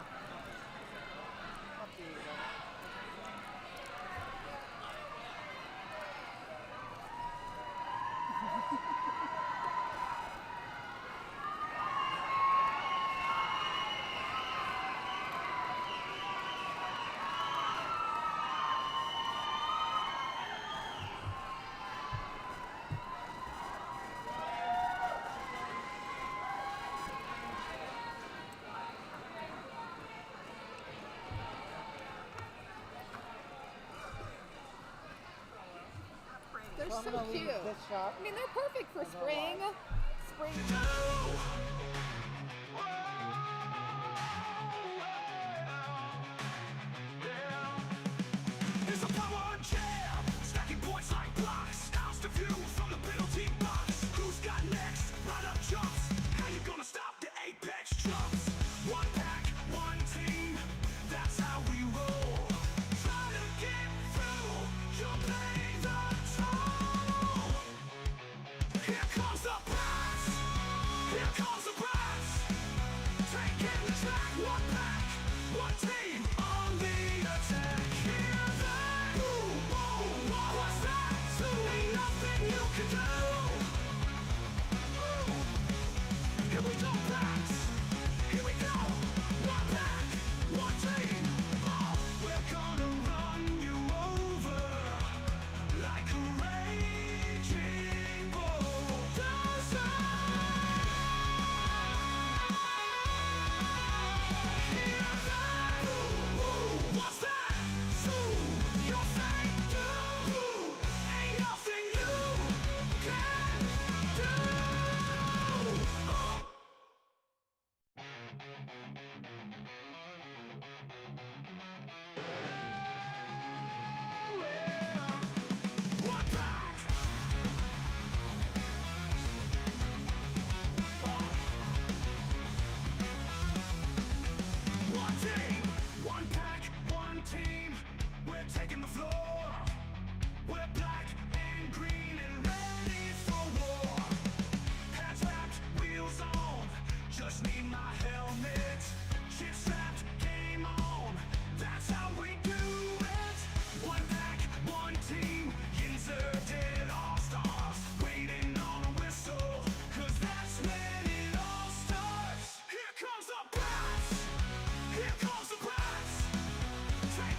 Speaker 17: They're so cute. I mean, they're perfect for spring. Spring.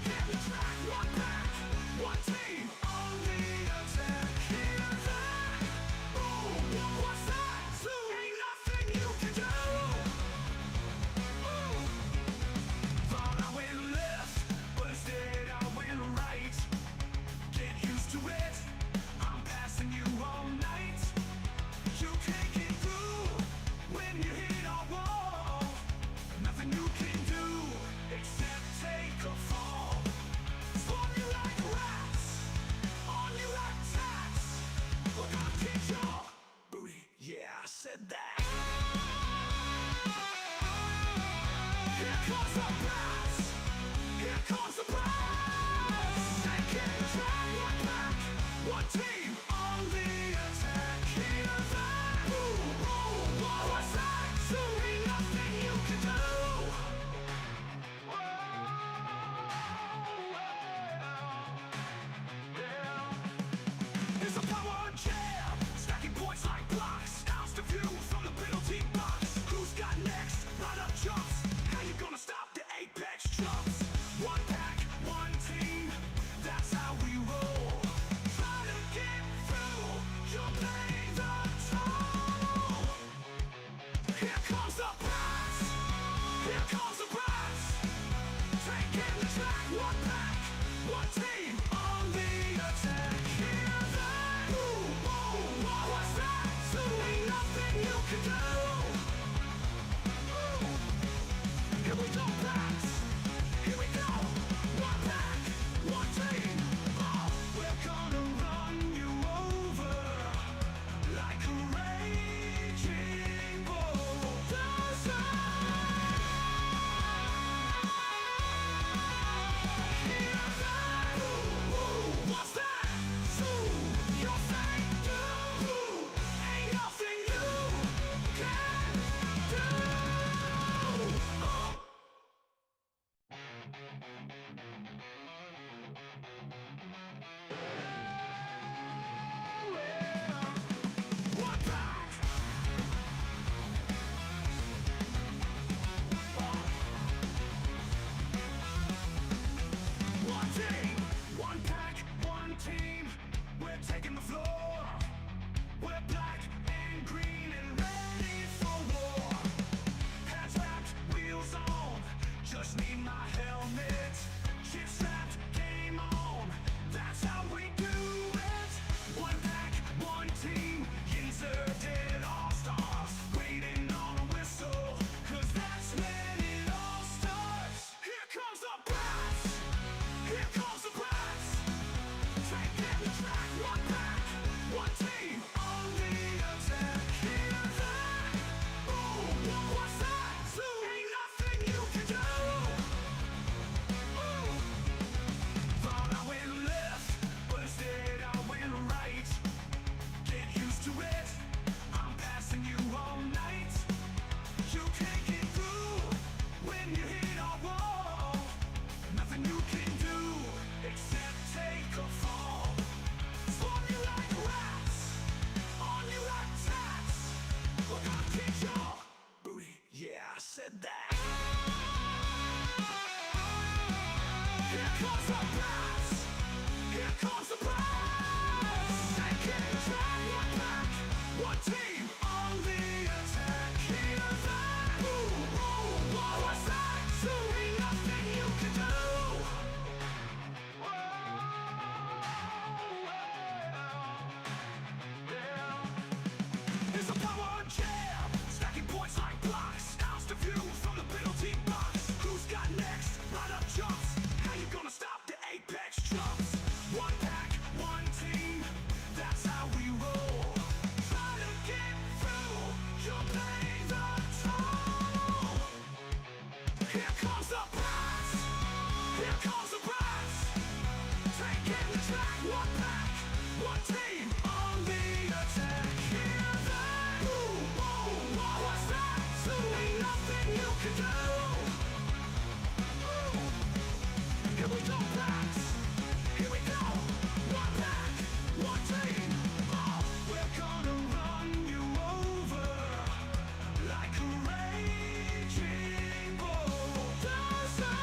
Speaker 14: Get the track, one pack, one team on the attack. Hear that? Boom, what's that? Zoo, ain't nothing you can do. Thought I went left, but instead I went right. Get used to it, I'm passing you all night. You can't get through when you hit our wall. Nothing you can do except take a fall. Spawn you like rats, on you like tats. Look, I'll kick your booty, yeah, I said that. Here comes the brass, here comes the brass. Taking the track, one back, one team on the attack. Hear that? Boom, boom, what's that? So ain't nothing you can do. It's a power jam, stacking points like blocks. House to view from the penalty box. Who's got next? Right up jumps. How you gonna stop the apex jumps? One pack, one team, that's how we roll. Try to get through, you'll pay the toll. Here comes the brass, here comes the brass. Taking the track, one pack, one team on the attack. Hear that? Boom, boom, what's that? So ain't nothing you can do. Here we go, brass. Here we go. One pack, one team. Oh, we're gonna run you over like a raging bulldozer. Hear that? Ooh, what's that? So your thing do? Ain't nothing you can do. One pack. One team, one pack, one team. We're taking the floor. We're black and green and ready for war. Hats wrapped, wheels on. Just need my helmet. Chip strapped, game on. That's how we do it. One pack, one team. Yinzer did all stars. Waiting on a whistle, 'cause that's when it all starts. Here comes the brass. Here comes the brass. Taking the track, one pack, one team on the attack. Hear that? Boom, what's that? So ain't nothing you can do. Thought I went left, but instead I went right. Get used to it, I'm passing you all night. You can't get through when you hit our wall. Nothing you can do except take a fall. Spawn you like rats, on you like tats. Look, I'll kick your booty, yeah, I said that. Here comes the brass, here comes the brass. Taking the track, one pack, one team on the attack. Hear that? Boom, boom, what's that? So ain't nothing you can do. It's a power jam, stacking points like blocks. House to view from the penalty box. Who's got next? Right up jumps. How you gonna stop the apex jumps? One pack, one team, that's how we roll. Try to get through, you'll pay the toll. Here comes the brass, here comes the brass. Taking the track, one pack, one team on the attack. Hear that? Boom, boom, what's that? So ain't nothing you can do. Here we go, brass. Here we go. One pack, one team. Oh, we're gonna run you over like a raging bulldozer.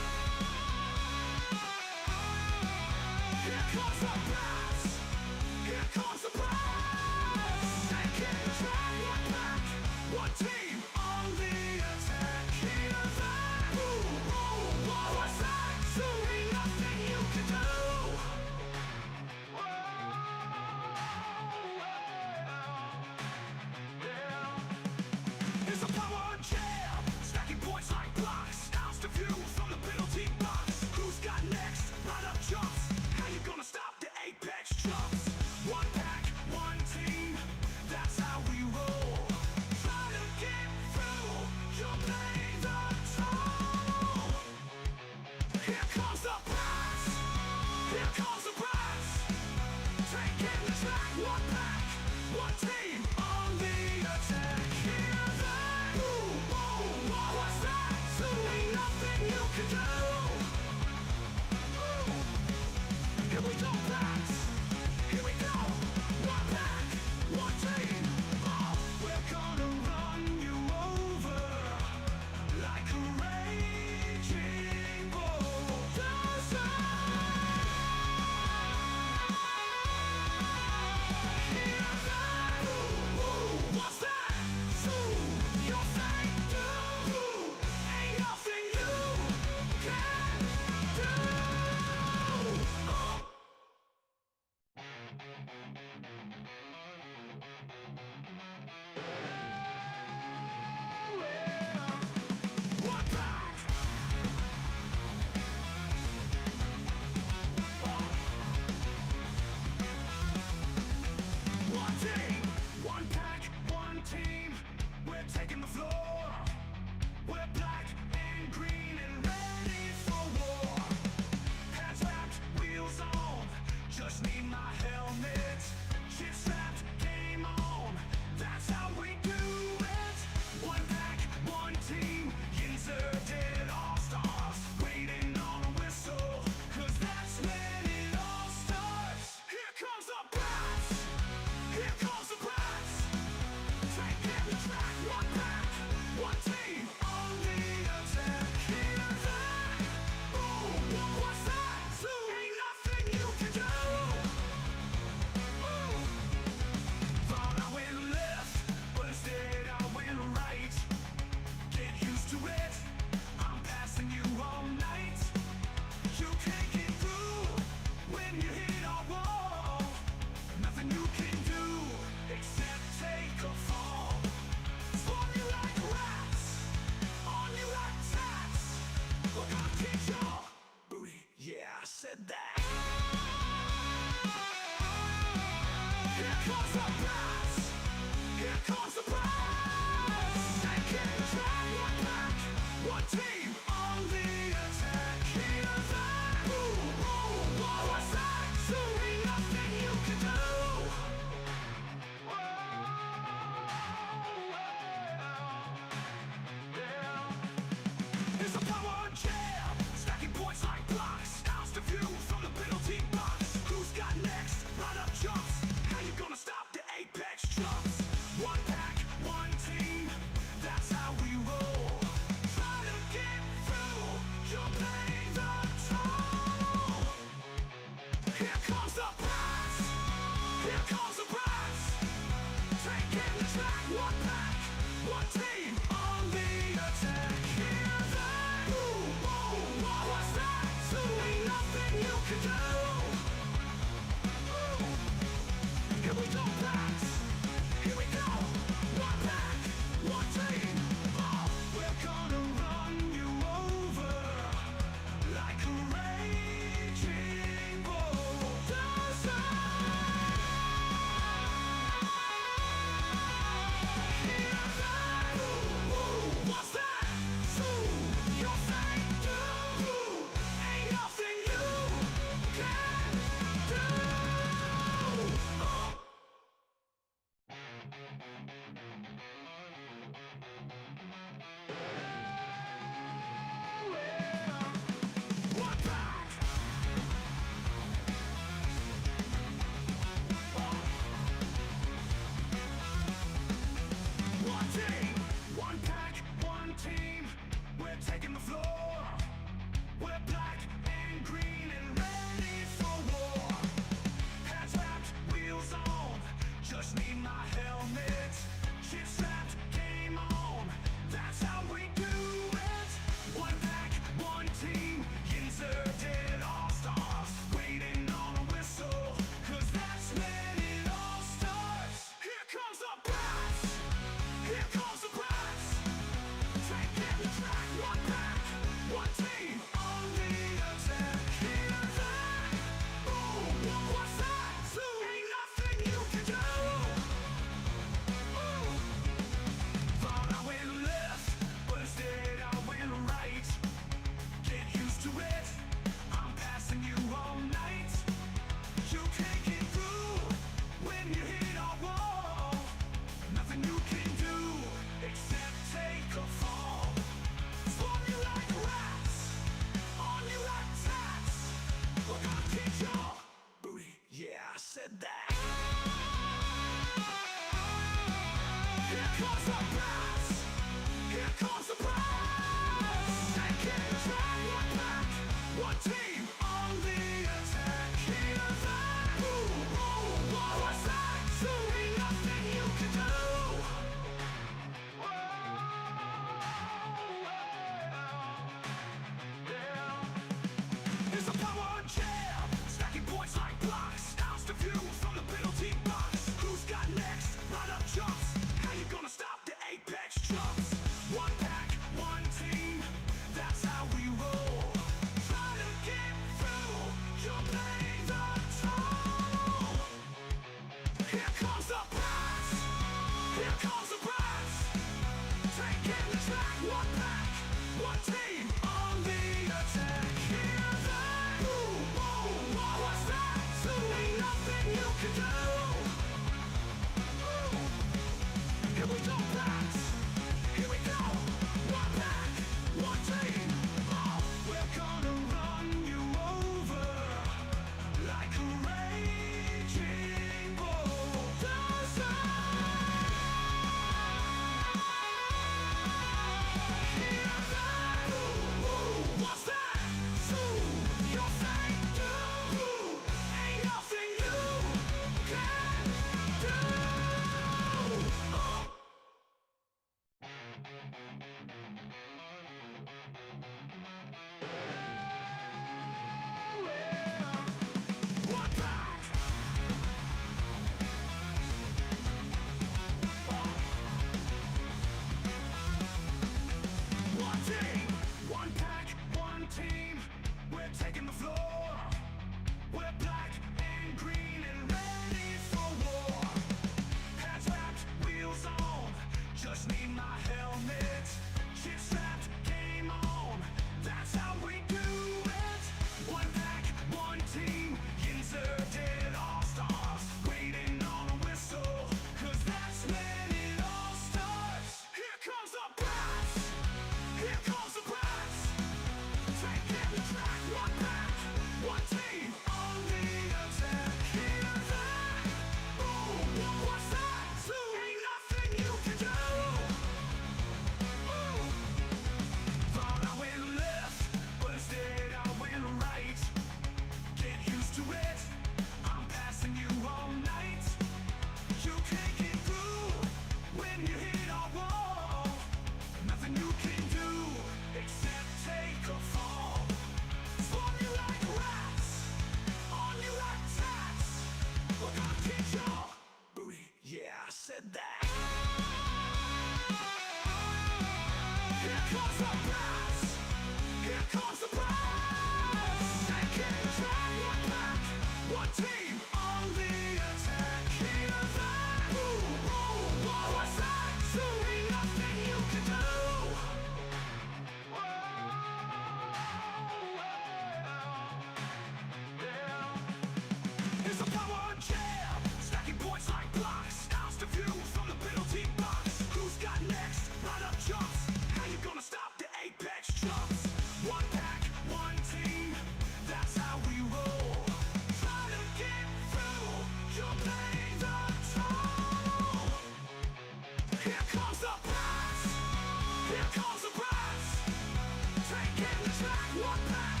Speaker 14: Taking the track, one pack,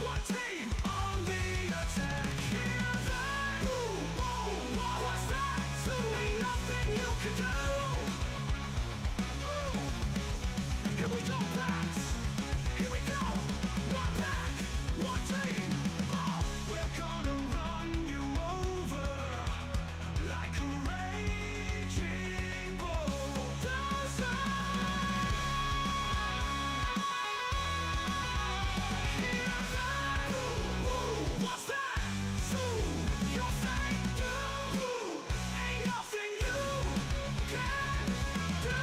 Speaker 14: one team on the attack. Hear that? Boom, boom, what's that? So ain't nothing you can do. Here we go, Pats. Here we go. One pack, one team. Oh, we're gonna run you over like a raging bulldozer. Hear that? What's that? Soon you'll thank you. Ain't nothing you can do.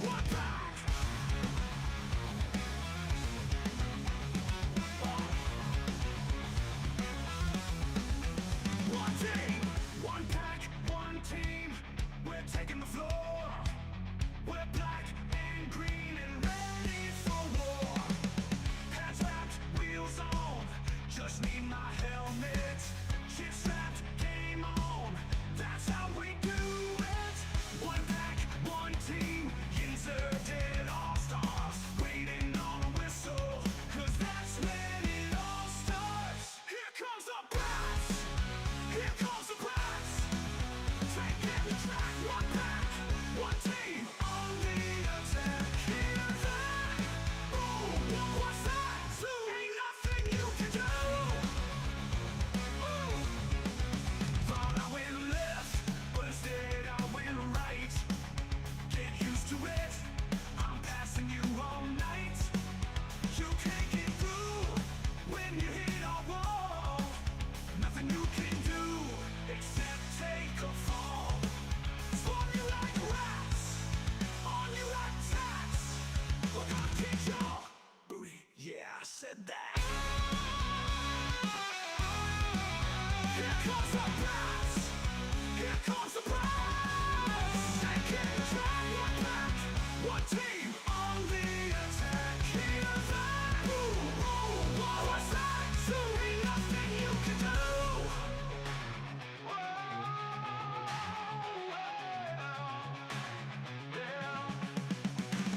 Speaker 14: One pack. One team, one pack, one team. We're taking the floor. We're black and green and ready for war. Hands wrapped, wheels on. Just need my helmet. Shit strapped, game on. That's how we do it. One pack, one team. Yinzer did all stars. Waiting on a whistle. 'Cause that's when it all starts. Here comes the Bats. Here comes the Bats. Taking the track, one pack, one team on the attack. Hear that? Boom, what's that? Ain't nothing you can do. Thought I went left, but instead I went right. Get used to it. I'm passing you all night. You can't get through when you hit a wall. Nothing you can do except take a fall. Spawn you like rats, on you like tats. Look, I'll kick your booty. Yeah, I said that. Here comes the Bats. Here comes the Bats. Taking the track, one pack, one team on the attack. Hear that? Boom, boom, what's that? So ain't nothing you can do.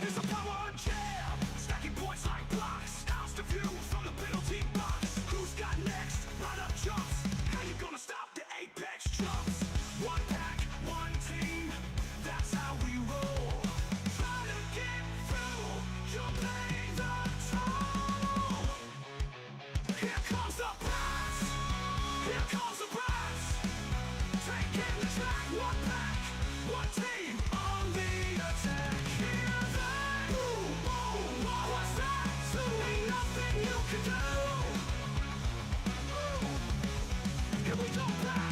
Speaker 14: It's a power jam, stacking points like blocks. House to view from the penalty box. Who's got next? Right up jumps. How you gonna stop the apex jumps? One pack, one team. That's how we roll. Try to get through. You'll pay the toll. Here comes the Bats. Here comes the Bats. Taking the track, one pack, one team on the attack. Hear that? Boom, boom, what's that? So ain't nothing you can do. Here we go, Bats.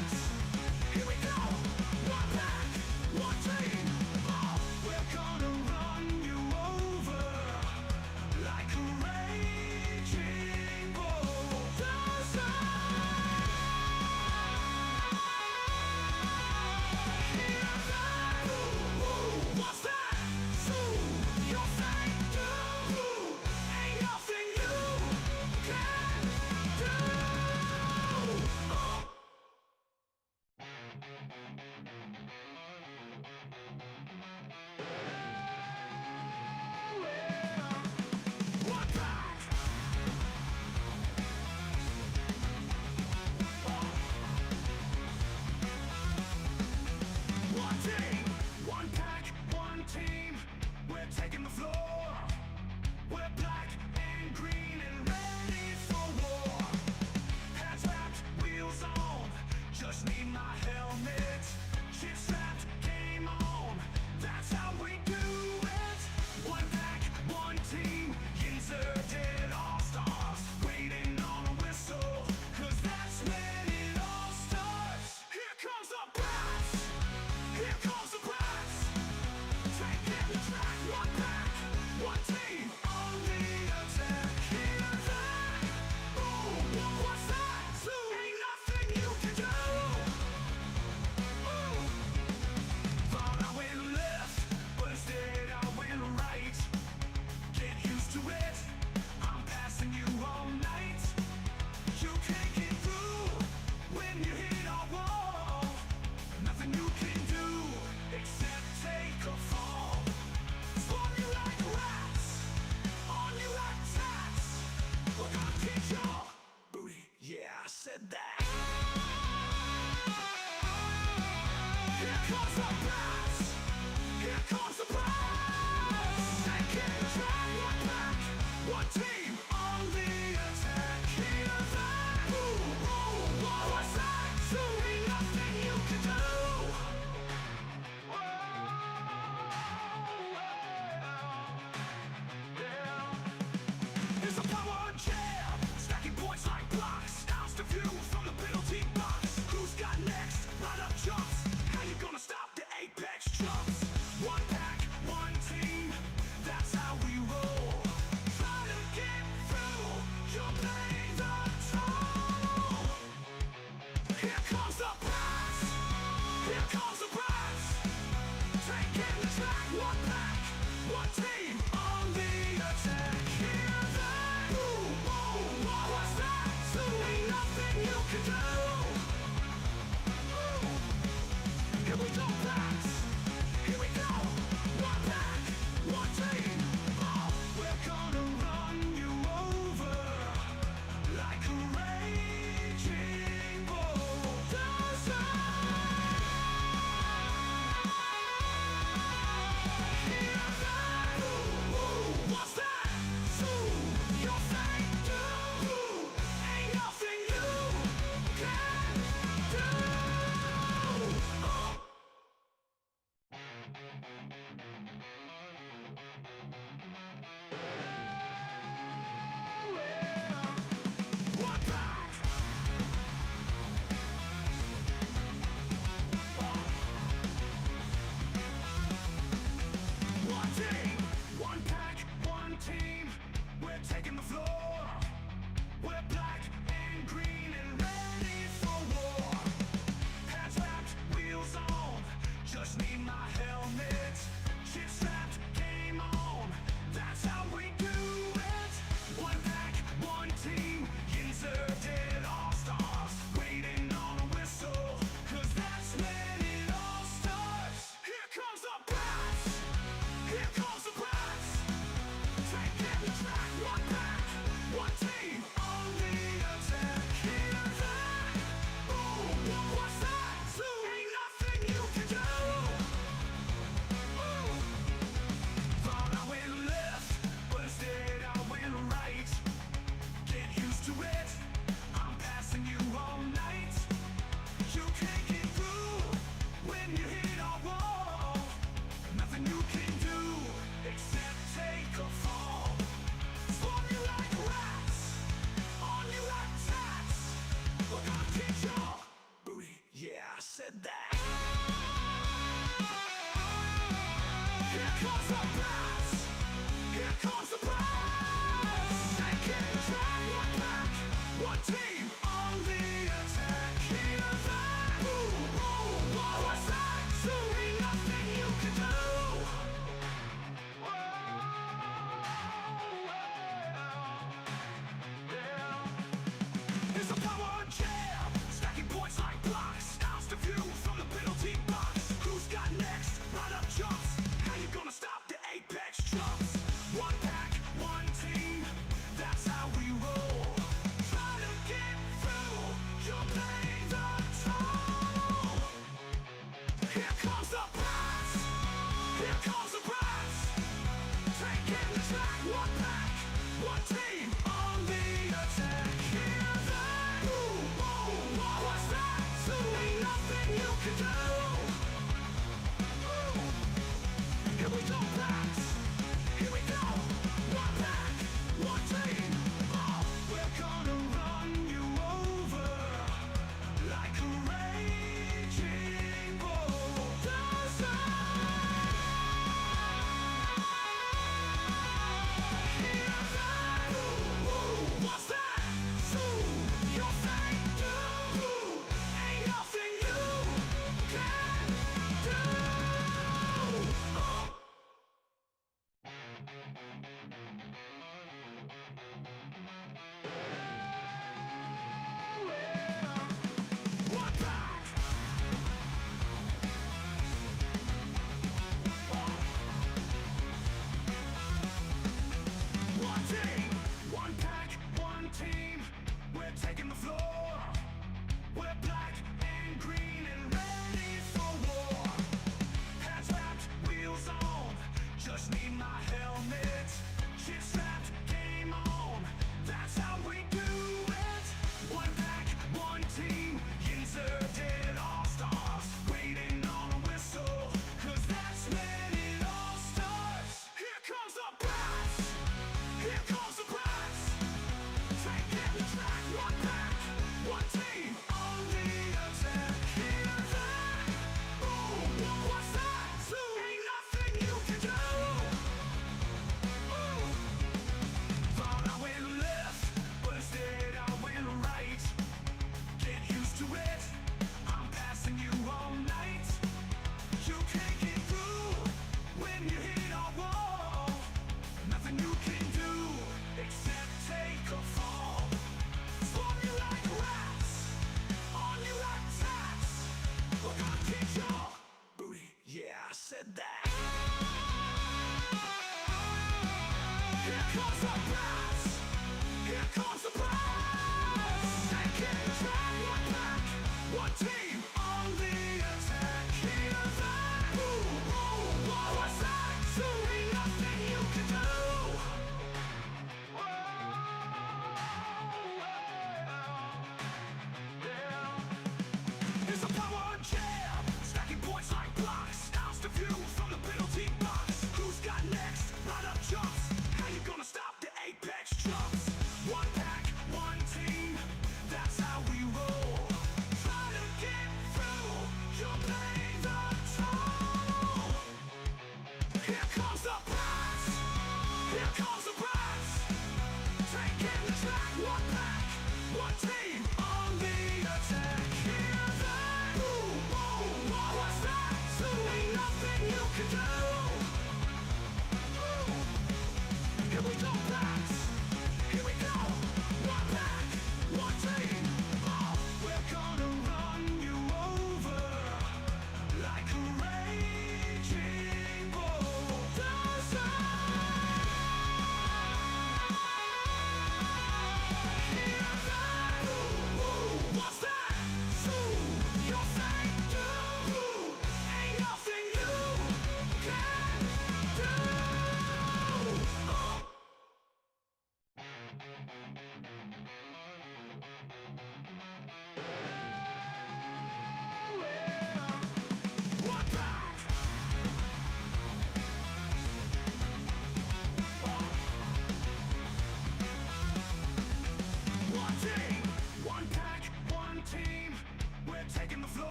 Speaker 14: said that. Here comes the blast. Here comes the blast. And can track one back. One team on the attack. Hear that? Ooh, ooh, what was that? So ain't nothing you can do. It's a power jam, stacking points like blocks. Now's the view from the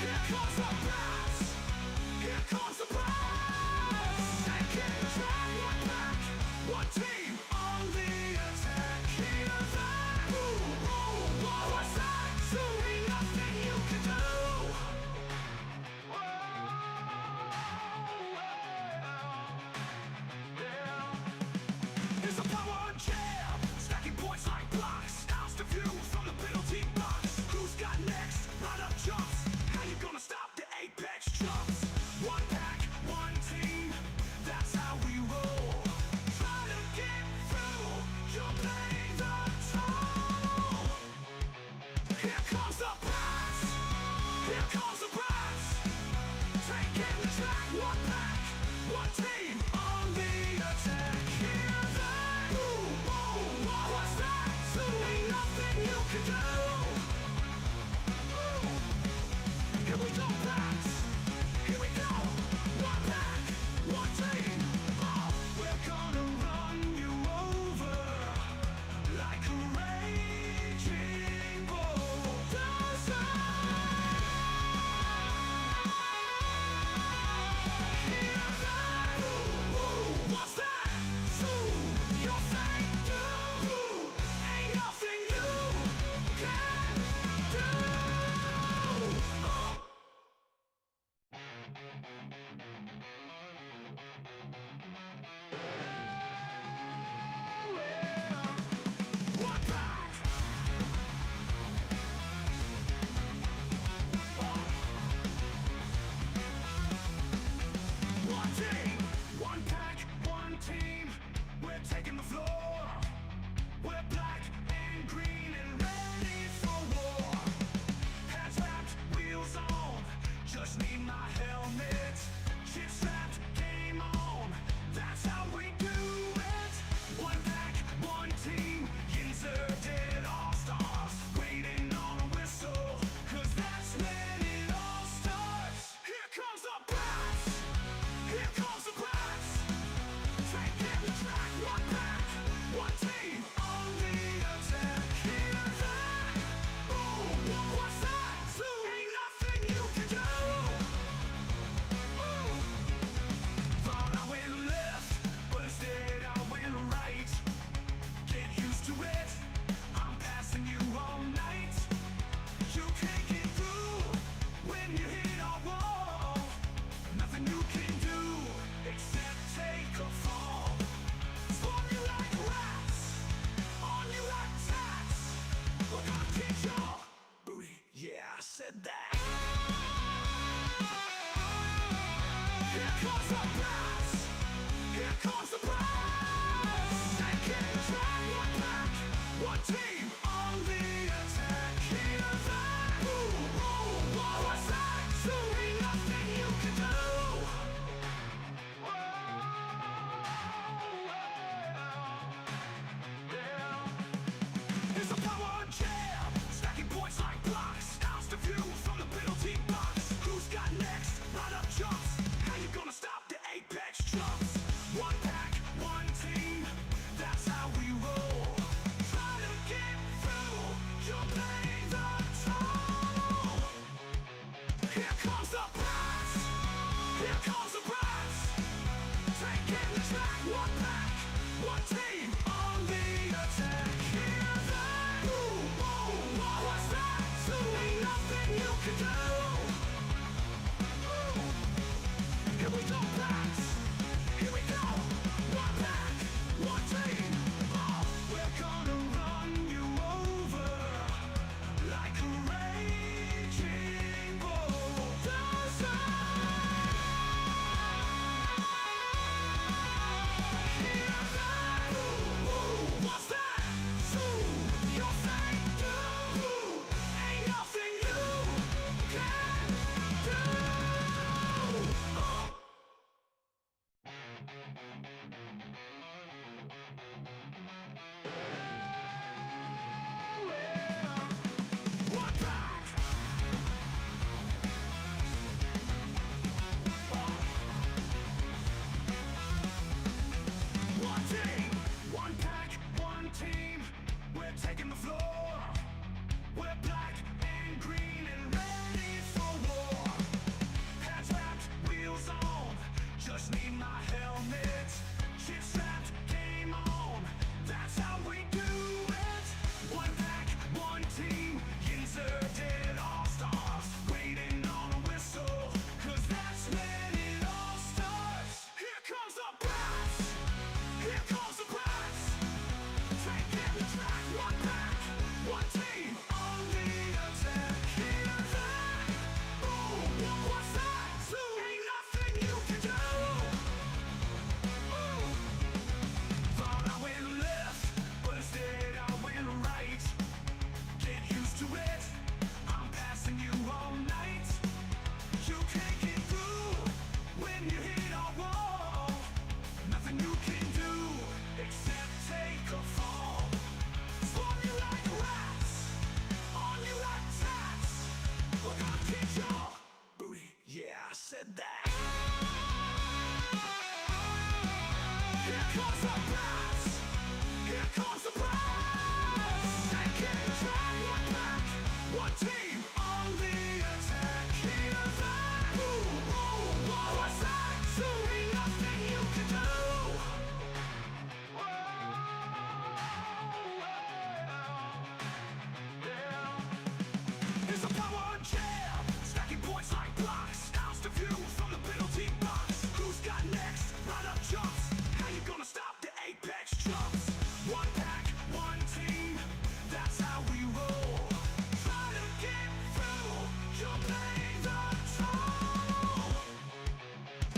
Speaker 14: Here comes the blast. Here comes the blast. Taking track, one back, one team on the attack. Hear that? Boom, boom, what was that? Soon ain't nothing you can do. It's a power jam, stacking points like blocks. House to view from the penalty box. Who's got next? Right up jumps. How you gonna stop the apex?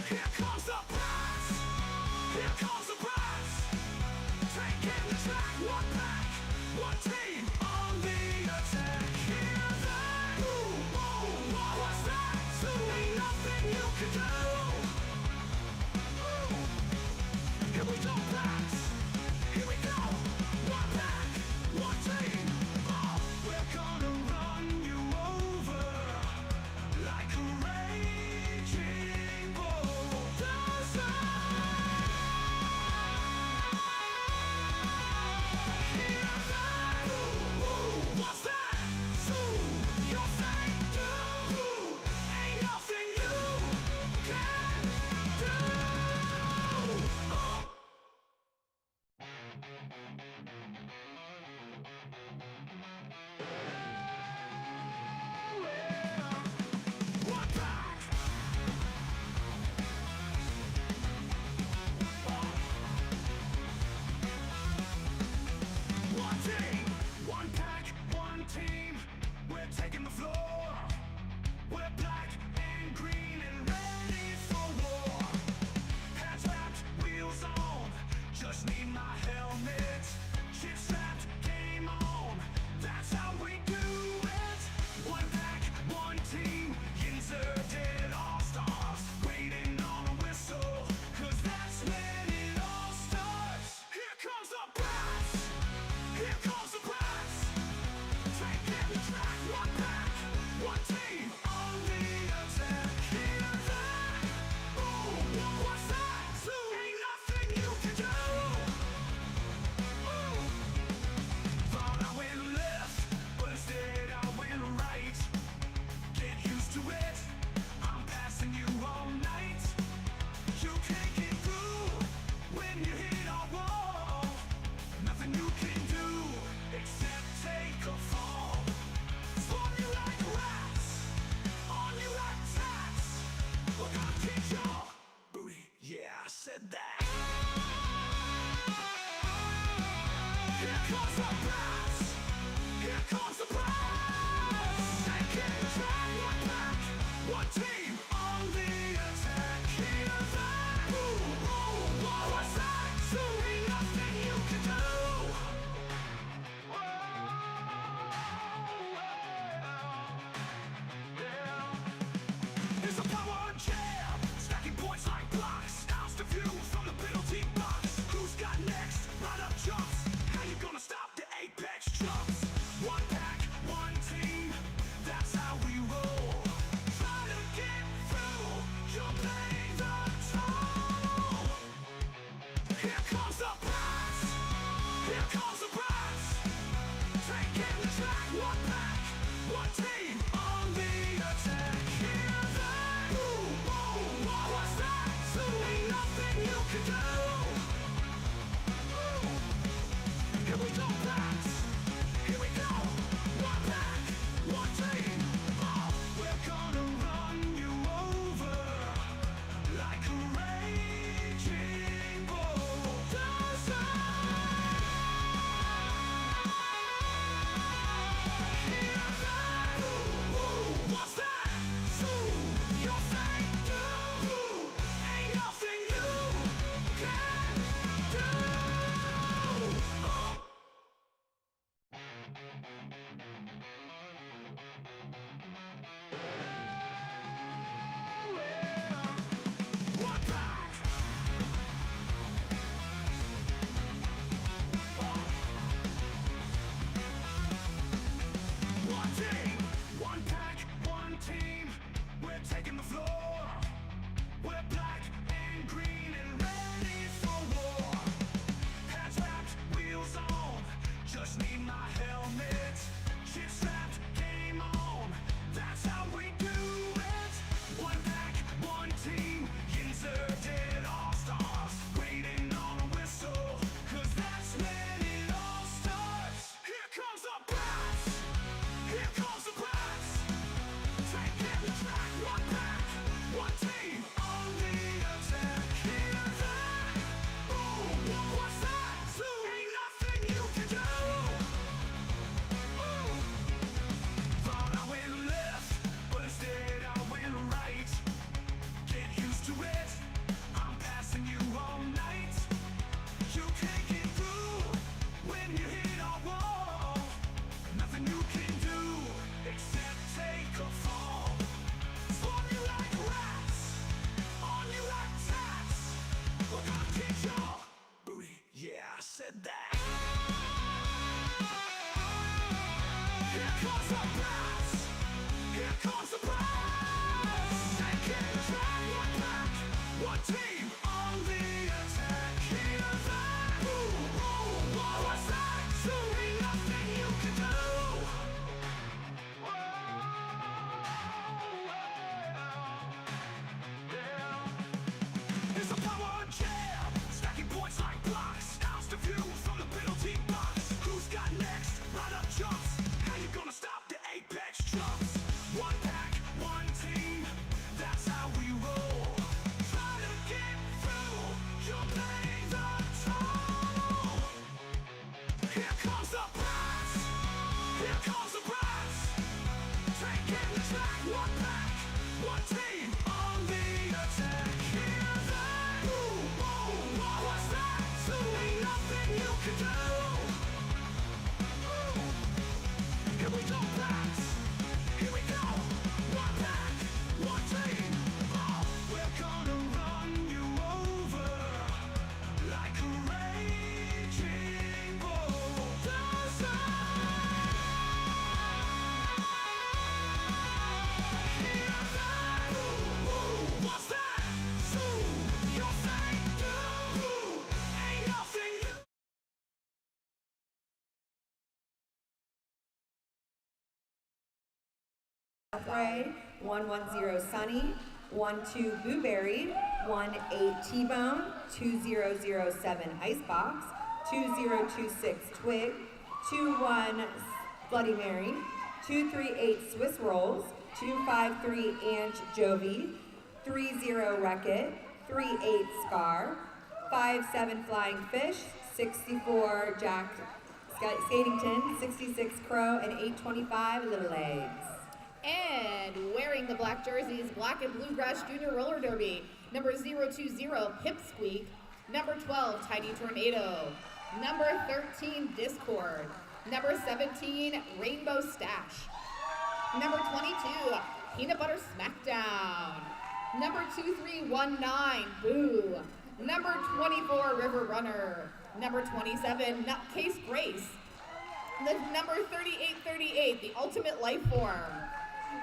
Speaker 14: Here comes the blast. Here comes the blast. Taking the track. One pack, one team on the attack. Hear that? Boom, boom, what's that? Ain't nothing you can do. Here we go, blast. Here we go. One pack, one team. Oh, we're gonna run you over like a raging bull.
Speaker 10: Ray, 110 Sunny, 12 Blueberry, 18 T-Bone, 2007 Icebox, 2026 Twig, 21 Bloody Mary, 238 Swiss Rolls, 253 Ange Jovi, 30 Wreck-It, 38 Scar, 57 Flying Fish, 64 Jack Skatington, 66 Crow, and 825 Little Legs.
Speaker 12: And wearing the black jerseys, Black and Bluegrass Junior Roller Derby, number 020 Pipsqueak, number 12 Tiny Tornado, number 13 Discord, number 17 Rainbow Stash, number 22 Peanut Butter Smackdown, number 2319 Boo, number 24 River Runner, number 27 Nutcase Grace, the number 3838 The Ultimate Life Form,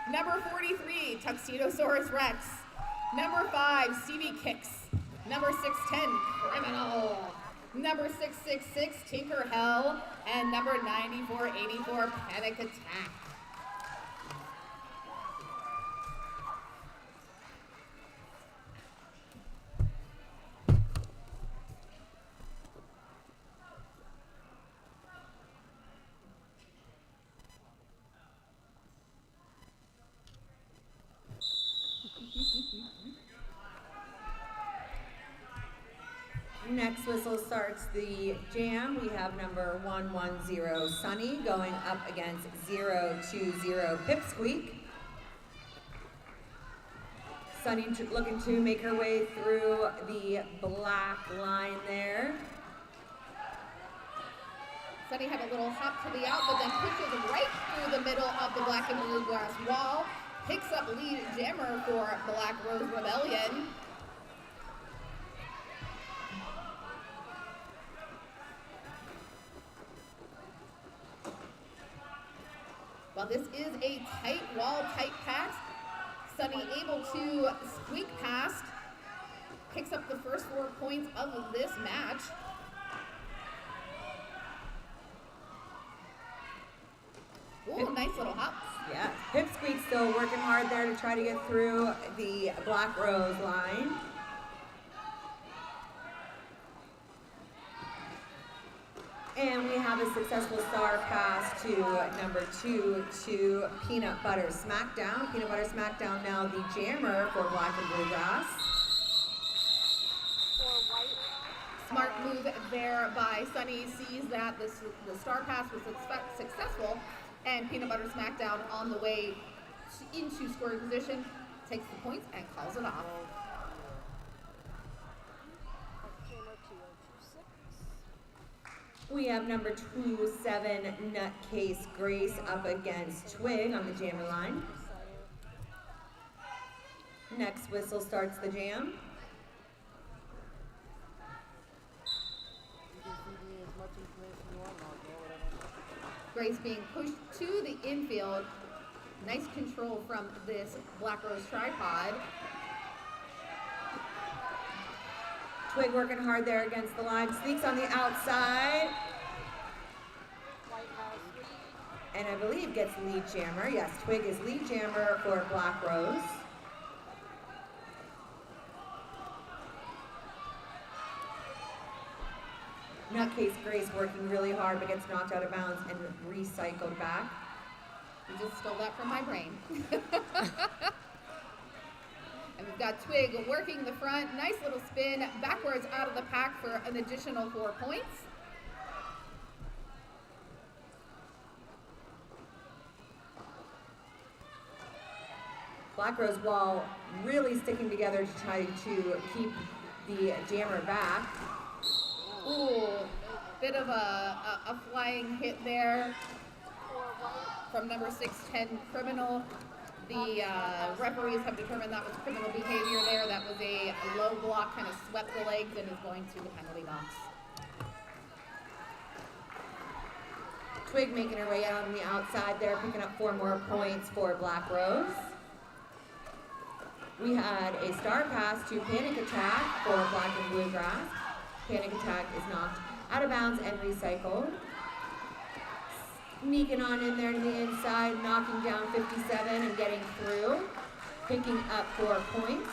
Speaker 12: number 43 Tuxedosaurus Rex, number 5 CV Kicks, number 610 Criminal, number 666 Tinker Hell, and number 9484 Panic Attack.
Speaker 10: Next whistle starts the jam. We have number 110 Sunny going up against 020 Pipsqueak. Sunny looking to make her way through the black line there.
Speaker 12: Sunny had a little hop to the out, but then pushes right through the middle of the Black and Bluegrass wall. Picks up lead jammer for Black Rose Rebellion. While this is a tight wall, tight pass, Sunny able to squeak past, picks up the first 4 points of this match. Ooh, nice little hops.
Speaker 10: Yeah, Pipsqueak still working hard there to try to get through the Black Rose line. And we have a successful star pass to number 2 to Peanut Butter Smackdown. Peanut Butter Smackdown now the jammer for Black and Bluegrass.
Speaker 12: Smart move there by Sunny, sees that the star pass was successful, and Peanut Butter Smackdown on the way into scoring position, takes the points and calls it off.
Speaker 10: We have number 27 Nutcase Grace up against Twig on the jammer line. Next whistle starts the jam.
Speaker 12: Grace being pushed to the infield. Nice control from this Black Rose tripod.
Speaker 10: Twig working hard there against the line, sneaks on the outside. And I believe gets lead jammer. Yes, Twig is lead jammer for Black Rose. Nutcase Grace working really hard but gets knocked out of bounds and recycled back.
Speaker 12: You just stole that from my brain. And we've got Twig working the front. Nice little spin backwards out of the pack for an additional 4 points.
Speaker 10: Black Rose wall really sticking together to try to keep the jammer back.
Speaker 12: Ooh, bit of a flying hit there from number 610 Criminal. The referees have determined that was criminal behavior there. That was a low block, kind of swept the legs and is going to the penalty box.
Speaker 10: Twig making her way out on the outside there, picking up 4 more points for Black Rose. We had a star pass to Panic Attack for Black and Bluegrass. Panic Attack is knocked out of bounds and recycled. sneaking on in there to the inside, knocking down 57 and getting through, picking up 4 points.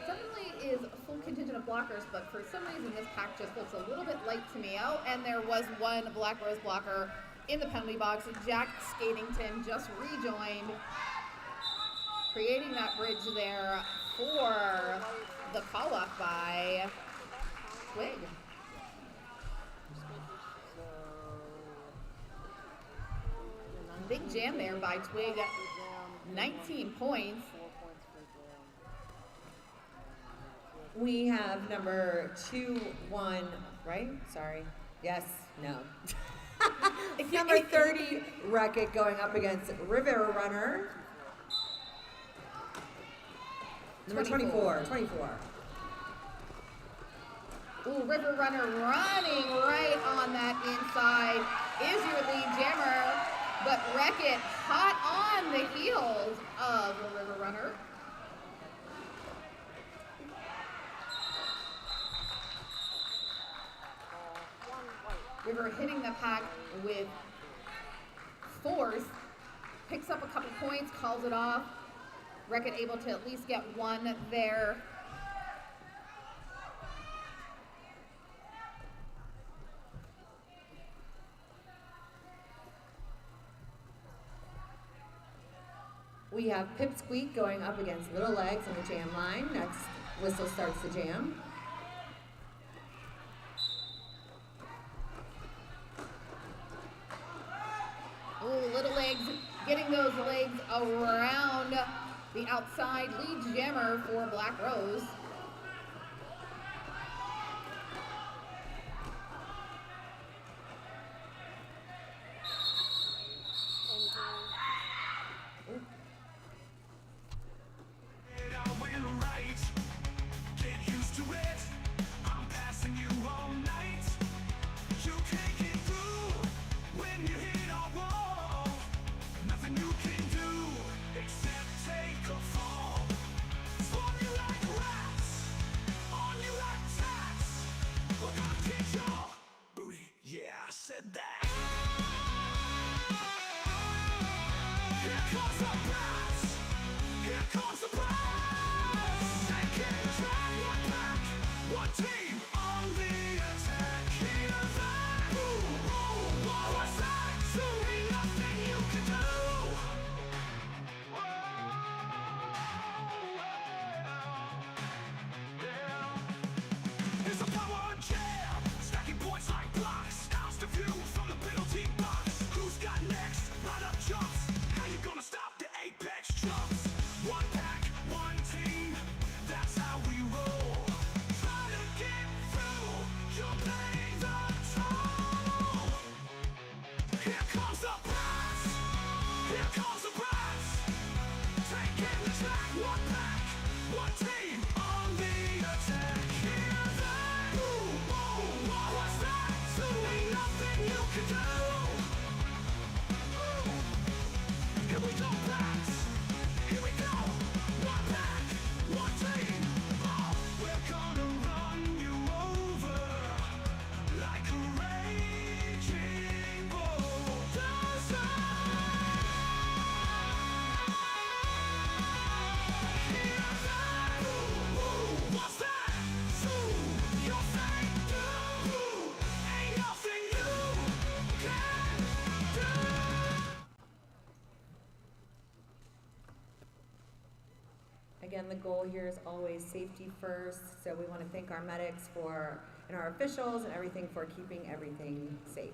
Speaker 12: Definitely is a full contingent of blockers, but for some reason this pack just looks a little bit light to me. Oh, and there was one Black Rose blocker in the penalty box. Jack Skatington just rejoined, creating that bridge there for the call-off by Twig. Big jam there by Twig, 19 points.
Speaker 10: We have number 2-1, right? Sorry. Yes, no. Number 30, Wreck-It, going up against River Runner. Number 24.
Speaker 12: Ooh, River Runner running right on that inside is your lead jammer, but Wreck-It hot on the heels of the River Runner. River hitting the pack with force, picks up a couple points, calls it off. Wreck-It able to at least get one there.
Speaker 10: We have Pipsqueak going up against Little Legs on the jam line. Next whistle starts the jam.
Speaker 12: Ooh, Little Legs getting those legs around the outside. Lead jammer for Black Rose.
Speaker 10: Again, the goal here is always safety first, so we want to thank our medics and our officials and everything for keeping everything safe.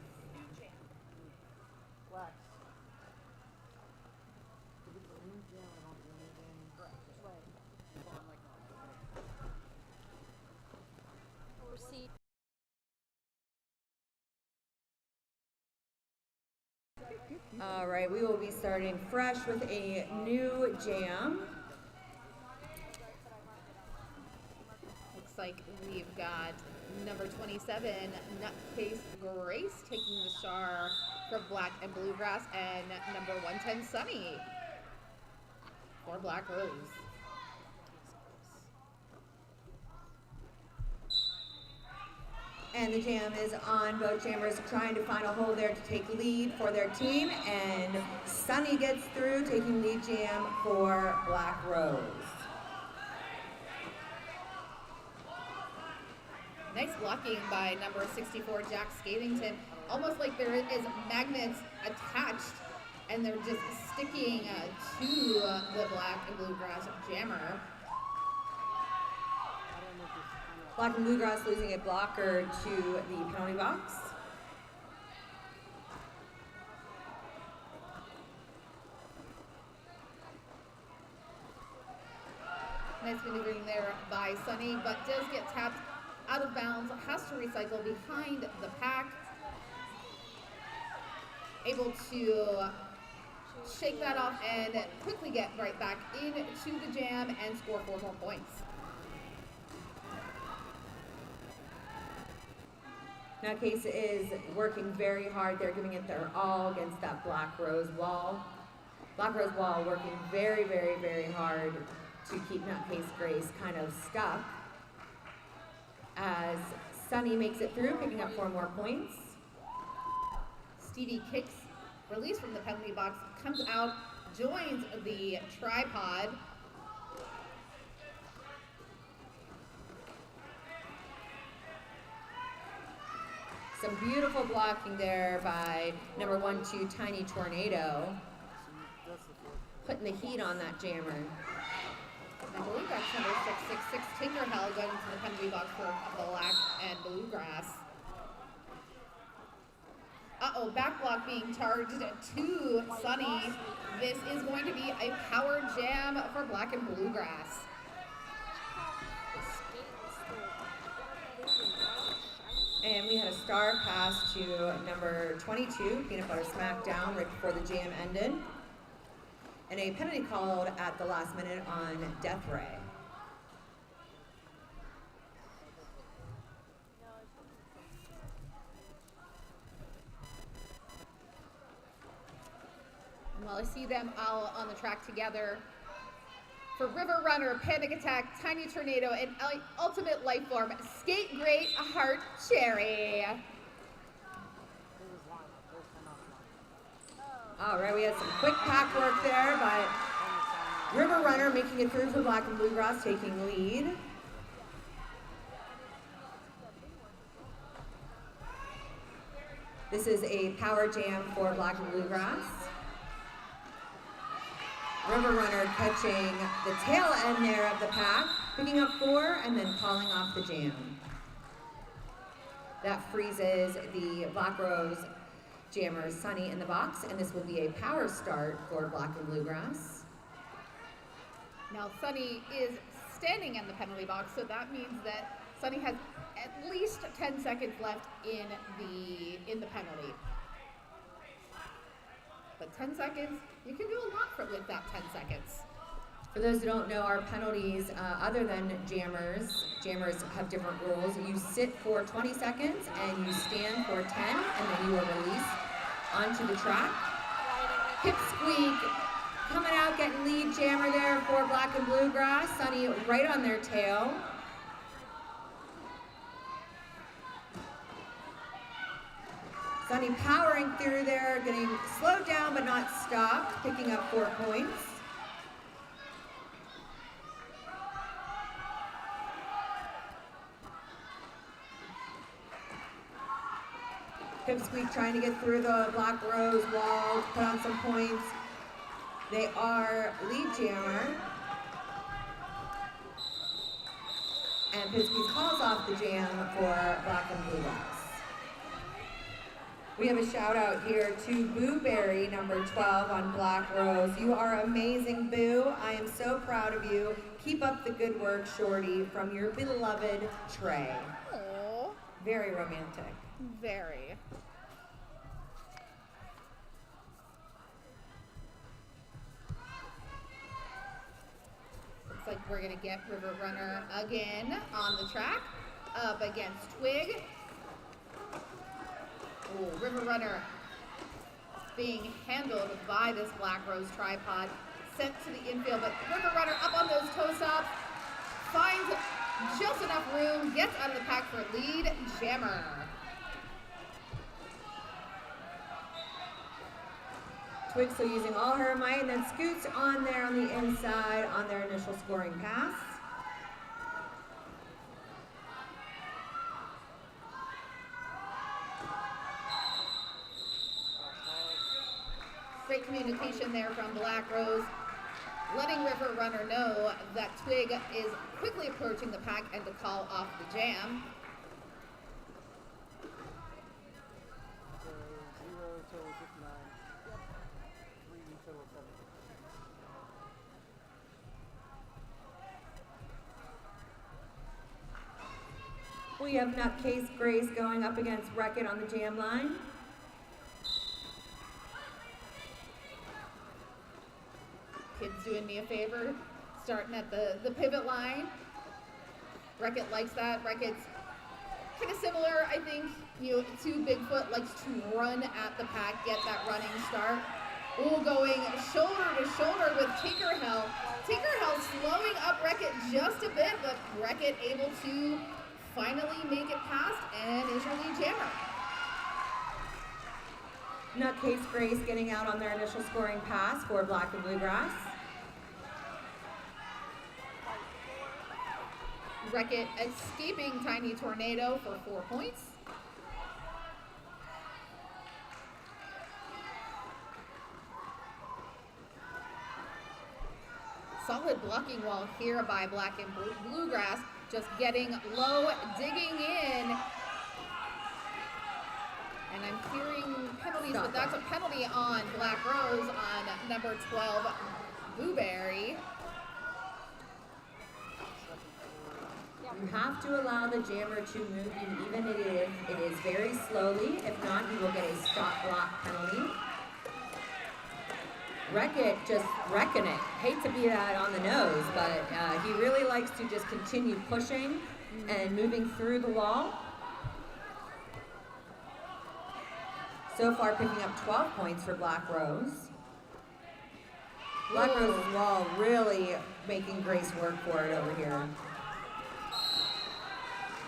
Speaker 10: All right, we will be starting fresh with a new jam.
Speaker 12: Looks like we've got number 27, Nutcase Grace, taking the star for Black and Bluegrass, and number 110, Sunny for Black Rose.
Speaker 10: And the jam is on. Both jammers trying to find a hole there to take lead for their team. And Sunny gets through, taking lead jam for Black Rose.
Speaker 12: Nice blocking by number 64, Jack Scavington. Almost like there is magnets attached and they're just sticking to the Black and Bluegrass jammer.
Speaker 10: Black and Bluegrass losing a blocker to the penalty box.
Speaker 12: Nice maneuvering there by Sunny, but does get tapped out of bounds, has to recycle behind the pack. Able to shake that off and quickly get right back into the jam and score 4 more points.
Speaker 10: Now Case is working very hard. They're giving it their all against that Black Rose wall. Black Rose wall working very, very, very hard to keep Nutcase Grace kind of stuck. As Sunny makes it through, picking up 4 more points.
Speaker 12: Stevie kicks, release from the penalty box, comes out, joins the tripod.
Speaker 10: Some beautiful blocking there by number 1-2 Tiny Tornado. Putting the heat on that jammer.
Speaker 12: I believe that's number 666 Tinkerhell going into the penalty box for Black and Bluegrass. Uh-oh, back block being charged to Sunny. This is going to be a power jam for Black and Bluegrass.
Speaker 10: And we had a star pass to number 22, Peanut Butter Smackdown, right before the jam ended. And a penalty called at the last minute on Death Ray.
Speaker 12: Well, I see them all on the track together. For River Runner, Panic Attack, Tiny Tornado, and Ultimate Life Form, Skate Great, Heart Cherry.
Speaker 10: All right, we had some quick pack work there by River Runner making it through for Black and Bluegrass, taking lead. This is a power jam for Black and Bluegrass. River Runner catching the tail end there of the pack, picking up 4 and then calling off the jam. That freezes the Black Rose jammer Sunny in the box, and this will be a power start for Black and Bluegrass.
Speaker 12: Now Sunny is standing in the penalty box, so that means that Sunny has at least 10 seconds left in the penalty. But 10 seconds, you can do a lot with that 10 seconds.
Speaker 10: For those who don't know, our penalties, other than jammers have different rules. You sit for 20 seconds and you stand for 10, and then you are released onto the track. Hip squeak, coming out, getting lead jammer there for Black and Bluegrass. Sunny right on their tail. Sunny powering through there, getting slowed down but not stopped, picking up 4 points. Pipsqueak trying to get through the Black Rose wall, put on some points. They are lead jammer. And Pipsqueak calls off the jam for Black and Bluegrass. We have a shout out here to Boo Berry, number 12 on Black Rose. You are amazing, Boo. I am so proud of you. Keep up the good work, Shorty, from your beloved Trey.
Speaker 12: Aww.
Speaker 10: Very romantic.
Speaker 12: Very. Looks like we're gonna get River Runner again on the track, up against Twig. Oh, River Runner being handled by this Black Rose tripod, sent to the infield, but River Runner up on those toe stops, finds just enough room, gets out of the pack for lead jammer.
Speaker 10: Twig still using all her might and then scoots on there on the inside on their initial scoring pass.
Speaker 12: Great communication there from Black Rose, letting River Runner know that Twig is quickly approaching the pack and to call off the jam.
Speaker 13: So 0 till 59. Yep. 3 till 7.
Speaker 10: We have Nutcase Grace going up against Wreck-It on the jam line.
Speaker 12: Kids doing me a favor, starting at the pivot line. Wreck-It likes that. Wreck-It's kind of similar, I think, to Bigfoot, likes to run at the pack, get that running start. Ooh, going shoulder to shoulder with Tinkerhell. Tinkerhell slowing up Wreck-It just a bit, but Wreck-It able to finally make it past and is your lead jammer.
Speaker 10: Nutcase Grace getting out on their initial scoring pass for Black and Bluegrass.
Speaker 12: Wreck-It escaping Tiny Tornado for 4 points. Solid blocking wall here by Black and Bluegrass, just getting low, digging in. And I'm hearing penalties, but that's a penalty on Black Rose on number 12, Blueberry.
Speaker 10: You have to allow the jammer to move you even if it is very slowly. If not, you will get a stop block penalty. Wreck-It just wrecking it. Hate to be that on the nose, but he really likes to just continue pushing and moving through the wall. So far picking up 12 points for Black Rose. Black Rose's wall really making Grace work for it over here.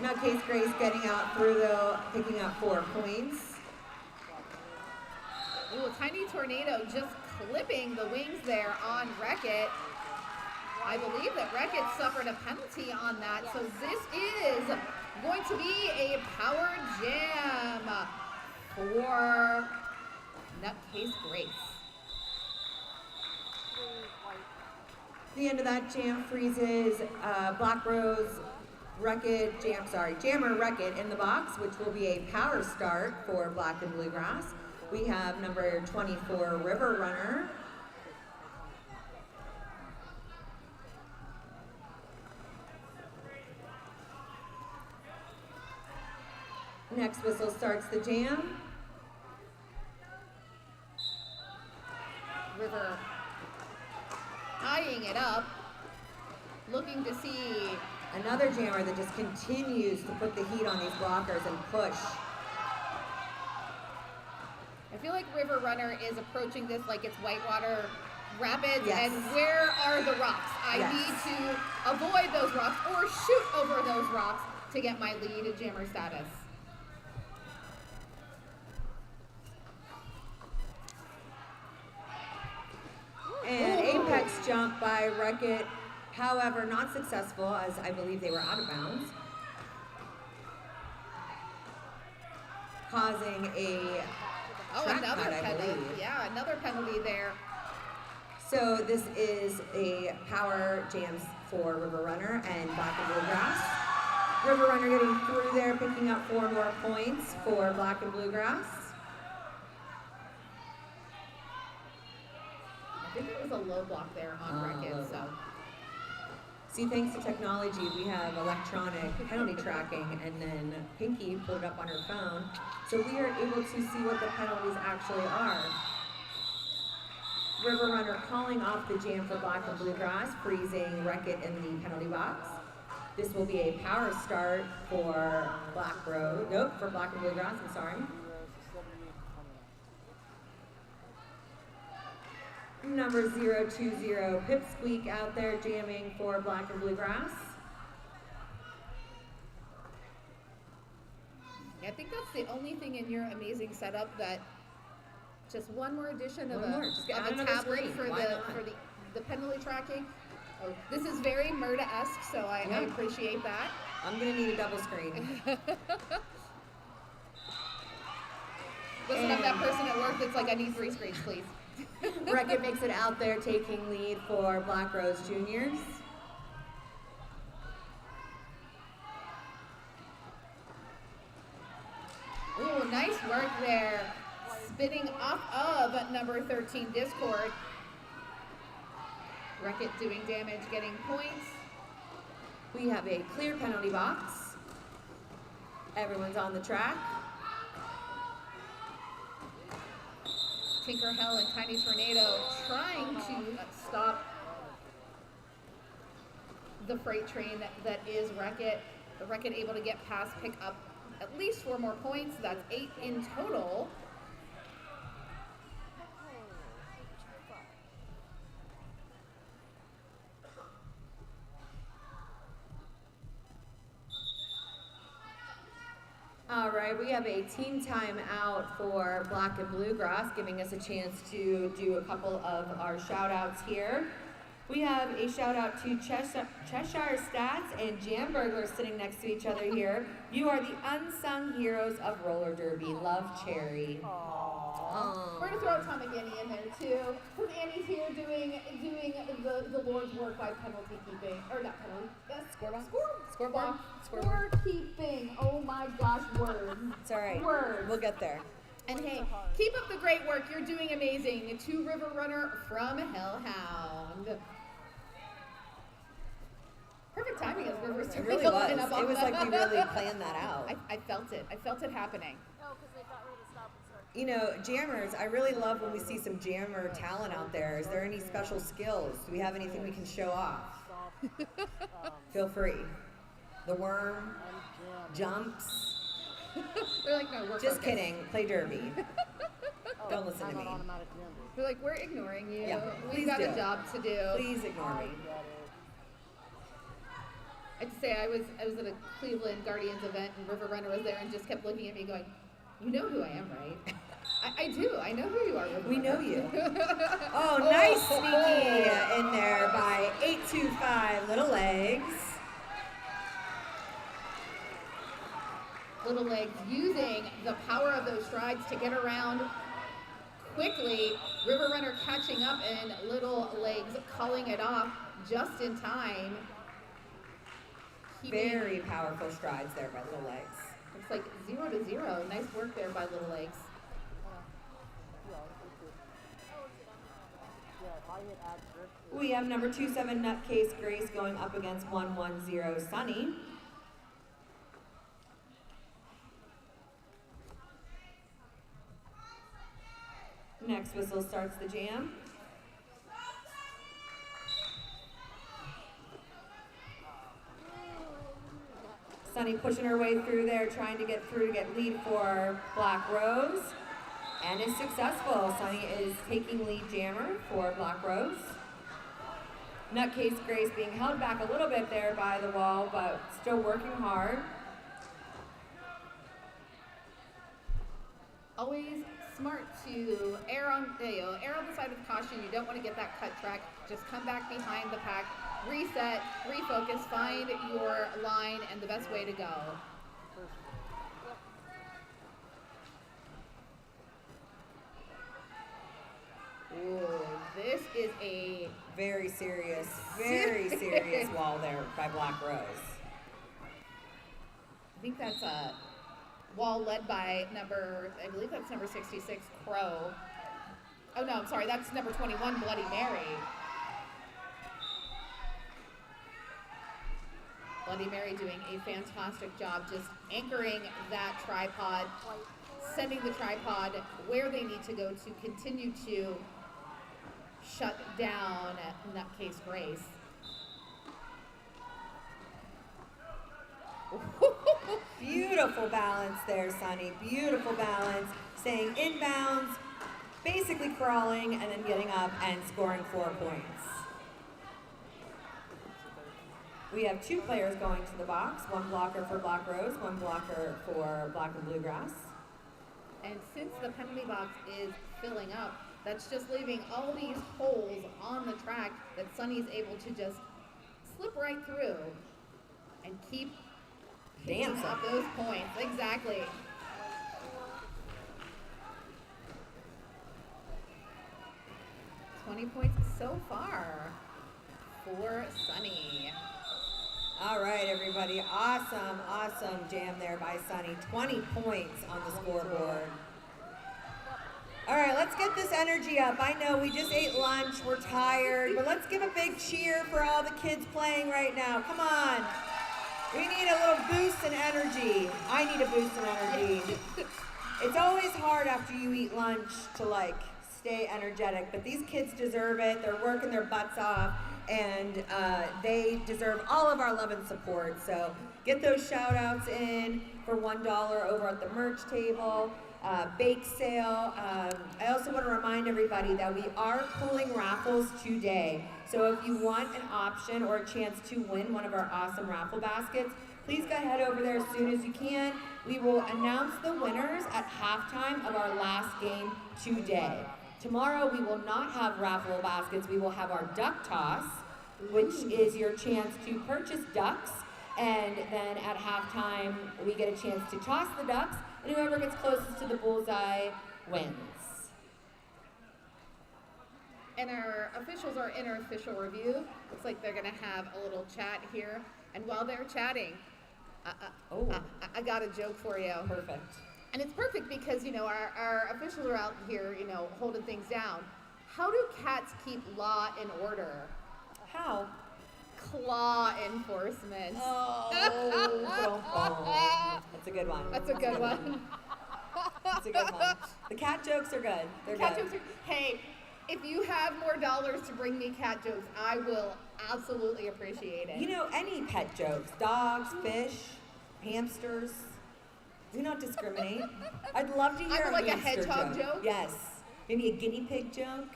Speaker 10: Nutcase Grace getting out through though, picking up 4 points.
Speaker 12: Ooh, Tiny Tornado just clipping the wings there on Wreck-It. I believe that Wreck-It suffered a penalty on that, so this is going to be a power jam for Nutcase Grace.
Speaker 10: The end of that jam freezes Black Rose, Wreck-It, Jammer Wreck-It in the box, which will be a power start for Black and Bluegrass. We have number 24, River Runner. Next whistle starts the jam.
Speaker 12: River eyeing it up, looking to see
Speaker 10: another jammer that just continues to put the heat on these blockers and push.
Speaker 12: I feel like River Runner is approaching this like it's Whitewater Rapids,
Speaker 10: Yes.
Speaker 12: and where are the rocks? I
Speaker 10: Yes.
Speaker 12: need to avoid those rocks or shoot over those rocks to get my lead jammer status.
Speaker 10: And apex jump by Wreck-It, however, not successful as I believe they were out of bounds. Causing a track
Speaker 12: another
Speaker 10: cut, I
Speaker 12: penalty.
Speaker 10: believe.
Speaker 12: Yeah, another penalty there.
Speaker 10: So this is a power jam for River Runner and Black and Bluegrass. River Runner getting through there, picking up 4 more points for Black and Bluegrass.
Speaker 12: I think it was a low block there on Wreck-It, so.
Speaker 10: See, thanks to technology, we have electronic penalty tracking, and then Pinky put it up on her phone, so we are able to see what the penalties actually are. River Runner calling off the jam for Black and Bluegrass, freezing Wreck-It in the penalty box. This will be a power start for Black Road. Nope, for Black and Bluegrass, I'm sorry. Number 020, Pipsqueak out there jamming for Black and Bluegrass.
Speaker 12: the only thing in your amazing setup that just one more addition of
Speaker 10: One more. Just get
Speaker 12: of a
Speaker 10: another
Speaker 12: tablet
Speaker 10: screen.
Speaker 12: for
Speaker 10: Why
Speaker 12: the
Speaker 10: not?
Speaker 12: for the penalty tracking. Oh, this is very Murda-esque, so I appreciate that.
Speaker 10: I'm gonna need a double screen.
Speaker 12: Listen, I'm that person at work that's like, I need 3 screens, please.
Speaker 10: Reckitt makes it out there, taking lead for Black Rose Juniors.
Speaker 12: Ooh, nice work there. Spinning off of number 13, Discord. Reckitt doing damage, getting points.
Speaker 10: We have a clear penalty box. Everyone's on the track.
Speaker 12: Tinker Hell and Tiny Tornado trying to stop the freight train that is Reckitt. Reckitt able to get past, pick up at least 4 more points. That's 8 in total.
Speaker 10: All right, we have a team timeout for Black and Bluegrass, giving us a chance to do a couple of our shout outs here. We have a shout out to Cheshire Stats and Jam Burglar sitting next to each other here. You are the unsung heroes of roller derby. Love, Cherry.
Speaker 12: We're gonna throw Tom and Annie in there too. Because Annie's here doing the Lord's work by penalty keeping, or not penalty, scorekeeping. Oh my gosh, words.
Speaker 10: It's all right.
Speaker 12: Words.
Speaker 10: We'll get there.
Speaker 12: And hey, keep up the great work. You're doing amazing. 2 River Runner from Hellhound. Perfect timing as River was
Speaker 10: It really was. It was like we really planned that out.
Speaker 12: I felt it. I felt it happening.
Speaker 10: You know, jammers, I really love when we see some jammer talent out there. Is there any special skills? Do we have anything we can show off? Feel free. The worm, jumps.
Speaker 12: They're like, no, we're
Speaker 10: Just
Speaker 12: focused.
Speaker 10: kidding. Play derby. Don't listen to me.
Speaker 12: They're like, we're ignoring you.
Speaker 10: Yeah,
Speaker 12: We've
Speaker 10: please
Speaker 12: got
Speaker 10: do.
Speaker 12: a job to do.
Speaker 10: Please ignore me.
Speaker 12: I have to say, I was at a Cleveland Guardians event, and River Runner was there and just kept looking at me going, you know who I am, right? I do. I know who you are, River
Speaker 10: We
Speaker 12: Runner.
Speaker 10: know you. Oh, nice sneaky in there by 825 Little Legs.
Speaker 12: Little Legs using the power of those strides to get around quickly. River Runner catching up and Little Legs calling it off just in time.
Speaker 10: Very powerful strides there by Little Legs.
Speaker 12: Looks like 0-0. Nice work there by Little Legs.
Speaker 10: We have number 27 Nutcase Grace going up against 110 Sunny. Next whistle starts the jam. Sunny pushing her way through there, trying to get through to get lead for Black Rose. And is successful. Sunny is taking lead jammer for Black Rose. Nutcase Grace being held back a little bit there by the wall, but still working hard.
Speaker 12: Always smart to err on the side of caution. You don't want to get that cut track. Just come back behind the pack, reset, refocus, find your line and the best way to go. Ooh, this is a
Speaker 10: very serious wall there by Black Rose.
Speaker 12: I think that's a wall led by I believe that's number 66, Crow. Oh no, I'm sorry, that's number 21, Bloody Mary. Bloody Mary doing a fantastic job just anchoring that tripod, sending the tripod where they need to go to continue to shut down Nutcase Grace.
Speaker 10: Beautiful balance there, Sunny. Beautiful balance. Staying inbounds, basically crawling, and then getting up and scoring 4 points. We have 2 players going to the box. 1 blocker for Black Rose, 1 blocker for Black and Bluegrass.
Speaker 12: And since the penalty box is filling up, that's just leaving all these holes on the track that Sunny's able to just slip right through and keep picking up those points. Exactly. $20 points so far for Sunny.
Speaker 10: All right, everybody. Awesome, awesome jam there by Sunny. 20 points on the scoreboard. All right, let's get this energy up. I know we just ate lunch, we're tired, but let's give a big cheer for all the kids playing right now. Come on. We need a little boost in energy. I need a boost in energy. It's always hard after you eat lunch to like stay energetic, but these kids deserve it. They're working their butts off, and they deserve all of our love and support. So get those shout outs in for $1 over at the merch table. Bake sale. I also want to remind everybody that we are pulling raffles today. So if you want an option or a chance to win one of our awesome raffle baskets, please go ahead over there as soon as you can. We will announce the winners at halftime of our last game today. Tomorrow we will not have raffle baskets. We will have our duck toss, which is your chance to purchase ducks. And then at halftime, we get a chance to toss the ducks, and whoever gets closest to the bullseye wins.
Speaker 12: And our officials are in our official review. Looks like they're gonna have a little chat here. And while they're chatting, I got a joke for you.
Speaker 10: Perfect.
Speaker 12: And it's perfect because, you know, our officials are out here, you know, holding things down. How do cats keep law and order?
Speaker 10: How?
Speaker 12: Claw enforcement.
Speaker 10: Oh, that's a good one.
Speaker 12: That's a good one.
Speaker 10: That's a good one. The cat jokes are good. They're
Speaker 12: Cat
Speaker 10: good.
Speaker 12: jokes are, hey, if you have more dollars to bring me cat jokes, I will absolutely appreciate it.
Speaker 10: You know, any pet jokes, dogs, fish, hamsters, do not discriminate. I'd love to hear
Speaker 12: Like a
Speaker 10: hamster
Speaker 12: hedgehog joke?
Speaker 10: Yes. Maybe a guinea pig joke.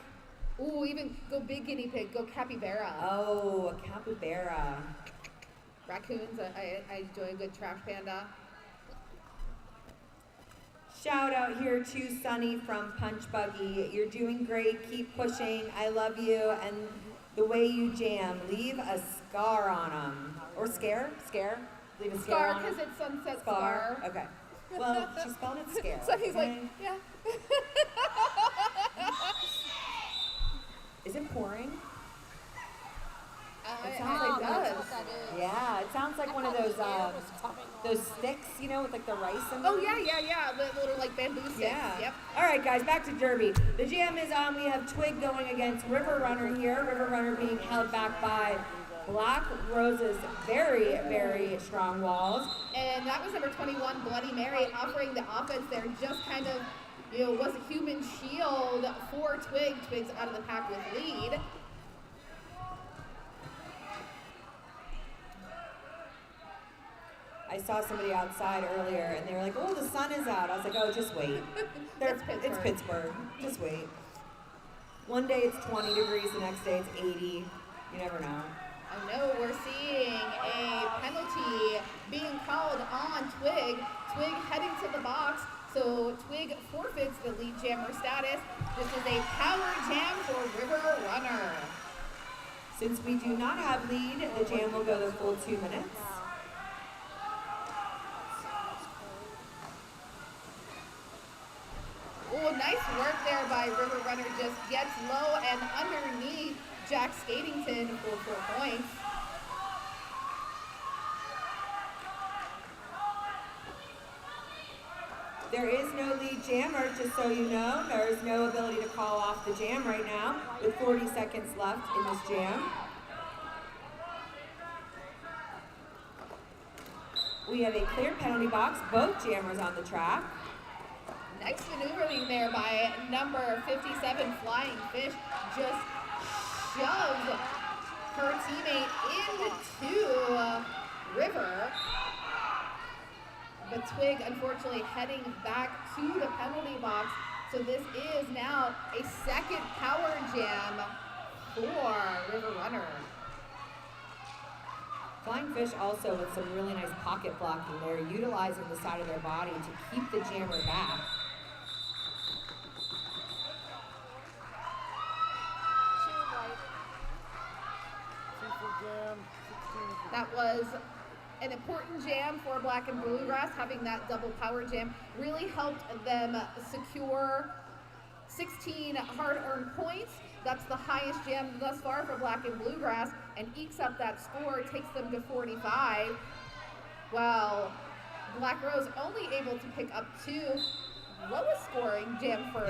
Speaker 12: Ooh, even go big guinea pig, go capybara.
Speaker 10: Oh, a capybara.
Speaker 12: Raccoons, I enjoy a good trash panda.
Speaker 10: Shout out here to Sunny from Punch Buggy. You're doing great. Keep pushing. I love you. And the way you jam, leave a scar on them. Or scare? Scare? Leave a scare
Speaker 12: Scar,
Speaker 10: on them.
Speaker 12: because it's Sunset
Speaker 10: Scar.
Speaker 12: Scar.
Speaker 10: Okay. Well, she spelled it scare.
Speaker 12: So he's like,
Speaker 10: okay?
Speaker 12: yeah.
Speaker 10: Is it pouring?
Speaker 12: It
Speaker 10: sounds like
Speaker 12: does.
Speaker 10: Yeah, it sounds like one of those sticks, you know, with like the rice in them.
Speaker 12: Oh yeah. The little like bamboo sticks.
Speaker 10: Yeah.
Speaker 12: Yep.
Speaker 10: All right, guys, back to Derby. The jam is on. We have Twig going against River Runner here. River Runner being held back by Black Rose's very, very strong walls.
Speaker 12: And that was number 21, Bloody Mary, offering the offense there. Just kind of, you know, was a human shield for Twig. Twig's out of the pack with lead.
Speaker 10: I saw somebody outside earlier, and they were like, "Oh, the sun is out." I was like, "Oh, just wait. It's Pittsburgh. Just wait. One day it's 20 degrees, the next day it's 80. You never know."
Speaker 12: I know we're seeing a penalty being called on Twig. Twig heading to the box, so Twig forfeits the lead jammer status. This is a power jam for River Runner.
Speaker 10: Since we do not have lead, the jam will go the full 2 minutes.
Speaker 12: Oh, nice work there by River Runner. Just gets low and underneath Jack Skatington for 4 points.
Speaker 10: There is no lead jammer, just so you know. There is no ability to call off the jam right now, with 40 seconds left in this jam. We have a clear penalty box, both jammers on the track.
Speaker 12: Nice maneuvering there by number 57, Flying Fish. Just shoves her teammate into River. But Twig, unfortunately, heading back to the penalty box. So this is now a second power jam for River Runner.
Speaker 10: Flying Fish also with some really nice pocket blocking. They're utilizing the side of their body to keep the jammer back.
Speaker 12: That was an important jam for Black and Bluegrass. Having that double power jam really helped them secure 16 hard-earned points. That's the highest jam thus far for Black and Bluegrass, and ekes up that score, takes them to 45. While Black Rose only able to pick up 2. Lowest scoring jam for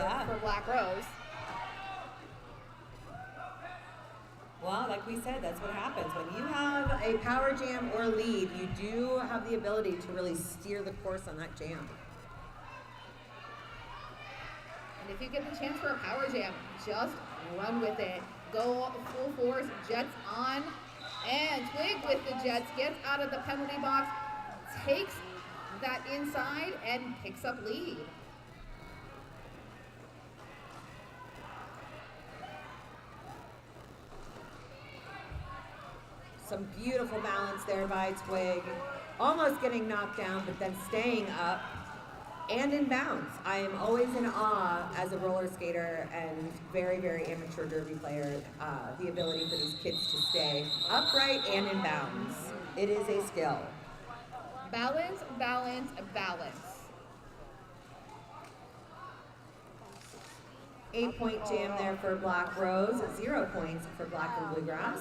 Speaker 12: Black Rose.
Speaker 10: Well, like we said, that's what happens. When you have a power jam or lead, you do have the ability to really steer the course on that jam.
Speaker 12: And if you get the chance for a power jam, just run with it. Go full force, Jets on, and Twig with the Jets gets out of the penalty box, takes that inside, and picks up lead.
Speaker 10: Some beautiful balance there by Twig. Almost getting knocked down, but then staying up and in bounds. I am always in awe as a roller skater and very, very amateur derby player, the ability for these kids to stay upright and in bounds. It is a skill.
Speaker 12: Balance, balance, balance.
Speaker 10: 8-point jam there for Black Rose, 0 points for Black and Bluegrass.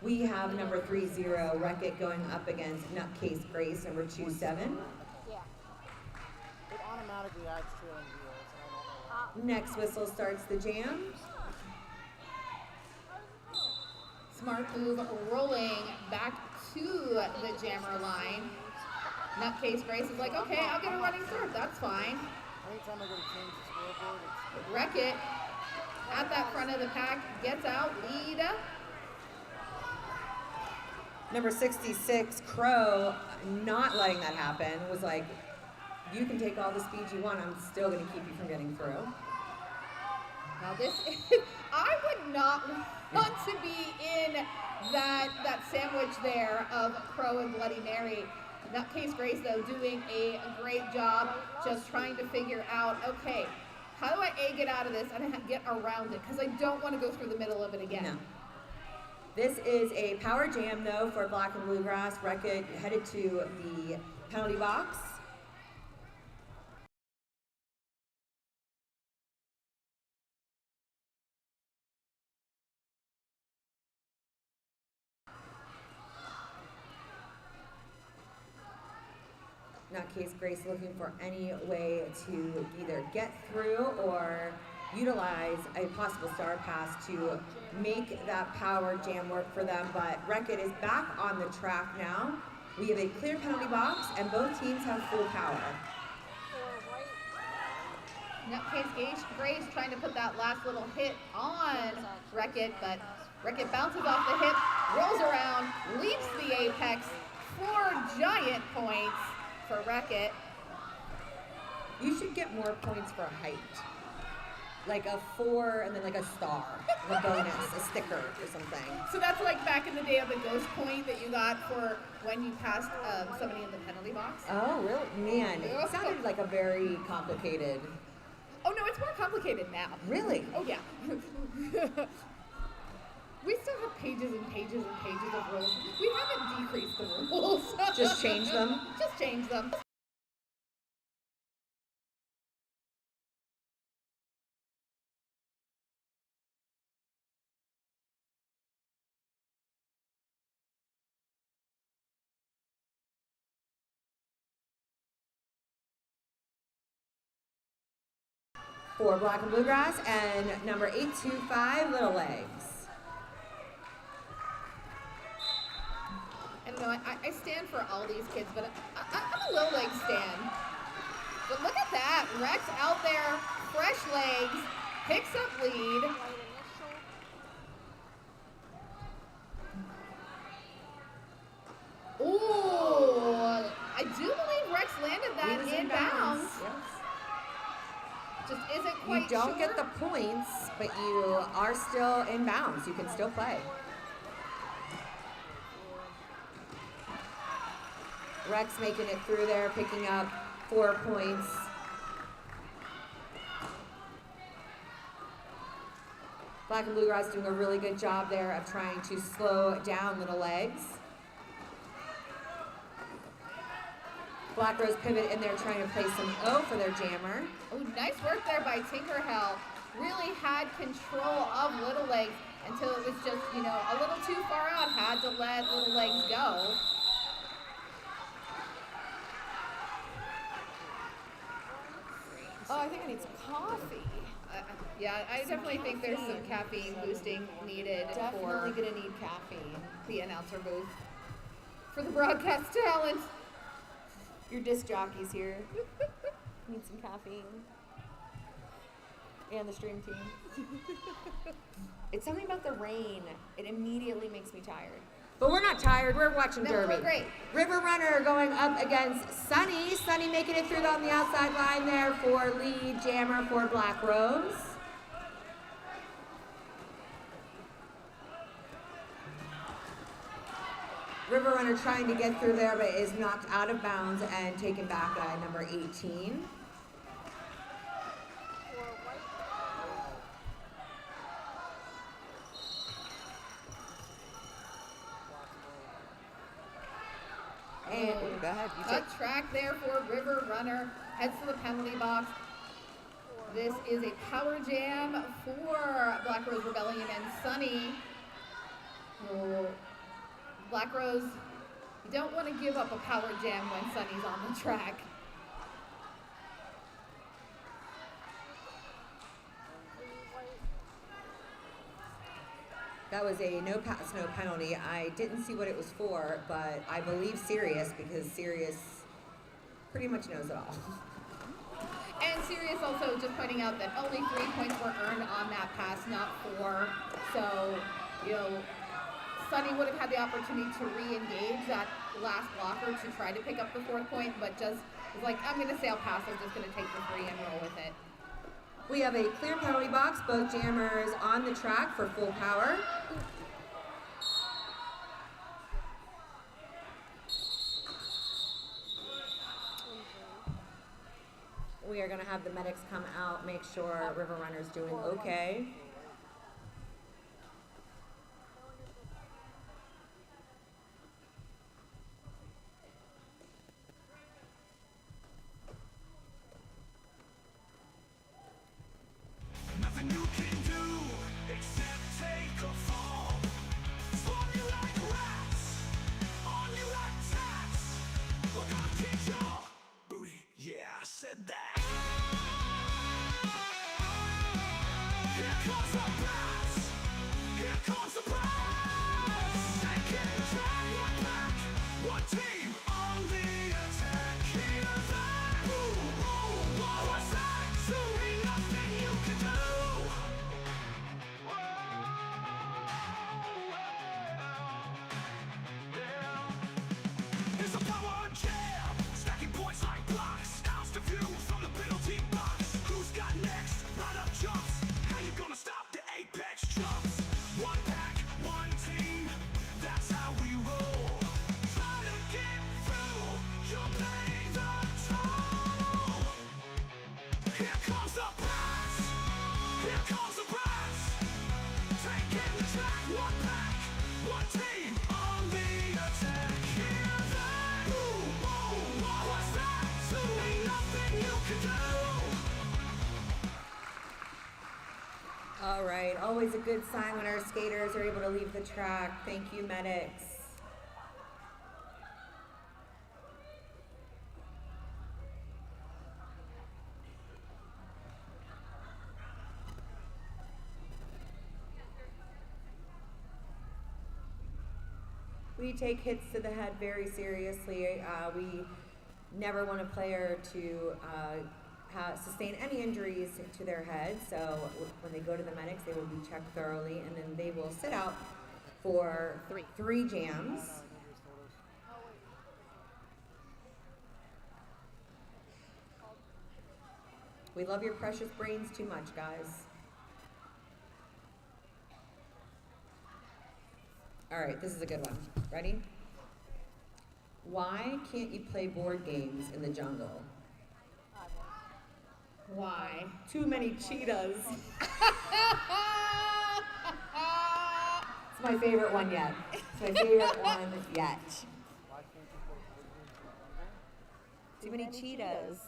Speaker 10: We have number 3-0, Wreck-It, going up against Nutcase Grace, number 2-7.
Speaker 13: Yeah. It automatically adds trailing wheels, and I don't know.
Speaker 10: Next whistle starts the jam.
Speaker 12: Smart move, rolling back to the jammer line. Nutcase Grace is like, okay, I'll get a running third, that's fine.
Speaker 13: Anytime I go to change the scoreboard, it's...
Speaker 12: Wreck-It at that front of the pack, gets out, lead.
Speaker 10: Number 66, Crow, not letting that happen, was like, you can take all the speed you want, I'm still going to keep you from getting through.
Speaker 12: Now this is, I would not want to be in that sandwich there of Crow and Bloody Mary. Nutcase Grace, though, doing a great job just trying to figure out, okay, how do I A, get out of this and get around it? Because I don't want to go through the middle of it again.
Speaker 10: No. This is a power jam, though, for Black and Bluegrass. Wreck-It headed to the penalty box. Nutcase Grace looking for any way to either get through or utilize a possible star pass to make that power jam work for them, but Wreck-It is back on the track now. We have a clear penalty box and both teams have full power.
Speaker 12: Nutcase Grace trying to put that last little hit on Wreck-It, but Wreck-It bounces off the hip, rolls around, leaps the apex, 4 giant points for Wreck-It.
Speaker 10: You should get more points for height. Like a 4 and then like a star, a bonus, a sticker or something.
Speaker 12: So that's like back in the day of the ghost point that you got for when you passed somebody in the penalty box.
Speaker 10: Oh, really? Man, it sounded like a very complicated...
Speaker 12: Oh no, it's more complicated now.
Speaker 10: Really?
Speaker 12: Oh yeah. We still have pages and pages and pages of rules. We haven't decreased the rules.
Speaker 10: Just change them?
Speaker 12: Just change them.
Speaker 10: For Black and Bluegrass and number 825, Little Legs.
Speaker 12: I don't know, I stand for all these kids, but I'm a Little Leg stan. But look at that, Rex out there, fresh legs, picks up lead. Ooh, I do believe Rex landed that in bounds.
Speaker 10: Yes.
Speaker 12: Just isn't quite
Speaker 10: You don't
Speaker 12: sure.
Speaker 10: get the points, but you are still in bounds. You can still play. Rex making it through there, picking up 4 points. Black and Bluegrass doing a really good job there of trying to slow down Little Legs. Black Rose pivot in there trying to play some O for their jammer.
Speaker 12: Oh, nice work there by Tinkerhell. Really had control of Little Legs until it was just, you know, a little too far out. Had to let Little Legs go.
Speaker 17: Oh, I think I need some coffee.
Speaker 12: Yeah, I definitely think there's some caffeine boosting needed
Speaker 16: Definitely
Speaker 12: for
Speaker 16: gonna need caffeine.
Speaker 12: the announcer booth. For the broadcast talent.
Speaker 16: Your disc jockeys here need some caffeine. And the stream team. It's something about the rain. It immediately makes me tired.
Speaker 10: But we're not tired. We're watching
Speaker 12: No,
Speaker 10: Derby.
Speaker 12: we're great.
Speaker 10: River Runner going up against Sunny. Sunny making it through on the outside line there for lead jammer for Black Rose. River Runner trying to get through there, but is knocked out of bounds and taken back by number 18.
Speaker 12: And
Speaker 16: go ahead.
Speaker 12: a track there for River Runner. Heads to the penalty box. This is a power jam for Black Rose Rebellion and Sunny. Oh, Black Rose, you don't want to give up a power jam when Sunny's on the track.
Speaker 10: That was a no pass, no penalty. I didn't see what it was for, but I believe Sirius because Sirius pretty much knows it all.
Speaker 12: And Sirius also just pointing out that only 3 points were earned on that pass, not 4. So, you know, Sunny would have had the opportunity to re-engage that last blocker to try to pick up the 4th point, but just was like, I'm going to sail pass, I'm just going to take the 3 and roll with it.
Speaker 10: We have a clear penalty box, both jammers on the track for full power. We are going to have the medics come out, make sure River Runner's doing okay.
Speaker 14: Nothing you can do except take a fall. Spawn you like rats, on you like tats. We're gonna kick your booty, yeah, I said that. Here comes the brass, here comes the brass. Taking the track, one back, one team on the attack. Hear that? Ooh, ooh, what's that? So ain't nothing you can do. It's a power jam, stacking points like blocks. House to view from the penalty box. Who's got next? Right up jumps. How you gonna stop the apex jumps? One pack, one team. That's how we roll. Try to get through. You'll pay the toll. Here comes the brass. Here comes the brass. Taking the track. One pack, one team on the attack. Hear that? Ooh, ooh, what's that? So ain't nothing you can do.
Speaker 10: All right, always a good sign when our skaters are able to leave the track. Thank you, medics. We take hits to the head very seriously. We never want a player to sustain any injuries to their head. So when they go to the medics, they will be checked thoroughly, and then they will sit out for three jams. We love your precious brains too much, guys. All right, this is a good one. Ready? Why can't you play board games in the jungle?
Speaker 12: Why?
Speaker 10: Too many cheetahs. It's my favorite one yet. It's my favorite one yet.
Speaker 16: Too many cheetahs.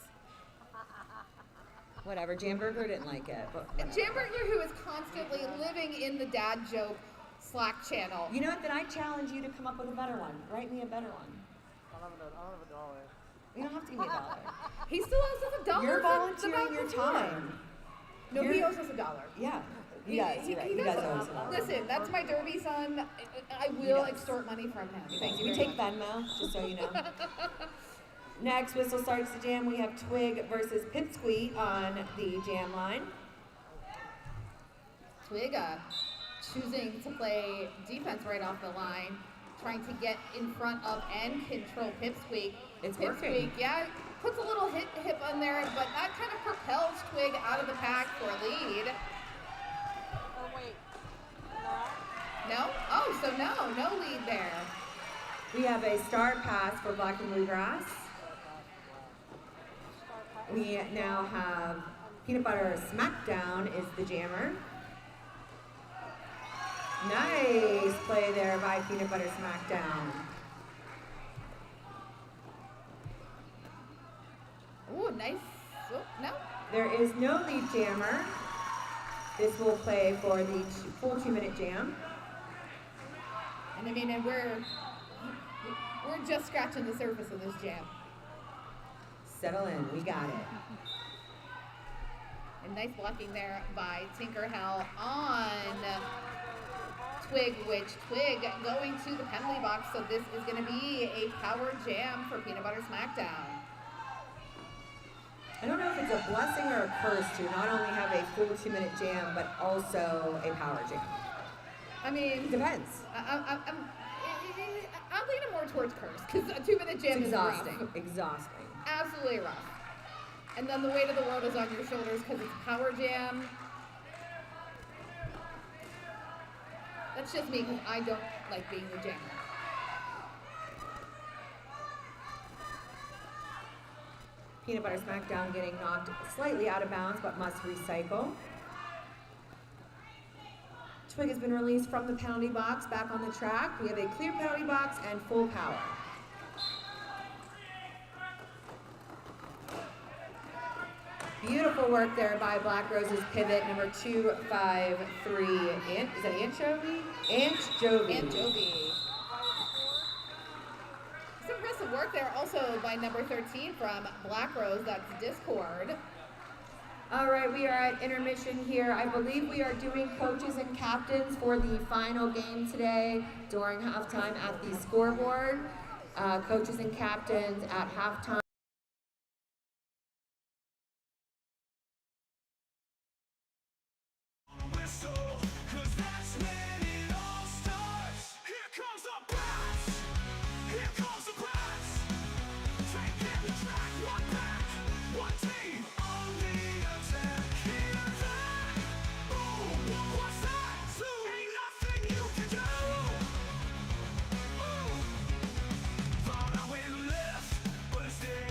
Speaker 16: Whatever, Jamburglar didn't like it. But
Speaker 12: Jamburglar, who is constantly living in the dad joke Slack channel.
Speaker 16: You know what? Then I challenge you to come up with a better one. Write me a better one.
Speaker 13: I don't have a dollar.
Speaker 16: You don't have to give me $1.
Speaker 12: He still owes us $1.
Speaker 16: You're
Speaker 12: for
Speaker 16: volunteering
Speaker 12: the
Speaker 16: your
Speaker 12: before.
Speaker 16: time.
Speaker 12: No, he owes us $1.
Speaker 16: Yeah, he does. You're right. He does owe us $1.
Speaker 12: Listen, that's my Derby son. I will extort money from him. Thank you.
Speaker 16: We
Speaker 12: very
Speaker 16: take
Speaker 12: much.
Speaker 16: Venmo, just so you know. Next, whistle starts the jam. We have Twig versus Pipsqueak on the jam line.
Speaker 12: Twig choosing to play defense right off the line, trying to get in front of and control Pipsqueak.
Speaker 16: It's
Speaker 12: Pipsqueak,
Speaker 16: working.
Speaker 12: yeah, puts a little hip on there, but that kind of propels Twig out of the pack for a lead.
Speaker 11: Or wait.
Speaker 12: No? Oh, so no lead there.
Speaker 10: We have a star pass for Black and Bluegrass. We now have Peanut Butter Smackdown is the jammer. Nice play there by Peanut Butter Smackdown.
Speaker 12: Ooh, nice. Oh, no.
Speaker 10: There is no lead jammer. This will play for the full 2-minute jam.
Speaker 12: And I mean, and we're just scratching the surface of this jam.
Speaker 10: Settle in, we got it.
Speaker 12: And nice blocking there by Tinkerhell on Twig, which Twig going to the penalty box, so this is going to be a power jam for Peanut Butter Smackdown.
Speaker 10: I don't know if it's a blessing or a curse to not only have a full 2-minute jam, but also a power jam.
Speaker 12: I mean,
Speaker 10: it depends.
Speaker 12: I'm leaning more towards curse, because a 2-minute jam is
Speaker 10: exhausting.
Speaker 12: rough.
Speaker 10: Exhausting.
Speaker 12: Absolutely rough. And then the weight of the world is on your shoulders because it's a power jam. That's just me, because I don't like being the jammer.
Speaker 10: Peanut Butter Smackdown getting knocked slightly out of bounds, but must recycle. Twig has been released from the penalty box, back on the track. We have a clear penalty box and full power. Beautiful work there by Black Rose's pivot, number 253. Is that Anchovy? Anchovy.
Speaker 12: Anchovy. Some impressive work there also by number 13 from Black Rose, that's Discord.
Speaker 10: All right, we are at intermission here. I believe we are doing coaches and captains for the final game today during halftime at the scoreboard. Coaches and captains at halftime.
Speaker 14: Thought I went left, but instead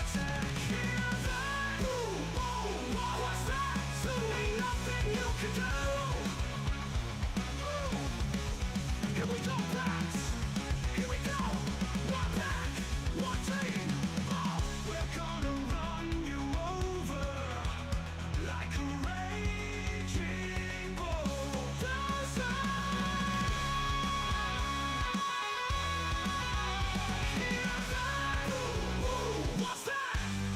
Speaker 14: attack. Hear that? Boom, boom, what's that? So ain't nothing you can do. Here we go, Pats. Here we go. One pack, one team. Oh, we're gonna run you over like a raging bull. What's that?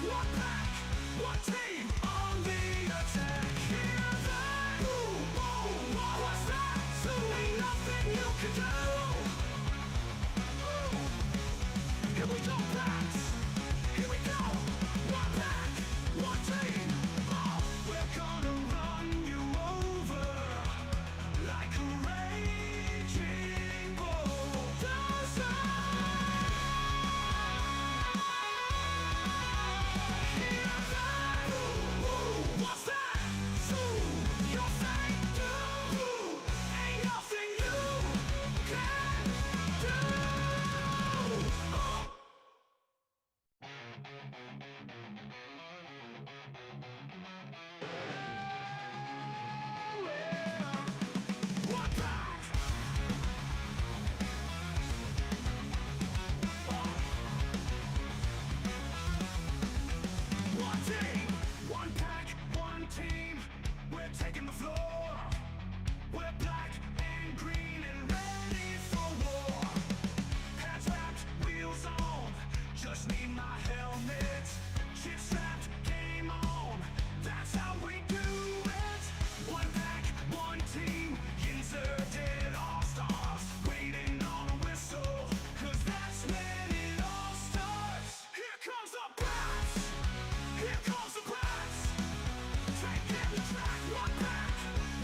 Speaker 14: one pack, one team on the attack. Hear that? Boom, boom, what's that? So ain't nothing you can do. Here we go, Pats. Here we go. One pack, one team. Oh, we're gonna run you over like a raging bulldozer. Hear that? Ooh, ooh, what's that? So your thing do? Ain't nothing you can do. One pack. One team, one pack, one team. We're taking the floor. We're black and green and ready for war. Hats wrapped, wheels on. Just need my helmet. Chip strapped, game on. That's how we do it. One pack, one team. Yinzer did all stars. Waiting on a whistle. 'Cause that's when it all starts. Here comes the Pats. Here comes the Pats. Taking the track. One pack,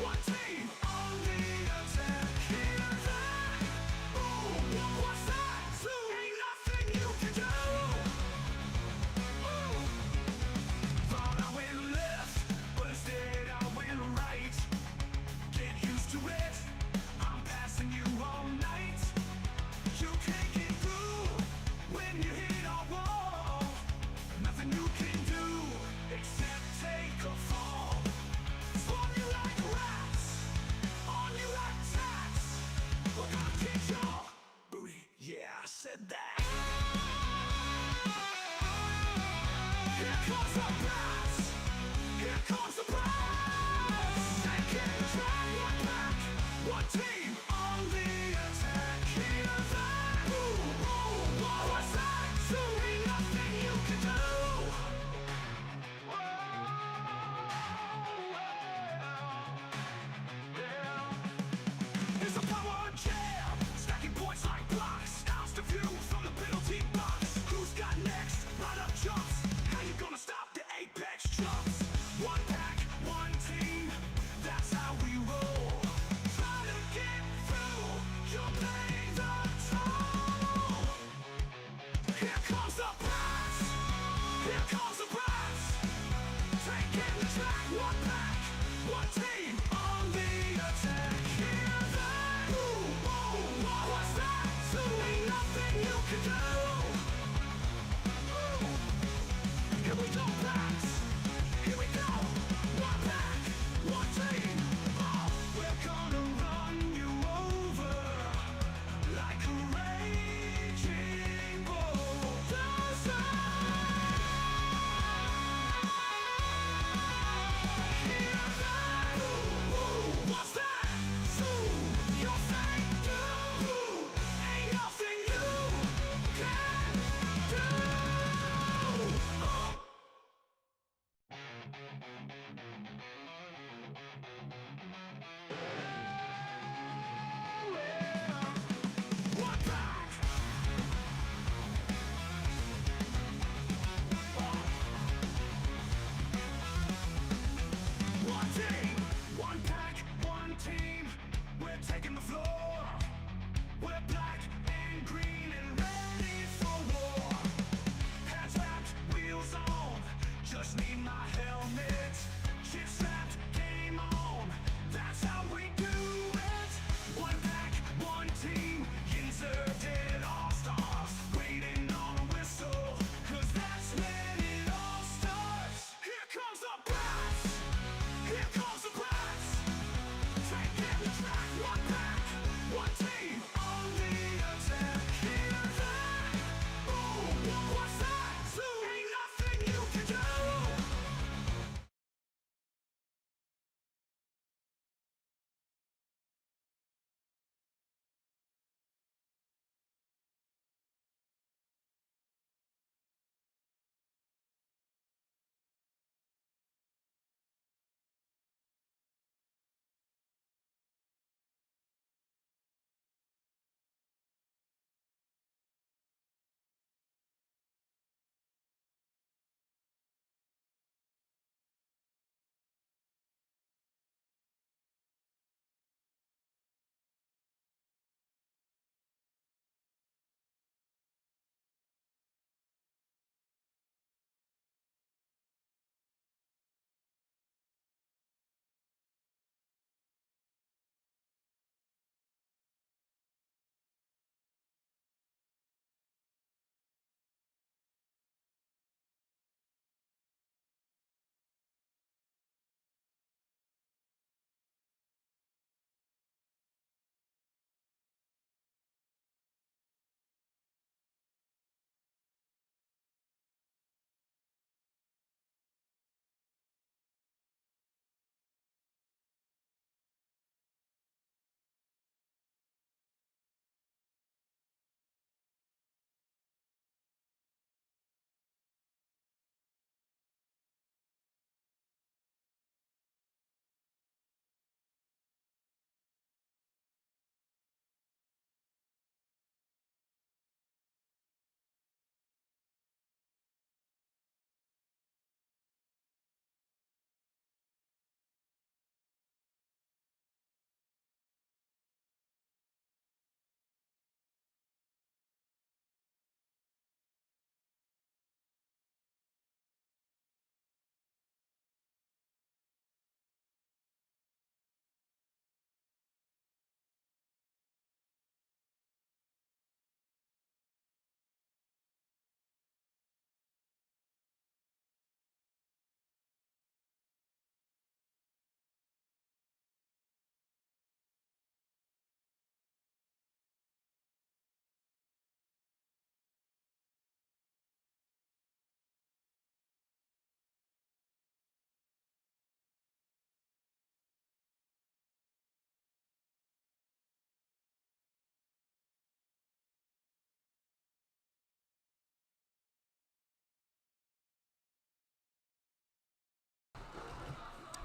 Speaker 14: one team on the attack. Hear that? Ooh, what's that? So ain't nothing you can do. Ooh. Thought I went left, but instead I went right. Get used to it. I'm passing you all night. You can't get through when you hit a wall. Nothing you can do except take a fall. On you like rats, on you like tats. We're gonna kick your booty. Yeah, I said that. Here comes the Pats. Here comes the Pats. Taking the track, one pack, one team on the attack. Hear that? Ooh, ooh, what's that? So ain't nothing you can do. It's a power jam, stacking points like blocks. House to view from the penalty box. Who's got next? Right up jumps. How you gonna stop the apex jumps? One pack, one team. That's how we roll. Try to get through. You'll pay the toll. Here comes the Pats. Here comes the Pats. Taking the track. One pack, one team on the attack. Hear that? Ooh, ooh, what's that? So ain't nothing you can do. Ooh. Here we go, Pats. Here we go. One pack, one team. Oh, we're gonna run you over like a raging bulldozer.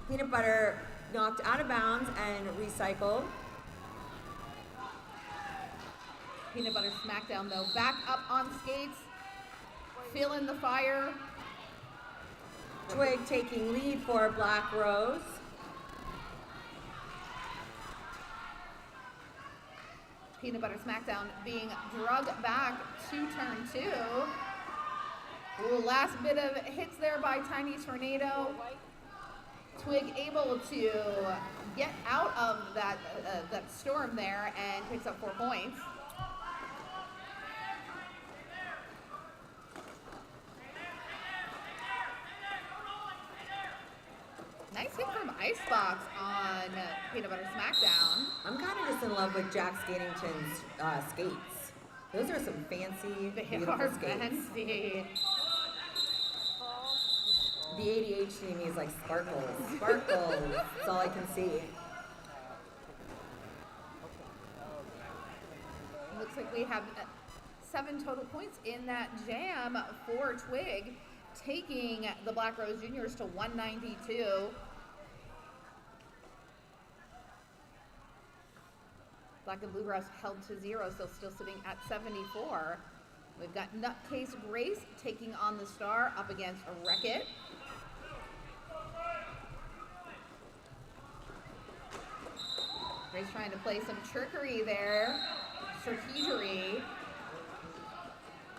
Speaker 10: Peanut butter knocked out of bounds and recycled.
Speaker 12: Peanut butter smackdown though, back up on skates, feeling the fire.
Speaker 10: Twig taking lead for Black Rose.
Speaker 12: Peanut butter smackdown being drugged back to turn 2. Ooh, last bit of hits there by Tiny Tornado. Twig able to get out of that storm there and picks up 4 points. Nice hit from Icebox on Peanut Butter Smackdown.
Speaker 10: I'm kind of just in love with Jack Skatington's skates. Those are some fancy, beautiful skates.
Speaker 12: Fancy.
Speaker 10: The ADHD in me is like sparkles. Sparkles. That's all I can see.
Speaker 12: Looks like we have 7 total points in that jam for Twig, taking the Black Rose Juniors to 192. Black and Bluegrass held to 0, so still sitting at 74. We've got Nutcase Grace taking on the Star up against Wreck-It. Grace trying to play some trickery there, strategery.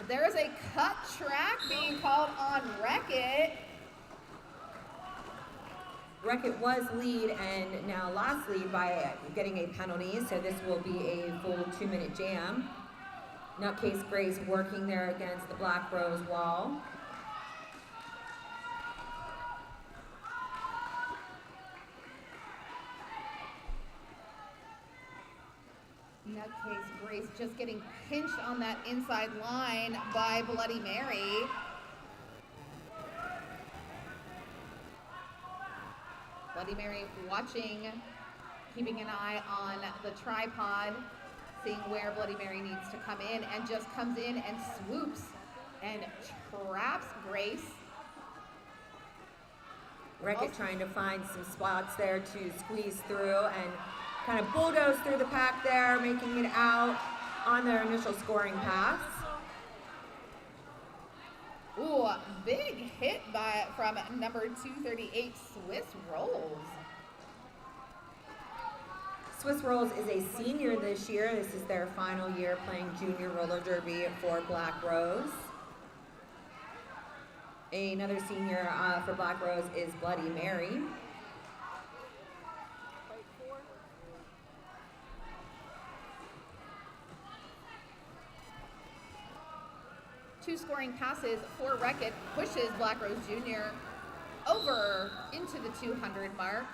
Speaker 12: There is a cut track being called on Wreck-It.
Speaker 10: Wreck-It was lead and now lost lead by getting a penalty, so this will be a full 2-minute jam. Nutcase Grace working there against the Black Rose wall.
Speaker 12: Nutcase Grace just getting pinched on that inside line by Bloody Mary. Bloody Mary watching, keeping an eye on the tripod, seeing where Bloody Mary needs to come in, and just comes in and swoops and traps Grace.
Speaker 10: Wreck-It trying to find some spots there to squeeze through and kind of bulldoze through the pack there, making it out on their initial scoring pass.
Speaker 12: Ooh, big hit from number 238, Swiss Rolls.
Speaker 10: Swiss Rolls is a senior this year. This is their final year playing junior roller derby for Black Rose. Another senior for Black Rose is Bloody Mary.
Speaker 12: Two scoring passes for Wreck-It pushes Black Rose Jr. over into the 200 mark,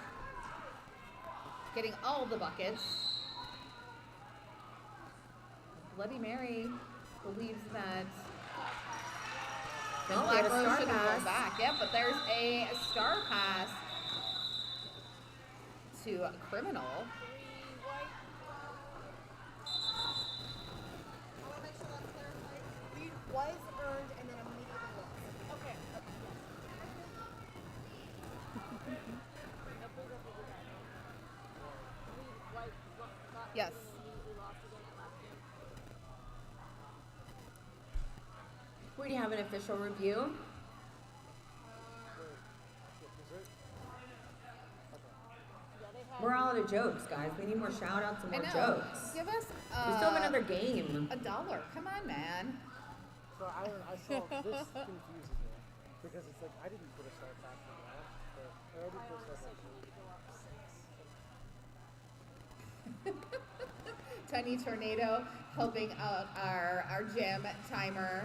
Speaker 12: getting all the buckets. Bloody Mary believes that Black Rose should have gone back. Yeah, but there's a star pass to a Criminal.
Speaker 6: Was earned and then immediately lost. Okay.
Speaker 12: Yes.
Speaker 10: We already have an official review. We're all out of jokes, guys. We need more shout outs and more jokes.
Speaker 12: Give us
Speaker 10: we still have another game.
Speaker 12: $1. Come on, man.
Speaker 13: So I saw this confuses me because it's like I didn't put a start back for that, but I already put a start back.
Speaker 12: Tiny Tornado helping out our jam timer,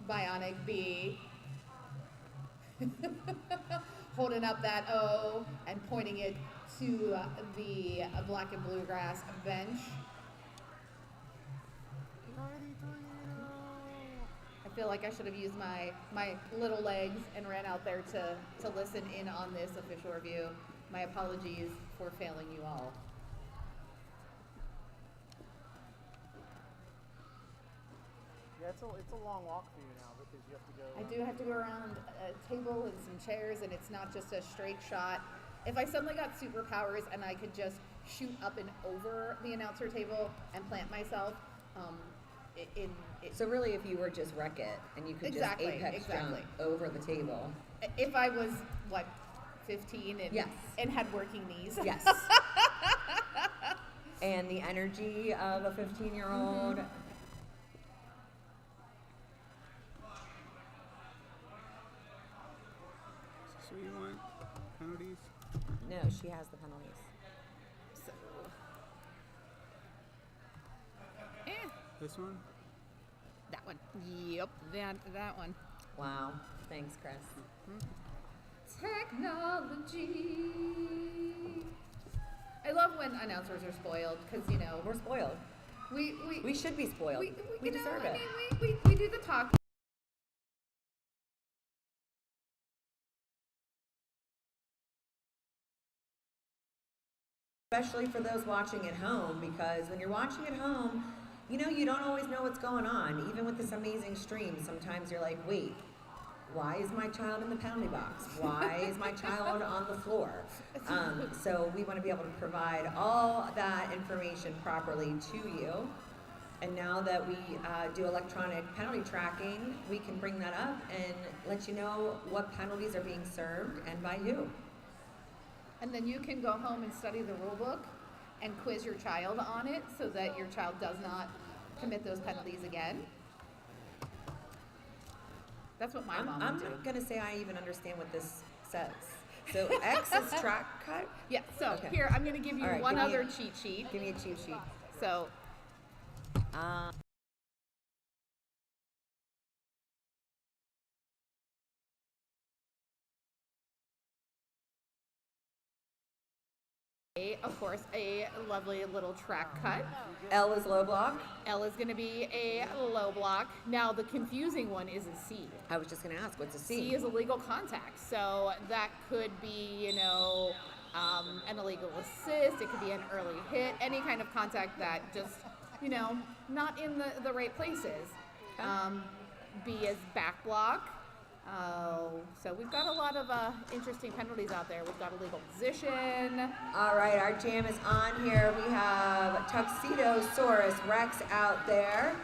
Speaker 12: Bionic B. Holding up that O and pointing it to the Black and Bluegrass bench. I feel like I should have used my little legs and ran out there to listen in on this official review. My apologies for failing you all.
Speaker 13: Yeah, it's a long walk for you now because you have to go.
Speaker 12: I do have to go around a table and some chairs, and it's not just a straight shot. If I suddenly got superpowers and I could just shoot up and over the announcer table and plant myself,
Speaker 19: so really, if you were just Wreck-It and you could
Speaker 12: Exactly,
Speaker 19: just apex
Speaker 12: exactly.
Speaker 19: jump over the table.
Speaker 12: If I was, what, 15 and,
Speaker 19: Yes.
Speaker 12: and had working knees.
Speaker 19: Yes. And the energy of a 15-year-old.
Speaker 20: So you want penalties?
Speaker 19: No, she has the penalties.
Speaker 12: So,
Speaker 20: This one?
Speaker 17: That one. Yep, that one.
Speaker 19: Wow. Thanks, Chris.
Speaker 12: technology. I love when announcers are spoiled because, you know.
Speaker 19: We're spoiled. We should be spoiled. We deserve it.
Speaker 12: We do the talk.
Speaker 19: Especially for those watching at home, because when you're watching at home, you know, you don't always know what's going on. Even with this amazing stream, sometimes you're like, wait, why is my child in the penalty box? Why is my child on the floor? So we want to be able to provide all that information properly to you. And now that we do electronic penalty tracking, we can bring that up and let you know what penalties are being served and by who.
Speaker 12: And then you can go home and study the rule book and quiz your child on it so that your child does not commit those penalties again. That's what my mom would do.
Speaker 19: I'm not going to say I even understand what this says. So X is track cut?
Speaker 12: Yeah, so
Speaker 19: Okay.
Speaker 12: here, I'm going to give you
Speaker 19: All right,
Speaker 12: one
Speaker 19: give me
Speaker 12: other
Speaker 19: a-
Speaker 12: cheat sheet.
Speaker 19: Give me a cheat sheet.
Speaker 12: So, of course, a lovely little track cut.
Speaker 19: L is low block.
Speaker 12: L is going to be a low block. Now, the confusing one is a C.
Speaker 19: I was just going to ask, what's a C?
Speaker 12: C is illegal contact. So that could be, you know, an illegal assist. It could be an early hit. Any kind of contact that just, you know, not in the right places. B is back block. So we've got a lot of interesting penalties out there. We've got illegal position.
Speaker 19: All right, our jam is on here. We have Tuxedosaurus Rex out there.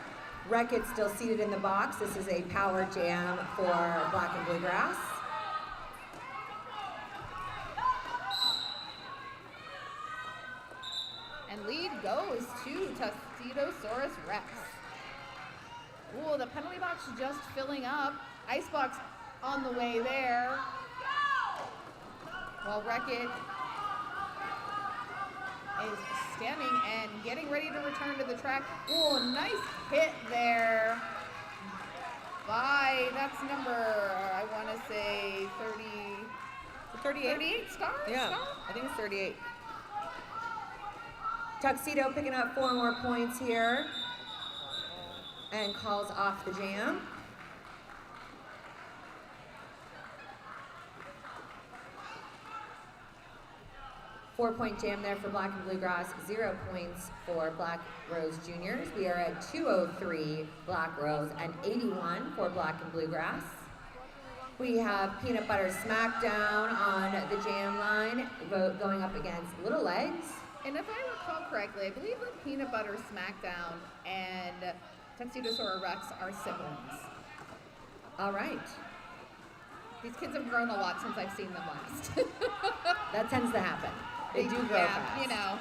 Speaker 19: Wreck-It still seated in the box. This is a power jam for Black and Bluegrass.
Speaker 12: And lead goes to Tuxedosaurus Rex. Ooh, the penalty box just filling up. Icebox on the way there. While Wreck-It is standing and getting ready to return to the track. Ooh, nice hit there by, that's number, I want to say 38 star?
Speaker 19: Yeah,
Speaker 12: Star?
Speaker 19: I think it's 38. Tuxedo picking up 4 more points here and calls off the jam. Four-point jam there for Black and Bluegrass, 0 points for Black Rose Juniors. We are at 203 Black Rose and 81 for Black and Bluegrass. We have Peanut Butter Smackdown on the jam line, going up against Little Legs.
Speaker 12: And if I recall correctly, I believe that Peanut Butter Smackdown and Tuxedosaurus Rex are siblings.
Speaker 19: All right.
Speaker 12: These kids have grown a lot since I've seen them last.
Speaker 19: That tends to happen. They do grow fast.
Speaker 12: You know.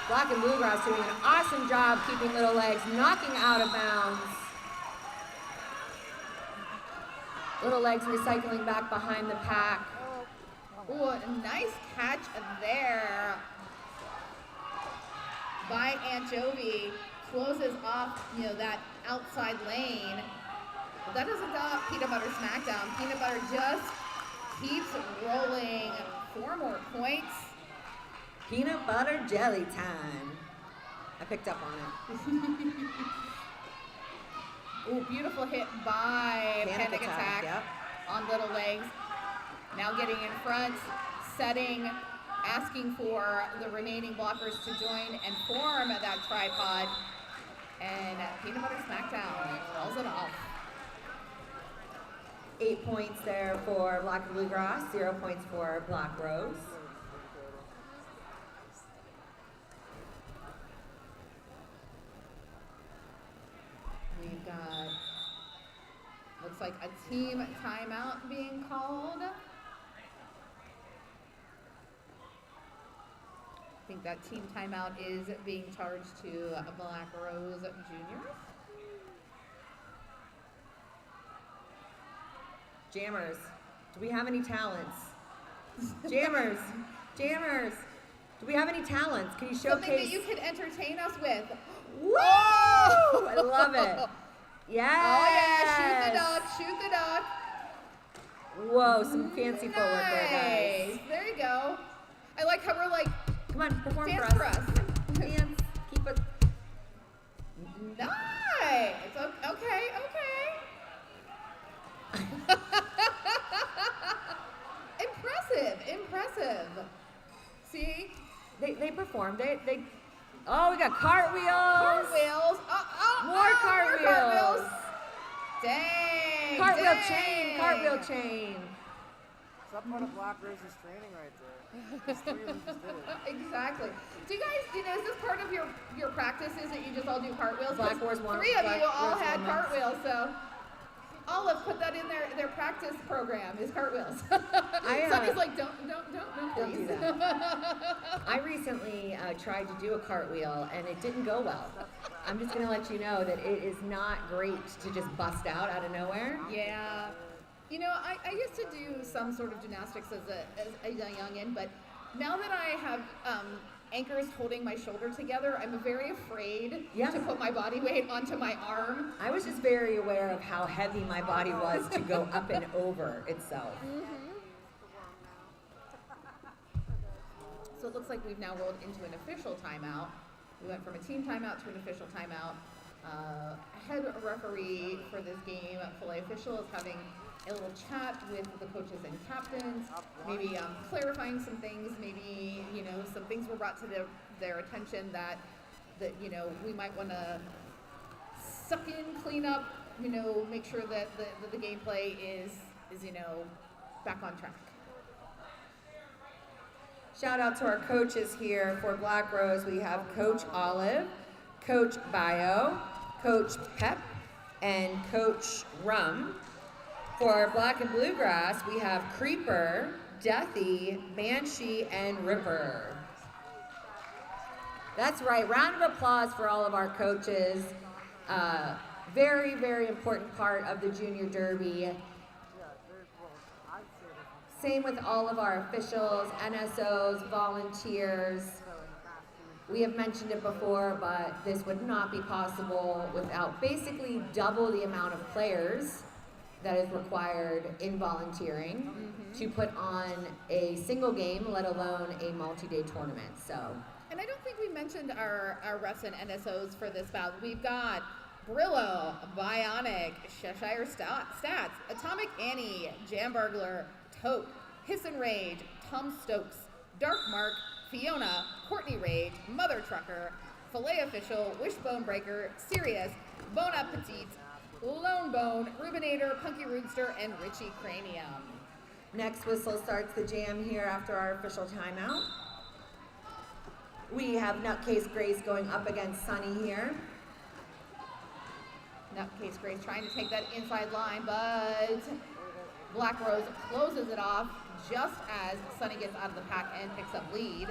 Speaker 19: Black and Bluegrass doing an awesome job keeping Little Legs, knocking out of bounds. Little Legs recycling back behind the pack.
Speaker 12: Ooh, a nice catch there by Anchovy. Closes off, you know, that outside lane. But that doesn't stop Peanut Butter Smackdown. Peanut Butter just keeps rolling. 4 more points.
Speaker 19: Peanut butter jelly time. I picked up on it.
Speaker 12: Ooh, beautiful hit by Panic Attack
Speaker 19: yep.
Speaker 12: on Little Legs. Now getting in front, setting, asking for the remaining blockers to join and form that tripod. Peanut Butter Smackdown calls it off.
Speaker 19: 8 points there for Black and Bluegrass, 0 points for Black Rose.
Speaker 12: We've got, looks like a team timeout being called. I think that team timeout is being charged to Black Rose Juniors.
Speaker 19: Jammers, do we have any talents? Jammers, jammers, do we have any talents? Can you showcase?
Speaker 12: Something that you could entertain us with.
Speaker 19: Woo! I love it. Yes.
Speaker 12: Oh yeah, shoot the duck.
Speaker 19: Whoa, some fancy footwork there, guys.
Speaker 12: Nice. There you go. I like how we're like,
Speaker 19: come on, perform
Speaker 12: dance
Speaker 19: for us. Dance, keep it.
Speaker 12: Nice. Okay. Impressive. See?
Speaker 19: They performed. They oh, we got cartwheels. More cartwheels.
Speaker 12: Dang.
Speaker 19: Cartwheel chain.
Speaker 13: Is that part of Black Rose's training right there? These 3 of them just did it.
Speaker 12: Exactly. Do you guys, is this part of your practices that you just all do cartwheels?
Speaker 19: Black Wars
Speaker 12: 3 of you all had cartwheels, so Olive put that in their practice program is cartwheels. Sonny's like, don't please.
Speaker 19: do that. I recently tried to do a cartwheel and it didn't go well. I'm just going to let you know that it is not great to just bust out of nowhere.
Speaker 12: Yeah. I used to do some sort of gymnastics as a youngin', but now that I have anchors holding my shoulder together, I'm very afraid to put my body weight onto my arm.
Speaker 19: I was just very aware of how heavy my body was to go up and over itself.
Speaker 12: So it looks like we've now rolled into an official timeout. We went from a team timeout to an official timeout. Head referee for this game, Filet Official, is having a little chat with the coaches and captains, maybe clarifying some things, maybe, some things were brought to their attention that we might want to suck in, clean up, make sure that the gameplay is back on track.
Speaker 19: Shout out to our coaches here for Black Rose. We have Coach Olive, Coach Bio, Coach Pep, and Coach Rum. For Black and Bluegrass, we have Creeper, Deathy, Banshee, and Ripper. That's right. Round of applause for all of our coaches. Very, very important part of the Junior Derby. Same with all of our officials, NSOs, volunteers. We have mentioned it before, but this would not be possible without basically double the amount of players that is required in volunteering to put on a single game, let alone a multi-day tournament.
Speaker 12: And I don't think we mentioned our refs and NSOs for this bout. We've got Brillo, Bionic, Cheshire Stats, Atomic Annie, Jam Burglar, Tote, Hiss and Rage, Tom Stokes, Dark Mark, Fiona, Courtney Rage, Mother Trucker, Filet Official, Wishbone Breaker, Sirius, Bon Appetit, Lone Bone, Rubinator, Punky Roodster, and Richie Cranium.
Speaker 19: Next whistle starts the jam here after our official timeout. We have Nutcase Grace going up against Sunny here.
Speaker 12: Nutcase Grace trying to take that inside line, but Black Rose closes it off just as Sunny gets out of the pack and picks up lead.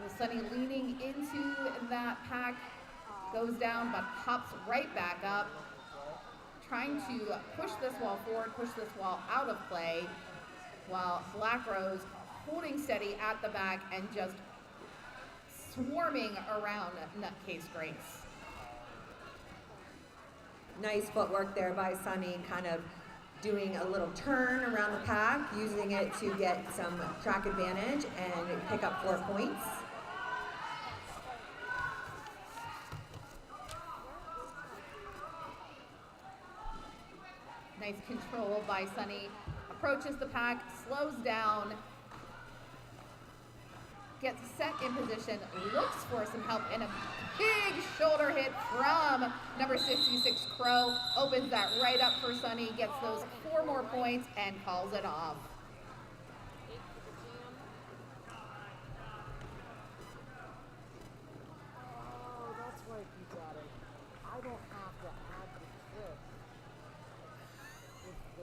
Speaker 12: With Sunny leaning into that pack, goes down but pops right back up, trying to push this wall forward, push this wall out of play, while Black Rose holding steady at the back and just swarming around Nutcase Grace.
Speaker 19: Nice footwork there by Sunny, kind of doing a little turn around the pack, using it to get some track advantage and pick up 4 points.
Speaker 12: Nice control by Sunny. Approaches the pack, slows down, gets set in position, looks for some help, and a big shoulder hit from number 66, Crow. Opens that right up for Sunny, gets those 4 more points, and calls it off.
Speaker 13: Oh, that's right, you got it. I don't have to add the trip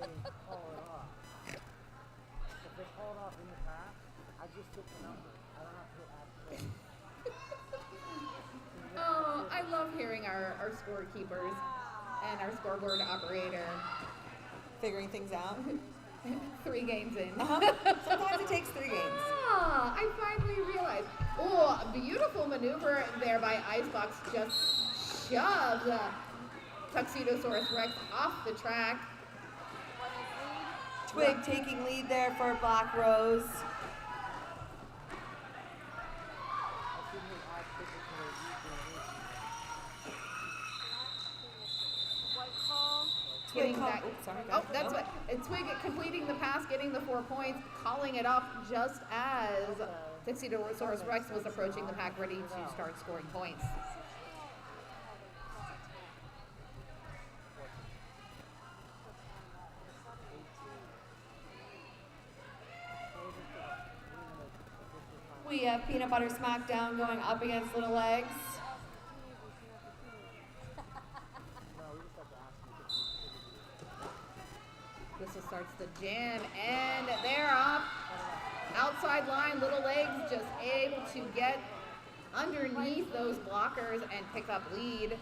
Speaker 13: if they call it off. If they call it off in the past, I just hit the number. I don't have to add trip.
Speaker 12: Oh, I love hearing our scorekeepers and our scoreboard operator
Speaker 19: Figuring things out.
Speaker 12: 3 games in.
Speaker 19: Sometimes it takes 3 games.
Speaker 12: Ah, I finally realized. Oh, a beautiful maneuver there by Icebox. Just shoved Tuxedosaurus Rex off the track.
Speaker 19: Twig taking lead there for Black Rose.
Speaker 12: Getting that. Oh, that's what. And Twig completing the pass, getting the 4 points, calling it off just as Tuxedosaurus Rex was approaching the pack, ready to start scoring points.
Speaker 19: We have Peanut Butter Smackdown going up against Little Legs.
Speaker 12: Whistle starts the jam, and they're off. Outside line, Little Legs just able to get underneath those blockers and pick up lead.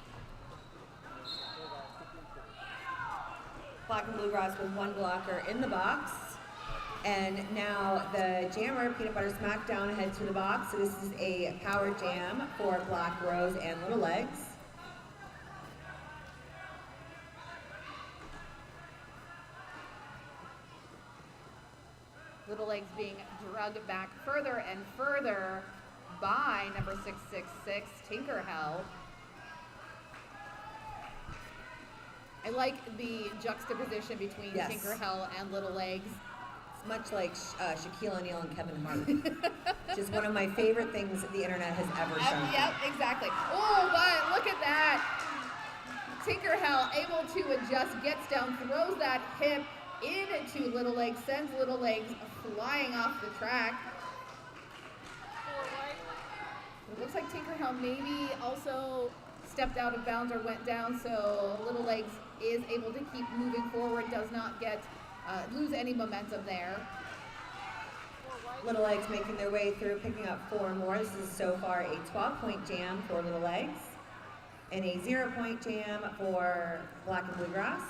Speaker 19: Black and Bluegrass with 1 blocker in the box. And now the jammer, Peanut Butter Smackdown, head to the box. So this is a power jam for Black Rose and Little Legs.
Speaker 12: Little Legs being drugged back further and further by number 666, Tinkerhell. I like the juxtaposition between Tinkerhell and Little Legs.
Speaker 19: It's much like Shaquille O'Neal and Kevin Hart. Which is one of my favorite things that the internet has ever shown.
Speaker 12: Yep, exactly. Oh, but look at that. Tinkerhell able to adjust, gets down, throws that hip into Little Legs, sends Little Legs flying off the track. It looks like Tinkerhell maybe also stepped out of bounds or went down, so Little Legs is able to keep moving forward, does not get lose any momentum there.
Speaker 19: Little Legs making their way through, picking up 4 more. This is so far a 12-point jam for Little Legs and a 0-point jam for Black and Bluegrass.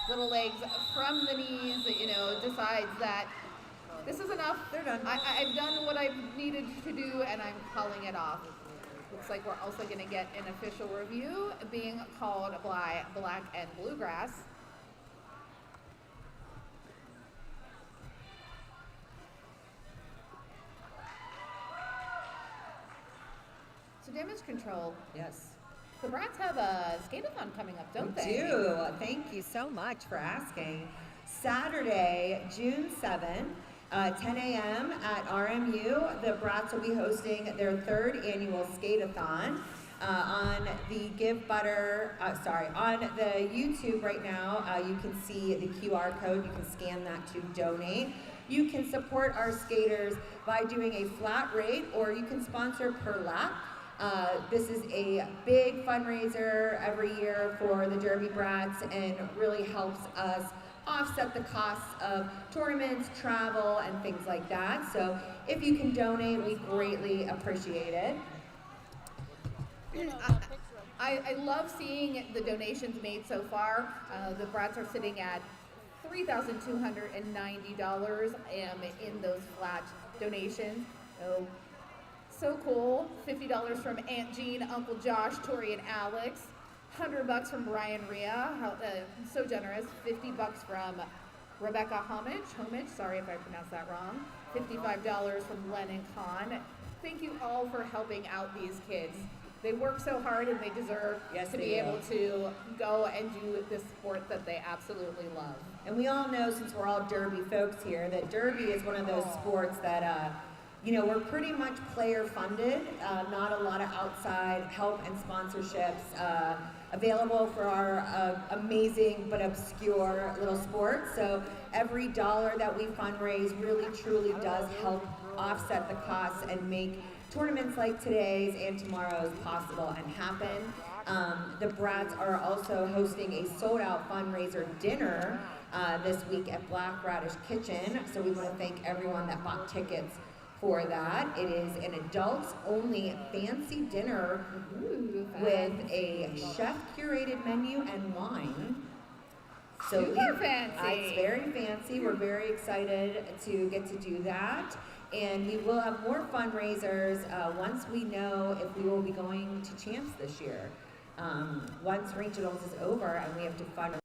Speaker 12: Little Legs from the knees, decides that this is enough. They're done. I've done what I've needed to do, and I'm calling it off. Looks like we're also going to get an official review being called by Black and Bluegrass. So damage control.
Speaker 19: Yes.
Speaker 12: The Brats have a skate-a-thon coming up, don't they?
Speaker 19: We do. Thank you so much for asking. Saturday, June 7th, 10 a.m. at RMU. The Brats will be hosting their 3rd annual skate-a-thon. On the on the YouTube right now, you can see the QR code. You can scan that to donate. You can support our skaters by doing a flat rate, or you can sponsor per lap. This is a big fundraiser every year for the Derby Brats and really helps us offset the costs of tournaments, travel, and things like that. So if you can donate, we greatly appreciate it.
Speaker 12: I love seeing the donations made so far. The Brats are sitting at $3,290 in those flat donations. So cool. $50 from Aunt Jean, Uncle Josh, Tori, and Alex. $100 from Brian Rhea, so generous. $50 from Rebecca Homage, sorry if I pronounced that wrong. $55 from Len and Con. Thank you all for helping out these kids. they work so hard and they deserve to be able to go and do this sport that they absolutely love.
Speaker 19: And we all know, since we're all Derby folks here, that Derby is one of those sports that, you know, we're pretty much player funded, not a lot of outside help and sponsorships available for our amazing but obscure little sport. So every dollar that we fundraise really truly does help offset the costs and make tournaments like today's and tomorrow's possible and happen. The Brats are also hosting a sold-out fundraiser dinner this week at Black Radish Kitchen. So we want to thank everyone that bought tickets for that. It is an adults-only fancy dinner with a chef-curated menu and wine. So
Speaker 12: Super fancy.
Speaker 19: It's very fancy. We're very excited to get to do that. And we will have more fundraisers once we know if we will be going to champs this year. Once regionals is over and we have to fundraise.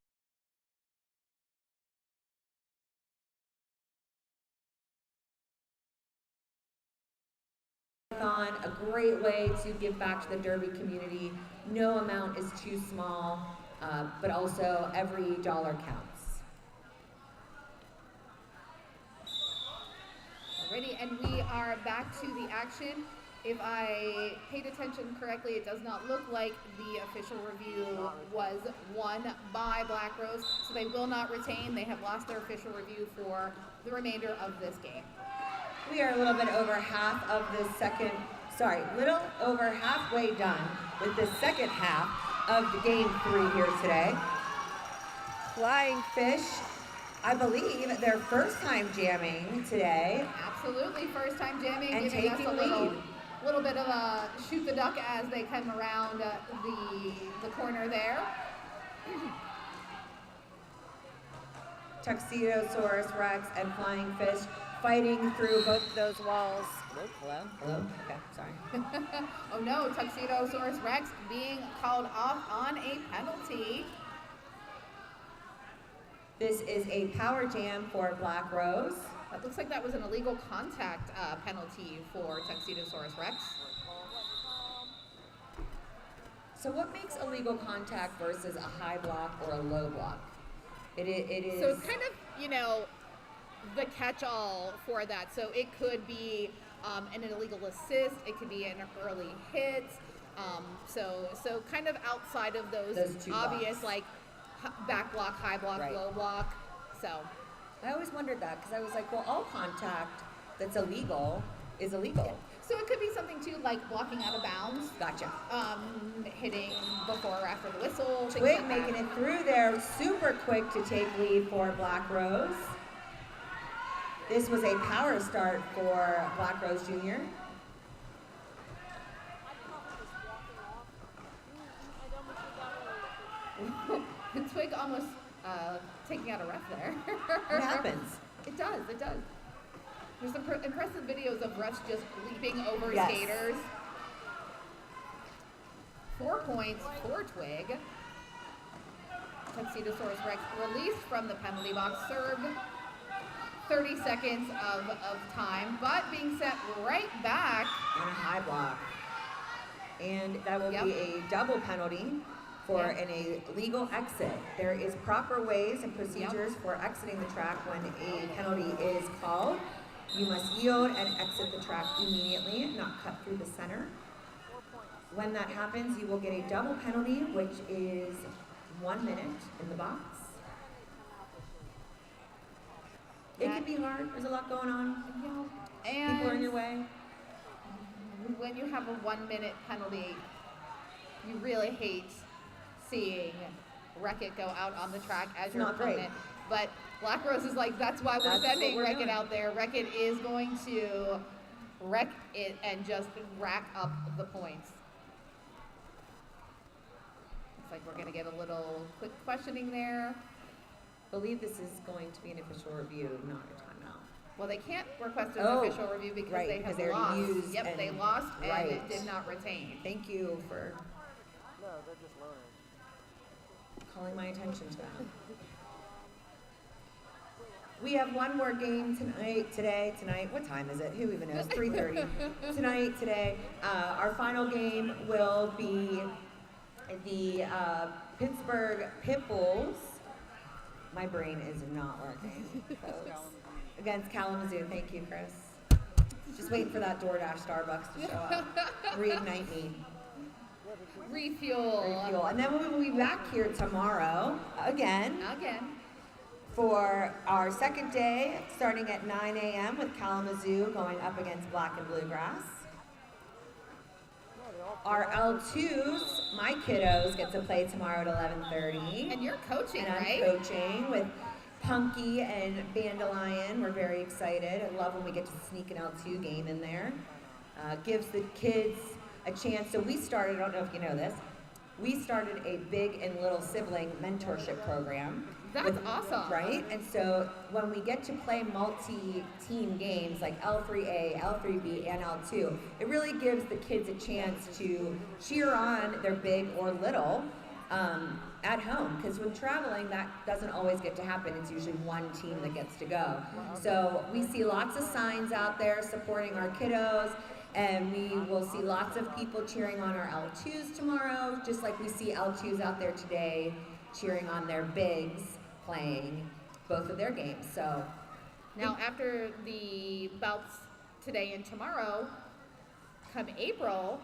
Speaker 19: A great way to give back to the Derby community. No amount is too small, but also every dollar counts.
Speaker 12: Alrighty, and we are back to the action. If I paid attention correctly, it does not look like the official review was won by Black Rose, so they will not retain. They have lost their official review for the remainder of this game.
Speaker 19: We are a little bit over half of the second, little over halfway done with the second half of the game 3 here today. Flying Fish, I believe, their first time jamming today.
Speaker 12: Absolutely, first time jamming,
Speaker 19: and
Speaker 12: giving
Speaker 19: taking
Speaker 12: us a
Speaker 19: lead.
Speaker 12: little bit of a shoot the duck as they come around the corner there.
Speaker 19: Tuxedosaurus Rex and Flying Fish fighting through both those walls. Hello? Okay, sorry.
Speaker 12: Oh no, Tuxedosaurus Rex being called off on a penalty.
Speaker 19: This is a power jam for Black Rose.
Speaker 12: It looks like that was an illegal contact penalty for Tuxedosaurus Rex.
Speaker 19: So what makes illegal contact versus a high block or a low block? It is.
Speaker 12: So it's kind of, you know, the catch-all for that. So it could be an illegal assist, it could be an early hit. So kind of outside of those obvious blocks, like back block, high block, low block. So
Speaker 19: I always wondered that because I was like, well, all contact that's illegal is illegal.
Speaker 12: Yeah. So it could be something too, like blocking out of bounds.
Speaker 19: Gotcha.
Speaker 12: Hitting before or after the whistle.
Speaker 19: Twig making it through there, super quick to take lead for Black Rose. This was a power start for Black Rose Jr.
Speaker 12: Twig almost taking out a ref there.
Speaker 19: It happens.
Speaker 12: It does. There's some impressive videos of refs just leaping over skaters. 4 points for Twig. Tuxedosaurus Rex released from the penalty box, served 30 seconds of time, but being sent right back
Speaker 19: on a high block. And that will be a double penalty for an illegal exit. There is proper ways and procedures for exiting the track when a penalty is called. You must yield and exit the track immediately, not cut through the center. When that happens, you will get a double penalty, which is 1 minute in the box. It can be hard. There's a lot going on.
Speaker 12: And
Speaker 19: people are in your way.
Speaker 12: When you have a 1 minute penalty, you really hate seeing Wreck-It go out on the track as your opponent. But Black Rose is like, that's why we're sending Wreck-It out there. Wreck-It is going to wreck it and just rack up the points. Looks like we're going to get a little quick questioning there.
Speaker 19: I believe this is going to be an official review, not a timeout.
Speaker 12: Well, they can't request an official review because they have lost.
Speaker 19: Used
Speaker 12: they lost and it did not retain.
Speaker 19: Thank you for
Speaker 13: No, they're just learning.
Speaker 19: calling my attention to that. We have one more game tonight. What time is it? Who even knows? 3:30. Today. Our final game will be the Pittsburgh Pit Bulls. My brain is not working, folks. Against Kalamazoo. Thank you, Chris. Just waiting for that DoorDash Starbucks to show up. Reignite me.
Speaker 12: Refuel.
Speaker 19: And then we will be back here tomorrow again. For our second day, starting at 9 a.m. with Kalamazoo going up against Black and Bluegrass. Our L2s, my kiddos, get to play tomorrow at 11:30.
Speaker 12: And you're coaching,
Speaker 19: and I'm
Speaker 12: right?
Speaker 19: coaching with Punky and Bandelion. We're very excited. I love when we get to sneak an L2 game in there. Gives the kids a chance. So we started, I don't know if you know this, we started a big and little sibling mentorship program.
Speaker 12: That's awesome.
Speaker 19: Right? And so when we get to play multi-team games like L3A, L3B, and L2, it really gives the kids a chance to cheer on their big or little at home. Because when traveling, that doesn't always get to happen. It's usually one team that gets to go. So we see lots of signs out there supporting our kiddos. And we will see lots of people cheering on our L2s tomorrow, just like we see L2s out there today cheering on their bigs playing both of their games. So
Speaker 12: now after the bouts today and tomorrow, come April,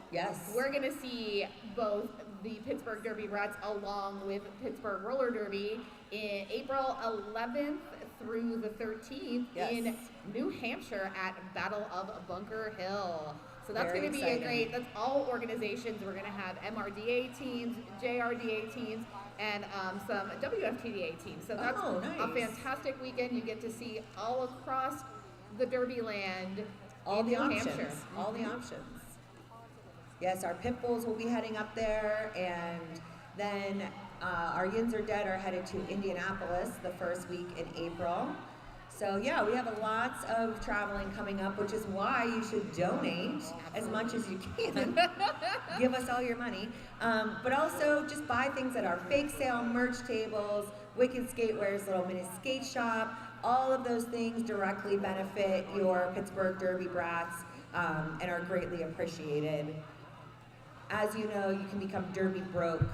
Speaker 12: we're going to see both the Pittsburgh Derby Rats along with Pittsburgh Roller Derby in April 11th through the 13th in New Hampshire at Battle of Bunker Hill. So that's going to be that's all organizations. We're going to have MRDA teams, JRDA teams, and some WFTDA teams. So that's a fantastic weekend. You get to see all across the Derby land
Speaker 19: all the
Speaker 12: New
Speaker 19: options.
Speaker 12: Hampshire.
Speaker 19: All the options. Yes, our Pit Bulls will be heading up there, and then our Yinzer Dead are headed to Indianapolis the first week in April. So yeah, we have lots of traveling coming up, which is why you should donate as much as you can. Give us all your money. But also just buy things at our bake sale, merch tables, Wicked Skateware's little mini skate shop. All of those things directly benefit your Pittsburgh Derby brats and are greatly appreciated. As you know, you can become Derby broke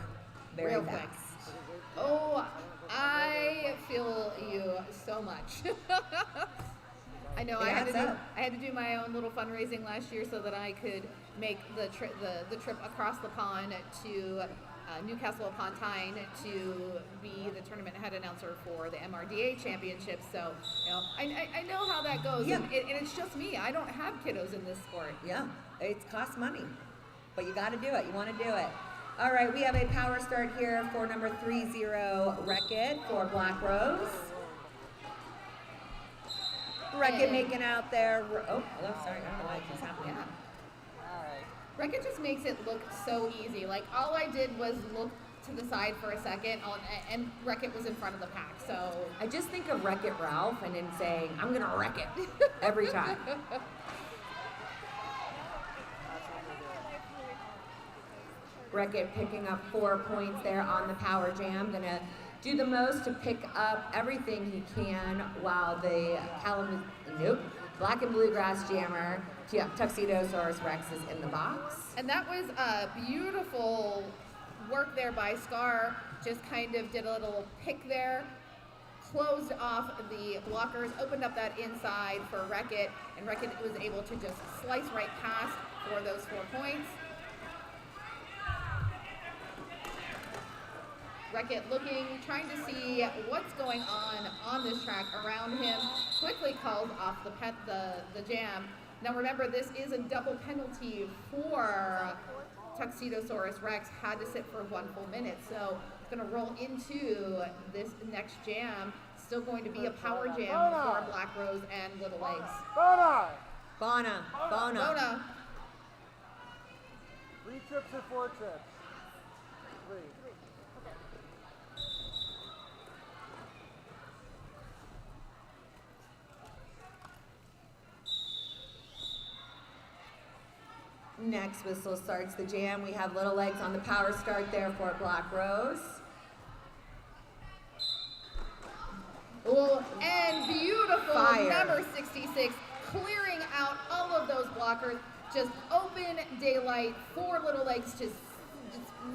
Speaker 19: very
Speaker 12: Real
Speaker 19: fast.
Speaker 12: quick. Oh, I feel you so much. I know I had to do my own little fundraising last year so that I could make the trip across the pond to Newcastle upon Tyne to be the tournament head announcer for the MRDA championship. So I know how that goes.
Speaker 19: Yeah.
Speaker 12: And it's just me. I don't have kiddos in this sport.
Speaker 19: Yeah, it costs money, but you got to do it. You want to do it. All right, we have a power start here for number 30, Wreck-It for Black Rose. Wreck-It making out there. Oh, hello, sorry, I don't know why it keeps happening.
Speaker 12: Wreck-It just makes it look so easy. Like, all I did was look to the side for a second, and Wreck-It was in front of the pack, so.
Speaker 19: I just think of Wreck-It Ralph and then saying, I'm going to wreck it every time. Wreck-It picking up 4 points there on the power jam. Gonna do the most to pick up everything he can while the Black and Bluegrass jammer, Tuxedosaurus Rex is in the box.
Speaker 12: And that was a beautiful work there by Scar. Just kind of did a little pick there, closed off the blockers, opened up that inside for Wreck-It, and Wreck-It was able to just slice right past for those 4 points. Wreck-It trying to see what's going on this track around him. Quickly called off the jam. Now remember, this is a double penalty for Tuxedosaurus Rex. Had to sit for 1 full minute, so it's going to roll into this next jam. Still going to be a power jam for Black Rose and Little Legs.
Speaker 19: Bona.
Speaker 13: 3 trips or 4 trips? 3.
Speaker 19: Next whistle starts the jam. We have Little Legs on the power start there for Black Rose.
Speaker 12: Oh, and beautiful 6, clearing out all of those blockers. Just open daylight for Little Legs to just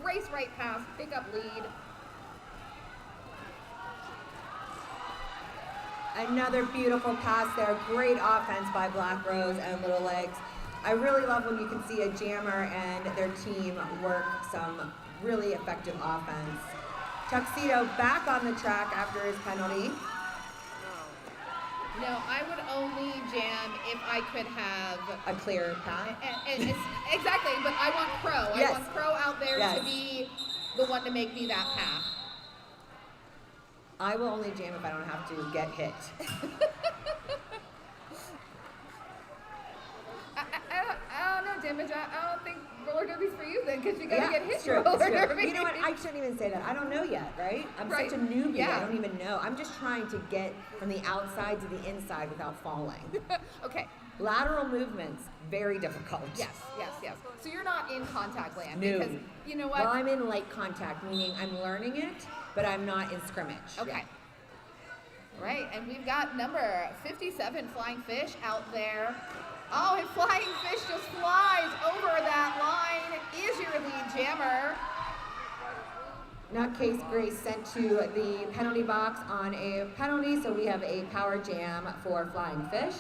Speaker 12: race right past, pick up lead.
Speaker 10: Another beautiful pass there. Great offense by Black Rose and Little Legs. I really love when you can see a jammer and their team work some really effective offense. Tuxedo back on the track after his penalty.
Speaker 12: No, I would only jam if I could have
Speaker 10: a clear path.
Speaker 12: Exactly, but I want Pro.
Speaker 10: Yes.
Speaker 12: I want Pro out there
Speaker 10: Yes.
Speaker 12: to be the one to make me that path.
Speaker 10: I will only jam if I don't have to get hit.
Speaker 12: I don't know, Damage. I don't think roller derby's for you then, because you gotta get hit
Speaker 10: it's true,
Speaker 12: roller
Speaker 10: it's true.
Speaker 12: derby.
Speaker 10: You know what? I shouldn't even say that. I don't know yet, right? I'm
Speaker 12: Right.
Speaker 10: such a newbie.
Speaker 12: Yeah.
Speaker 10: I don't even know. I'm just trying to get from the outside to the inside without falling.
Speaker 12: Okay.
Speaker 10: Lateral movements, very difficult.
Speaker 12: Yes. So you're not in contact land.
Speaker 10: No.
Speaker 12: Because, you know what?
Speaker 10: Well, I'm in light contact, meaning I'm learning it, but I'm not in scrimmage.
Speaker 12: Okay. Right, and we've got number 57, Flying Fish, out there. Oh, and Flying Fish just flies over that line. Is your lead jammer.
Speaker 10: Nutcase Grace sent to the penalty box on a penalty, so we have a power jam for Flying Fish.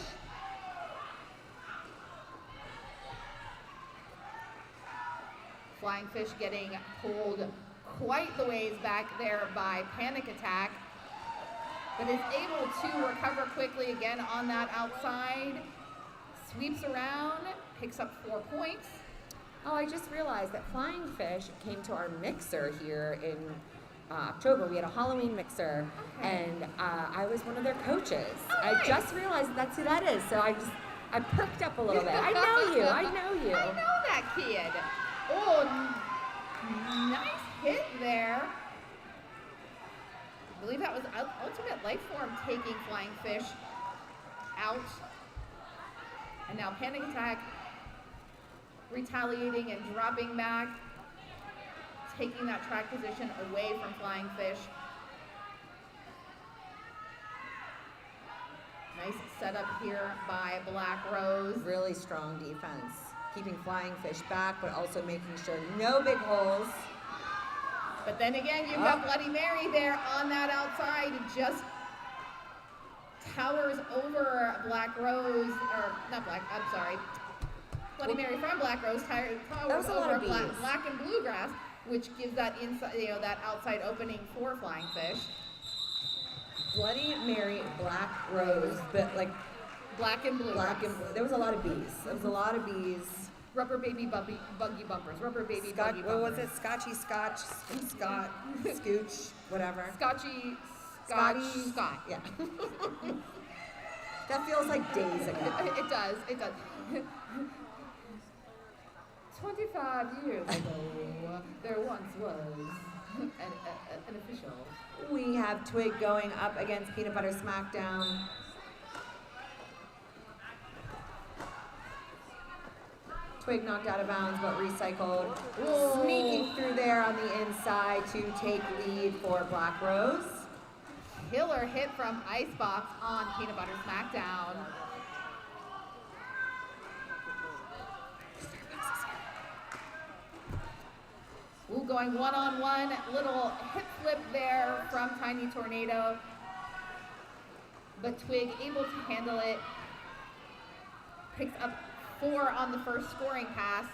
Speaker 12: Flying Fish getting pulled quite the ways back there by Panic Attack, but is able to recover quickly again on that outside. Sweeps around, picks up 4 points.
Speaker 10: Oh, I just realized that Flying Fish came to our mixer here in October. We had a Halloween mixer, and I was one of their coaches.
Speaker 12: Oh, nice.
Speaker 10: I just realized that's who that is, so I perked up a little bit. I know you. I know you.
Speaker 12: I know that kid. Oh, nice hit there. I believe that was Ultimate Lifeform taking Flying Fish out. And now Panic Attack retaliating and dropping back, taking that track position away from Flying Fish. Nice setup here by Black Rose.
Speaker 10: Really strong defense. Keeping Flying Fish back, but also making sure no big holes.
Speaker 12: But then again, you've got Bloody Mary there on that outside, just towers over Black Rose, or not Black, I'm sorry. Bloody Mary from Black Rose towers over Black and Bluegrass, which gives that inside, that outside opening for Flying Fish.
Speaker 10: Bloody Mary, Black Rose, but like
Speaker 12: Black and Bluegrass.
Speaker 10: There was a lot of bees. There was a lot of bees.
Speaker 12: Rubber baby buggy bumpers. Rubber baby buggy bumpers.
Speaker 10: What was it? Scotchy Scotch, Scott, Scooch, whatever.
Speaker 12: Scotchy
Speaker 10: Scotty
Speaker 12: Scott.
Speaker 10: Yeah. That feels like days ago.
Speaker 12: It does. 25 years ago, there once was an official.
Speaker 10: We have Twig going up against Peanut Butter Smackdown. Twig knocked out of bounds, but recycled.
Speaker 12: Whoa.
Speaker 10: Sneaking through there on the inside to take lead for Black Rose.
Speaker 12: Killer hit from Icebox on Peanut Butter Smackdown. Ooh, going one-on-one, little hip flip there from Tiny Tornado. But Twig able to handle it. Picks up 4 on the first scoring pass.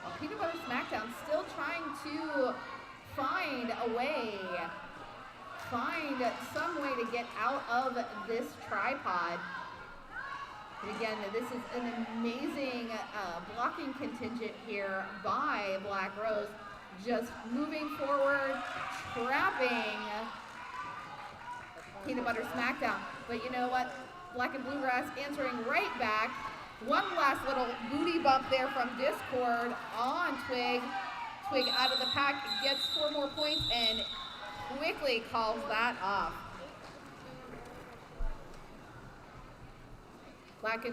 Speaker 12: While Peanut Butter Smackdown still trying to find a way, find some way to get out of this tripod. And again, this is an amazing blocking contingent here by Black Rose. Just moving forward, trapping Peanut Butter Smackdown. But you know what? Black and Bluegrass answering right back. One last little booty bump there from Discord on Twig. Twig out of the pack, gets 4 more points and quickly calls that off. Black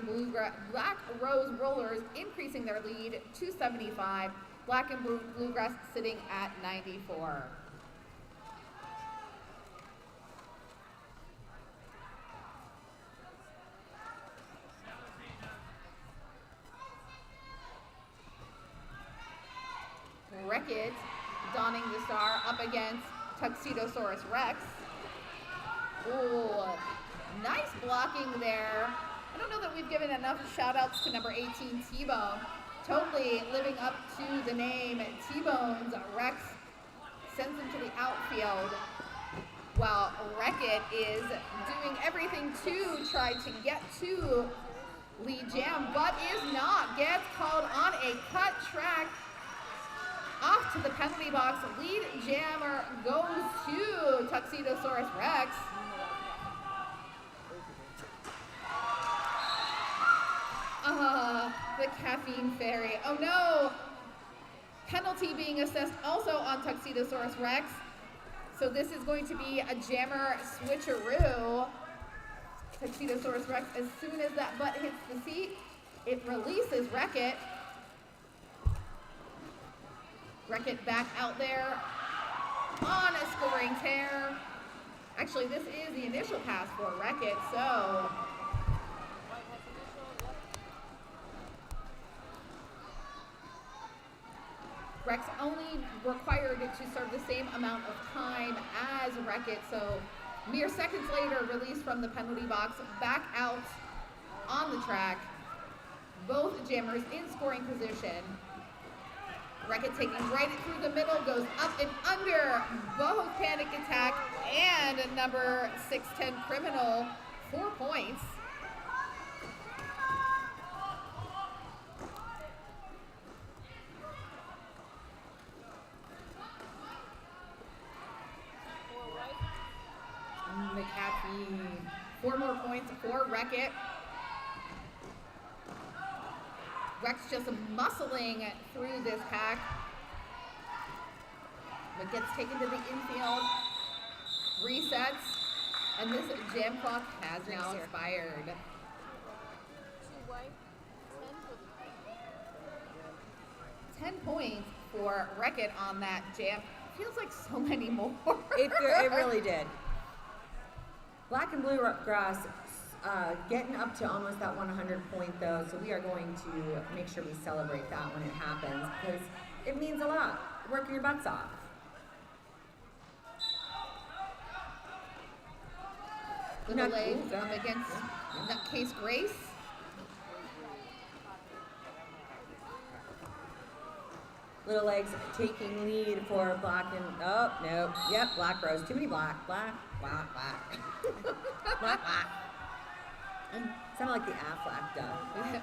Speaker 12: Rose Rollers increasing their lead to 75. Black and Bluegrass sitting at 94. Wreck-It donning the star up against Tuxedosaurus Rex. Ooh, nice blocking there. I don't know that we've given enough shout-outs to number 18, T-Bone. Totally living up to the name. T-Bone's Rex sends him to the outfield, while Wreck-It is doing everything to try to get to lead jam, but is not. Gets called on a cut track. Off to the penalty box. Lead jammer goes to Tuxedosaurus Rex. The caffeine fairy. Oh no! Penalty being assessed also on Tuxedosaurus Rex. So this is going to be a jammer switcheroo. Tuxedosaurus Rex, as soon as that butt hits the seat, it releases Wreck-It. Wreck-It back out there on a scoring tear. Actually, this is the initial pass for Wreck-It, so Rex only required to serve the same amount of time as Wreck-It, so mere seconds later, released from the penalty box, back out on the track. Both jammers in scoring position. Wreck-It taking right through the middle, goes up and under both Panic Attack and number 610 Criminal, 4 points. The caffeine. 4 more points for Wreck-It. Rex just muscling through this pack, but gets taken to the infield, resets, and this jam clock has now expired. 10 points for Wreck-It on that jam. Feels like so many more.
Speaker 19: It really did. Black and Bluegrass getting up to almost that 100 point though, so we are going to make sure we celebrate that when it happens because it means a lot. Working your butts off.
Speaker 12: Little Legs up against Nutcase Grace.
Speaker 19: Little Legs taking lead for Black and, oh, no, yep, Black Rose. Too many black. Black. Sounded like the Aflac duck.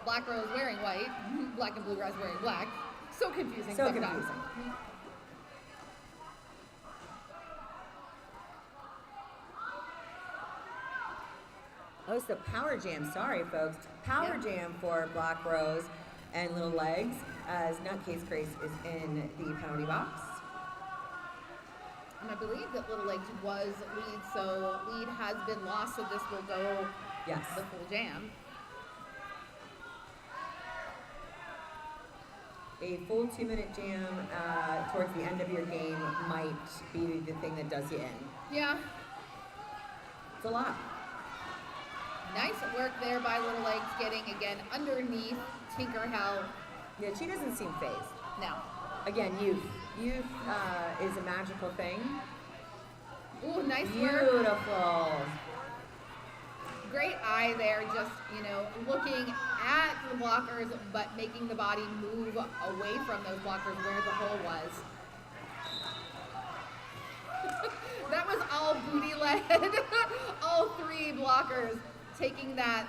Speaker 12: Black Rose wearing white, Black and Bluegrass wearing black. So confusing.
Speaker 19: So
Speaker 12: sometimes.
Speaker 19: confusing. Oh, so Power Jam. Sorry, folks. Power Jam for Black Rose and Little Legs as Nutcase Grace is in the penalty box.
Speaker 12: And I believe that Little Legs was lead, so lead has been lost, so this will go the full jam.
Speaker 19: A full 2-minute jam towards the end of your game might be the thing that does you in.
Speaker 12: Yeah.
Speaker 19: It's a lot.
Speaker 12: Nice work there by Little Legs, getting again underneath Tinkerhell.
Speaker 19: Yeah, she doesn't seem phased.
Speaker 12: No.
Speaker 19: Again, youth. Youth is a magical thing.
Speaker 12: Ooh, nice work.
Speaker 19: Beautiful.
Speaker 12: Great eye there, just, looking at the blockers, but making the body move away from those blockers where the hole was. That was all booty led. All 3 blockers taking that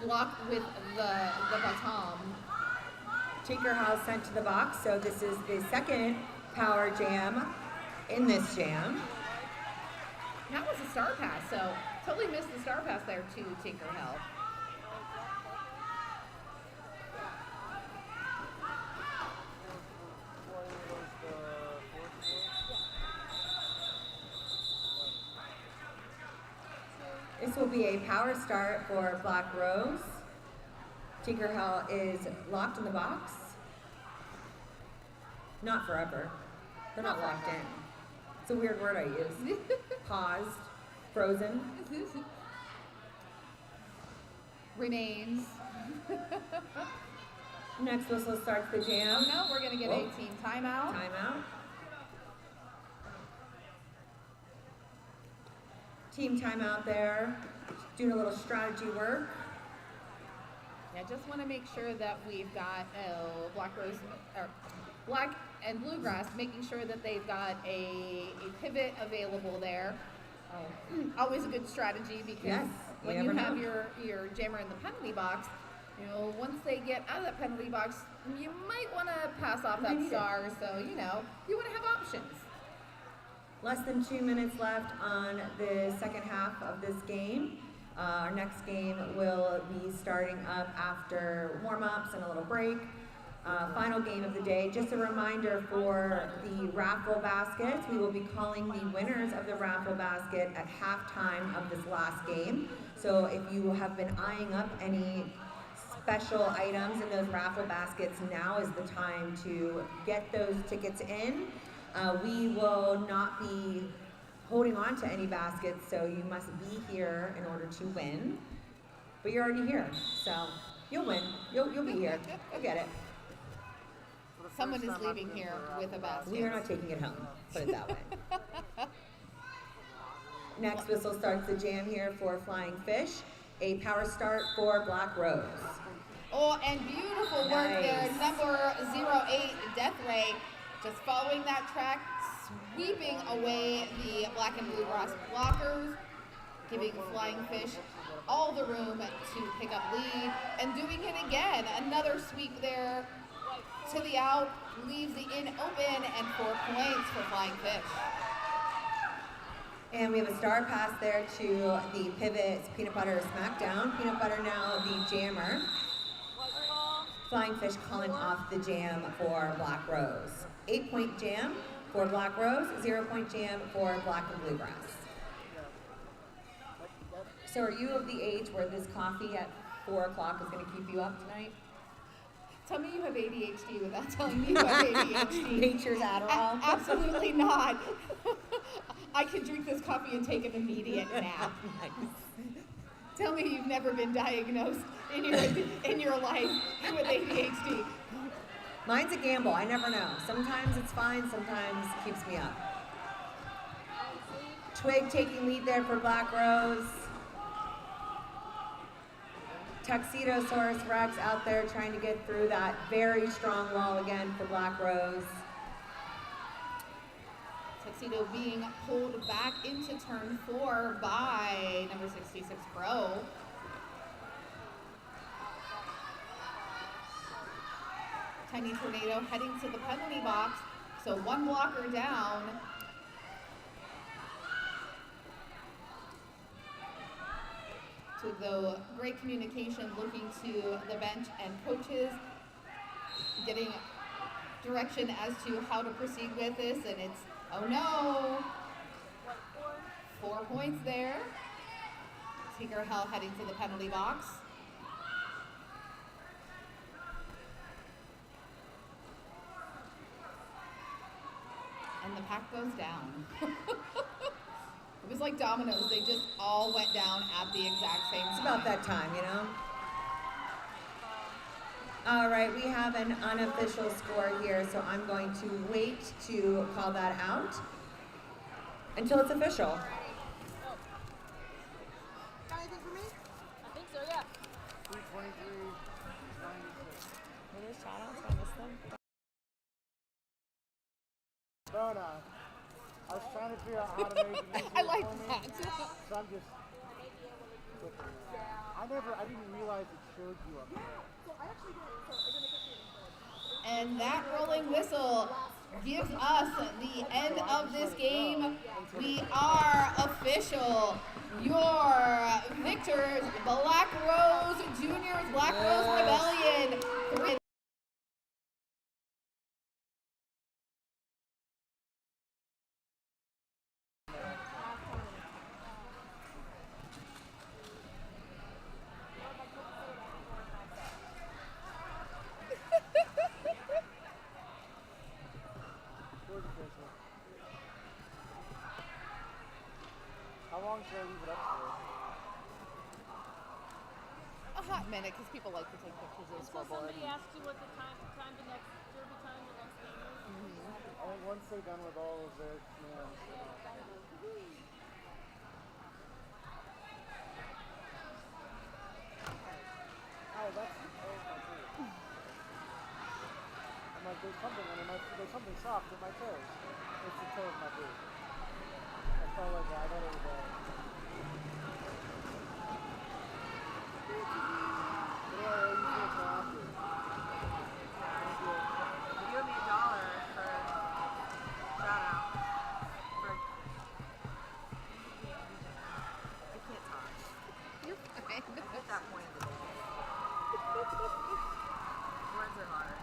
Speaker 12: block with the baton.
Speaker 19: Tinkerhouse sent to the box, so this is the second Power Jam in this jam.
Speaker 12: That was a star pass, so totally missed the star pass there to Tinkerhell.
Speaker 19: This will be a power start for Black Rose. Tinkerhell is locked in the box. Not forever. They're not locked in. It's a weird word I use. Paused. Frozen. Next whistle starts the jam.
Speaker 12: Oh no, we're going to get a team timeout.
Speaker 19: Timeout. Team timeout there. Doing a little strategy work.
Speaker 12: Yeah, just want to make sure that we've got Black and Bluegrass, making sure that they've got a pivot available there. Always a good strategy because when you have your jammer in the penalty box, you know, once they get out of that penalty box, you might want to pass off that star. So, you know, you want to have options.
Speaker 19: Less than 2 minutes left on the second half of this game. Our next game will be starting up after warm-ups and a little break. Final game of the day. Just a reminder for the raffle baskets. We will be calling the winners of the raffle basket at halftime of this last game. So if you have been eyeing up any special items in those raffle baskets, now is the time to get those tickets in. We will not be holding on to any baskets, so you must be here in order to win. But you're already here, so you'll win. You'll be here. You'll get it.
Speaker 12: Someone is leaving here with a basket.
Speaker 19: We are not taking it home, put it that way. Next whistle starts the jam here for Flying Fish. A power start for Black Rose.
Speaker 12: Oh, and beautiful work there. Number 08, Death Ray, just following that track, sweeping away the Black and Bluegrass blockers, giving Flying Fish all the room to pick up lead, and doing it again. Another sweep there to the out, leaves the in open, and 4 points for Flying Fish.
Speaker 19: And we have a star pass there to the Pivot Peanut Butter Smackdown. Peanut Butter now the jammer. Flying Fish calling off the jam for Black Rose. 8-point jam for Black Rose, 0-point jam for Black and Bluegrass. So are you of the age where this coffee at 4 o'clock is going to keep you up tonight?
Speaker 12: Tell me you have ADHD without telling me you have ADHD.
Speaker 19: Nature's Adderall?
Speaker 12: Absolutely not. I could drink this coffee and take an immediate nap. Tell me you've never been diagnosed in your life with ADHD.
Speaker 19: Mine's a gamble. I never know. Sometimes it's fine. Sometimes it keeps me up. Twig taking lead there for Black Rose. Tuxedosaurus Rex out there trying to get through that very strong wall again for Black Rose.
Speaker 12: Tuxedo being pulled back into turn 4 by number 66 Pro. Tiny Tornado heading to the penalty box, so 1 blocker down. So the great communication, looking to the bench and coaches, getting direction as to how to proceed with this, and it's, oh no, 4 points there. Tinker Hell heading to the penalty box. And the pack goes down. It was like dominoes. They just all went down at the exact same time.
Speaker 19: It's about that time, you know? All right, we have an unofficial score here, so I'm going to wait to call that out until it's official.
Speaker 11: Got anything for me? I think so, yeah.
Speaker 13: 323.
Speaker 16: What is shout-outs? I missed them.
Speaker 13: No. I was trying to figure out how to make it
Speaker 12: I like
Speaker 13: for me,
Speaker 12: that.
Speaker 13: so I'm just I didn't realize it showed you up there.
Speaker 12: And that rolling whistle gives us the end of this game. We are official. Your victors, Black Rose Juniors, Black Rose Rebellion.
Speaker 13: How long should I leave it up for?
Speaker 17: a hot minute because people like to take pictures of the
Speaker 11: Until
Speaker 17: scoreboard.
Speaker 11: somebody asks you what the time the next Derby time the next game is.
Speaker 13: I think once they're done with all of their commands, oh, that's my boot. I'm like, there's something soft in my toes. It's the toe of my boot. I felt like I thought it was
Speaker 10: You owe me $1 for shout out. I can't talk.
Speaker 17: You're fine.
Speaker 10: I'm at that point in the day. Words are hard.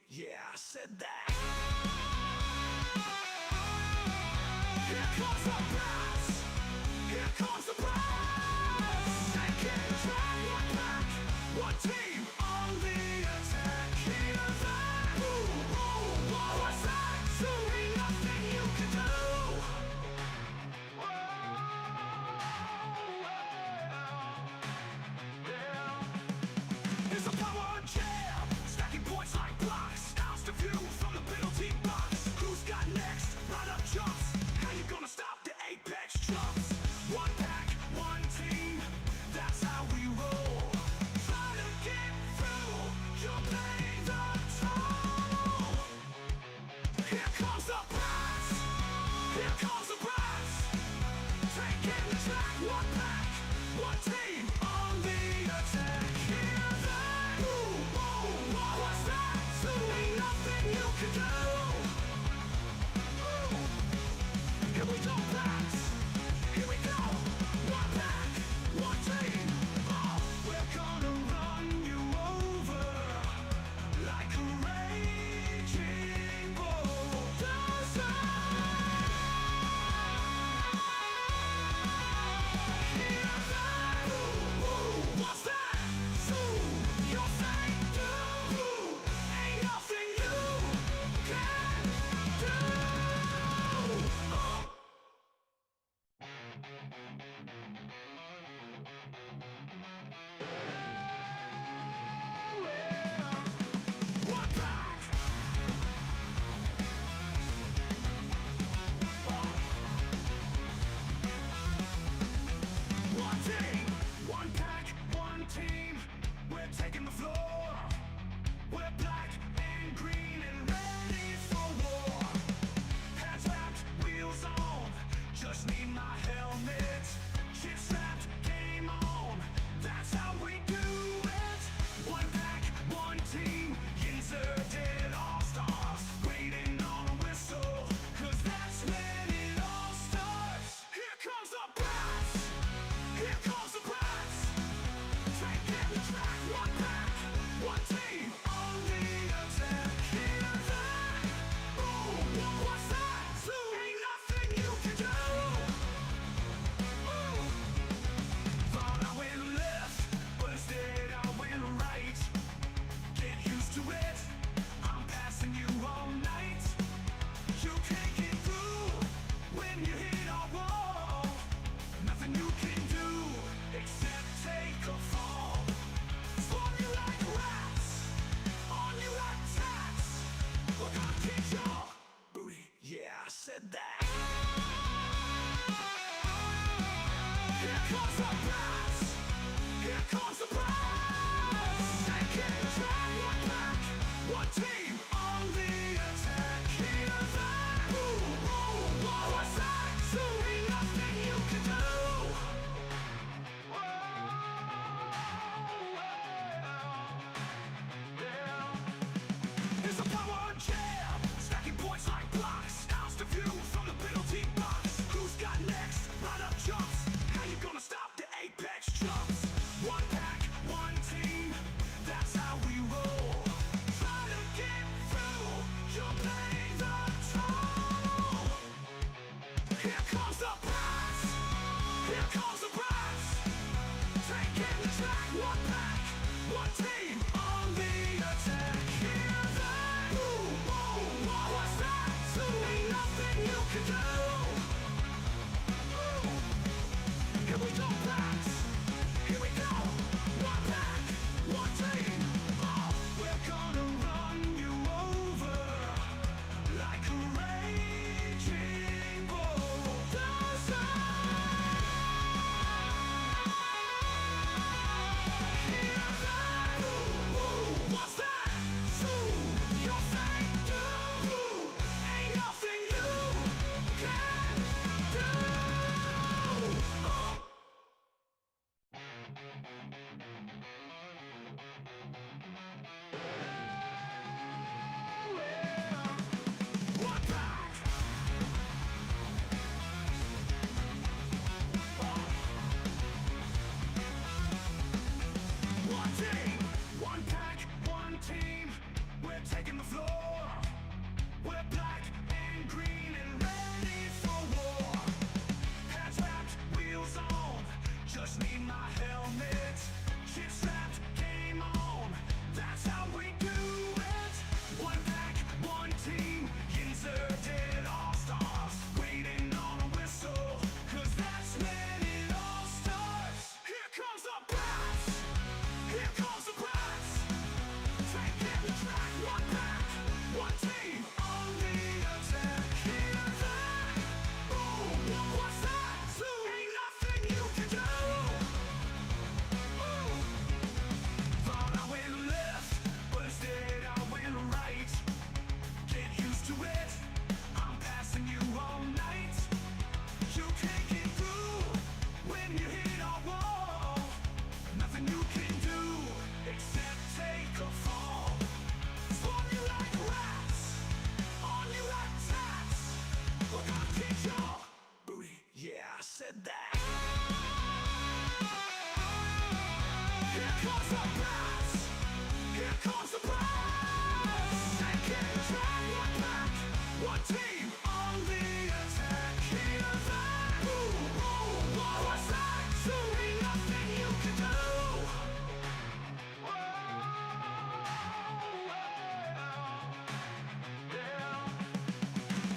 Speaker 14: Yeah, I said that. Here comes the brass. Here comes the brass. They can't turn your back. One team on the attack. Hear that? Boom, boom, what's that? So ain't nothing you can do. Here's a power jam. Stacking points like blocks. House to view from the teach your booty. Yeah, I said that. Here comes the blast. Here comes the blast. And can drag you back. One team on the attack. Hear that? Ooh, ooh, what was that? So ain't nothing you can do.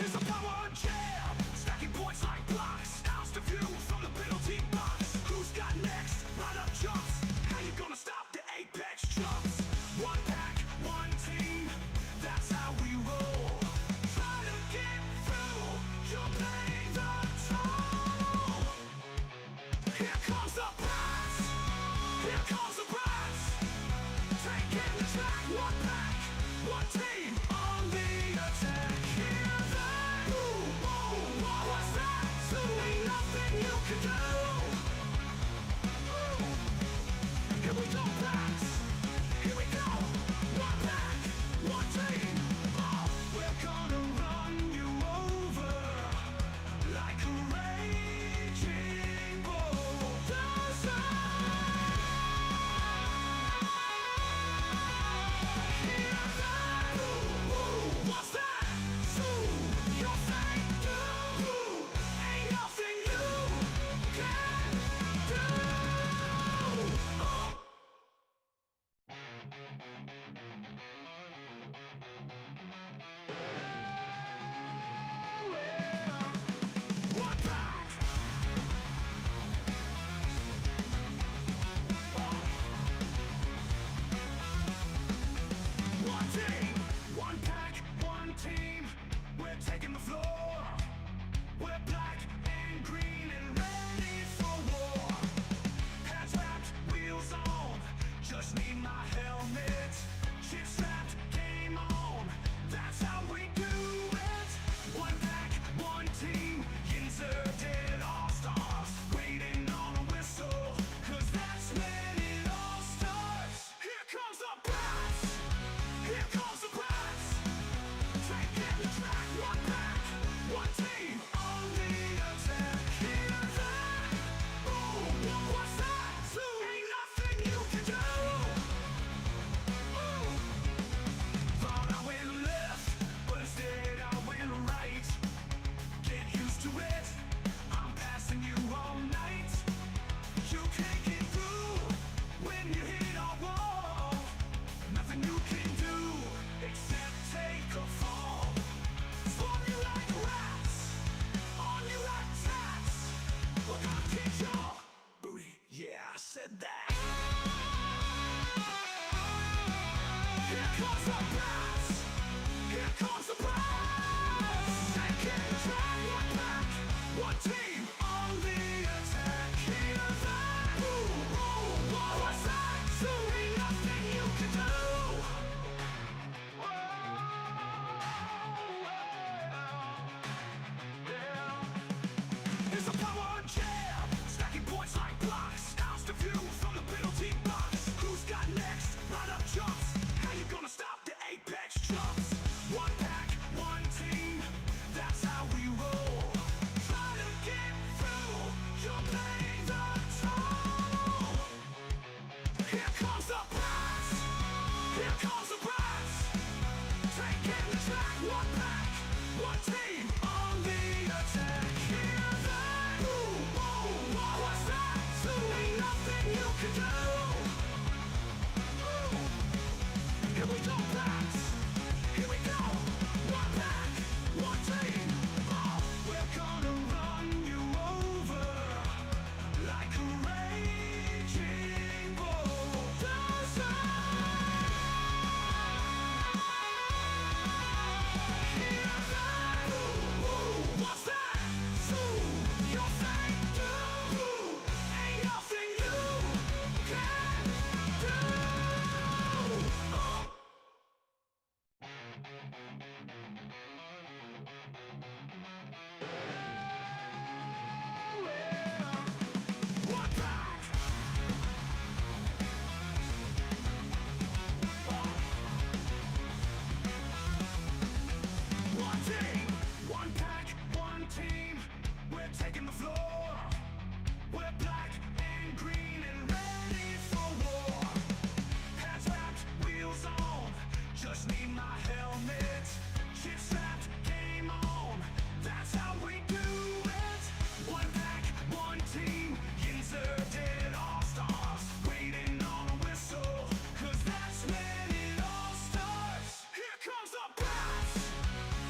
Speaker 14: It's a power jam. Stack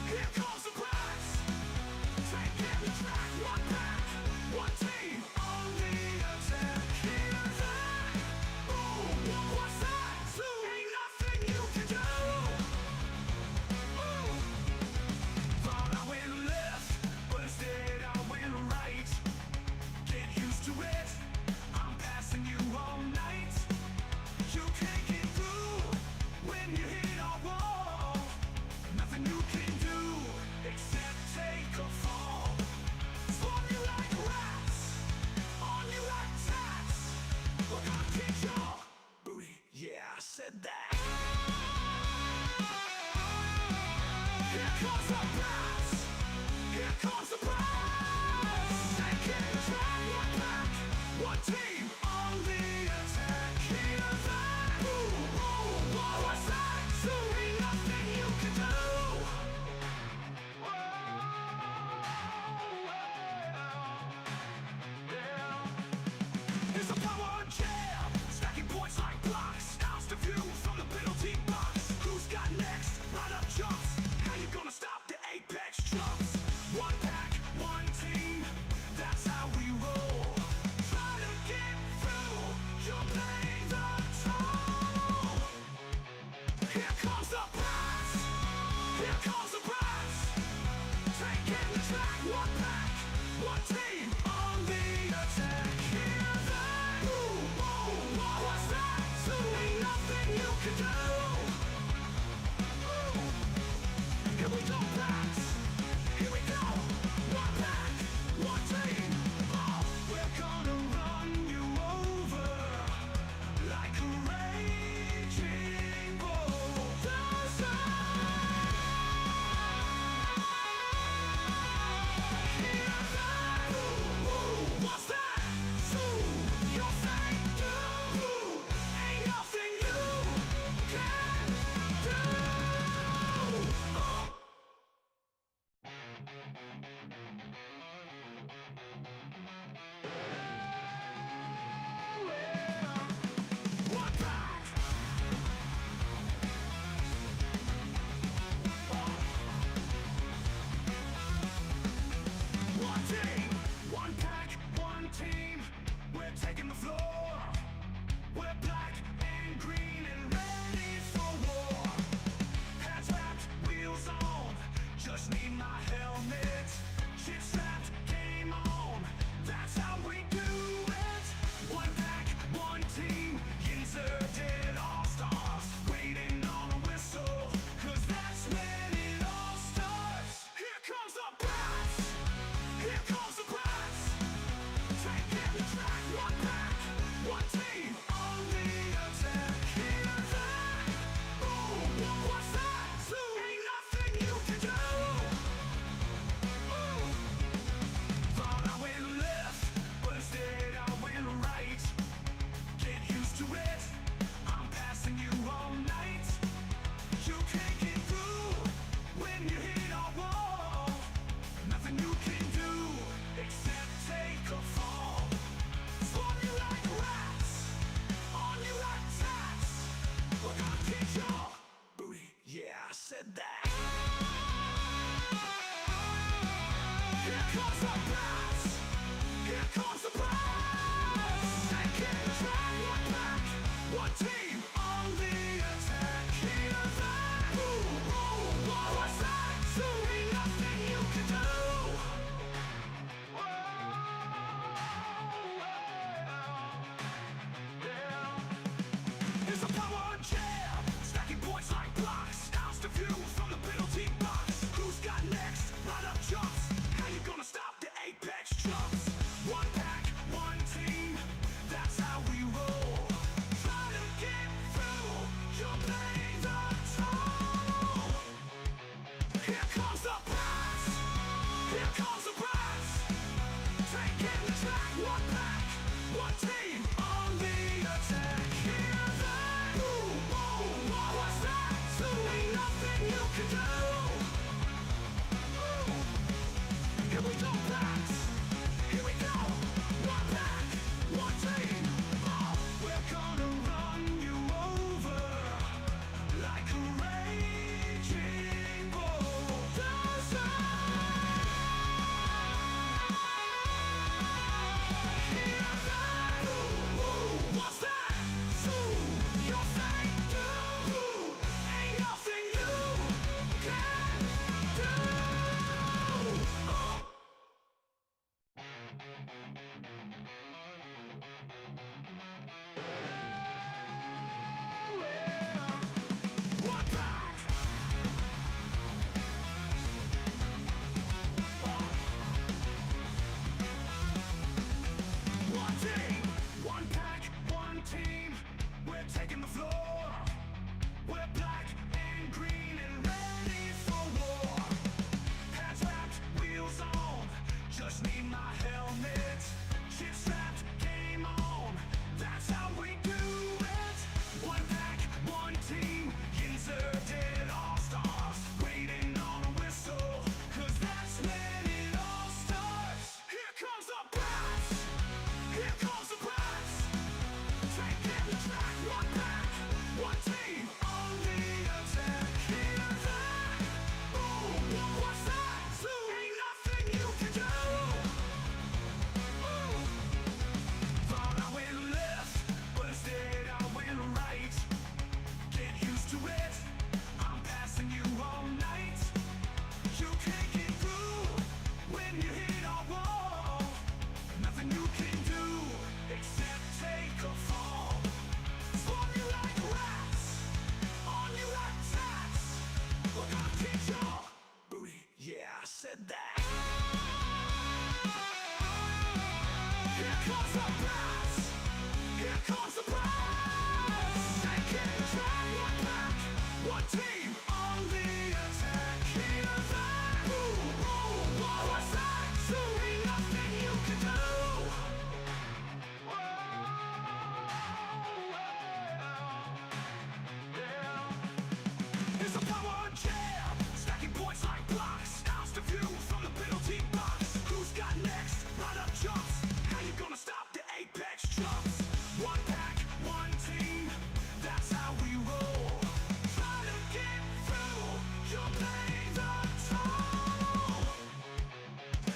Speaker 14: Here comes the press. Taking the track, one pack, one team on the attack. Hear that? Boom, what's that? Ain't nothing you can do. Thought I went left, but instead I went right. Get used to it, I'm passing you all night. You can't get through when you hit a wall. Nothing you can do except take a fall. On you like rats, on you like tats. We're gonna kick your booty, yeah, I said that. Here comes the brass, here comes the brass. Taking the track, one pack, one team on the attack. Hear that? Boom, boom, what's that? So ain't nothing you can do. It's a power jam, stacking points like blocks. How's the view from the penalty box? Who's got next? Right up jumps. How you gonna stop the apex?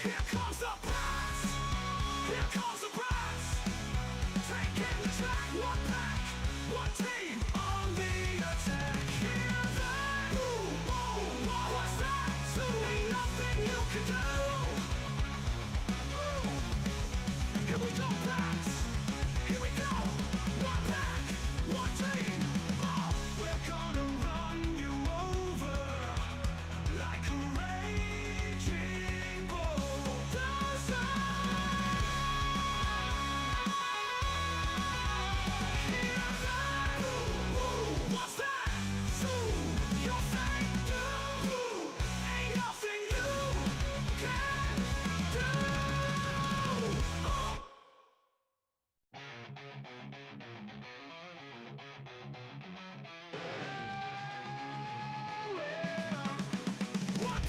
Speaker 14: Here comes the blast. Here comes the blast. Taking the track. One pack, one team on the attack. Hear that? Boom, boom, what's that? So ain't nothing you can do. Here we go, blast. Here we go. One pack, one team. Oh, we're gonna run you over like a raging bulldozer. Hear that? What's that? So you think ain't nothing you can do. Oh. One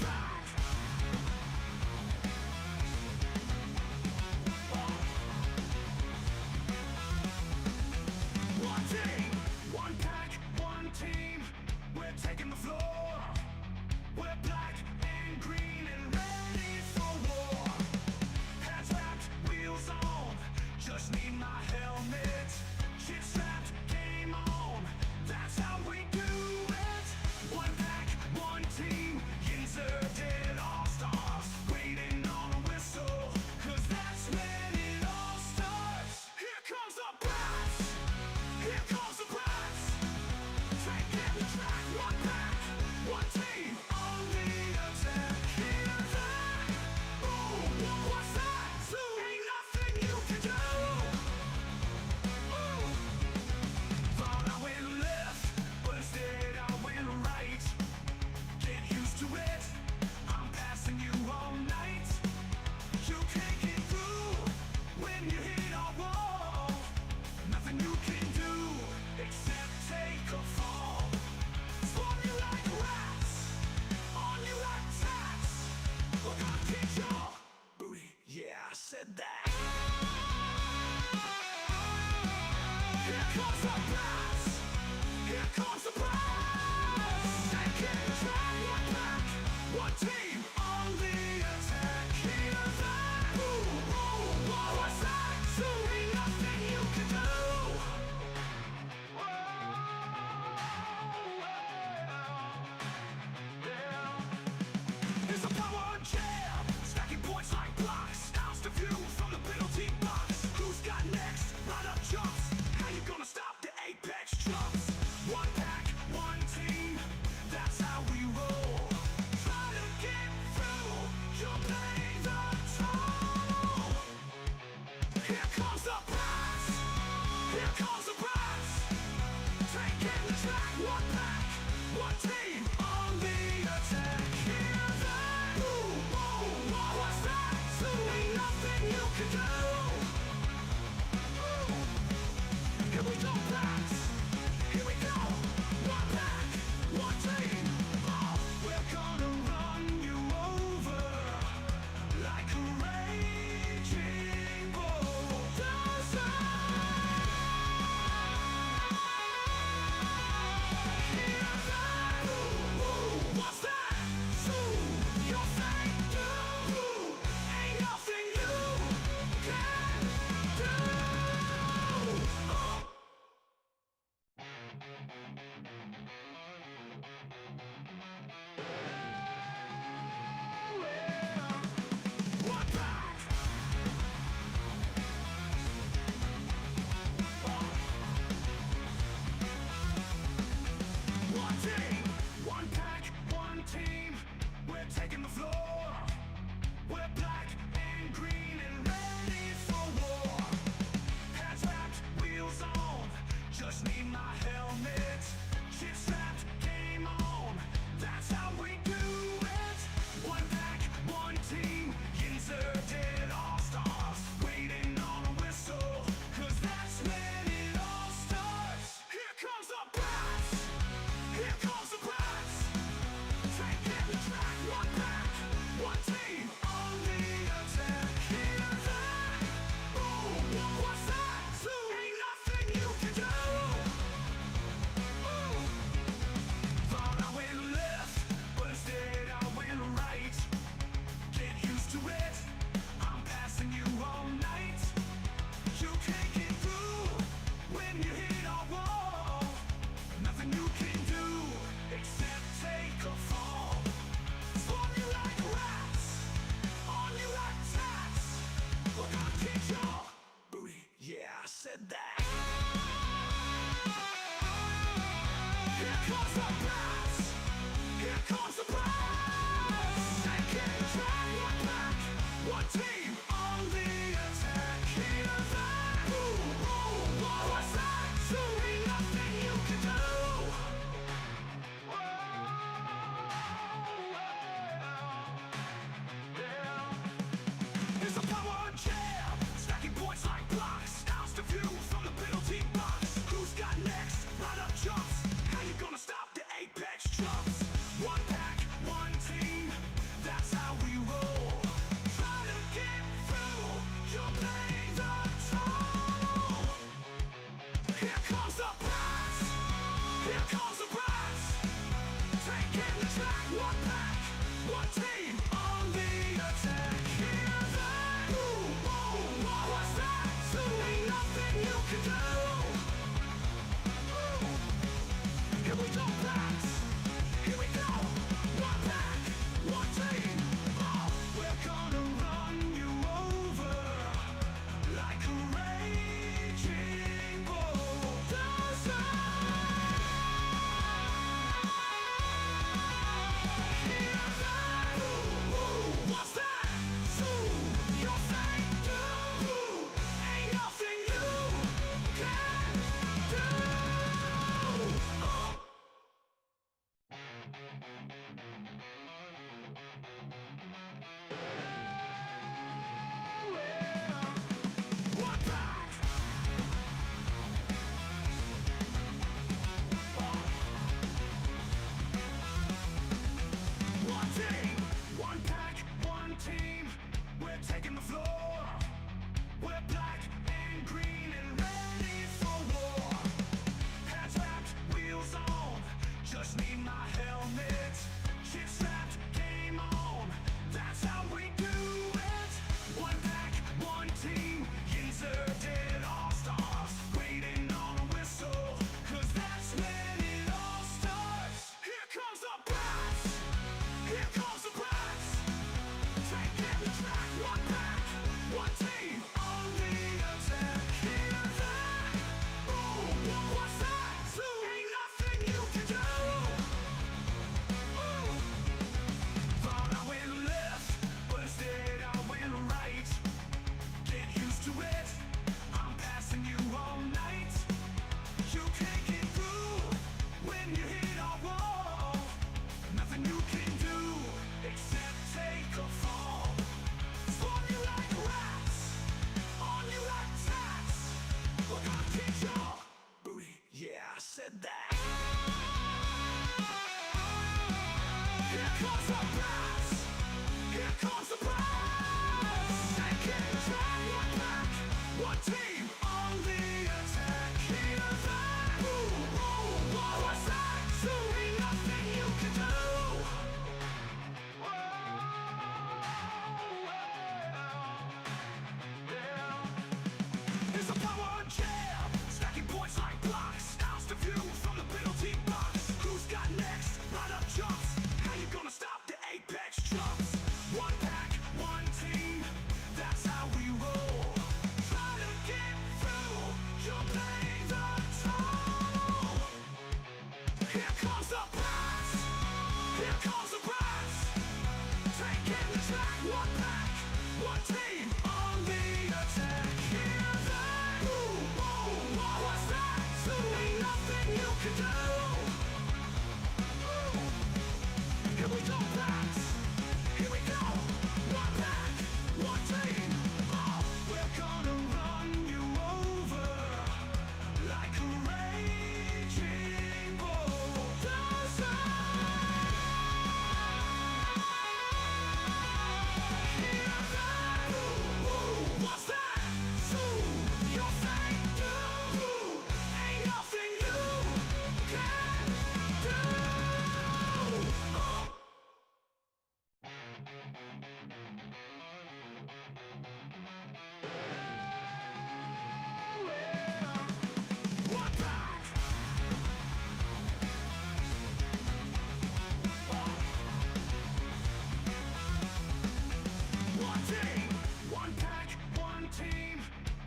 Speaker 14: One team, one pack, one team.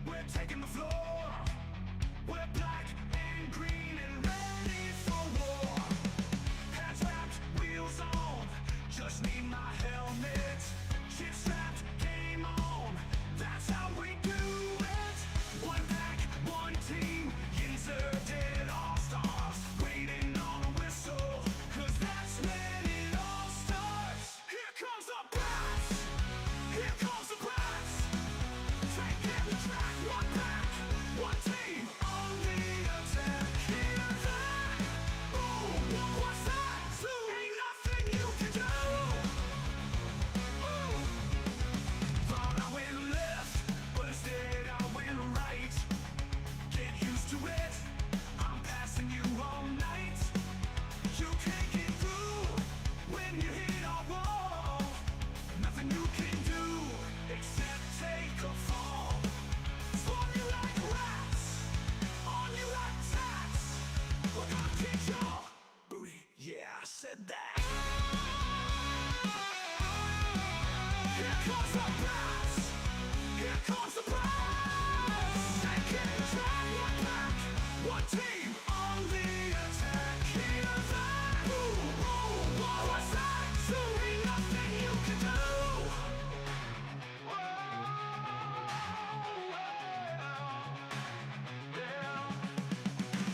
Speaker 14: We're taking the floor. We're black and green and ready for war. Hands wrapped, wheels on. Just need my helmet. Shit strapped, game on. That's how we do it. One pack, one team. Yinzer did all stars. Waiting on a whistle. 'Cause that's when it all starts. Here comes the brass. Here comes the brass. Taking the track. One pack, one team. On the attack. Hear that? Boom. What's that? Ain't nothing you can do. Thought I went left, but instead I went right. Get used to it. I'm passing you all night. You can't get through when you hit our wall. Nothing you can do except take a fall. Spawn you like rats, on you like tats. We're gonna kick your booty. Yeah, I said that. Here comes the brass. Here comes the brass. Taking the track, one pack, one team on the attack. Hear that? Boom, boom, what's that? Ain't nothing you can do.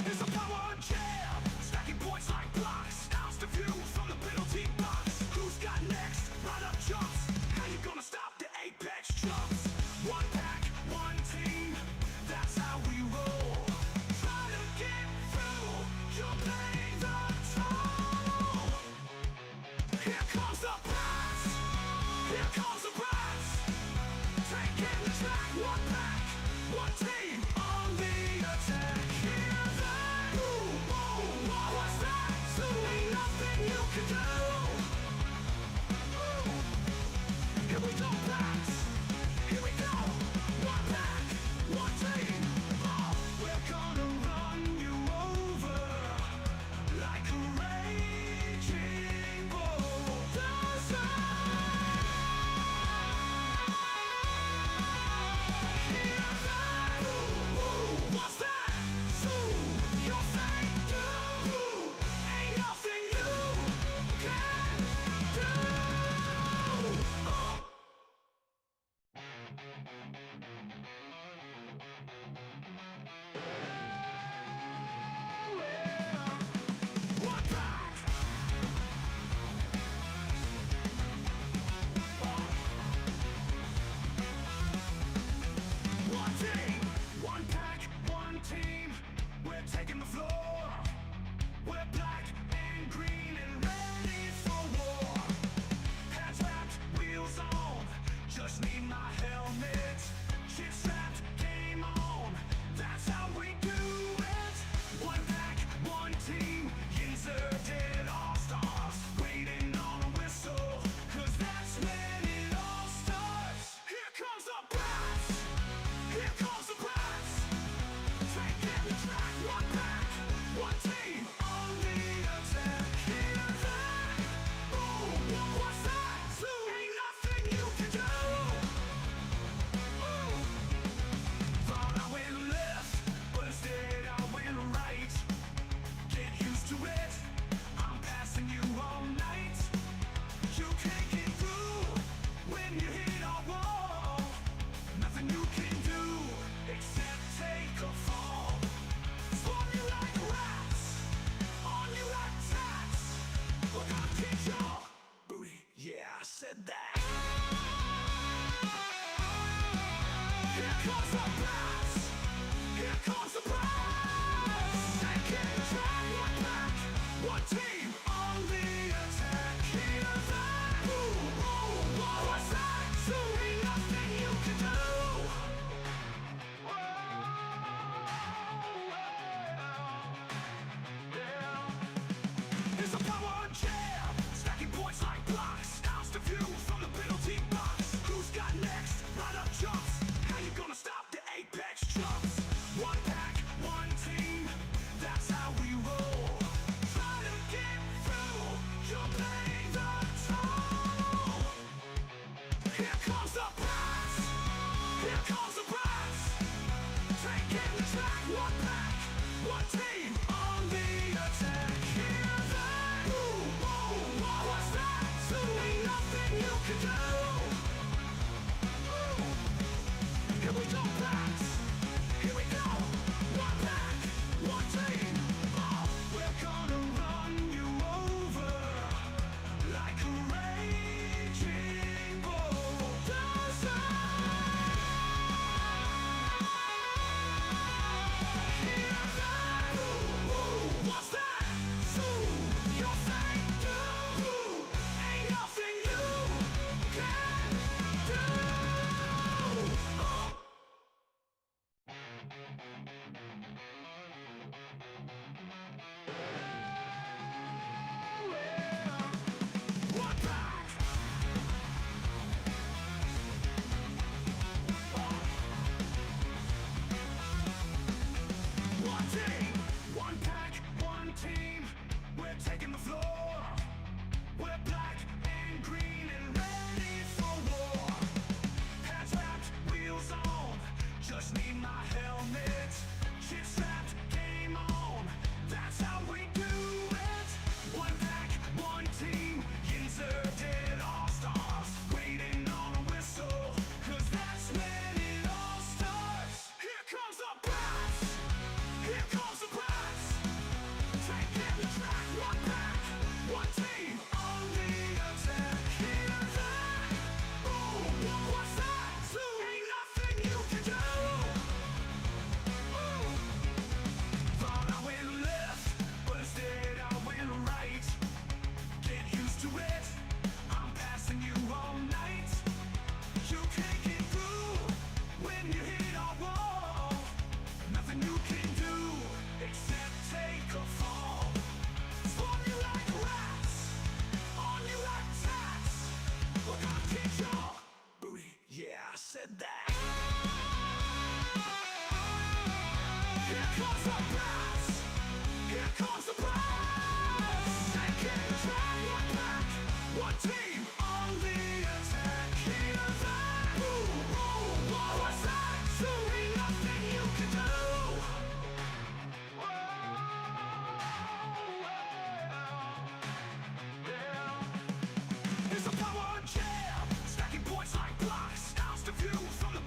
Speaker 14: It's a power jam, stacking points like blocks. Ounce the view from the penalty box. Who's got next? Right up jumps. How you gonna stop the apex jumps? One pack, one team. That's how we roll. Try to get through. You'll pay the toll. Here comes the brass. Here comes the brass. Taking the track. One pack, one team on the attack. Hear that? Boom, boom, what's that? Ain't nothing you can do. Here we go, blacks. Here we go. One pack, one team. Oh, we're gonna run you over like a raging bulldozer. Hear that? What's that? You'll say do. Ain't nothing you can do. One pack. One team, one pack, one team. We're taking the floor. We're black and green and ready for war. Hands wrapped, wheels on. Just need my helmet. Shit strapped, game on. That's how we do it. One pack, one team. Yinzer did all stars. Waiting on a whistle. 'Cause that's when it all starts. Here comes the brass. Here comes the brass. Taking the track. One pack, one team on the attack. Hear that? Boom, what's that? Ain't nothing you can do. Thought I went left, but instead I went right. Get used to it. I'm passing you all night. You can't get through when you hit our wall. Nothing you can do except take a fall. Spawn you like rats, on you like tats. We're gonna kick your booty. Yeah, I said that. Here comes the brass. Here comes the brass. Taking the track. One pack, one team on the attack. Hear that? Boom, boom, what's that? Ain't nothing you can do. It's a power jam, stacking points like blocks. Ounce the view from the middle. Here comes the press. Here comes the press. Taking the track. One pack, one team on the attack. Hear that? Ooh, oh, what's that? So ain't nothing you can do. Here we go, Pats. Here we go. One pack, one team. Oh, we're gonna run you over like a raging bulldozer. Hear that? Ooh, what's that? So your thing do. Ain't nothing you can do. Oh. One pack. One team. One pack, one team. We're taking the floor. We're black and green and ready for war. Pads wrapped, wheels on. Just need my helmet. Shit strapped, game on. That's how we do it. One pack, one team. Yinzer did all stars. Waiting on a whistle. 'Cause that's when it all starts. Here comes the brass. Here comes the brass. Taking the track. One pack, one team on the attack. Hear that? Ooh, what's that? So ain't nothing you can do. Thought I went left, but instead I went right. Get used to it. I'm passing you all night. You can't get through when you hit our wall. Nothing you can do except take a fall. On you like rats, on you like tats. Look, I'll teach y'all. Booty, yeah, I said that. Here comes the brass. Here comes the brass. Taking the track. One pack, one team on the attack. Hear that? Ooh, what's that? So ain't nothing you can do. It's a power jam, stacking points like blocks. House to view from the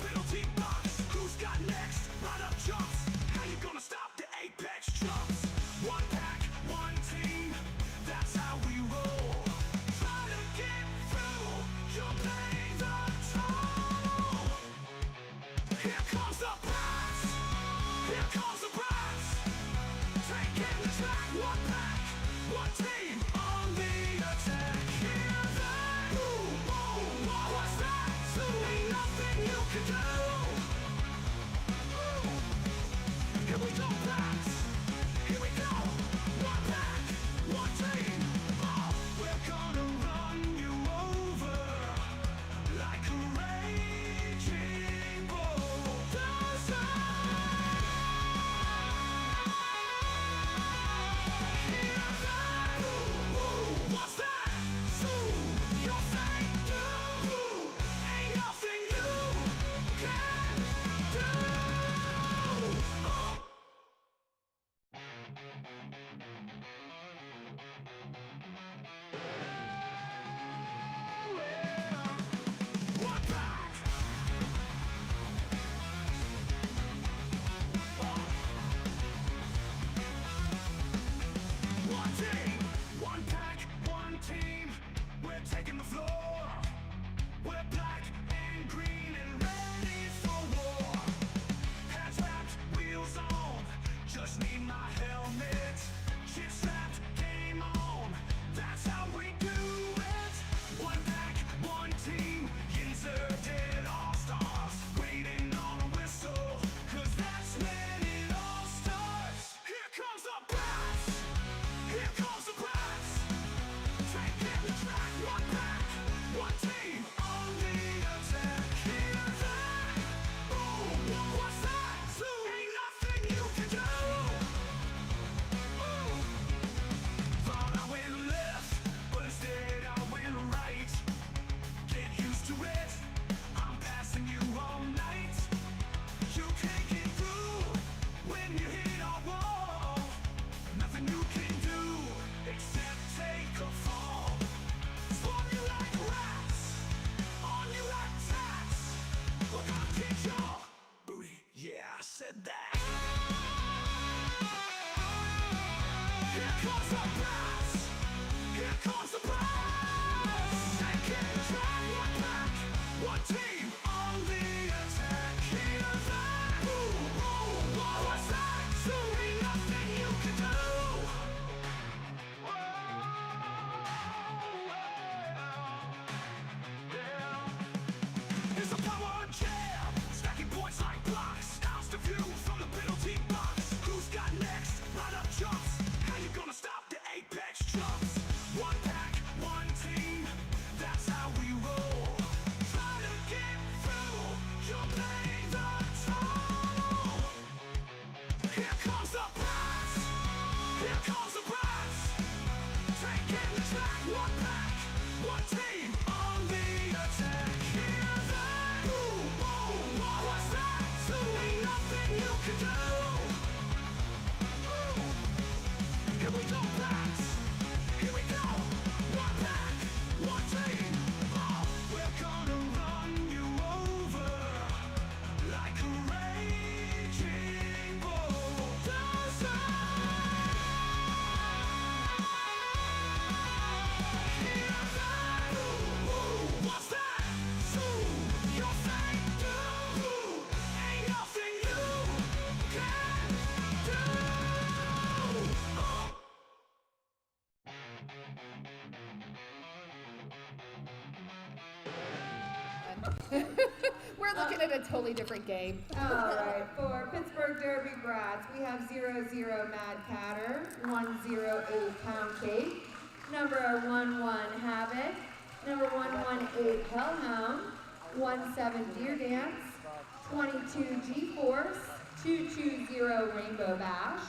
Speaker 12: We're looking at a totally different game.
Speaker 21: All right, for Pittsburgh Derby Brats, we have 00 Mad Catter, 108 Pound Cake, number 11 Havoc, number 118 Hellhound, 17 Deer Dance, 22 G-Force, 220 Rainbow Bash,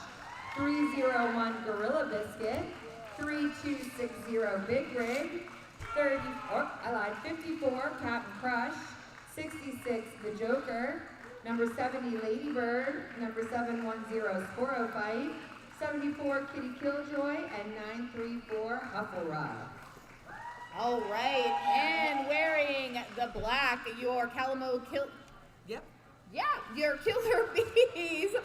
Speaker 21: 301 Gorilla Biscuit, 3260 Big Rig, 54 Captain Crush, 66 The Joker, number 70 Ladybird, number 710 Sporo Fight, 74 Kitty Killjoy, and 934 Huffleruff.
Speaker 12: All right, and wearing the black, your Kalamazoo
Speaker 19: Yep.
Speaker 12: Yeah, your Killer Bees.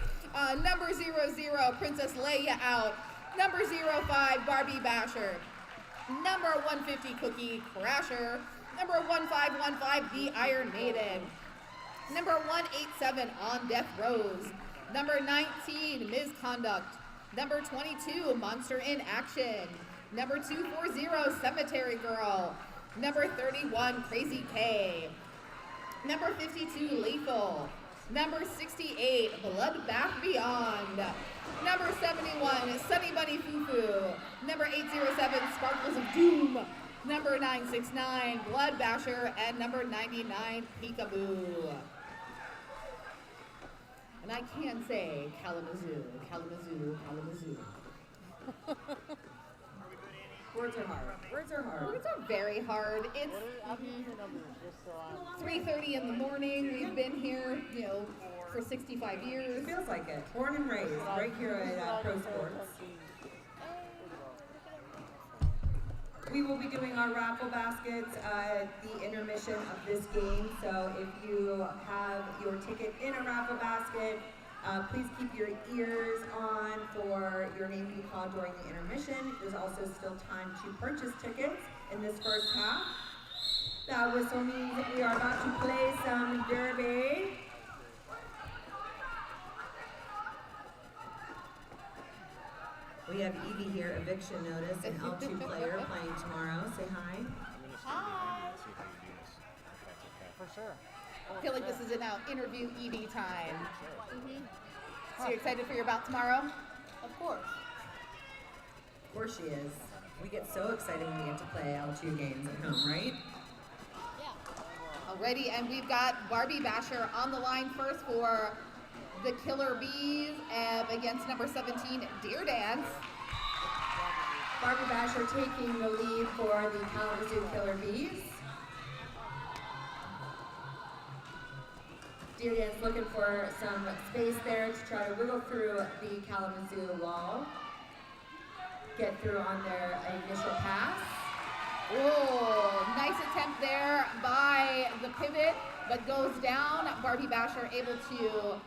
Speaker 12: Number 00, Princess Leia out. Number 05, Barbie Basher. Number 150, Cookie Crasher. Number 1515, The Iron Maiden. Number 187, On Death Rose. Number 19, Misconduct. Number 22, Monster in Action. Number 240, Cemetery Girl. Number 31, Crazy K. Number 52, Lethal. Number 68, Bloodbath Beyond. Number 71, Sunny Bunny Foo-Foo. Number 807, Sparkles of Doom. Number 969, Blood Basher. And number 99, Peekaboo. And I can say Kalamazoo, Kalamazoo, Kalamazoo.
Speaker 21: Words are hard. Words are hard.
Speaker 12: Words are very hard. It's 3:30 in the morning. We've been here, for 65 years.
Speaker 21: It feels like it. Born and raised right here at ProSports. We will be doing our raffle baskets at the intermission of this game. So if you have your ticket in a raffle basket, please keep your ears on for your name to be called during the intermission. There's also still time to purchase tickets in this first half. That whistle means that we are about to play some derby. We have Evie here, eviction notice, an L2 player playing tomorrow. Say hi.
Speaker 12: Hi.
Speaker 13: For sure.
Speaker 12: I feel like this is now interview ED time. So you're excited for your bout tomorrow?
Speaker 21: Of course. Of course she is. We get so excited when we get to play L2 games at home, right?
Speaker 12: Alrighty, and we've got Barbie Basher on the line first for the Killer Bees against number 17, Deer Dance.
Speaker 21: Barbie Basher taking the lead for the Kalamazoo Killer Bees. Deer Dance looking for some space there to try to wiggle through the Kalamazoo wall. Get through on their initial pass.
Speaker 12: Oh, nice attempt there by the pivot, but goes down. Barbie Basher able to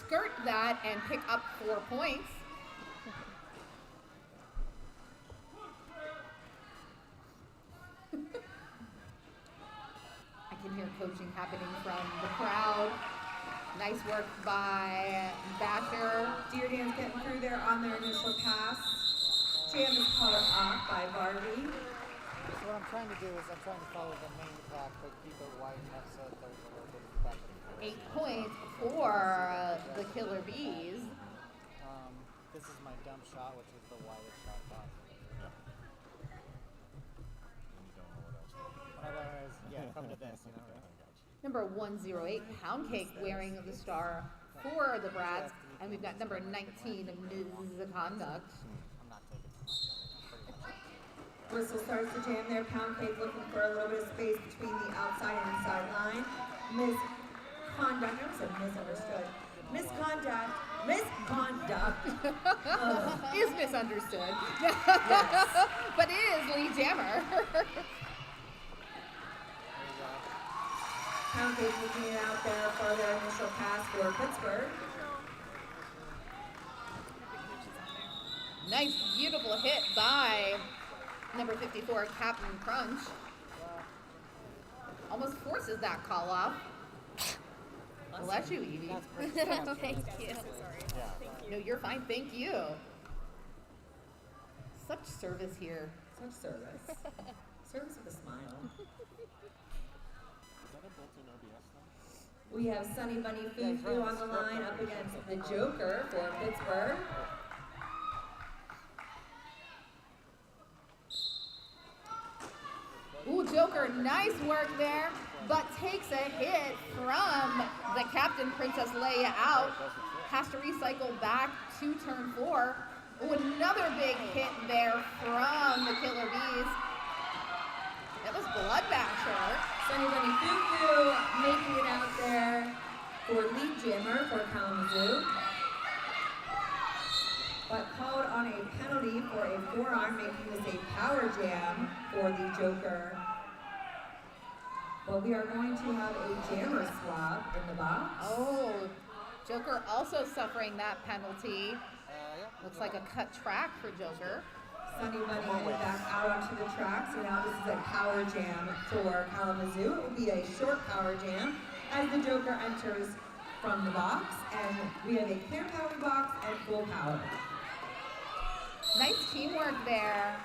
Speaker 12: skirt that and pick up 4 points. I can hear coaching happening from the crowd. Nice work by Basher.
Speaker 21: Deer Dance getting through there on their initial pass. Jam is called off by Barbie.
Speaker 13: So what I'm trying to do is I'm trying to follow the main track, but keep it wide enough so that there's a little bit of back and forth.
Speaker 12: 8 points for the Killer Bees.
Speaker 13: This is my dump shot, which is the widest shot possible. Otherwise, yeah, come to this,
Speaker 12: Number 108, Pound Cake, wearing the star for the Brats. And we've got number 19, Misconduct.
Speaker 21: Whistle starts to jam there. Pound Cake looking for a little bit of space between the outside and inside line. Misconduct. I said misunderstood. Misconduct.
Speaker 12: Is misunderstood.
Speaker 21: Yes.
Speaker 12: But is Lee Jammer.
Speaker 21: Pound Cake looking it out there for their initial pass for Pittsburgh.
Speaker 12: Nice, beautiful hit by number 54, Captain Crunch. Almost forces that call off. Bless you, Evie.
Speaker 7: Thank you.
Speaker 12: No, you're fine. Thank you. Such service here.
Speaker 21: Such service. Service with a smile. We have Sunny Bunny Foo-Foo on the line up against the Joker for Pittsburgh.
Speaker 12: Ooh, Joker, nice work there, but takes a hit from the captain, Princess Leia, out. Has to recycle back to turn 4. Ooh, another big hit there from the Killer Bees. That was Bloodbasher.
Speaker 21: Sunny Bunny Foo-Foo making it out there for lead jammer for Kalamazoo. But called on a penalty for a forearm, making this a power jam for the Joker. But we are going to have a jammer swap in the box.
Speaker 12: Oh, Joker also suffering that penalty. Looks like a cut track for Joker.
Speaker 21: Sunny Bunny headed back out onto the track, so now this is a power jam for Kalamazoo. It will be a short power jam as the Joker enters from the box, and we have a clear power box and full power.
Speaker 12: Nice teamwork there.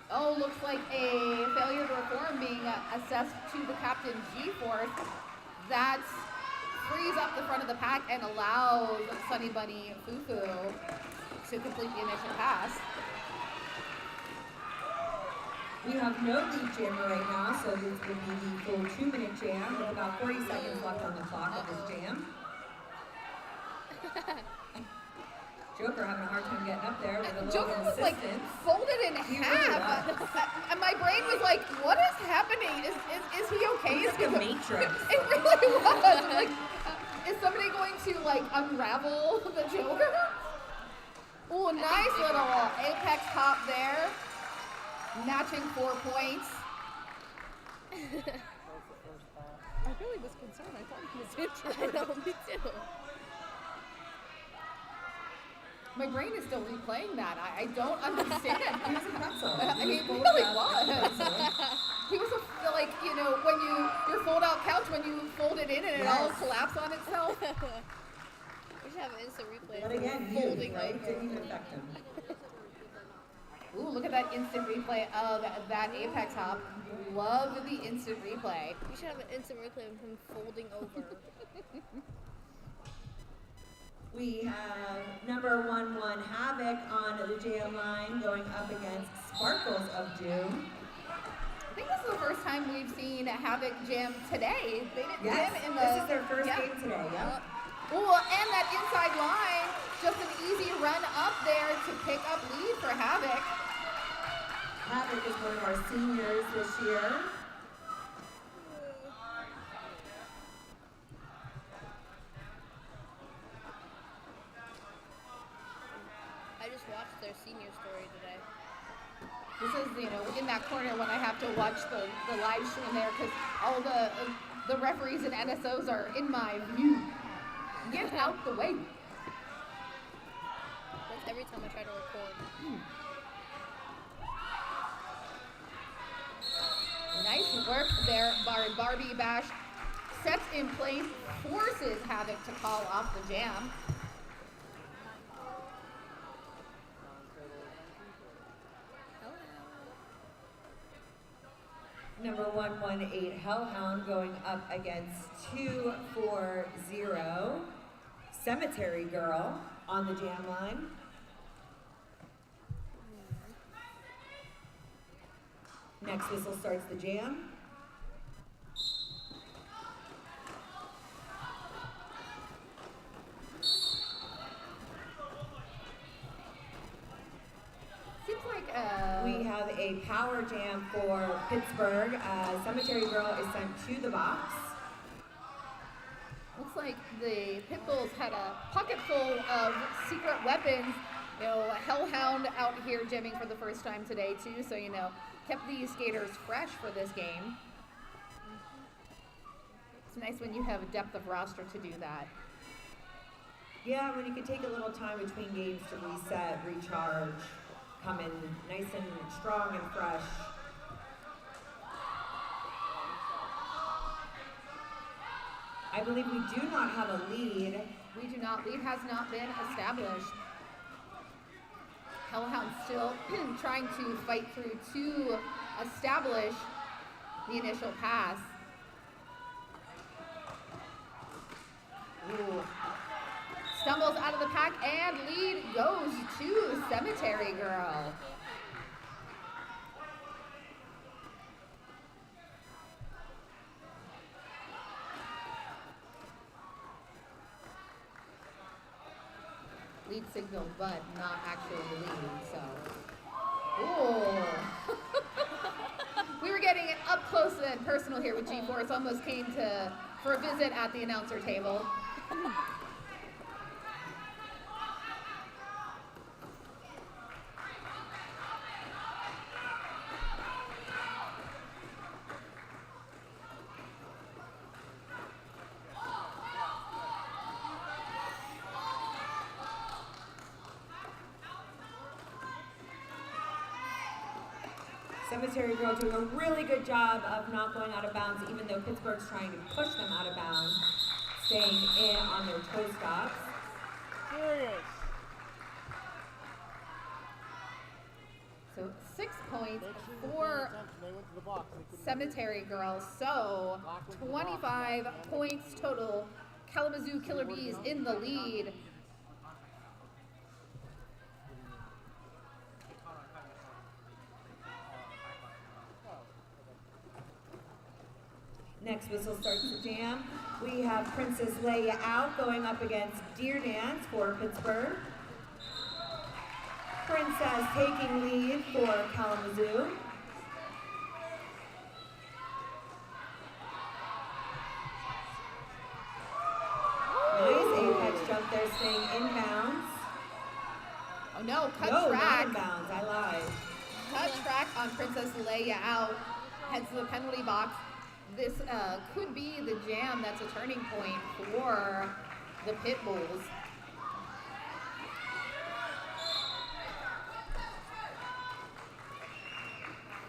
Speaker 12: Oh, looks like a failure to reform being assessed to the captain G-Force. That frees up the front of the pack and allows Sunny Bunny Foo-Foo to complete the initial pass.
Speaker 21: We have no lead jammer right now, so this would be the full 2-minute jam with about 40 seconds left on the clock of this jam. Joker having a hard time getting up there with a little
Speaker 12: Joker was like
Speaker 21: insistence.
Speaker 12: folded in half. And my brain was like, what is happening? Is he okay?
Speaker 21: It's like a Matrix.
Speaker 12: It really was. I'm like, is somebody going to like unravel the Joker? Ooh, nice little apex hop there. Matching 4 points.
Speaker 17: I really was concerned. I thought he was injured.
Speaker 7: I know, me too.
Speaker 12: My brain is still replaying that. I don't understand.
Speaker 21: He was a pretzel.
Speaker 12: He really was. He was like, you know, when your fold-out couch, when you fold it in and it all collapses on itself.
Speaker 7: We should have an instant replay.
Speaker 21: But again,
Speaker 7: folding
Speaker 21: right?
Speaker 7: over.
Speaker 21: Didn't even affect him.
Speaker 12: Ooh, look at that instant replay of that apex hop. Love the instant replay.
Speaker 7: We should have an instant replay of him folding over.
Speaker 21: We have number 1-1 Havoc on the jam line going up against Sparkles of Doom.
Speaker 12: I think this is the first time we've seen Havoc jam today. They didn't
Speaker 21: Yes,
Speaker 12: jam in the...
Speaker 21: this is their first game today, yep.
Speaker 12: Ooh, and that inside line, just an easy run up there to pick up lead for Havoc.
Speaker 21: Havoc is one of our seniors this year.
Speaker 7: I just watched their senior story today.
Speaker 12: This is, you know, in that corner when I have to watch the live stream there because all the referees and NSOs are in my view. Get out the way.
Speaker 7: That's every time I try to record.
Speaker 12: Nice work there, Barbie Bash. Sets in place, forces Havoc to call off the jam.
Speaker 21: Number 118 Hellhound going up against 240 Cemetery Girl on the jam line. Next whistle starts the jam.
Speaker 12: Seems like
Speaker 21: we have a power jam for Pittsburgh. Cemetery Girl is sent to the box.
Speaker 12: Looks like the Pitbulls had a pocket full of secret weapons. You know, Hellhound out here jamming for the first time today too, so you know, kept these skaters fresh for this game. It's nice when you have a depth of roster to do that.
Speaker 21: Yeah, when you can take a little time between games to reset, recharge, come in nice and strong and fresh. I believe we do not have a lead.
Speaker 12: We do not. Lead has not been established. Hellhound still trying to fight through to establish the initial pass. Ooh. Stumbles out of the pack and lead goes to Cemetery Girl. Lead signal, but not actually the lead, so. Ooh. We were getting it up close and personal here with G4. Almost came for a visit at the announcer table.
Speaker 10: Cemetery Girl doing a really good job of not going out of bounds, even though Pittsburgh's trying to push them out of bounds, staying in on their toe stops.
Speaker 13: Serious.
Speaker 12: So 6 points for Cemetery Girl. So 25 points total. Kalamazoo Killer Bees in the lead.
Speaker 10: Next whistle starts the jam. We have Princess Leia out going up against Deer Dance for Pittsburgh. Princess taking lead for Kalamazoo. Nice apex jump there, staying inbounds.
Speaker 12: Oh no, cut
Speaker 10: Not
Speaker 12: track.
Speaker 10: inbounds, I lied.
Speaker 12: Cut track on Princess Leia out. Heads to the penalty box. This could be the jam that's a turning point for the Pit Bulls.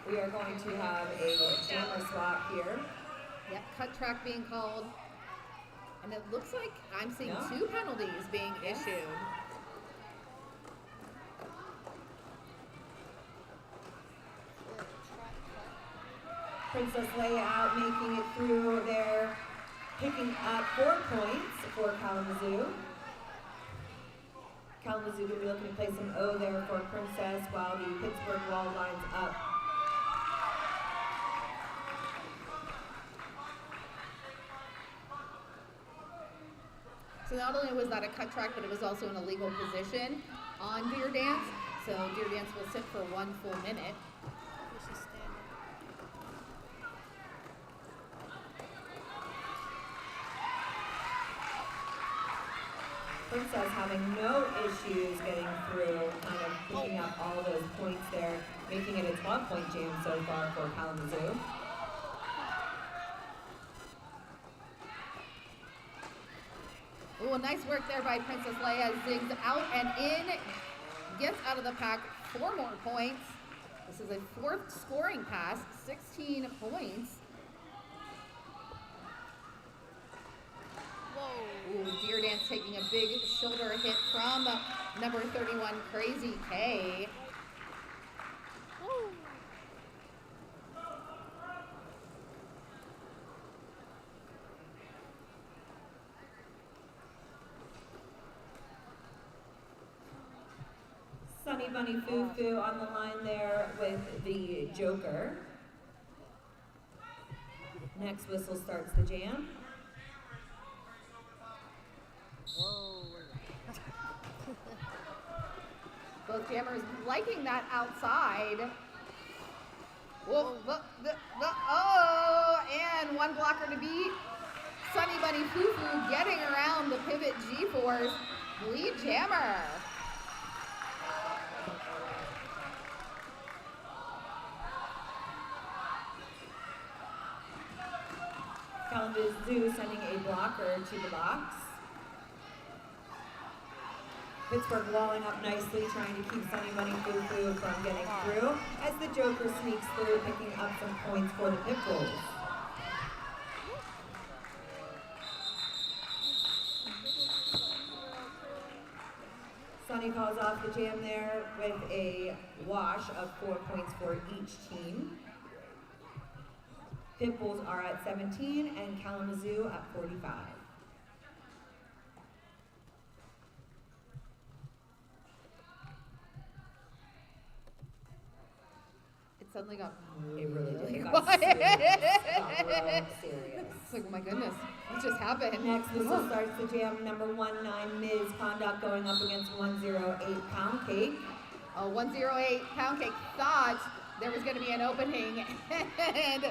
Speaker 10: We are going to have a jammer swap here.
Speaker 12: Yep, cut track being called. And it looks like I'm seeing 2 penalties being issued.
Speaker 10: Princess Leia out, making it through there, picking up 4 points for Kalamazoo. Kalamazoo going to be looking to play some O there for Princess while the Pittsburgh wall lines up.
Speaker 12: So not only was that a cut track, but it was also an illegal position on Deer Dance. So Deer Dance will sit for 1 full minute.
Speaker 10: Princess having no issues getting through, kind of picking up all those points there, making it a 12-point jam so far for Kalamazoo.
Speaker 12: Ooh, nice work there by Princess Leia. Zigs out and in, gets out of the pack 4 more points. This is a 4th scoring pass, 16 points. Ooh, Deer Dance taking a big shoulder hit from number 31, Crazy K.
Speaker 10: Sunny Bunny Foo Foo on the line there with the Joker. Next whistle starts the jam.
Speaker 12: Both jammers liking that outside. Whoa, oh, and 1 blocker to beat. Sunny Bunny Foo Foo getting around the pivot G-Force. Lead jammer.
Speaker 10: Kalamazoo sending a blocker to the box. Pittsburgh walling up nicely, trying to keep Sunny Bunny Foo Foo from getting through, as the Joker sneaks through, picking up some points for the Pit Bulls. Sunny calls off the jam there with a wash of 4 points for each team. Pit Bulls are at 17 and Kalamazoo at 45.
Speaker 12: suddenly got
Speaker 19: It really did. It got
Speaker 12: quiet.
Speaker 19: serious. Got real serious.
Speaker 12: It's like, oh my goodness, what just happened?
Speaker 19: Next, this will start the jam number 19 Misconduct going up against 108 Pound Cake.
Speaker 12: 108 Pound Cake thought there was going to be an opening, and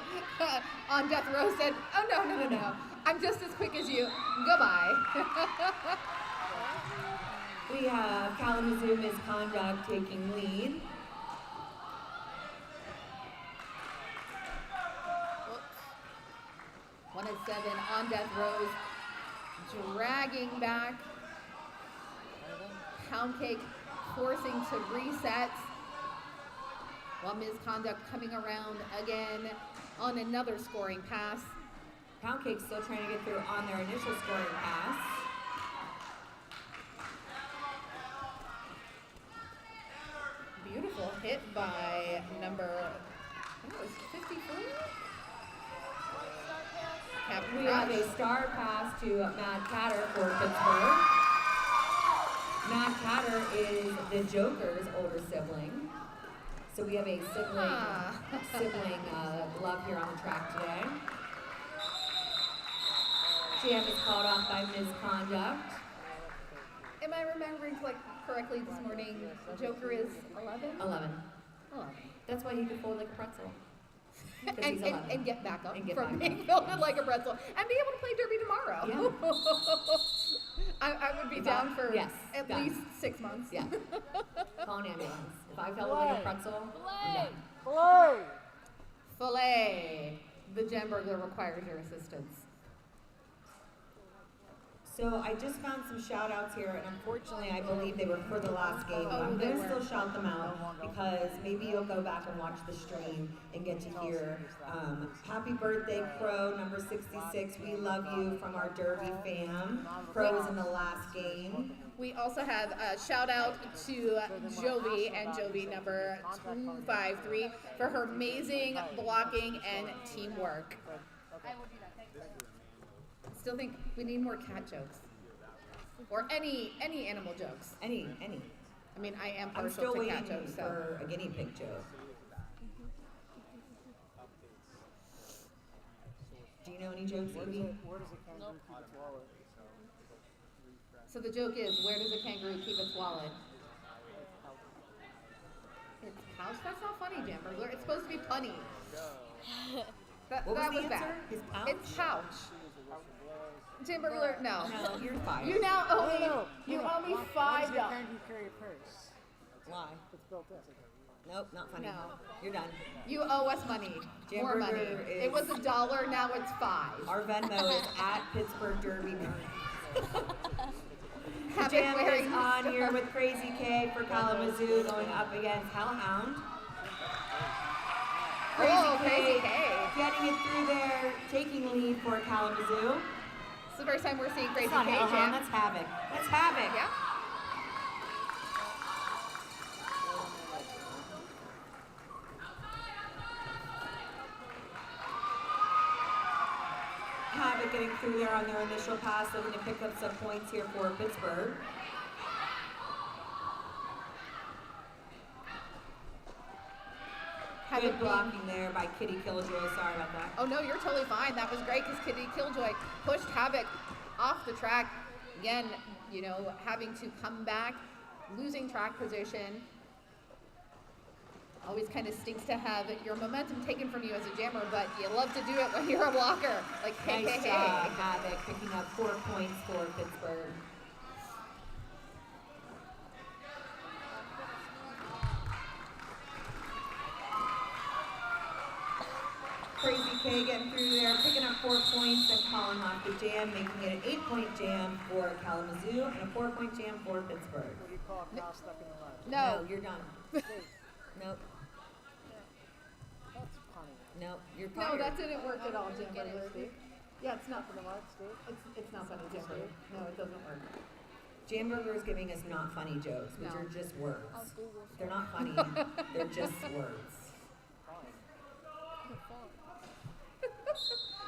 Speaker 12: On Death Row said, oh no, I'm just as quick as you, goodbye.
Speaker 19: We have Kalamazoo Misconduct taking lead.
Speaker 12: One at 7, On Death Rose dragging back. Pound Cake forcing to reset. While Misconduct coming around again on another scoring pass.
Speaker 19: Pound Cake still trying to get through on their initial scoring pass.
Speaker 12: Beautiful hit by number, I think it was 54?
Speaker 19: We have a star pass to Matt Catter for Pittsburgh. Matt Catter is the Joker's older sibling. So we have a sibling love here on the track today. Jam is called off by Misconduct.
Speaker 12: Am I remembering correctly this morning? Joker is 11?
Speaker 19: 11.
Speaker 12: 11.
Speaker 19: That's why he could fold like a pretzel.
Speaker 12: And get back up
Speaker 19: And get
Speaker 12: from
Speaker 19: back
Speaker 12: being
Speaker 19: up.
Speaker 12: folded like a pretzel and be able to play Derby tomorrow.
Speaker 19: Yeah.
Speaker 12: I would be down for at
Speaker 19: done.
Speaker 12: least 6 months.
Speaker 19: Yeah. Call an ambulance. If I felt like a pretzel, I'm done.
Speaker 12: Filet! Filet! The Gem Burglar requires your assistance.
Speaker 19: So I just found some shout outs here, and unfortunately I believe they were for the last game, but I'm going to still shout them out because maybe you'll go back and watch the stream and get to hear happy birthday Crow number 66, we love you from our Derby fam. Crow was in the last game.
Speaker 12: We also have a shout out to Jovi and Jovi number 253 for her amazing blocking and teamwork. Still think we need more cat jokes. Or any animal jokes.
Speaker 19: Any.
Speaker 12: I mean, I am
Speaker 19: I'm
Speaker 12: partial
Speaker 19: still
Speaker 12: to
Speaker 19: waiting
Speaker 12: cat jokes.
Speaker 19: for a guinea pig joke. Do you know any jokes, Evie?
Speaker 13: Where does a kangaroo keep its wallet?
Speaker 12: So the joke is, where does a kangaroo keep its wallet? Its pouch? That's not funny, Jam Burglar. It's supposed to be punny. That
Speaker 19: What was the
Speaker 12: was
Speaker 19: answer?
Speaker 12: bad.
Speaker 19: His pouch?
Speaker 12: It's pouch. Jam Burglar, no.
Speaker 19: No, you're fired.
Speaker 12: You now owe me.
Speaker 13: No.
Speaker 12: You owe me
Speaker 13: Why does a
Speaker 12: $5.
Speaker 13: kangaroo carry a purse?
Speaker 19: Why?
Speaker 13: It's built in.
Speaker 19: Nope, not funny.
Speaker 12: No.
Speaker 19: You're done.
Speaker 12: You owe us money. More money.
Speaker 19: Jamburger is-
Speaker 12: It was $1. Now it's $5.
Speaker 19: Our Venmo is at Pittsburgh Derby.
Speaker 12: Have it
Speaker 19: Jam
Speaker 12: wearing
Speaker 19: is on here with Crazy K for Kalamazoo going up against Hellhound.
Speaker 12: Crazy K.
Speaker 19: Getting it through there, taking lead for Kalamazoo.
Speaker 12: It's the first time we're seeing Crazy
Speaker 19: That's not
Speaker 12: K,
Speaker 19: Hellhound,
Speaker 12: Jam.
Speaker 19: that's Havoc. That's Havoc.
Speaker 12: Yeah.
Speaker 19: Havoc getting through there on their initial pass, looking to pick up some points here for Pittsburgh. Good blocking there by Kitty Killjoy. Sorry about that.
Speaker 12: Oh no, you're totally fine. That was great because Kitty Killjoy pushed Havoc off the track. Again, you know, having to come back, losing track position. Always kind of stinks to have your momentum taken from you as a jammer, but you love to do it when you're a blocker. Like, hey,
Speaker 19: Nice
Speaker 12: hey,
Speaker 19: job,
Speaker 12: hey.
Speaker 19: Havoc picking up 4 points for Pittsburgh. Crazy K getting through there, picking up 4 points and calling off the jam, making it an 8-point jam for Kalamazoo and a 4-point jam for Pittsburgh.
Speaker 13: What do you call a cow stuck in the mud?
Speaker 19: No, you're done. Nope.
Speaker 13: That's funny.
Speaker 19: Nope, you're
Speaker 12: No,
Speaker 19: fired.
Speaker 12: that didn't work at all, Jim. Yeah, it's not
Speaker 13: For the mud state?
Speaker 12: It's not funny, Jim. No, it doesn't work.
Speaker 19: Jamburger is giving us not funny jokes, which
Speaker 12: No.
Speaker 19: are just words. They're not funny, they're just words.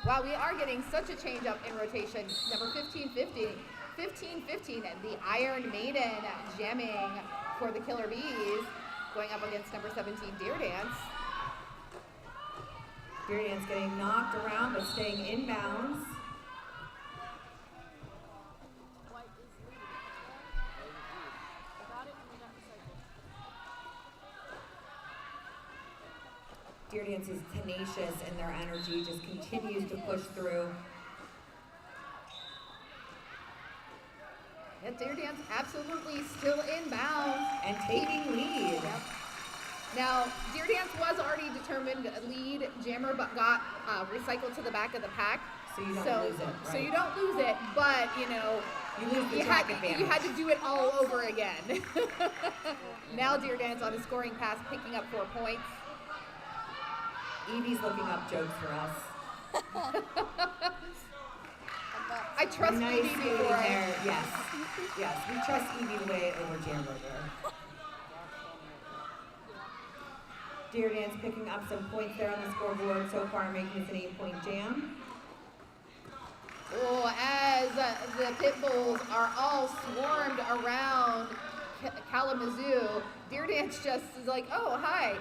Speaker 12: Wow, we are getting such a change up in rotation. Number 15-15, and the Iron Maiden jamming for the Killer Bees, going up against number 17, Deer Dance.
Speaker 10: JRDA's getting knocked around but staying inbounds. JRDA is tenacious in their energy, just continues to push through.
Speaker 12: Yeah, JRDA's absolutely still inbounds.
Speaker 10: And taking lead.
Speaker 12: Yep. Now, JRDA was already determined lead jammer, but got recycled to the back of the pack.
Speaker 10: So you don't lose it, right?
Speaker 12: So you don't lose it, but you know,
Speaker 10: you lose the track advantage.
Speaker 12: You had to do it all over again. Now JRDA's on a scoring pass, picking up 4 points.
Speaker 10: Evie's looking up jokes for us.
Speaker 12: I trust
Speaker 10: nice
Speaker 12: Evie before
Speaker 10: there. Yes, we trust Evie to weigh it over Jamburger. JRDA's picking up some points there on the scoreboard so far, making this an 8-point jam.
Speaker 12: Oh, as the Pit Bulls are all swarmed around Kalamazoo, JRDA just is like, oh, hi.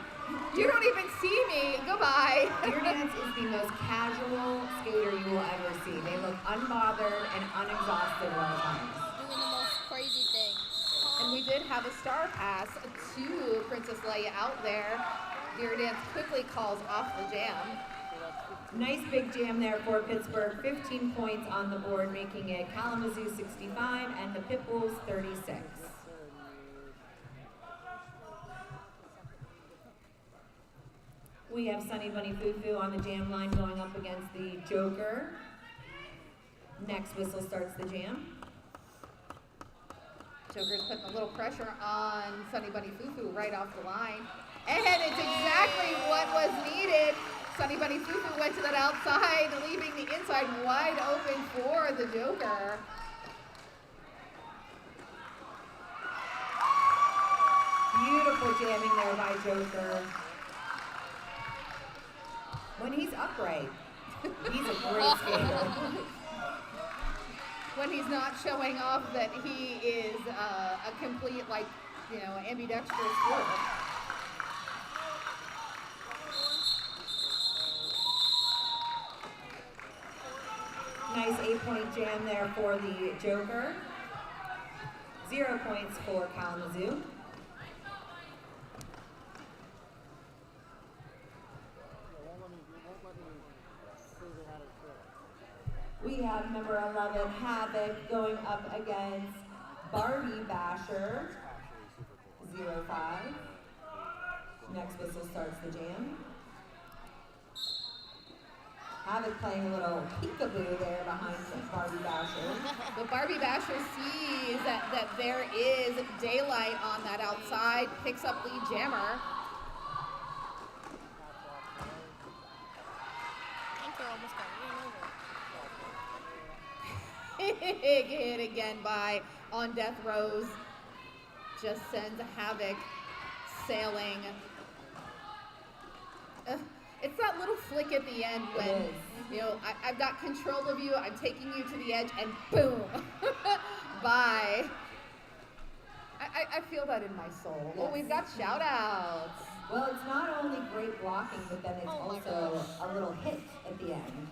Speaker 12: You don't even see me. Goodbye.
Speaker 10: JRDA is the most casual skater you will ever see. They look unbothered and unexhausted at all times.
Speaker 7: Doing the most crazy things.
Speaker 12: And we did have a star pass to Princess Leia out there. JRDA quickly calls off the jam.
Speaker 10: Nice big jam there for Pittsburgh. 15 points on the board, making it Kalamazoo 65 and the Pit Bulls 36. We have Sunny Bunny Foo-Foo on the jam line going up against the Joker. Next whistle starts the jam.
Speaker 12: Joker's putting a little pressure on Sunny Bunny Foo-Foo right off the line. And it's exactly what was needed. Sunny Bunny Foo-Foo went to that outside, leaving the inside wide open for the Joker.
Speaker 10: Beautiful jamming there by Joker. When he's upright, he's a great skater.
Speaker 12: When he's not showing off that he is a complete, like, you know, ambidextrous sport.
Speaker 10: Nice 8-point jam there for the Joker. 0 points for Kalamazoo. We have number 11, Havoc, going up against Barbie Basher, 0-5. Next whistle starts the jam. Havoc playing a little peekaboo there behind Barbie Basher.
Speaker 12: But Barbie Basher sees that there is daylight on that outside, picks up lead jammer.
Speaker 7: Anchor almost got ran over.
Speaker 12: Big hit again by On Death Rose. Just sends Havoc sailing. It's that little flick at the end when, you know, I've got control of you, I'm taking you to the edge, and boom, bye. I feel that in my soul. Well, we've got shout outs.
Speaker 10: Well, it's not only great blocking, but then it's also a little hit at the end.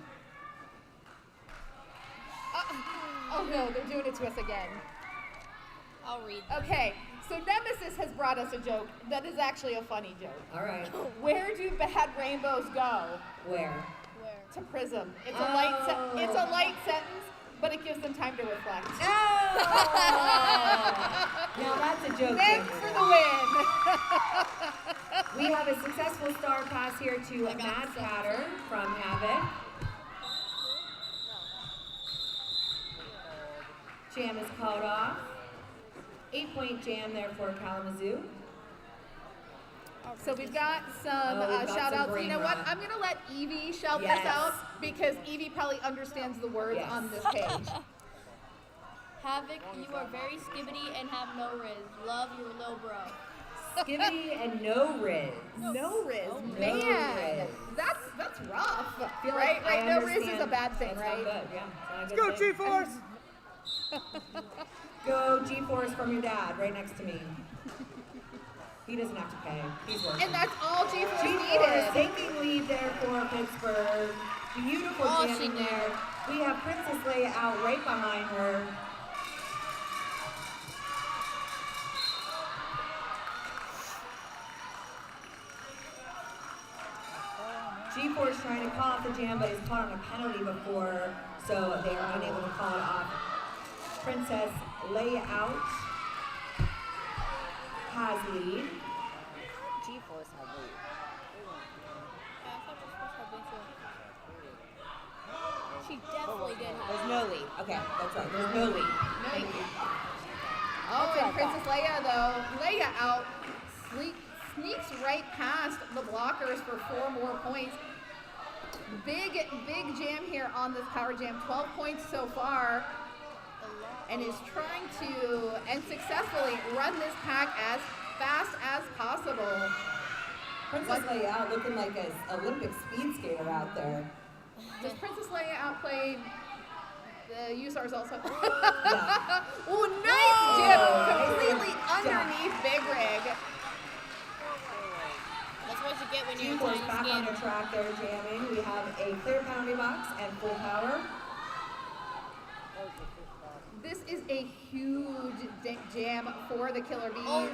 Speaker 12: Oh no, they're doing it to us again.
Speaker 7: I'll read.
Speaker 12: Okay, so Nemesis has brought us a joke that is actually a funny joke.
Speaker 10: All right.
Speaker 12: Where do bad rainbows go?
Speaker 10: Where?
Speaker 12: To Prism. It's a light sentence, but it gives them time to reflect.
Speaker 10: Now that's a joke.
Speaker 12: Thanks for the win.
Speaker 10: We have a successful star pass here to Mad Patter from Havoc. Jam is called off. 8-point jam there for Kalamazoo.
Speaker 12: So we've got some shout outs. You know what? I'm going to let Evie shout this out because Evie probably understands the words on this page.
Speaker 7: Havoc, you are very skibbity and have no riz. Love your little bro.
Speaker 10: Skibbity and no riz.
Speaker 12: No riz.
Speaker 10: No
Speaker 12: Man,
Speaker 10: riz.
Speaker 12: that's rough.
Speaker 10: Feel
Speaker 12: Right?
Speaker 10: like I
Speaker 12: No riz is
Speaker 10: understand
Speaker 12: a bad thing,
Speaker 10: that's
Speaker 12: right?
Speaker 10: not good. Yeah, it's not a
Speaker 12: Go
Speaker 10: good thing.
Speaker 12: G-Force!
Speaker 10: Go G-Force from your dad, right next to me.
Speaker 19: He doesn't have to pay. He's working.
Speaker 12: And that's all G4
Speaker 19: G4
Speaker 12: needed.
Speaker 19: taking lead there for Pittsburgh. Beautiful jamming there. We have Princess Leia out right behind her. G4 is trying to call off the jam, but he's caught on a penalty before, so they are unable to call it off. Princess Leia out has lead.
Speaker 16: G-Force have lead.
Speaker 7: She definitely did have.
Speaker 19: There's no lead. Okay, that's right. There's no lead. Thank you.
Speaker 12: Oh, and Princess Leia, though, Leia out, sneaks right past the blockers for 4 more points. Big jam here on this power jam. 12 points so far. And is trying to, and successfully, run this pack as fast as possible.
Speaker 19: Princess Leia out looking like an Olympic speed skater out there.
Speaker 12: Does Princess Leia outplay the USARs also?
Speaker 19: Yeah.
Speaker 12: Oh, nice jam! Completely underneath Big Rig.
Speaker 7: That's what you get when you're
Speaker 19: G4's
Speaker 7: trying
Speaker 19: back
Speaker 7: to
Speaker 19: on the track there jamming. We have a clear penalty box and full power.
Speaker 12: This is a huge jam for the Killer Bees.
Speaker 7: Oh.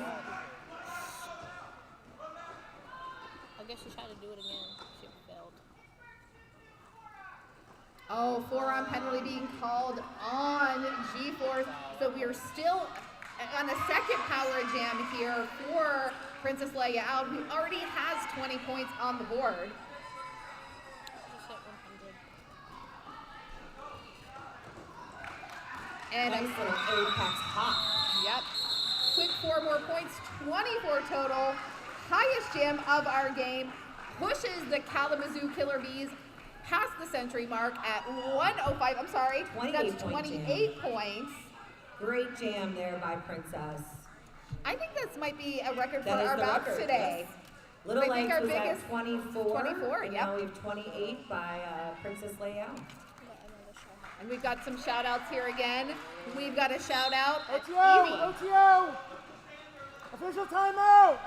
Speaker 7: I guess she tried to do it again. She failed.
Speaker 12: Oh, forearm penalty being called on G4. So we are still on a second power jam here for Princess Leia out, who already has 20 points on the board. And
Speaker 19: nice little apex hop.
Speaker 12: Yep. Quick 4 more points, 24 total. Highest jam of our game. Pushes the Kalamazoo Killer Bees past the century mark at 105. I'm sorry,
Speaker 19: 28
Speaker 12: that's 28 points.
Speaker 19: Great jam there by Princess.
Speaker 12: I think this might be a record for
Speaker 19: That is
Speaker 12: our
Speaker 19: the
Speaker 12: bouts
Speaker 19: record,
Speaker 12: today.
Speaker 19: yes. Little
Speaker 12: I think
Speaker 19: Legs
Speaker 12: our
Speaker 19: was
Speaker 12: biggest
Speaker 19: at 24.
Speaker 12: 24,
Speaker 19: and
Speaker 12: yep.
Speaker 19: now we have 28 by Princess Leia.
Speaker 12: And we've got some shout outs here again. We've got a shout out.
Speaker 13: OTO! OTO! Official timeout!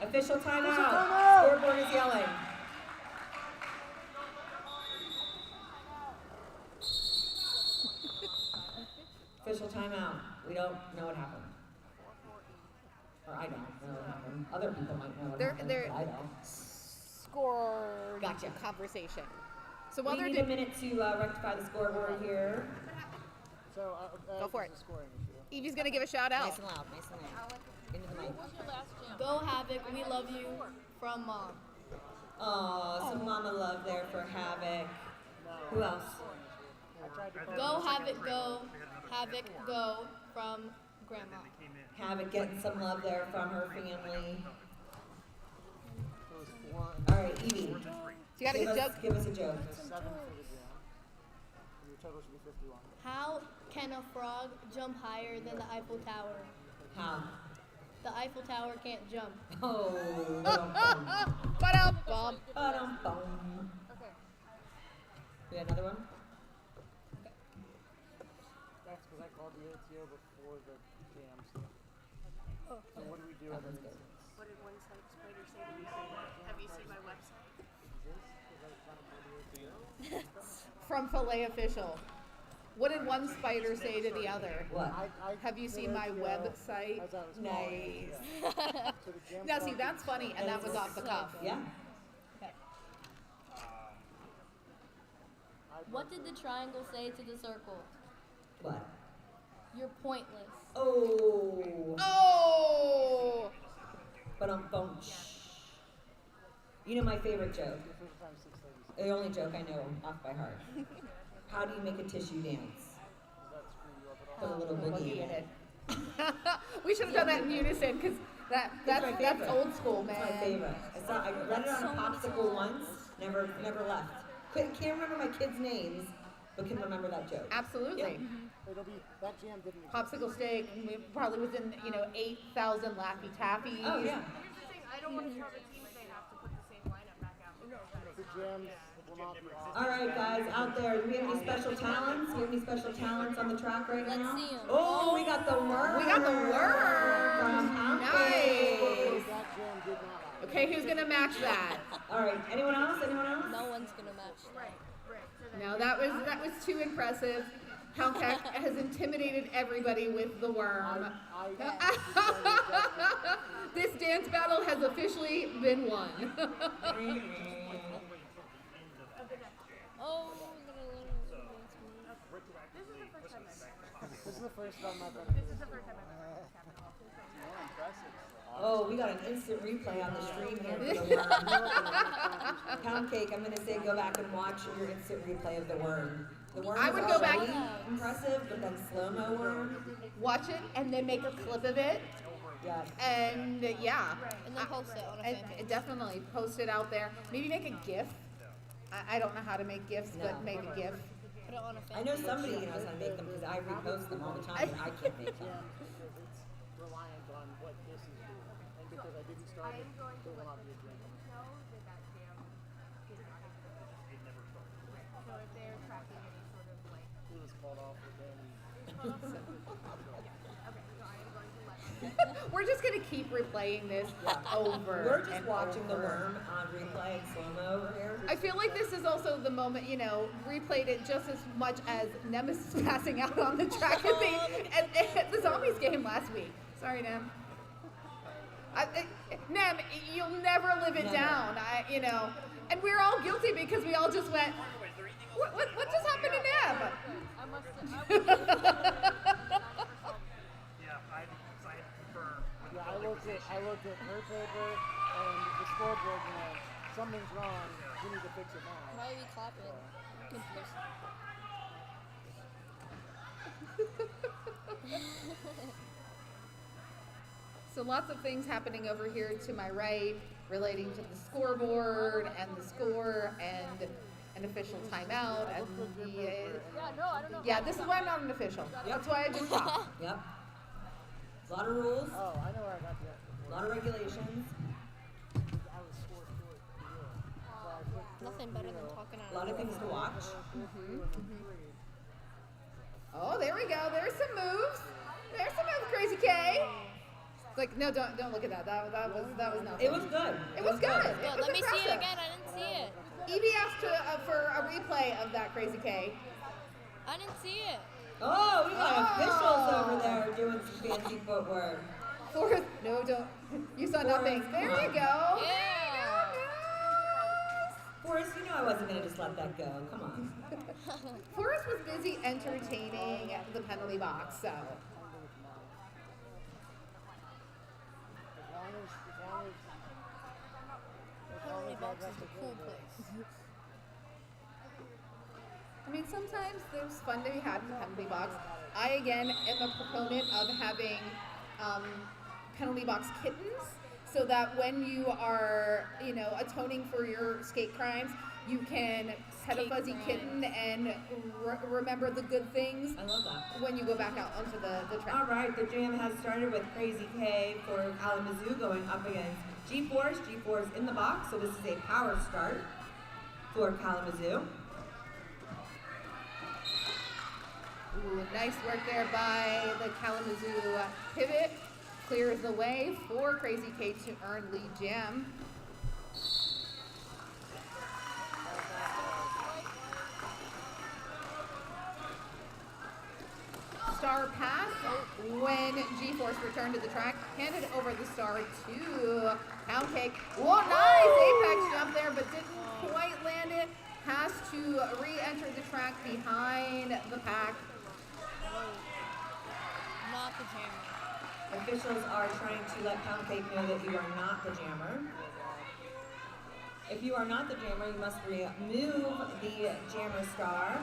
Speaker 19: Official timeout.
Speaker 13: Official timeout.
Speaker 19: Scoreboard is yelling. Official timeout. We don't know what happened. Or I don't know what happened. Other people might know what happened, but I don't.
Speaker 12: Score conversation. So while
Speaker 19: we
Speaker 12: they're
Speaker 19: need a minute to rectify the scoreboard here.
Speaker 13: So,
Speaker 12: go for it. Evie's gonna give a shout out.
Speaker 16: Nice and loud, nice and loud. Into the mic.
Speaker 7: Go Havoc, we love you from Mom.
Speaker 19: Oh, some mama love there for Havoc. Who else?
Speaker 7: Go Havoc, go. Havoc, go from Grandma.
Speaker 19: Havoc getting some love there from her family. All right, Evie.
Speaker 12: You got a good joke?
Speaker 19: Give us a joke.
Speaker 13: 7 for the jam. Your total should be 51.
Speaker 7: How can a frog jump higher than the Eiffel Tower?
Speaker 19: How?
Speaker 7: The Eiffel Tower can't jump.
Speaker 19: Oh.
Speaker 12: Ba-dum-bum.
Speaker 19: Ba-dum-bum.
Speaker 12: Okay.
Speaker 19: We got another one?
Speaker 13: That's because I called the OTO before the jam stuff. So what do we do?
Speaker 19: That one's good.
Speaker 11: What did one spider say to me? Have you seen my website?
Speaker 12: From Filet Official. What did one spider say to the other?
Speaker 19: What?
Speaker 12: Have you seen my website?
Speaker 19: Nice.
Speaker 12: Now see, that's funny, and that was off the cuff.
Speaker 19: Yeah.
Speaker 7: What did the triangle say to the circle?
Speaker 19: What?
Speaker 7: You're pointless.
Speaker 19: Oh.
Speaker 12: Oh.
Speaker 19: Ba-dum-bum. You know my favorite joke. The only joke I know off by heart. How do you make a tissue dance? Put a little boogie in it.
Speaker 12: We should have done that in unison, because that's old school, man.
Speaker 19: It's my favorite. I read it on a popsicle once. Never left. Can't remember my kids' names, but can remember that joke.
Speaker 12: Absolutely.
Speaker 19: Yeah.
Speaker 13: It'll be that jam didn't exist.
Speaker 12: Popsicle steak, probably within 8,000 Laffy Taffies.
Speaker 19: Oh yeah.
Speaker 11: I don't want to start a team if they have to put the same lineup back out.
Speaker 13: The jams will not be off.
Speaker 19: All right, guys, out there, do we have any special talents? Do we have any special talents on the track right now?
Speaker 7: Let's see 'em.
Speaker 19: Oh, we got the worm.
Speaker 12: We got the worm.
Speaker 19: From Pompey.
Speaker 12: Nice.
Speaker 13: gym did not like.
Speaker 12: Okay, who's gonna match that?
Speaker 19: All right, anyone else? Anyone else?
Speaker 7: No one's gonna match that.
Speaker 12: No, that was too impressive. Hellcat has intimidated everybody with the worm. This dance battle has officially been won.
Speaker 7: Oh,
Speaker 13: This is the first time I've been.
Speaker 15: This is the first time I've ever impressive.
Speaker 19: Oh, we got an instant replay on the stream here for the worm. Pound Cake, I'm gonna say go back and watch your instant replay of the worm. The worm
Speaker 12: I
Speaker 19: is
Speaker 12: would go back.
Speaker 19: already impressive, but then slow-mo worm.
Speaker 12: Watch it and then make a clip of it.
Speaker 19: Yeah.
Speaker 12: And yeah.
Speaker 7: And then post it on a fan page.
Speaker 12: Definitely post it out there. Maybe make a GIF. I don't know how to make GIFs, but make a GIF.
Speaker 7: Put it on a fan
Speaker 19: I know
Speaker 7: page.
Speaker 19: somebody knows how to make them because I repost them all the time and I can't make them.
Speaker 13: It's reliant on what this is doing. And because I didn't start it, there will not be a gym. It was called off for
Speaker 12: We're just gonna keep replaying this over.
Speaker 19: We're just
Speaker 12: and
Speaker 19: watching the
Speaker 12: over.
Speaker 19: worm on replay and slow-mo over here.
Speaker 12: I feel like this is also the moment, replayed it just as much as Nemesis passing out on the track at the Zombies game last week. Sorry, Nem. Nem, you'll never live it down. And we're all guilty because we all just went, what just happened to Nem?
Speaker 13: Yeah, I looked at her paper and the scoreboard and went, something's wrong. We need to fix it now.
Speaker 7: Why are we clapping? You can post
Speaker 12: So lots of things happening over here to my right relating to the scoreboard and the score and an official timeout and the yeah, this is why I'm not an official. That's why I just talk.
Speaker 19: Yep. A lot of rules.
Speaker 13: Oh, I know where I got that.
Speaker 19: A lot of regulations.
Speaker 13: I was scored short.
Speaker 7: Nothing better than talking out
Speaker 19: A lot of things to watch.
Speaker 12: Oh, there we go. There's some moves. There's some moves, Crazy K. It's like, no, don't look at that. That was nothing.
Speaker 19: It was good.
Speaker 12: It was good.
Speaker 7: Good.
Speaker 12: It was
Speaker 7: Let me see it
Speaker 12: impressive.
Speaker 7: again. I didn't see it.
Speaker 12: Evie asked for a replay of that, Crazy K.
Speaker 7: I didn't see it.
Speaker 19: Oh, we got officials over there doing some fancy footwork.
Speaker 12: Forrest, no, don't. You saw nothing. There you go.
Speaker 7: Yeah.
Speaker 19: Forrest, you know I wasn't going to just let that go. Come on.
Speaker 12: Forrest was busy entertaining the penalty box, so.
Speaker 13: As long
Speaker 7: Penalty
Speaker 13: as
Speaker 7: box
Speaker 13: I got
Speaker 7: is
Speaker 13: the
Speaker 7: a cool
Speaker 13: goal.
Speaker 7: place.
Speaker 12: I mean, sometimes there's fun to be had in the penalty box. I, again, am a proponent of having penalty box kittens so that when you are, atoning for your skate crimes, you can pet a fuzzy kitten and remember the good things.
Speaker 19: I love that.
Speaker 12: When you go back out onto the track.
Speaker 19: All right, the jam has started with Crazy K for Kalamazoo going up against G-Force. G-Force in the box, so this is a power start for Kalamazoo.
Speaker 12: Ooh, nice work there by the Kalamazoo pivot. Clears the way for Crazy K to earn lead jam. Star pass when G-Force returned to the track, handed over the star to Pound Cake. Whoa, nice apex jump there, but didn't quite land it. Has to re-enter the track behind the pack.
Speaker 7: Not the jammer.
Speaker 19: Officials are trying to let Pound Cake know that you are not the jammer. If you are not the jammer, you must remove the jammer star,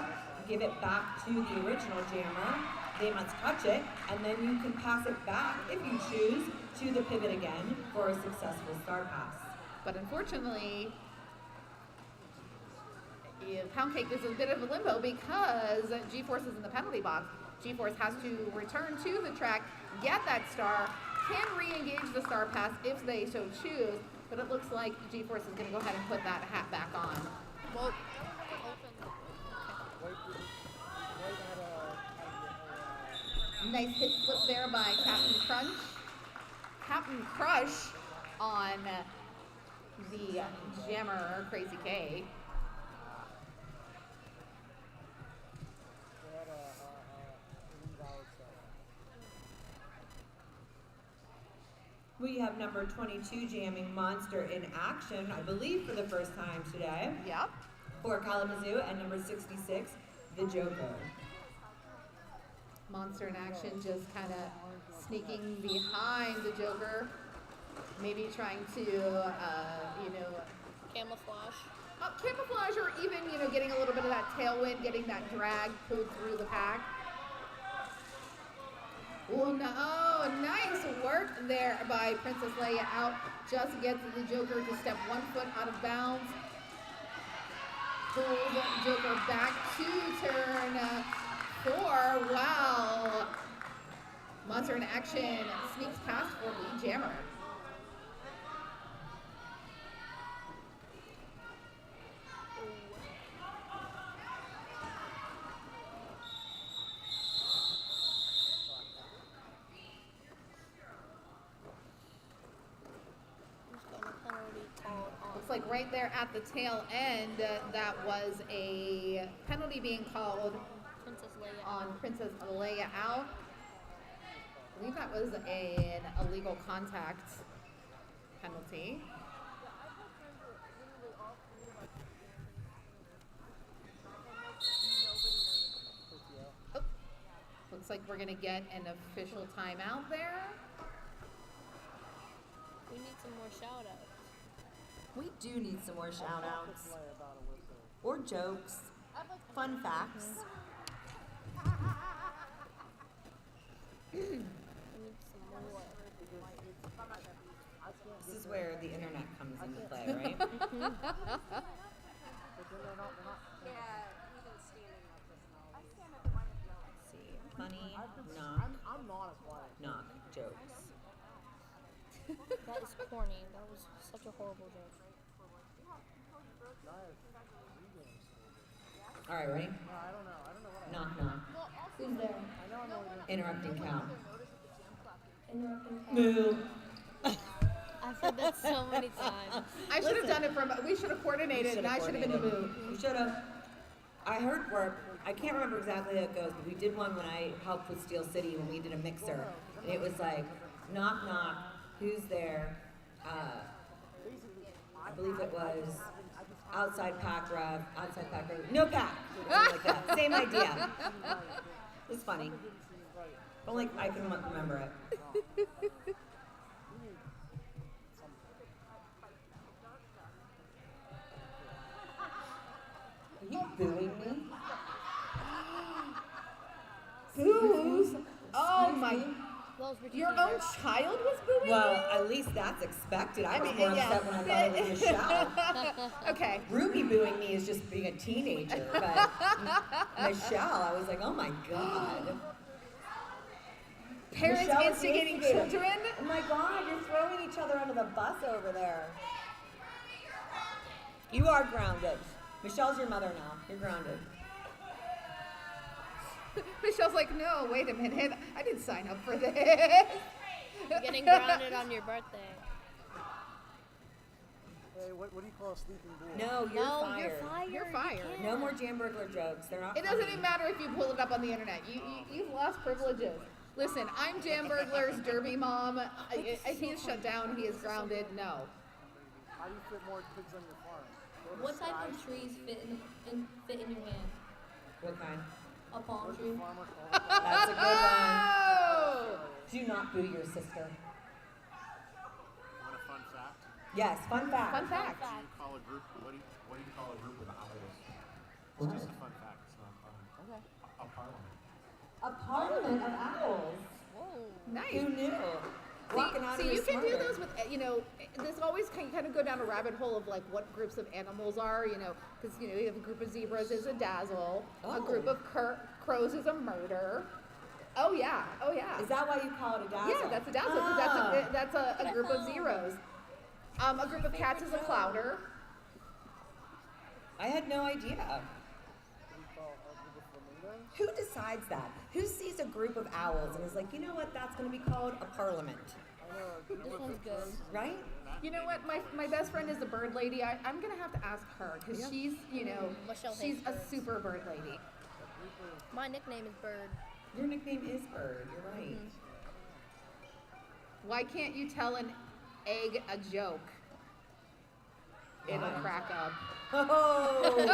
Speaker 19: give it back to the original jammer. They must touch it, and then you can pass it back, if you choose, to the pivot again for a successful star pass.
Speaker 12: But unfortunately, Pound Cake is in a bit of a limbo because G-Force is in the penalty box. G-Force has to return to the track, get that star, can re-engage the star pass if they so choose, but it looks like G-Force is going to go ahead and put that hat back on.
Speaker 7: Well,
Speaker 12: Nice hit flip there by Captain Crunch. Captain Crush on the Jammer Crazy K.
Speaker 13: They had an invalid set.
Speaker 10: We have number 22 jamming Monster in action, I believe for the first time today.
Speaker 12: Yep.
Speaker 10: For Kalamazoo, and number 66, the Joker.
Speaker 12: Monster in action, just kind of sneaking behind the Joker, maybe trying to,
Speaker 9: Camouflage.
Speaker 12: Camouflage, or even, getting a little bit of that tailwind, getting that drag pulled through the pack. Oh, no, nice work there by Princess Leia out. Just gets the Joker to step 1 foot out of bounds. Pulls the Joker back to turn 4. Wow. Monster in action sneaks past for the Jammer. Looks like right there at the tail end, that was a penalty being called on Princess Leia out. I believe that was an illegal contact penalty. Oh, looks like we're gonna get an official timeout there.
Speaker 9: We need some more shout outs.
Speaker 10: We do need some more shout outs. Or jokes. Fun facts. This is where the internet comes into play, right? Let's see. Funny, knock, jokes.
Speaker 9: That is corny. That was such a horrible joke.
Speaker 10: All right, ready?
Speaker 13: No, I don't know.
Speaker 10: Knock, knock.
Speaker 7: Who's there?
Speaker 10: Interrupting count.
Speaker 7: Interrupting count.
Speaker 10: Moo.
Speaker 9: I've heard that so many times.
Speaker 12: I should have done it we should have coordinated, and I should have been the move.
Speaker 10: You should have. I heard where, I can't remember exactly how it goes, but we did one when I helped with Steel City when we did a mixer. And it was like, knock, knock, who's there? I believe it was outside pack rev, no pack. Something like that. Same idea. It's funny. Only I can remember it. Are you booing me?
Speaker 12: Booze? Oh my. Your own child was booing
Speaker 10: Well,
Speaker 12: you?
Speaker 10: at least that's expected. I was more upset when I thought it was Michelle.
Speaker 12: Okay.
Speaker 10: Ruby booing me is just being a teenager, but Michelle, I was like, oh my God.
Speaker 12: Parents
Speaker 10: Michelle
Speaker 12: instigating
Speaker 10: instigated.
Speaker 12: children?
Speaker 10: Oh my God, you're throwing each other under the bus over there. You are grounded. Michelle's your mother now. You're grounded.
Speaker 12: Michelle's like, no, wait a minute. I didn't sign up for this.
Speaker 9: You're getting grounded on your birthday.
Speaker 13: Hey, what do you call a sleeping bull?
Speaker 10: No, you're fired.
Speaker 12: You're fired.
Speaker 10: No more jam burglar jokes. They're not
Speaker 12: It doesn't
Speaker 10: funny.
Speaker 12: even matter if you pull it up on the internet. You've lost privileges. Listen, I'm Jam Burglar's derby mom. He is shut down. He is grounded. No.
Speaker 13: How do you fit more kids on your farm?
Speaker 7: What type of trees fit in your hand?
Speaker 10: What kind?
Speaker 7: A palm tree.
Speaker 10: That's a good one.
Speaker 12: Oh!
Speaker 10: Do not boo your sister.
Speaker 20: Want a fun fact?
Speaker 10: Yes, fun fact.
Speaker 12: Fun fact.
Speaker 20: What do you call a group? What do you call a group of owls? It's just a fun fact. It's not fun. Okay. A parliament.
Speaker 10: A parliament of owls.
Speaker 12: Whoa. Nice.
Speaker 10: Who knew? Walking out
Speaker 12: See,
Speaker 10: of
Speaker 12: you
Speaker 10: your
Speaker 12: can do
Speaker 10: smarter.
Speaker 12: those with, this always can kind of go down a rabbit hole of like what groups of animals are, because, you have a group of zebras is a dazzle, a group of crows is a murder. Oh yeah.
Speaker 10: Is that why you call it a dazzle?
Speaker 12: Yeah, that's a dazzle, 'cause that's a group of zeros. A group of cats is a clouder.
Speaker 10: I had no idea. Who decides that? Who sees a group of owls and is like, you know what, that's going to be called a parliament?
Speaker 7: This one's good.
Speaker 19: Right?
Speaker 12: You know what? My best friend is a bird lady. I'm gonna have to ask her because
Speaker 19: Yeah.
Speaker 12: she's
Speaker 7: Michelle
Speaker 12: she's
Speaker 7: hates
Speaker 12: a
Speaker 7: birds.
Speaker 12: super bird lady.
Speaker 7: My nickname is Bird.
Speaker 19: Your nickname is Bird. You're right.
Speaker 12: Why can't you tell an egg a joke? It'll
Speaker 19: Why?
Speaker 12: crack up.
Speaker 19: Oh, we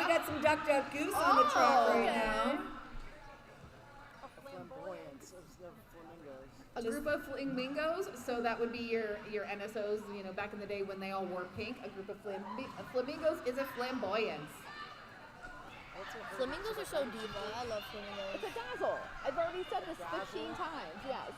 Speaker 19: got some duck goose on the track right now.
Speaker 13: Flamboyance of flamingos.
Speaker 12: A group of flamingos, so that would be your NSOs, back in the day when they all wore pink. A group of flamingos is a flamboyance.
Speaker 7: Flamingos are so diva. I love flamingos.
Speaker 17: It's a dazzle. I've already said this 15 times. Yes.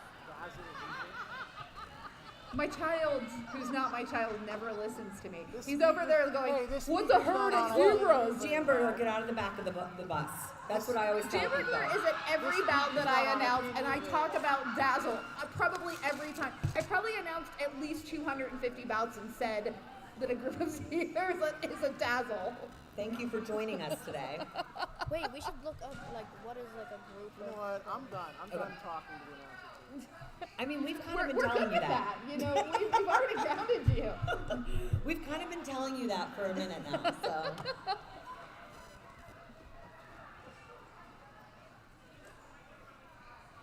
Speaker 12: My child, who's not my child, never listens to me. He's over there going, what's a herd of zebras?
Speaker 19: Jamburger, get out of the back of the bus. That's what I always tell people.
Speaker 12: Jamburger is at every bout that I announce, and I talk about dazzle probably every time. I probably announced at least 250 bouts and said that a group of zebras is a dazzle.
Speaker 19: Thank you for joining us today.
Speaker 7: Wait, we should look up what is a group.
Speaker 13: You know what? I'm done. I'm done talking to the announcer team.
Speaker 19: I mean, we've kind of been
Speaker 12: We're
Speaker 19: telling
Speaker 12: good
Speaker 19: you
Speaker 12: at
Speaker 19: that.
Speaker 12: We've already grounded you.
Speaker 19: We've kind of been telling you that for a minute now, so.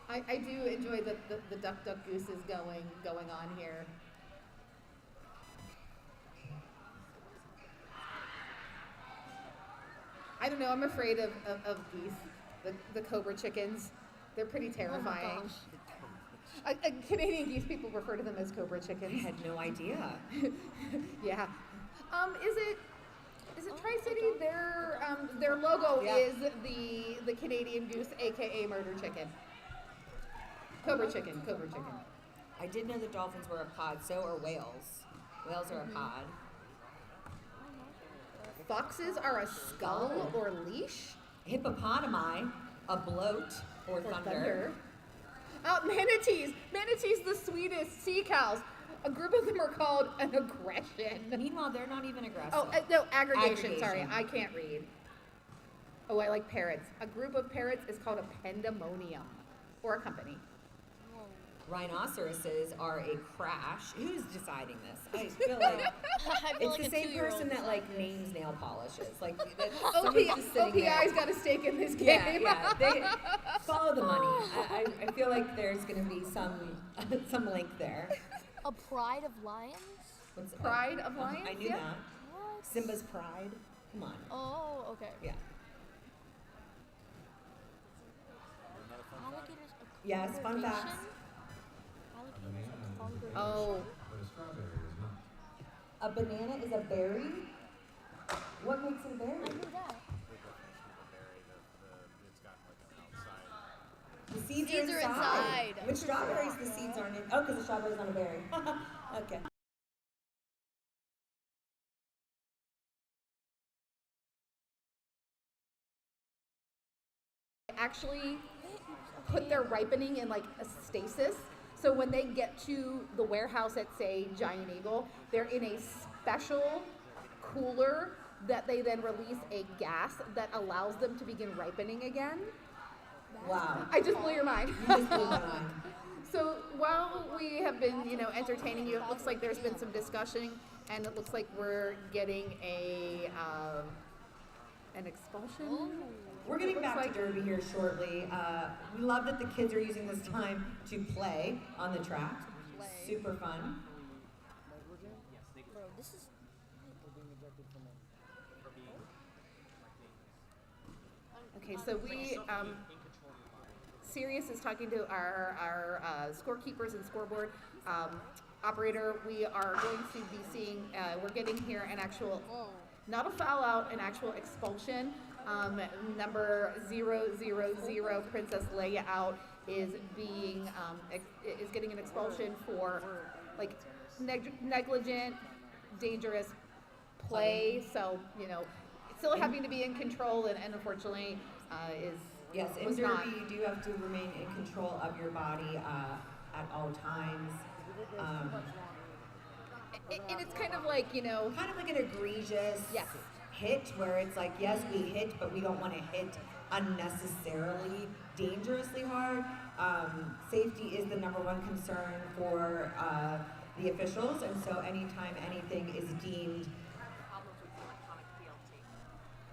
Speaker 12: I do enjoy the duck gooses going on here. I don't know, I'm afraid of geese, the cobra chickens. They're pretty terrifying. Canadian geese people refer to them as cobra chickens.
Speaker 19: I had no idea.
Speaker 12: Yeah. Is it Tri-City? Their logo is the Canadian goose, aka murder chicken. Cobra chicken.
Speaker 19: I did know the dolphins were a pod, so are whales. Whales are a pod.
Speaker 12: Foxes are a skull or leash.
Speaker 19: Hippopotami, a bloat or thunder.
Speaker 12: Manatees. Manatees, the sweetest. Sea cows. A group of them are called an aggression.
Speaker 19: Meanwhile, they're not even aggressive.
Speaker 12: Oh, no, aggregation. Sorry, I can't read. Oh, I like parrots. A group of parrots is called a pandemonium, or a company.
Speaker 19: Rhinoceroses are a crash. Who's deciding this? I feel like it's the same person that names nail polishes.
Speaker 12: OPI's got a stake in this game.
Speaker 19: Yeah. They follow the money. I feel like there's going to be some link there.
Speaker 7: A pride of lions?
Speaker 19: What's
Speaker 12: Pride of lions?
Speaker 19: I knew that. Simba's pride. Come on.
Speaker 7: Oh, okay.
Speaker 19: Yeah.
Speaker 7: Alligators.
Speaker 19: Yes, fun facts.
Speaker 12: Oh.
Speaker 19: A banana is a berry? What makes it a berry?
Speaker 7: I knew that.
Speaker 19: The seeds
Speaker 7: Seeds
Speaker 19: are
Speaker 7: are inside.
Speaker 19: With strawberries, the seeds aren't in. Oh, because the strawberry's not a berry. Okay.
Speaker 12: Actually put their ripening in a stasis. So when they get to the warehouse at, say, Giant Eagle, they're in a special cooler that they then release a gas that allows them to begin ripening again.
Speaker 19: Wow.
Speaker 12: I just blew your mind.
Speaker 19: You just blew my mind.
Speaker 12: So while we have been, entertaining you, it looks like there's been some discussion, and it looks like we're getting an expulsion.
Speaker 19: We're getting back to Derby here shortly. We love that the kids are using this time to play on the track. Super fun.
Speaker 7: Bro, this is.
Speaker 12: Okay, so we, Sirius is talking to our scorekeepers and scoreboard operator. We are going to be seeing, we're getting here an actual, not a foul out, an actual expulsion. Number 000 Princess Leia out is being is getting an expulsion for negligent, dangerous play. So still having to be in control, and unfortunately is
Speaker 19: yes. In Derby, you do have to remain in control of your body at all times.
Speaker 12: And it's kind of like
Speaker 19: kind of like an egregious hit where it's like, yes, we hit, but we don't want to hit unnecessarily dangerously hard. Safety is the number one concern for the officials, and so anytime anything is deemed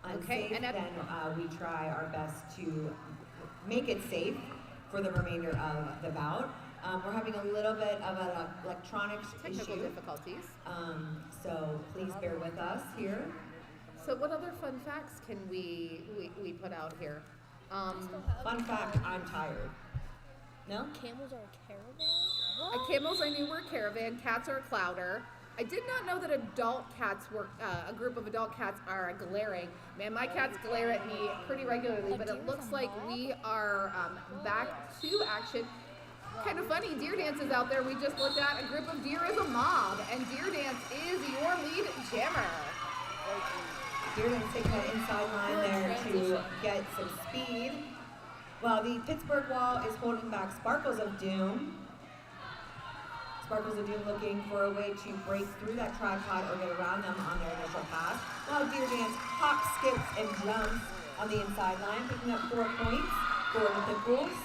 Speaker 19: unsafe,
Speaker 12: and
Speaker 19: then we try our best to make it safe for the remainder of the bout. We're having a little bit of an electronics
Speaker 12: Technical
Speaker 19: issue.
Speaker 12: difficulties.
Speaker 19: So please bear with us here.
Speaker 12: So what other fun facts can we put out here?
Speaker 19: Fun fact, I'm tired. No?
Speaker 7: Camels are a caravan?
Speaker 12: Camels I knew were a caravan, cats are a clouder. I did not know that adult cats were, a group of adult cats are glaring. Man, my cats glare at me pretty regularly, but it looks like we are back to action. Kind of funny, deer dance is out there. We just looked at a group of deer as a mob, and deer dance is your lead jammer.
Speaker 19: Deer dance taking that inside line there to get some speed. While the Pittsburgh wall is holding back Sparkles of Doom. Sparkles of Doom looking for a way to break through that tripod or get around them on their initial pass. While Deer Dance hops, skips, and jumps on the inside line, picking up 4 points for the Pitbulls.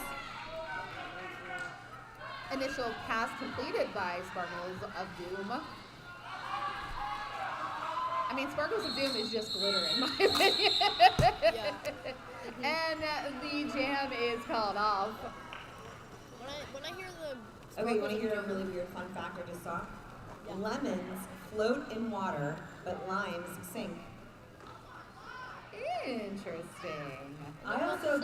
Speaker 12: Initial pass completed by Sparkles of Doom. I mean, Sparkles of Doom is just glitter in my opinion.
Speaker 7: Yeah.
Speaker 12: And the jam is called off.
Speaker 7: When I hear the
Speaker 19: Okay, you want to hear a really weird fun fact I just saw? Yeah. Lemons float in water, but limes sink.
Speaker 12: Interesting.
Speaker 19: I also,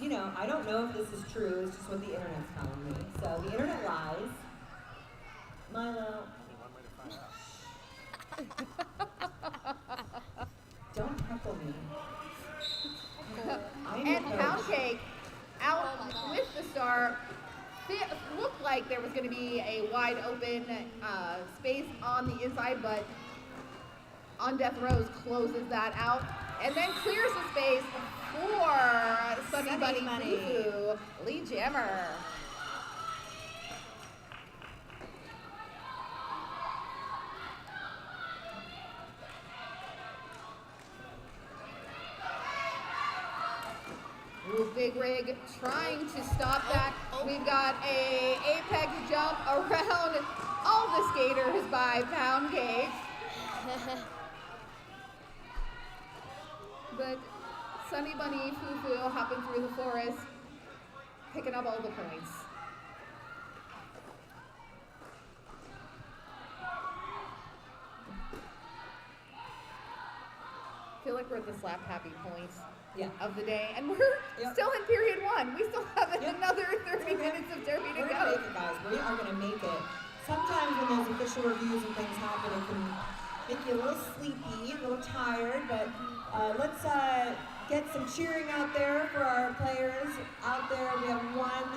Speaker 19: you know, I don't know if this is true, it's just what the internet's telling me. So the internet lies. Milo. Don't heckle me.
Speaker 12: And Pound Cake out with the star. It looked like there was going to be a wide open space on the inside, but On Death Rose closes that out and then clears the space for Sunny Bunny Fufu, lead jammer. Ooh, Big Rig trying to stop that. We've got a apex jump around all the skaters by Pound Cake. But Sunny Bunny Fufu hopping through the forest, picking up all the points. I feel like we're at the slap happy point of the day, and we're still in period 1. We still have another 30 minutes of derby to
Speaker 19: We're
Speaker 12: go.
Speaker 19: gonna make it, guys. We are gonna make it. Sometimes when those official reviews and things happen, it can make you a little sleepy, a little tired, but let's get some cheering out there for our players out there. We have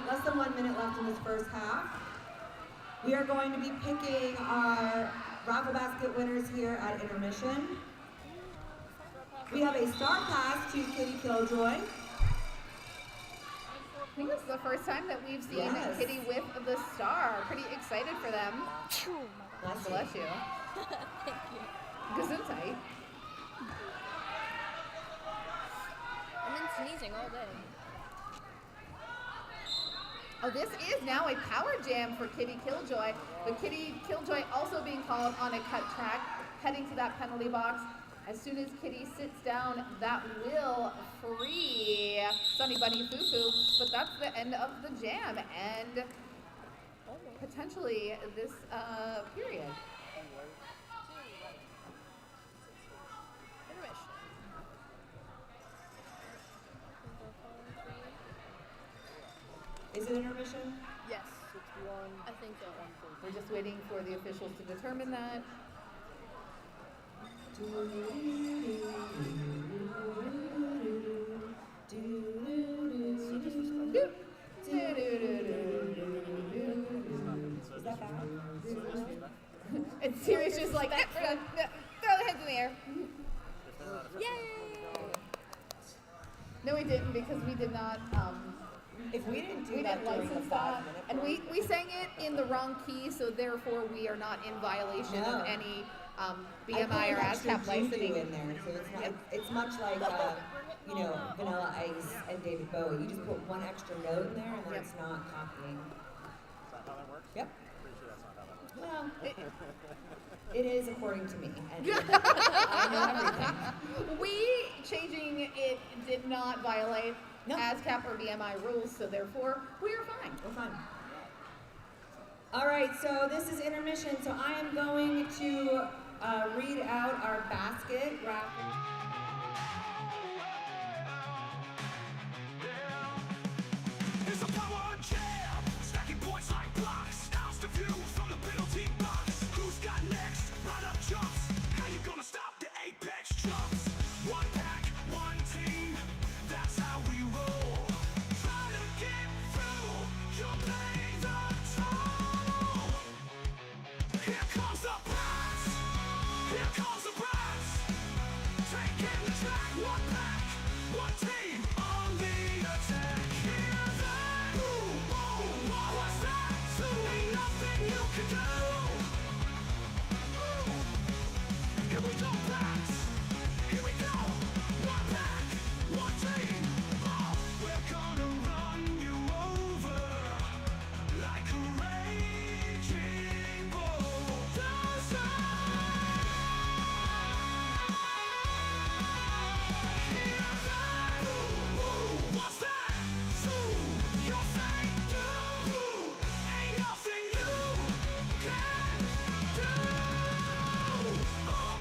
Speaker 19: less than 1 minute left in this first half. We are going to be picking our raffle basket winners here at intermission. We have a star pass to Kitty Killjoy.
Speaker 12: I think this is the first time that we've seen Kitty with the star. Pretty excited for them. Bless you.
Speaker 7: Thank you.
Speaker 12: Gesundheit.
Speaker 7: I've been sneezing all day.
Speaker 12: Oh, this is now a power jam for Kitty Killjoy, but Kitty Killjoy also being called on a cut track, heading to that penalty box. As soon as Kitty sits down, that will free Sunny Bunny Fufu, but that's the end of the jam and potentially this period.
Speaker 19: Is it intermission?
Speaker 7: Yes. I think so.
Speaker 12: We're just waiting for the officials to determine that. And Sirius just like, throw the heads in the air. Yay! No, we didn't, because we did not.
Speaker 19: If we didn't do that during the 5 minute
Speaker 12: and we sang it in the wrong key, so therefore we are not in violation of any BMI or ASCAP licensing.
Speaker 19: in there, so it's not. It's much like you know, Vanilla Ice and David Bowie. You just put one extra note in there, and then it's not copying.
Speaker 20: Is that how that works?
Speaker 19: Yep.
Speaker 20: Pretty sure that's not how that works.
Speaker 19: Well, it is according to me, and I know everything.
Speaker 12: We changing it did not violate ASCAP or BMI rules, so therefore we are fine.
Speaker 19: We're fine. All right, so this is intermission. So I am going to read out our basket raffle.
Speaker 14: It's a power jam, stacking points like blocks. How's the view from the penalty box? Who's got next? Right up jumps. How you gonna stop the apex jumps? One pack, one team. That's how we roll. Try to get through. You're playing the tunnel. Here comes the prize. Here comes the prize. Taking the track. One pack, one team on the attack. Hear that? Boom, boom. What's that? So ain't nothing you can do. Here we go, blacks. Here we go. One pack, one team. Oh, we're gonna run you over like a raging bulldozer. Hear that? Boom, boom. What's that? So you're saying do. Ain't nothing you can do. Oh.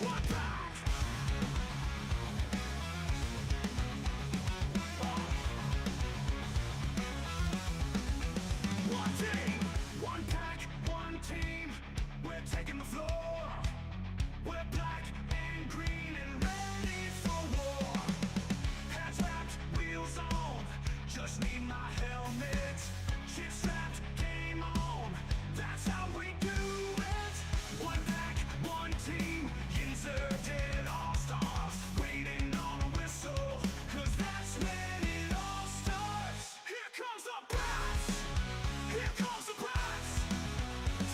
Speaker 14: One pack. One team, one pack, one team. We're taking the floor. We're black and green and ready for war. Hats wrapped, wheels on. Just need my helmet. Shit strapped, game on. That's how we do it. One pack, one team. Yinzer did all stars. Waiting on a whistle. 'Cause that's when it all starts. Here comes the prize. Here comes the prize.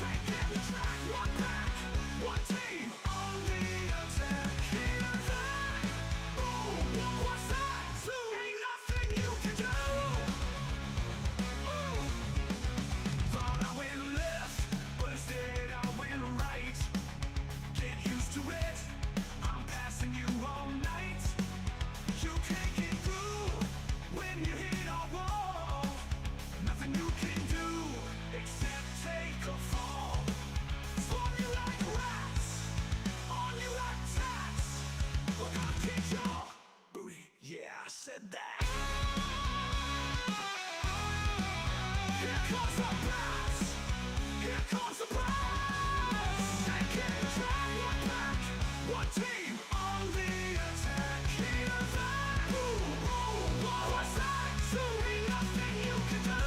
Speaker 14: Taking the track. One pack, one team on the attack. Hear that? Boom, what's that? So ain't nothing you can do. Thought I went left, but instead I went right. Get used to it. I'm passing you all night. You can't get through when you hit our wall. Nothing you can do except take a fall. On you like rats, on you like tats. Look, I'll kick your booty. Yeah, I said that. Here comes the prize. Here comes the prize. Taking the track. One pack, one team on the attack. Hear that? Boom, boom. What's that? So ain't nothing you can do.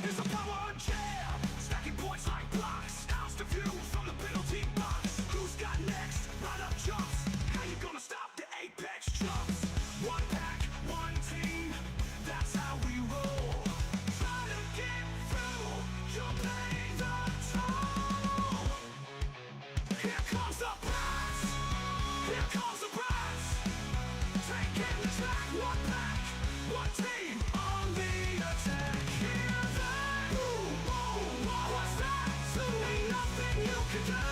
Speaker 14: It's a power jam, stacking points like blocks. How's the view from the penalty box? Who's got next? Right up jumps. How you gonna stop the apex jumps? One pack, one team. That's how we roll. Try to get through. You're playing the tunnel. Here comes the prize. Here comes the prize. Taking the track. One pack, one team on the attack. Hear that? Boom, boom. What's that? So ain't nothing you can do.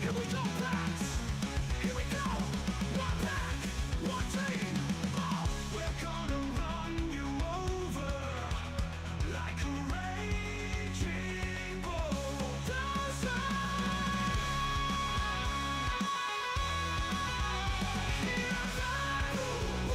Speaker 14: Here we go, blacks. Here we go. One pack, one team. Oh, we're gonna run you over like a raging bulldozer. Hear that? Boom,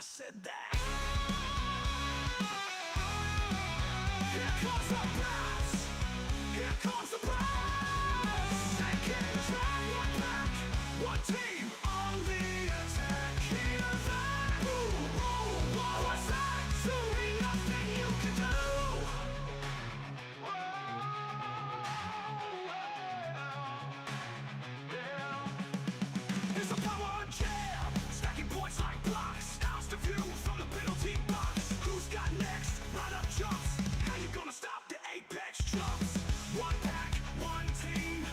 Speaker 14: said that. Here comes the brass. Here comes the brass. Taking track, one back, one team on the attack. Hear that? Boom, boom, what was that? So ain't nothing you can do. Here's a power jam, stacking points like blocks. How's the view from the penalty box? Who's got next? Right up jumps. How you gonna stop the apex jumps? One pack, one team.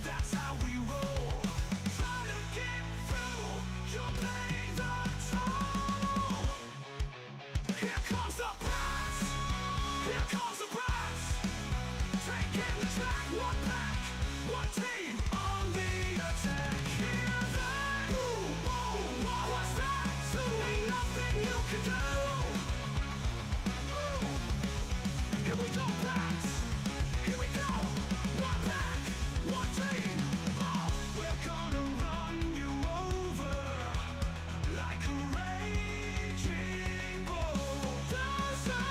Speaker 14: That's how we roll. Try to get through. You're playing the toll. Here comes the brass. Here comes the brass. Taking the track. One pack, one team on the attack. Hear that? Boom, boom, what was that? So ain't nothing you can do. Here we go, blacks. Here we go. One pack, one team. Oh, we're gonna run you over like a raging bulldozer.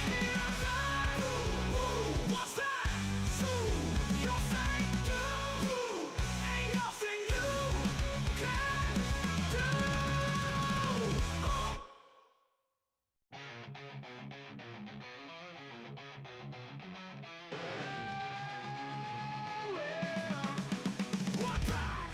Speaker 14: Hear that? Boom, boom, what's that? So you're saying do. Ain't nothing you can do. Oh. One pack.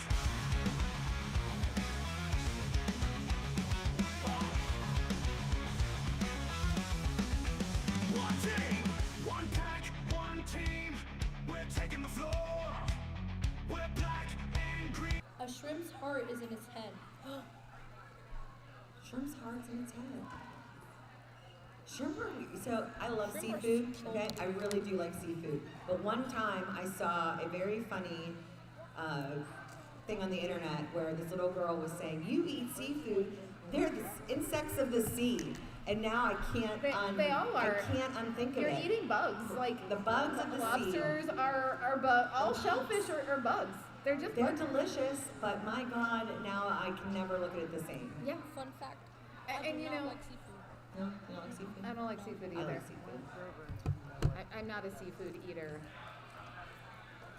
Speaker 14: One team. One pack. One team. We're taking the floor. We're black and green.
Speaker 4: A shrimp's heart is in its head.
Speaker 19: Shrimp's heart's in its head. Shrimp are, so I love
Speaker 4: Shrimp are
Speaker 19: seafood,
Speaker 4: so
Speaker 19: okay? I really do like seafood. But one time I saw a very funny thing on the internet where this little girl was saying, you eat seafood, they're the insects of the sea. And now I can't
Speaker 12: They all are.
Speaker 19: I can't unthink of
Speaker 12: You're
Speaker 19: it.
Speaker 12: eating bugs. Like
Speaker 19: the bugs of the
Speaker 12: lobsters
Speaker 19: sea.
Speaker 12: are bugs. All shellfish are bugs. They're just
Speaker 19: They're
Speaker 12: bugs.
Speaker 19: delicious, but my God, now I can never look at it the same.
Speaker 4: Yeah, fun fact.
Speaker 12: And you know,
Speaker 4: like seafood.
Speaker 19: No, you don't like seafood?
Speaker 12: I don't like seafood
Speaker 19: I
Speaker 12: either.
Speaker 19: like seafood.
Speaker 12: I'm not a seafood eater.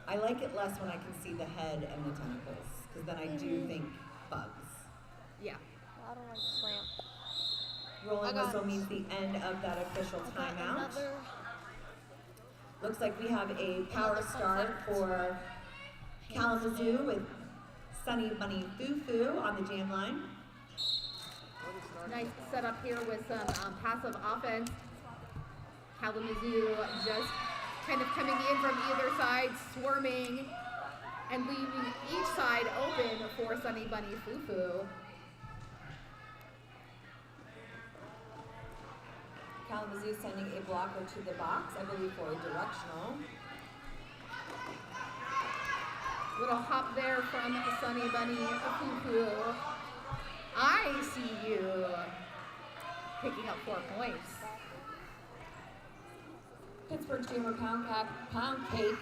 Speaker 19: I like it less when I can see the head and the tentacles, because then I do think bugs.
Speaker 12: Yeah.
Speaker 4: I don't like shrimp.
Speaker 19: Rolling
Speaker 4: I got
Speaker 19: whistle
Speaker 4: it.
Speaker 19: means the end of that official
Speaker 4: I got
Speaker 19: timeout.
Speaker 4: another.
Speaker 19: Looks like we have a power start for Kalamazoo with Sunny Bunny Foo Foo on the jam line.
Speaker 12: Nice setup here with some passive offense. Kalamazoo just kind of coming in from either side, swarming, and leaving each side open for Sunny Bunny Foo Foo.
Speaker 19: Kalamazoo sending a blocker to the box, I believe for a directional.
Speaker 12: Little hop there from Sunny Bunny Foo Foo. I see you picking up 4 points.
Speaker 19: Pittsburgh Jammer Pound Cake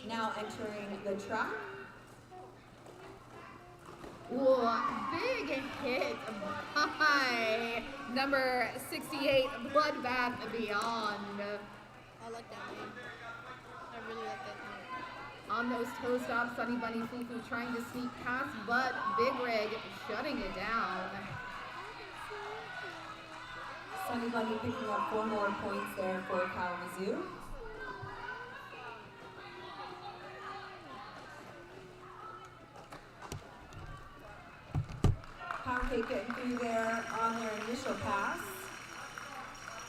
Speaker 19: now entering the track.
Speaker 12: Ooh, big hit by number 68, Bloodbath Beyond.
Speaker 4: I like that name. I really like that name.
Speaker 12: On those toe stops, Sunny Bunny Foo Foo trying to sneak past, but Big Rig shutting it down.
Speaker 19: Sunny Bunny picking up 4 more points there for Kalamazoo. Pound Cake getting through there on their initial pass.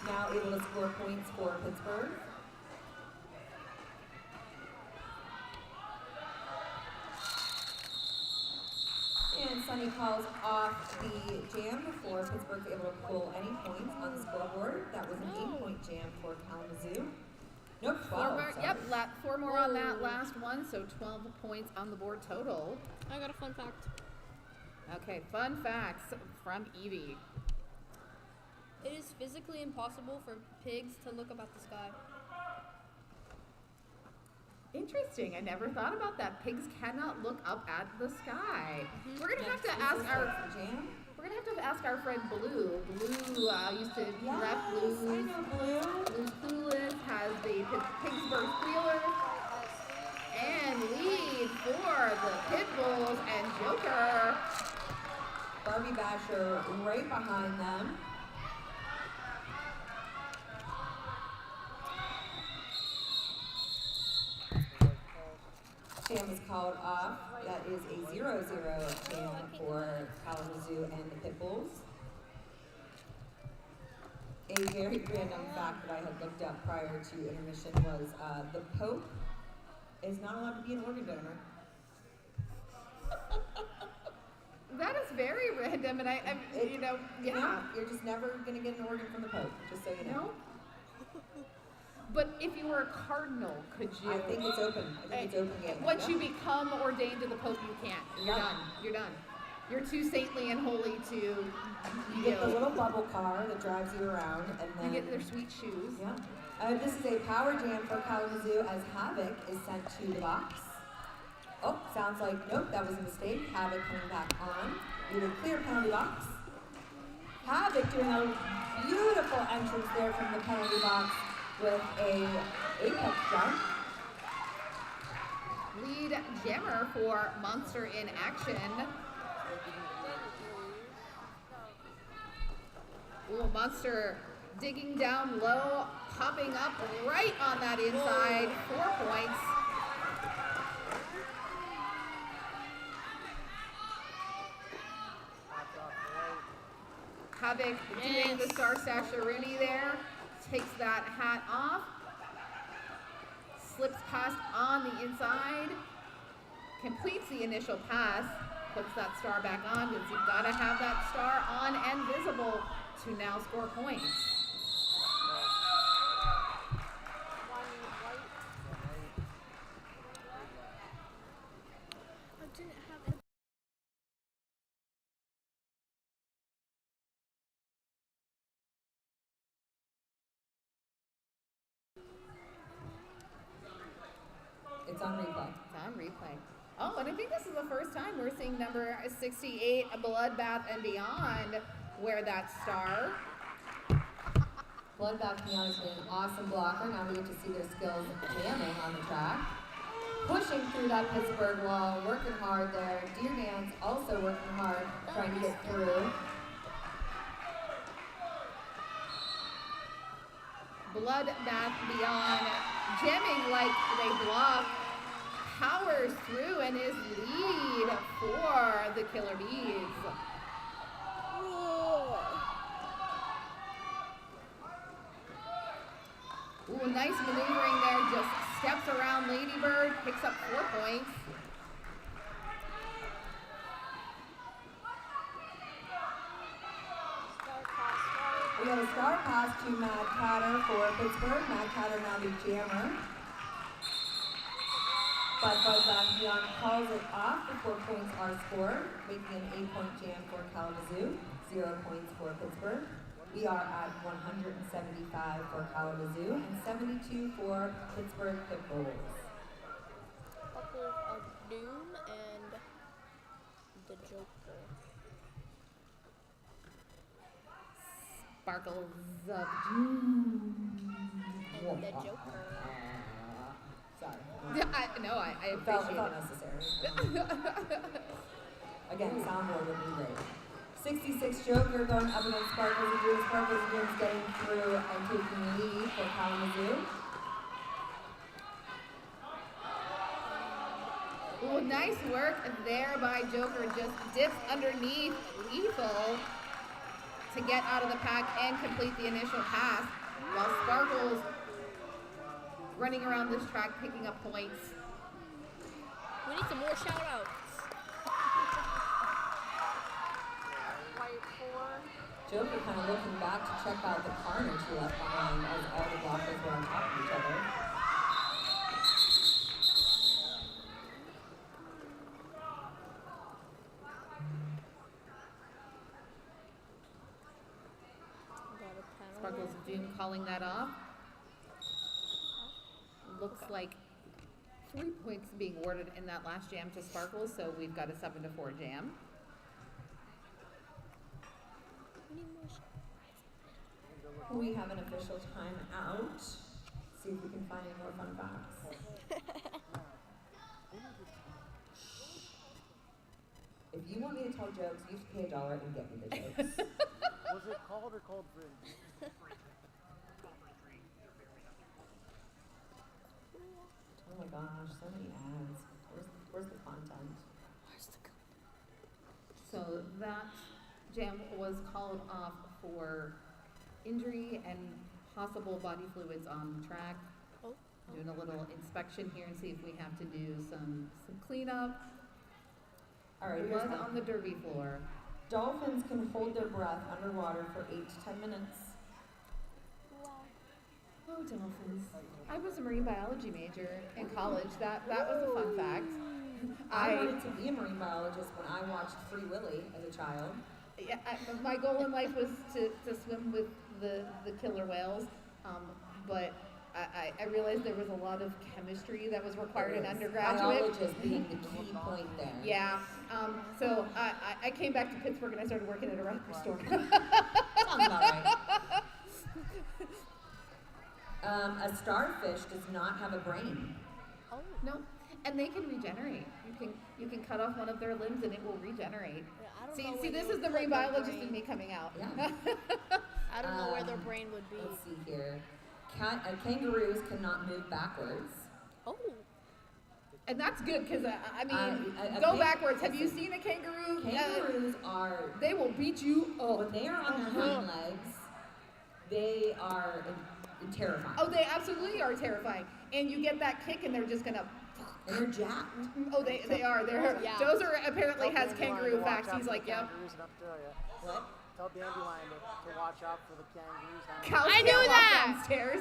Speaker 19: Now able to score points for Pittsburgh. And Sunny calls off the jam before Pittsburgh's able to pull any points on the scoreboard. That was an 8-point jam for Kalamazoo. Nope, 12.
Speaker 12: Four more,
Speaker 19: sorry.
Speaker 12: yep, 4 more on that last one, so 12 points on the board total.
Speaker 4: I got a fun fact.
Speaker 12: Okay, fun facts from Evie.
Speaker 4: It is physically impossible for pigs to look up at the sky.
Speaker 12: Interesting. I never thought about that. Pigs cannot look up at the sky. We're gonna have to ask our friend Blue. Blue used to rep Blues.
Speaker 19: I know Blue.
Speaker 12: Blues Clueless has the Pittsburgh Steelers and lead for the Pit Bulls and Joker.
Speaker 19: Barbie Basher right behind them. Jam is called off. That is a 0-0 jam for Kalamazoo and the Pit Bulls. A very random fact that I had looked up prior to intermission was the Pope is not allowed to be an organ donor.
Speaker 12: That is very random, and
Speaker 19: You're just never going to get an organ from the Pope, just so you know.
Speaker 12: No? But if you were a cardinal, could you?
Speaker 19: I think it's open. I think it's open game.
Speaker 12: Once you become ordained to the Pope, you can't. You're done. You're done. You're too saintly and holy to.
Speaker 19: You get the little bubble car that drives you around, and then
Speaker 12: you get their sweet shoes.
Speaker 19: Yeah. This is a power jam for Kalamazoo as Havoc is sent to the box. Oh, sounds like nope, that was a mistake. Havoc coming back on. We have a clear penalty box. Havoc doing a beautiful entrance there from the penalty box with a apex jump.
Speaker 12: Lead jammer for Monster in action. Ooh, Monster digging down low, popping up right on that inside. 4 points. Havoc doing the Star Sasha-Rooney there. Takes that hat off. Slips past on the inside. Completes the initial pass. Puts that star back on because you've got to have that star on and visible to now score points.
Speaker 19: It's on replay.
Speaker 12: It's on replay. Oh, and I think this is the first time we're seeing number 68, Bloodbath and Beyond, wear that star.
Speaker 19: Bloodbath and Beyond has been an awesome blocker. Now we get to see their skills jamming on the track. Pushing through that Pittsburgh wall, working hard there. Deer Dance also working hard, trying to get through.
Speaker 12: Bloodbath Beyond, jamming like they block, powers through and is lead for the Killer Bees. Ooh, nice maneuvering there, just steps around Ladybird, picks up 4 points.
Speaker 19: We have a star pass to Mad Catter for Pittsburgh. Mad Catter now the jammer. But Bloodbath Beyond calls it off before points are scored, making an 8-point jam for Kalamazoo, 0 points for Pittsburgh. We are at 175 for Kalamazoo and 72 for Pittsburgh Pit Bulls.
Speaker 7: Couple of Doom and the Joker.
Speaker 12: Sparkles of Doom.
Speaker 7: And the Joker.
Speaker 19: Sorry.
Speaker 12: I appreciate
Speaker 19: felt
Speaker 12: it.
Speaker 19: necessary. Again, soundboard would be great. 66 Joker going up against Sparkles of Doom. Sparkles of Doom's getting through and taking the lead for Kalamazoo.
Speaker 12: Ooh, nice work there by Joker. Just dips underneath Lethal to get out of the pack and complete the initial pass, while Sparkles running around this track picking up points.
Speaker 7: We need some more shout-outs.
Speaker 19: Joker kind of looking back to check out the carnage he left behind as all the blockers were on top of each other.
Speaker 12: Sparkles of Doom calling that off. Looks like 3 points being awarded in that last jam to Sparkles, so we've got a 7-4 jam.
Speaker 21: We have an official timeout. See if we can find any more fun facts. If you want me to tell jokes, you should pay $1 and get me the jokes.
Speaker 13: Was it called or cold brew?
Speaker 21: Oh my gosh, so many ads. Where's the content?
Speaker 12: So that jam was called off for injury and possible body fluids on the track. Doing a little inspection here and see if we have to do some cleanup.
Speaker 21: All right,
Speaker 12: Blood on the derby floor.
Speaker 21: Dolphins can hold their breath underwater for 8 to 10 minutes.
Speaker 12: Oh, dolphins. I was a marine biology major in college. That was a fun fact.
Speaker 21: I wanted to be a marine biologist when I watched Free Willy as a child.
Speaker 12: Yeah, my goal in life was to swim with the killer whales, but I realized there was a lot of chemistry that was required in undergraduate.
Speaker 21: Biologist being the key point there.
Speaker 12: Yeah, so I came back to Pittsburgh and I started working at a record store.
Speaker 21: Sounds about right. A starfish does not have a brain.
Speaker 12: Oh no, and they can regenerate. You can cut off one of their limbs and it will regenerate. See, this is the marine biologist in me coming out.
Speaker 21: Yeah.
Speaker 4: I don't know where their brain would be.
Speaker 21: Let's see here. Kangaroos cannot move backwards.
Speaker 4: Oh.
Speaker 21: And that's good because,
Speaker 12: I mean, go backwards. Have you seen a kangaroo?
Speaker 21: Kangaroos are...
Speaker 12: They will beat you up.
Speaker 21: When they are on their hind legs, they are terrifying.
Speaker 12: Oh, they absolutely are terrifying. And you get that kick and they're just going to...
Speaker 21: And they're jacked.
Speaker 12: Oh, they are.
Speaker 21: Yeah.
Speaker 12: Dozer apparently has kangaroo facts. He's like, yep.
Speaker 21: What?
Speaker 13: Tell Dandelion to watch out for the kangaroos.
Speaker 12: I knew that! Downstairs.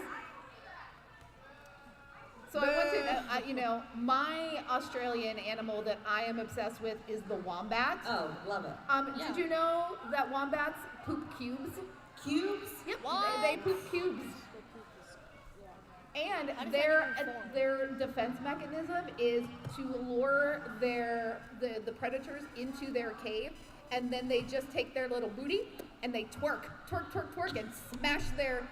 Speaker 12: So I want to, my Australian animal that I am obsessed with is the wombat.
Speaker 21: Oh, love it.
Speaker 12: Did you know that wombats poop cubes?
Speaker 21: Cubes?
Speaker 12: Yep. They poop cubes. And their defense mechanism is to lure the predators into their cave, and then they just take their little booty and they twerk, and smash their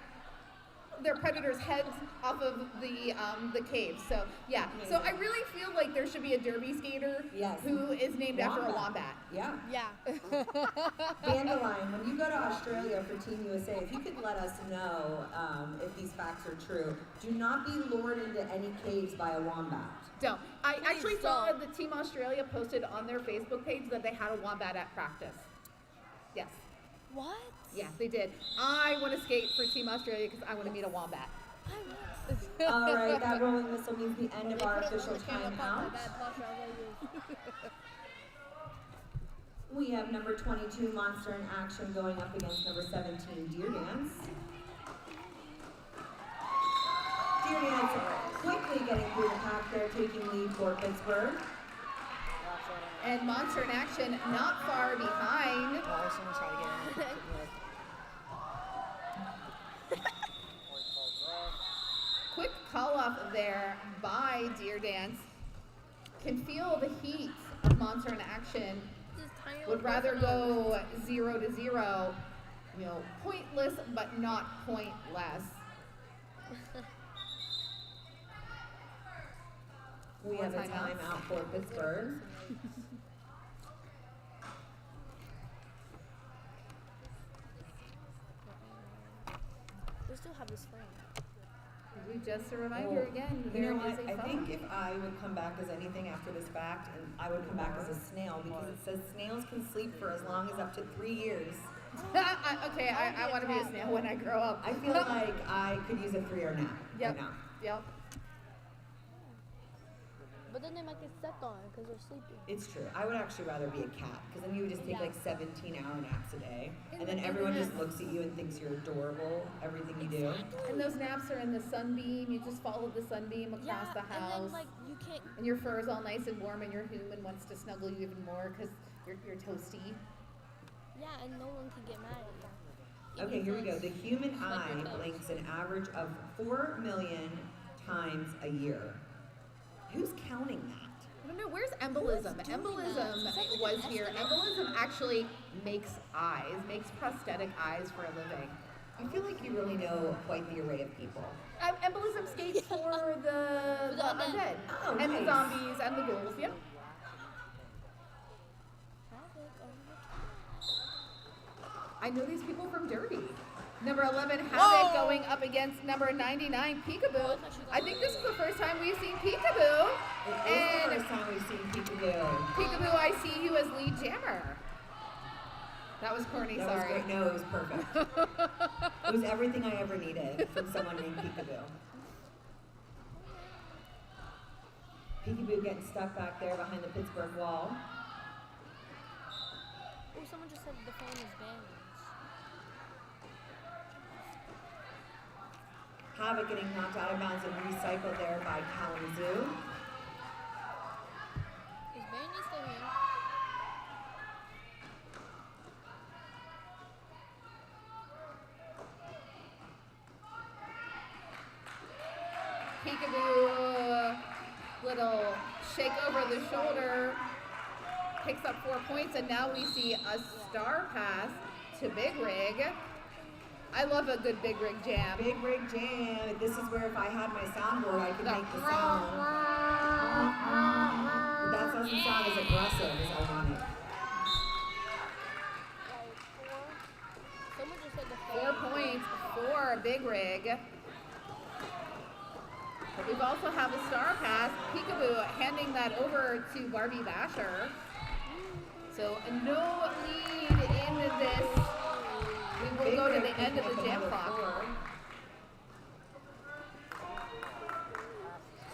Speaker 12: predators' heads off of the cave. So yeah. Amazing. So I really feel like there should be a derby skater who is named after a wombat.
Speaker 21: Yeah.
Speaker 4: Yeah.
Speaker 21: Dandelion, when you go to Australia for Team USA, if you could let us know if these facts are true, do not be lured into any caves by a wombat.
Speaker 12: Don't. I actually saw the Team Australia posted on their Facebook page that they had a wombat at practice. Yes.
Speaker 4: What?
Speaker 12: Yeah, they did. I want to skate for Team Australia because I want to meet a wombat.
Speaker 21: All right, that rolling whistle means the end of our official timeout. We have number 22, Monster in Action, going up against number 17, Deer Dance. Deer Dance quickly getting through the pack there, taking lead for Pittsburgh.
Speaker 12: And Monster in Action not far behind.
Speaker 16: Oh, I was going to try to get in.
Speaker 12: Quick call off there by Deer Dance. Can feel the heat of Monster in Action. Would rather go 0-0. Pointless but not pointless.
Speaker 21: We have a timeout for Pittsburgh.
Speaker 4: We still have this frame.
Speaker 12: Just a reminder again.
Speaker 21: You know what? I think if I would come back as anything after this fact, and I would come back as a snail because it says snails can sleep for as long as up to 3 years.
Speaker 12: I want to be a snail when I grow up.
Speaker 21: I feel like I could use a 3-hour nap right now.
Speaker 12: Yep.
Speaker 4: But then they might get stepped on because they're sleeping.
Speaker 21: It's true. I would actually rather be a cat because then you would just take like 17-hour naps a day, and then everyone just looks at you and thinks you're adorable, everything you do.
Speaker 12: And those naps are in the sunbeam. You just follow the sunbeam across the house.
Speaker 4: And then you can't.
Speaker 12: And your fur is all nice and warm, and your human wants to snuggle you even more because you're toasty.
Speaker 4: Yeah, and no one can get mad at you.
Speaker 21: Okay, here we go. The human eye blinks an average of 4 million times a year.
Speaker 19: Who's counting that?
Speaker 12: I don't know, where's embolism? Embolism was here. Embolism actually makes eyes, makes prosthetic eyes for a living.
Speaker 19: I feel like you really know quite the array of people.
Speaker 12: Embolism skates for the undead.
Speaker 19: Oh,
Speaker 12: and
Speaker 19: nice.
Speaker 12: the zombies and the ghouls, yeah. I know these people from Derby. Number 11, Havoc, going up against number 99, Peekaboo. I think this is the first time we've seen Peekaboo.
Speaker 19: It is the first time we've seen Peekaboo.
Speaker 12: Peekaboo, I see you as lead jammer. That was corny,
Speaker 19: That
Speaker 12: sorry.
Speaker 19: was great. No, it was perfect. It was everything I ever needed from someone named Peekaboo. Peekaboo getting stuck back there behind the Pittsburgh wall.
Speaker 7: Oh, someone just said the phone is banned.
Speaker 19: Havoc getting knocked out of bounds and recycled there by Kalamazoo.
Speaker 7: Is Banyan still here?
Speaker 12: Peekaboo, little shake over the shoulder, picks up 4 points, and now we see a star pass to Big Rig. I love a good Big Rig jam.
Speaker 19: Big Rig jam. This is where if I had my soundboard, I could make the sound. But that doesn't sound as aggressive as I want it.
Speaker 7: Someone just said the
Speaker 12: 4 points for Big Rig. But we've also have a star pass. Peekaboo handing that over to Barbie Basher. So no lead in this. We will go to the end of the jam clock.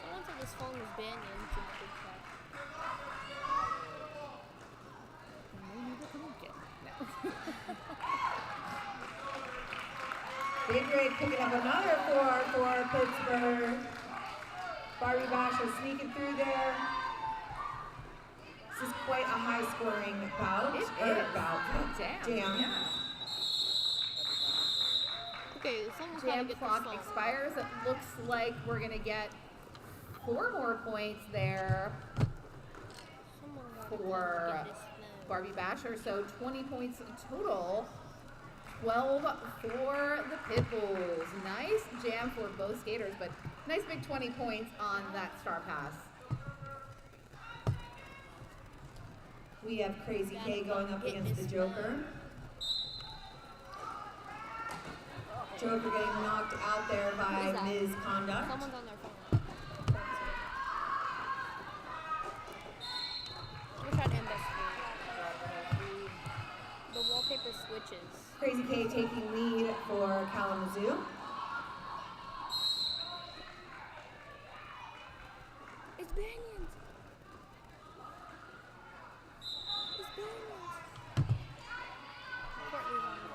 Speaker 7: Someone said this phone was Banyan.
Speaker 19: Big Rig picking up another 4 for Pittsburgh. Barbie Basher sneaking through there. This is quite a high-scoring bout.
Speaker 12: It
Speaker 19: Or
Speaker 12: is.
Speaker 19: bout.
Speaker 12: Jam. Yeah.
Speaker 7: Okay, someone's
Speaker 12: Jam
Speaker 7: gotta get
Speaker 12: clock
Speaker 7: this phone.
Speaker 12: expires. It looks like we're gonna get 4 more points there for Barbie Basher. So 20 points total. 12 for the Pitbulls. Nice jam for both skaters, but nice big 20 points on that star pass.
Speaker 19: We have Crazy K going up against the Joker. Joker getting knocked out there by misconduct.
Speaker 7: Someone's on their phone. We're trying to investigate. The wallpaper switches.
Speaker 19: Crazy K taking lead for Kalamazoo.
Speaker 7: It's Banyan's. It's Banyan's.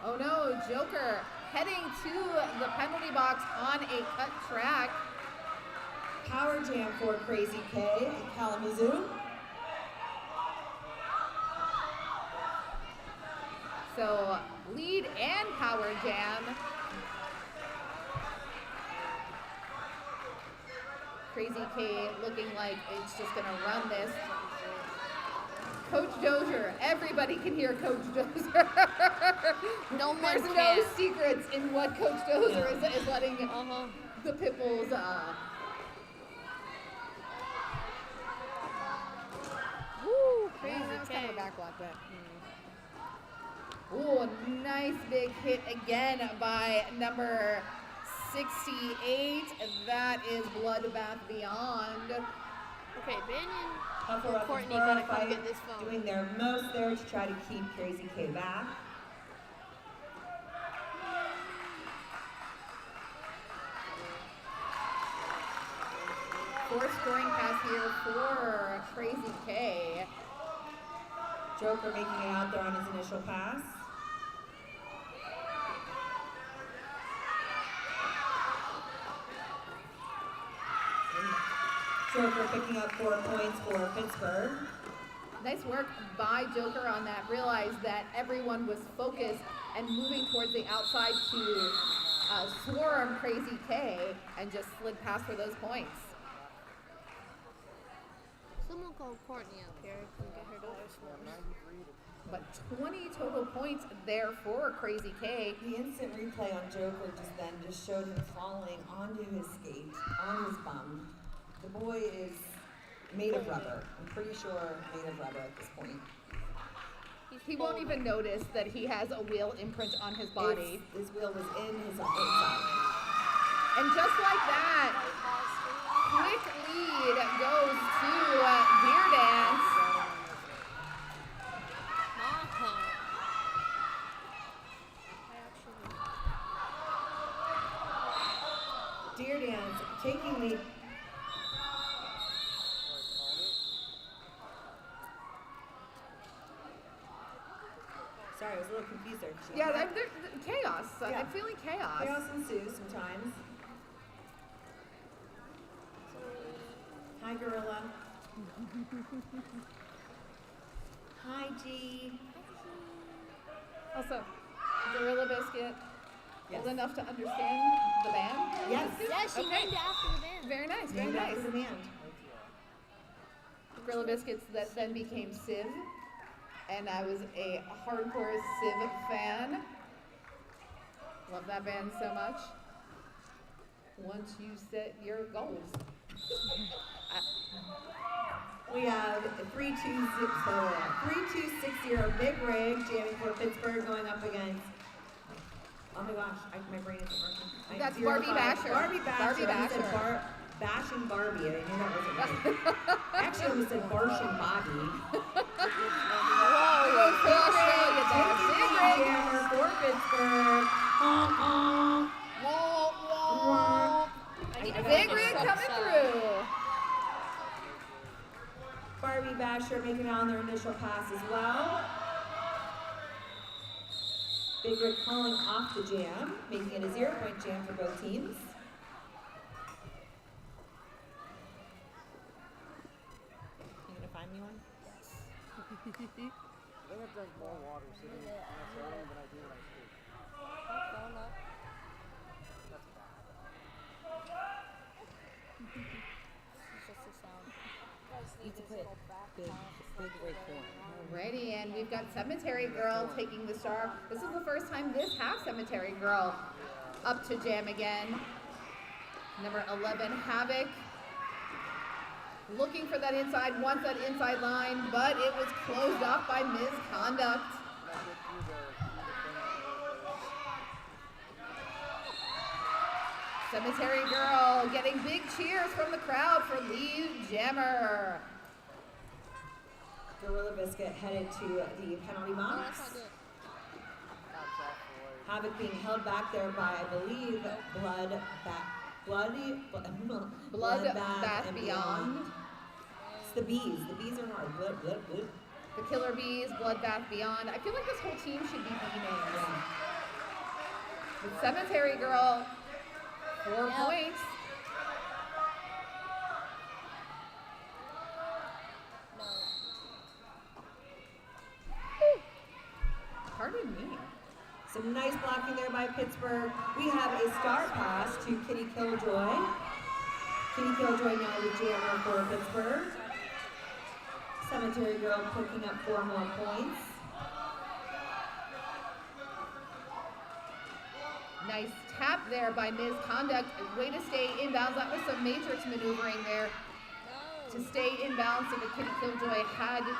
Speaker 12: Oh no, Joker heading to the penalty box on a cut track.
Speaker 19: Power jam for Crazy K in Kalamazoo.
Speaker 12: So lead and power jam. Crazy K looking like it's just gonna run this. Coach Dozier, everybody can hear Coach Dozier.
Speaker 7: No one
Speaker 12: There's
Speaker 7: can.
Speaker 12: no secrets in what Coach Dozier is letting the Pitbulls.
Speaker 17: Woo, crazy.
Speaker 12: Yeah,
Speaker 17: That's kind of a backblock, but.
Speaker 12: Ooh, nice big hit again by number 68. That is Bloodbath Beyond.
Speaker 7: Okay, Banyan
Speaker 19: Huffle
Speaker 7: or
Speaker 19: Ruff
Speaker 7: Courtney
Speaker 19: and
Speaker 7: gotta
Speaker 19: Burrow
Speaker 7: come
Speaker 19: fight,
Speaker 7: get this phone.
Speaker 19: doing their most there to try to keep Crazy K back.
Speaker 12: Fourth scoring pass here for Crazy K.
Speaker 19: Joker making it out there on his initial pass. Joker picking up 4 points for Pittsburgh.
Speaker 12: Nice work by Joker on that. Realized that everyone was focused and moving towards the outside to swarm Crazy K and just slid past for those points.
Speaker 4: Someone called Courtney up here. Come get her daughter's phone.
Speaker 12: But 20 total points there for Crazy K.
Speaker 19: The instant replay on Joker just showed him falling onto his skate, on his bum. The boy is made of rubber. I'm pretty sure made of rubber at this point.
Speaker 12: He won't even notice that he has a wheel imprint on his body.
Speaker 19: His wheel was in his inside.
Speaker 12: And just like that, quick lead goes to Deer Dance.
Speaker 19: Deer Dance taking the Sorry, I was a little confused there.
Speaker 12: Yeah, chaos.
Speaker 19: Yeah.
Speaker 12: I'm feeling chaos.
Speaker 19: Chaos ensues sometimes. Hi, Gorilla. Hi, G.
Speaker 12: Also, Gorilla Biscuit.
Speaker 19: Yes.
Speaker 12: Old enough to understand the band?
Speaker 19: Yes.
Speaker 4: Yeah, she named it after the band.
Speaker 12: Very nice, very
Speaker 19: Named
Speaker 12: nice.
Speaker 19: after the band.
Speaker 12: Gorilla Biscuits that then became Civ. And I was a hardcore Civ fan. Love that band so much. Once you set your goals.
Speaker 19: We have 3260 Big Rig jamming for Pittsburgh going up against. Oh my gosh, my brain isn't working.
Speaker 12: That's Barbie Basher.
Speaker 19: Barbie Basher.
Speaker 12: Barbie
Speaker 19: I almost said
Speaker 12: Basher.
Speaker 19: bashing Barbie. I knew that wasn't right. Actually, I almost said Barshing Bobby. Big Rig jammer for Pittsburgh.
Speaker 12: Big Rig coming through.
Speaker 19: Barbie Basher making it on their initial pass as well. Big Rig calling off the jam, making it a 0-point jam for both teams. You gonna find me one?
Speaker 13: I think I drank more water sitting in the aquarium than I do when I skate. That's bad.
Speaker 4: It's just a sound.
Speaker 16: Need to put big rig horn.
Speaker 12: Alrighty, and we've got Cemetery Girl taking the star. This is the first time this half Cemetery Girl up to jam again. Number 11, Havoc. Looking for that inside, wants that inside line, but it was closed off by Misconduct. Cemetery Girl getting big cheers from the crowd for lead jammer.
Speaker 19: Gorilla Biscuit headed to the penalty box. Havoc being held back there by, I believe,
Speaker 12: Bloodbath Beyond.
Speaker 19: It's the bees. The bees are hard. Blood.
Speaker 12: The Killer Bees, Bloodbath Beyond. I feel like this whole team should be bee-named.
Speaker 19: Yeah.
Speaker 12: But Cemetery Girl, 4 points. Pardon me.
Speaker 19: Some nice blocking there by Pittsburgh. We have a star pass to Kitty Killjoy. Kitty Killjoy now the jammer for Pittsburgh. Cemetery Girl picking up 4 more points.
Speaker 12: Nice tap there by Misconduct. Way to stay inbounds. That was some matrix maneuvering there to stay inbounds, so the Kitty Killjoy had to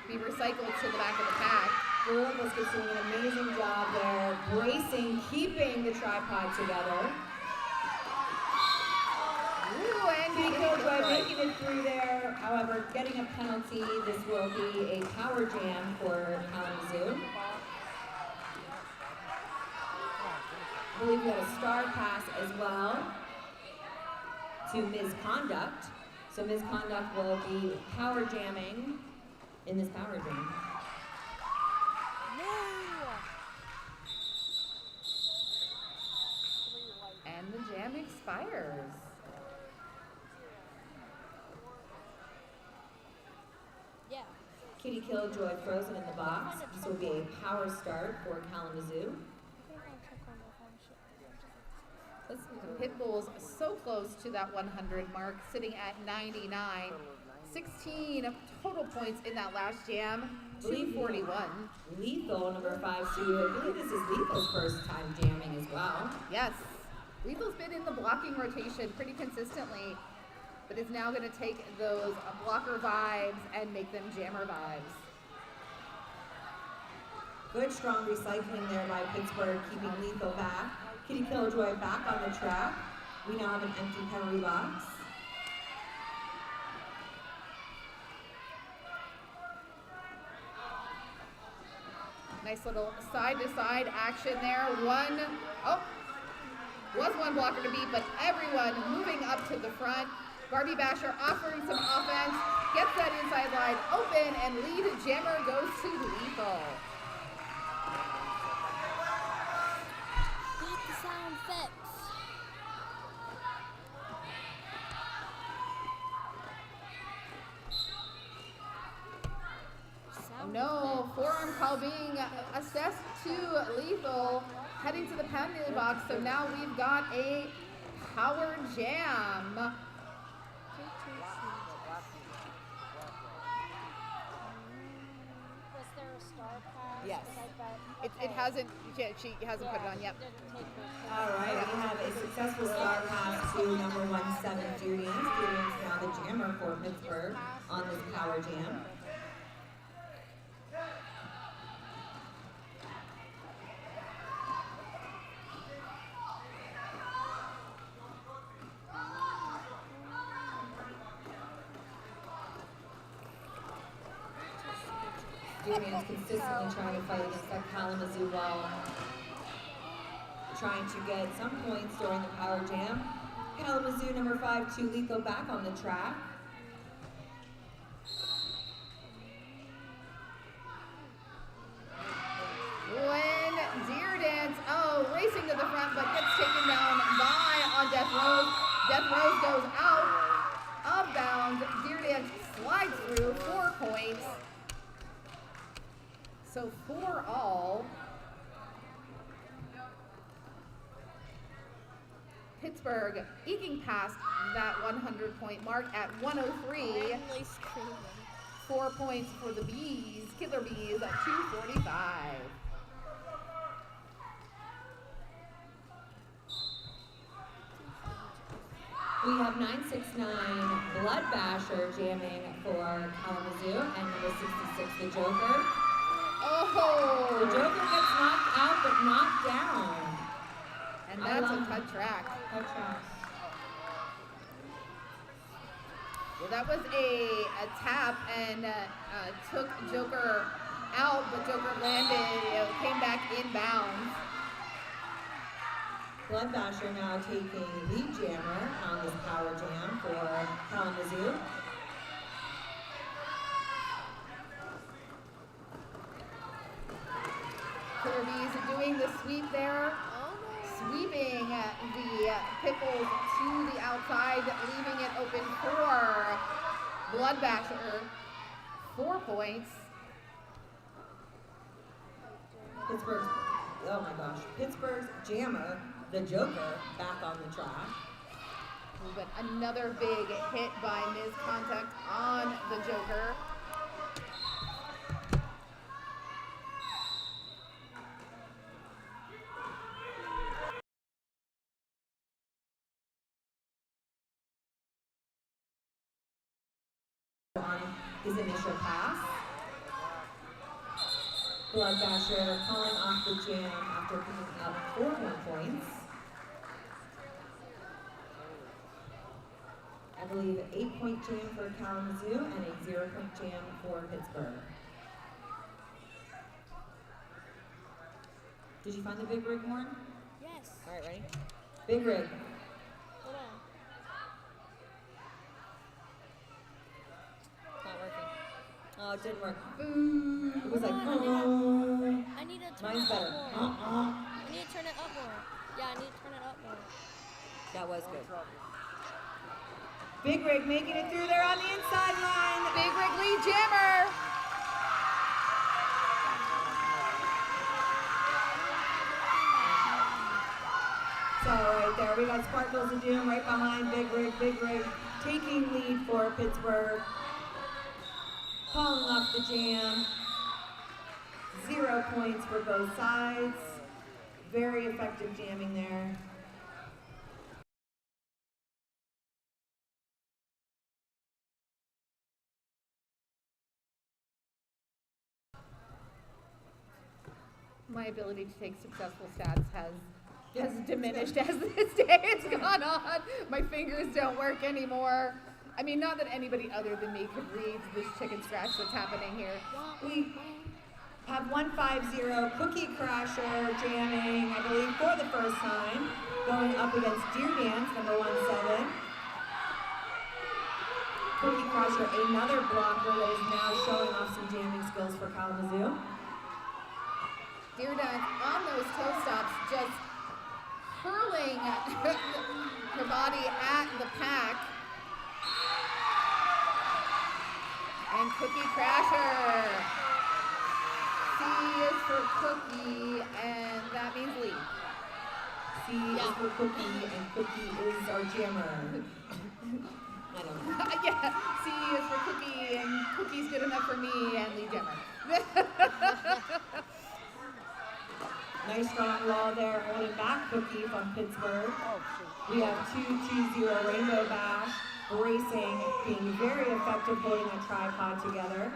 Speaker 12: be recycled to the back of the pack.
Speaker 19: Gorilla Biscuit's doing an amazing job there, bracing, keeping the tripod together.
Speaker 12: Ooh, and
Speaker 19: Kitty Killjoy making it through there. However, getting a penalty. This will be a power jam for Kalamazoo. I believe we had a star pass as well to Misconduct. So Misconduct will be power jamming in this power jam.
Speaker 12: And the jam expires.
Speaker 4: Yeah.
Speaker 19: Kitty Killjoy frozen in the box. This will be a power start for Kalamazoo.
Speaker 12: Pitbull's so close to that 100 mark, sitting at 99. 16 total points in that last jam, 241.
Speaker 21: Lethal, number 5 too. I believe this is Lethal's first time jamming as well.
Speaker 12: Yes, Lethal's been in the blocking rotation pretty consistently, but is now going to take those blocker vibes and make them jammer vibes.
Speaker 21: Good, strong recycling there by Pittsburgh, keeping Lethal back. Kitty Killjoy back on the track. We now have an empty penalty box.
Speaker 12: Nice little side-to-side action there. Was one blocker to beat, but everyone moving up to the front. Barbie Basher offering some offense, gets that inside line open, and lead jammer goes to Lethal.
Speaker 4: Beat the sound effects.
Speaker 12: Oh no, forearm call being assessed to Lethal, heading to the penalty box, so now we've got a power jam.
Speaker 4: Was there a star pass?
Speaker 12: Yes. It hasn't, she hasn't put it on yet.
Speaker 21: All right, we have a successful star pass to number 17, Julian. Julian's now the jammer for Pittsburgh on this power jam. Julian's consistently trying to fight against that Kalamazoo wall, trying to get some points during the power jam. Kalamazoo, number 5, to Lethal back on the track.
Speaker 12: When Deer Dance, racing to the front, but gets taken down by on Death Rose. Death Rose goes out of bounds. Deer Dance slides through, 4 points. So 4 all. Pittsburgh eking past that 100-point mark at 103. 4 points for the Bees, Killer Bees at 245.
Speaker 21: We have 969 Blood Basher jamming for Kalamazoo and number 66, the Joker.
Speaker 12: Oh!
Speaker 21: The Joker gets knocked out but knocked down.
Speaker 12: And that's a cut track.
Speaker 21: Cut track.
Speaker 12: Well, that was a tap and took Joker out, but Joker landed, came back inbounds.
Speaker 21: Blood Basher now taking lead jammer on this power jam for Kalamazoo.
Speaker 12: Killer Bees doing the sweep there, sweeping the Pickles to the outside, leaving it open for Blood Basher. 4 points.
Speaker 21: Pittsburgh's, oh my gosh, Pittsburgh's jammer, the Joker, back on the track.
Speaker 12: But another big hit by Ms. Contact on the Joker.
Speaker 21: On his initial pass. Blood Basher calling off the jam after picking up 4 more points. I believe 8-point jam for Kalamazoo and a 0-point jam for Pittsburgh. Did you find the big rig, Warren?
Speaker 4: Yes.
Speaker 21: All right, ready? Big rig.
Speaker 4: Hold on.
Speaker 16: Not working. Oh, it didn't work.
Speaker 21: It was like,
Speaker 4: I need to turn
Speaker 21: mine's
Speaker 4: it up
Speaker 21: better.
Speaker 4: more. I need to turn it up more. Yeah, I need to turn it up more.
Speaker 16: That was good.
Speaker 21: Big rig making it through there on the inside line.
Speaker 12: Big rig lead jammer.
Speaker 21: So right there, we got Sparkles of Doom right behind Big Rig taking lead for Pittsburgh. calling off the jam. 0 points for both sides. Very effective jamming there.
Speaker 12: My ability to take successful stats has diminished as this day has gone on. My fingers don't work anymore. I mean, not that anybody other than me could read this chicken scratch that's happening here.
Speaker 21: We have 150 Cookie Crasher jamming, I believe, for the first time, going up against Deer Dance, number 17. Cookie Crasher, another blocker that is now showing off some jamming skills for Kalamazoo.
Speaker 12: Deer Dance on those toe stops, just hurling her body at the pack. And Cookie Crasher. C is for Cookie, and that means lead.
Speaker 21: C is for Cookie, and Cookie is our jammer. I don't know.
Speaker 12: Yeah, C is for Cookie, and Cookie's good enough for me, and lead jammer.
Speaker 21: Nice strong wall there, holding back Cookie from Pittsburgh. We have 2-2-0 Rainbow Bash, racing, being very effective holding a tripod together.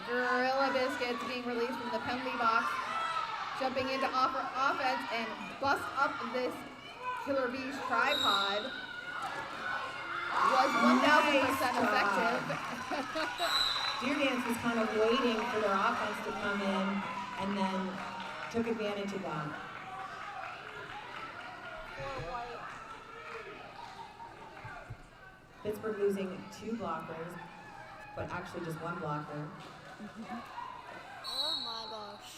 Speaker 12: Gorilla Biscuits being released from the penalty box, jumping into offense and bust up this Killer Bees tripod. Was 1,000% effective.
Speaker 21: Deer Dance was kind of waiting for their offense to come in and then took advantage of that. Pittsburgh losing 2 blockers, but actually just 1 blocker.
Speaker 4: Oh my gosh.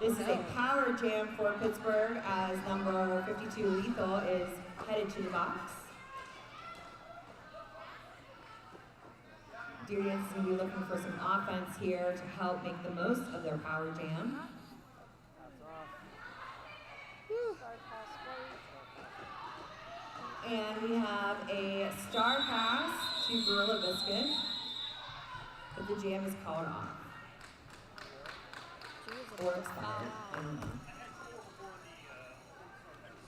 Speaker 21: This is a power jam for Pittsburgh as number 52 Lethal is headed to the box. Deer Dance is going to be looking for some offense here to help make the most of their power jam. And we have a star pass to Gorilla Biscuit, but the jam is called off. Or expired, I don't know.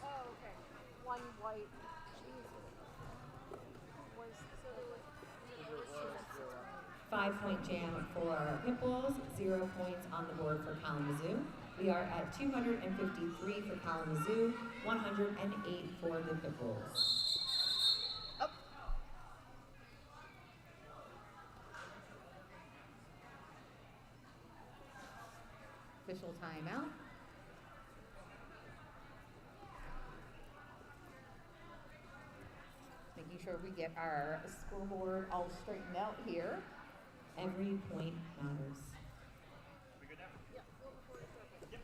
Speaker 4: Oh, okay. 1 white. Jesus.
Speaker 21: 5-point jam for Pit Bulls, 0 points on the board for Kalamazoo. We are at 253 for Kalamazoo, 108 for the Pit Bulls.
Speaker 12: Up. Official timeout. Making sure we get our scoreboard all straightened out here.
Speaker 21: Every point matters.
Speaker 14: We good now?
Speaker 4: Yeah.
Speaker 14: Yep.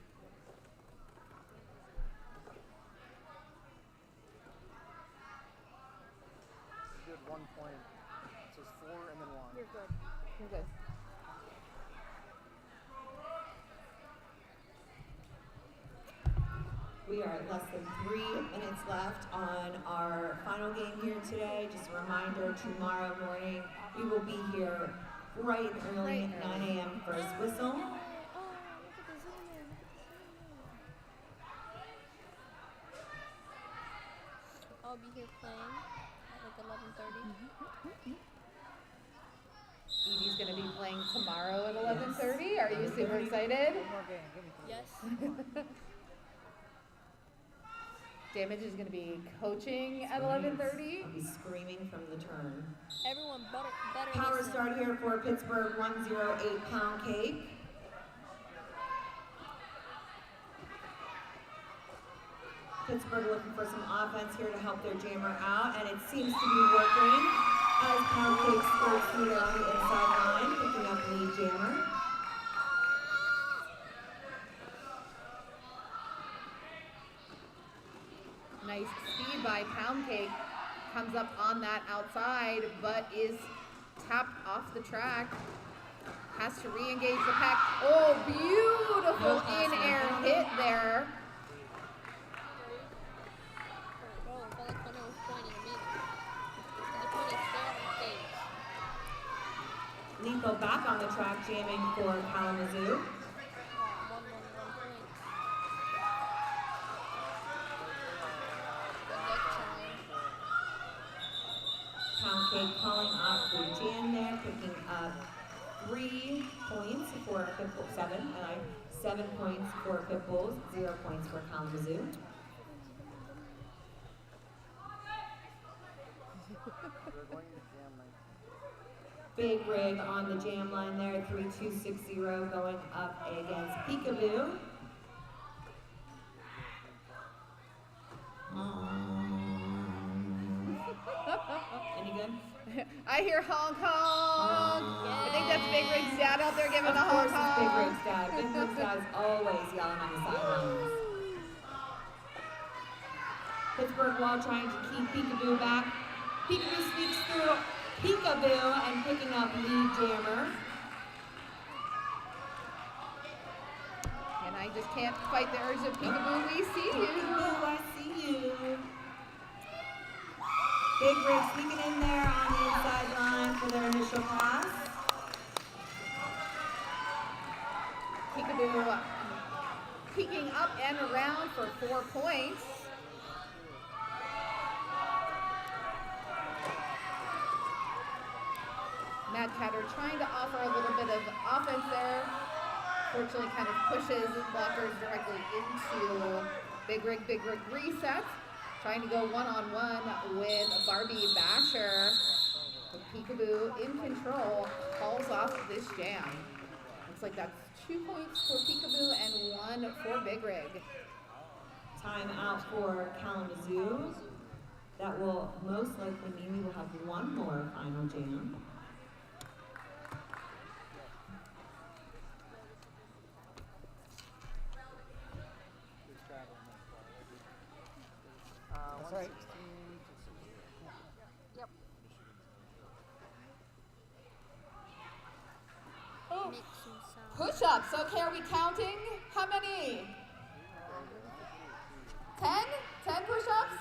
Speaker 13: You did 1 point. It says 4 and then 1.
Speaker 4: You're good.
Speaker 12: You're good.
Speaker 21: We are at less than 3 minutes left on our final game here today. Just a reminder, tomorrow morning we will be here bright and early at 9 a.m. first whistle.
Speaker 4: I'll be here playing at like 11:30.
Speaker 12: Evie's going to be playing tomorrow at 11:30. Are you super excited?
Speaker 4: Yes.
Speaker 21: Damage is going to be coaching at 11:30. I'll be screaming from the turn.
Speaker 4: Everyone better
Speaker 21: Power
Speaker 4: listen.
Speaker 21: start here for Pittsburgh, 108 pound cake. Pittsburgh looking for some offense here to help their jammer out, and it seems to be working as pound cake skirts through on the inside line, picking up lead jammer.
Speaker 12: Nice speed by Pound Cake. Comes up on that outside, but is tapped off the track. Has to re-engage the pack. Oh, beautiful in-air hit there.
Speaker 4: Oh, felt like when I was pointing at me.
Speaker 21: Lethal back on the track, jamming for Kalamazoo. Pound Cake calling off the jam there, picking up 3 points for Pitt Bulls, 7 points for Pitt Bulls, 0 points for Kalamazoo. Big Rig on the jam line there, 3-2-6-0 going up against Peekaboo. Any good?
Speaker 12: I hear honk honk. I think that's Big Rig's dad out there giving a honk honk.
Speaker 21: Of course it's Big Rig's dad. Big Rig's dad is always yelling on the sidelines. Pittsburgh Wall trying to keep Peekaboo back. Peekaboo sneaks through Peekaboo and picking up lead jammer.
Speaker 12: And I just can't fight the urge of Peekaboo. We see you.
Speaker 21: Peekaboo, I see you. Big Rig sneaking in there on the inside line for their initial pass.
Speaker 12: Peekaboo peeking up and around for 4 points. Mad Catter trying to offer a little bit of offense there. Fortunately, kind of pushes blockers directly into Big Rig resets. Trying to go one-on-one with Barbie Basher. With Peekaboo in control, calls off this jam. Looks like that's 2 points for Peekaboo and 1 for Big Rig.
Speaker 21: Time out for Kalamazoo. That will most likely mean we will have one more final jam.
Speaker 13: That's right.
Speaker 4: Yep.
Speaker 12: Oh. Push-ups. Okay, are we counting? How many? 10? 10 push-ups?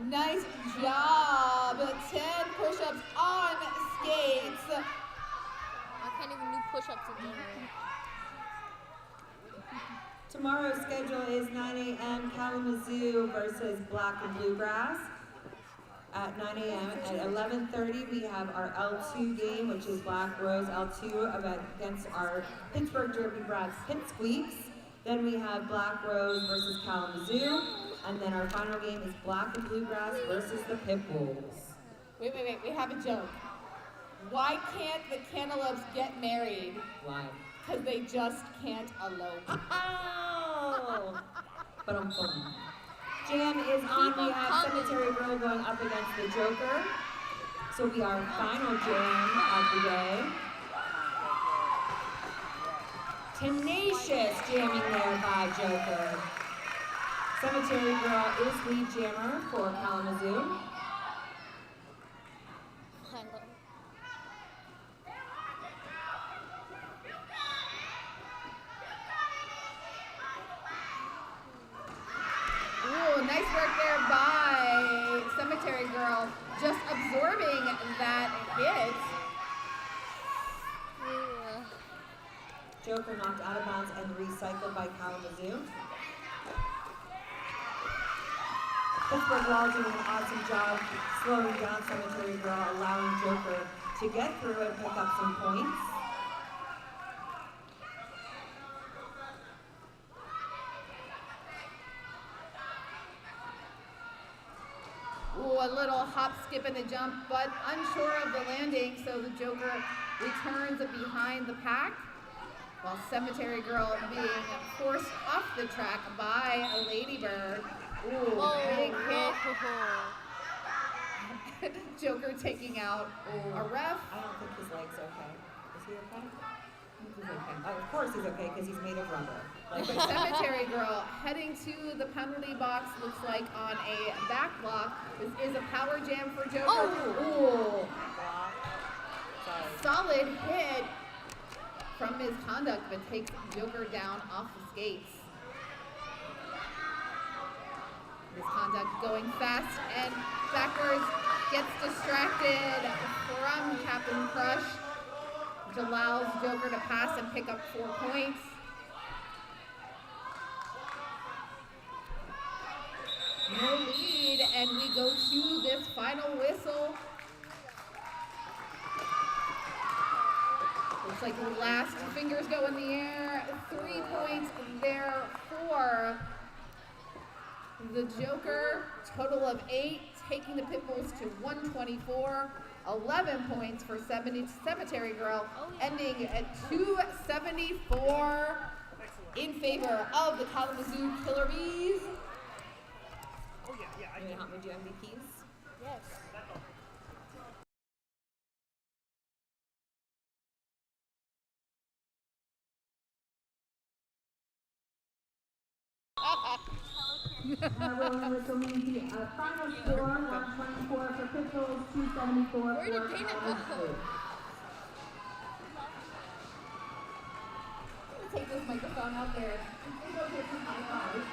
Speaker 12: Nice job. 10 push-ups on skates.
Speaker 4: I can't even do push-ups in general.
Speaker 21: Tomorrow's schedule is 9 a.m. Kalamazoo versus Black and Bluegrass. At 9 a.m. At 11:30 we have our L2 game, which is Black Rose L2 against our Pittsburgh Derby Brats Pit Squeaks. Then we have Black Rose versus Kalamazoo. And then our final game is Black and Bluegrass versus the Pit Bulls.
Speaker 12: Wait, we have a joke. Why can't the Cantaloupes get married?
Speaker 21: Why?
Speaker 12: Because they just can't elope.
Speaker 21: Oh! But I'm fun. Jam is on. We have Cemetery Girl going up against the Joker. So we are final jam of the day. Tenacious jamming there by Joker. Cemetery Girl is lead jammer for Kalamazoo.
Speaker 12: Ooh, nice work there by Cemetery Girl, just absorbing that hit.
Speaker 21: Joker knocked out of bounds and recycled by Kalamazoo. Pittsburgh Wall doing an awesome job slowing down Cemetery Girl, allowing Joker to get through and pick up some points.
Speaker 12: Ooh, a little hop, skip, and a jump, but unsure of the landing, so the Joker returns behind the pack, while Cemetery Girl being forced off the track by a Ladybird. Ooh, big hit. Joker taking out a ref.
Speaker 21: I don't think his leg's okay. Is he okay? I think he's okay. Oh, of course he's okay, because he's made of rubber.
Speaker 12: Like Cemetery Girl heading to the penalty box, looks like on a back block. This is a power jam for Joker. Oh. Solid hit from misconduct, but takes Joker down off the skates. Misconduct going fast and backwards, gets distracted from Captain Crush, which allows Joker to pass and pick up 4 points. No lead, and we go to this final whistle. Looks like the last fingers go in the air. 3 points there for the Joker. Total of 8, taking the Pit Bulls to 124. 11 points for Cemetery Girl, ending at 274 in favor of the Kalamazoo Killer Bees.
Speaker 16: Can you help me do MVPs?
Speaker 7: Yes.
Speaker 21: Whistle means the final score, 124 for Pit Bulls, 274
Speaker 7: Where did
Speaker 21: for
Speaker 7: Dana
Speaker 21: Kalamazoo.
Speaker 7: go?
Speaker 12: Take this microphone out there and go get some high fives.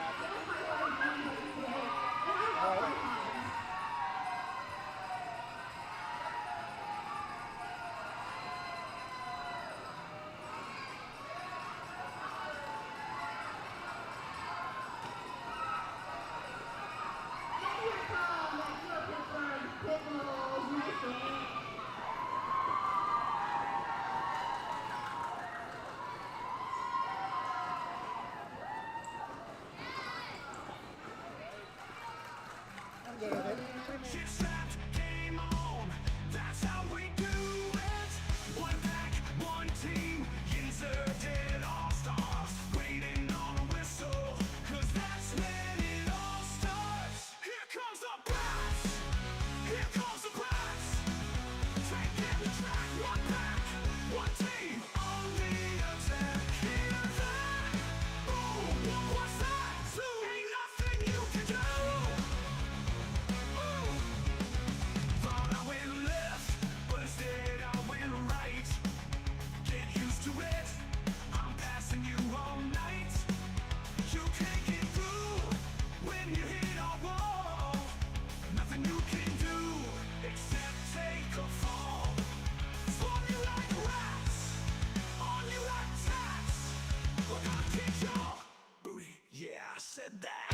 Speaker 14: Shit strapped, game on. That's how we do it. One pack, one team. Yinzer did all stars. Waiting on a whistle. 'Cause that's when it all starts. Here comes the brass. Here comes the brass. Taking the track. One pack, one team. On the attack. Hear that? Boom. What's that? Ain't nothing you can do. Thought I went left, but instead I went right. Get used to it, I'm passing you all night. You can't get through when you hit a wall. Nothing you can do except take a fall. On you like rats, on you like tats. We're gonna kick your booty, yeah, I said that.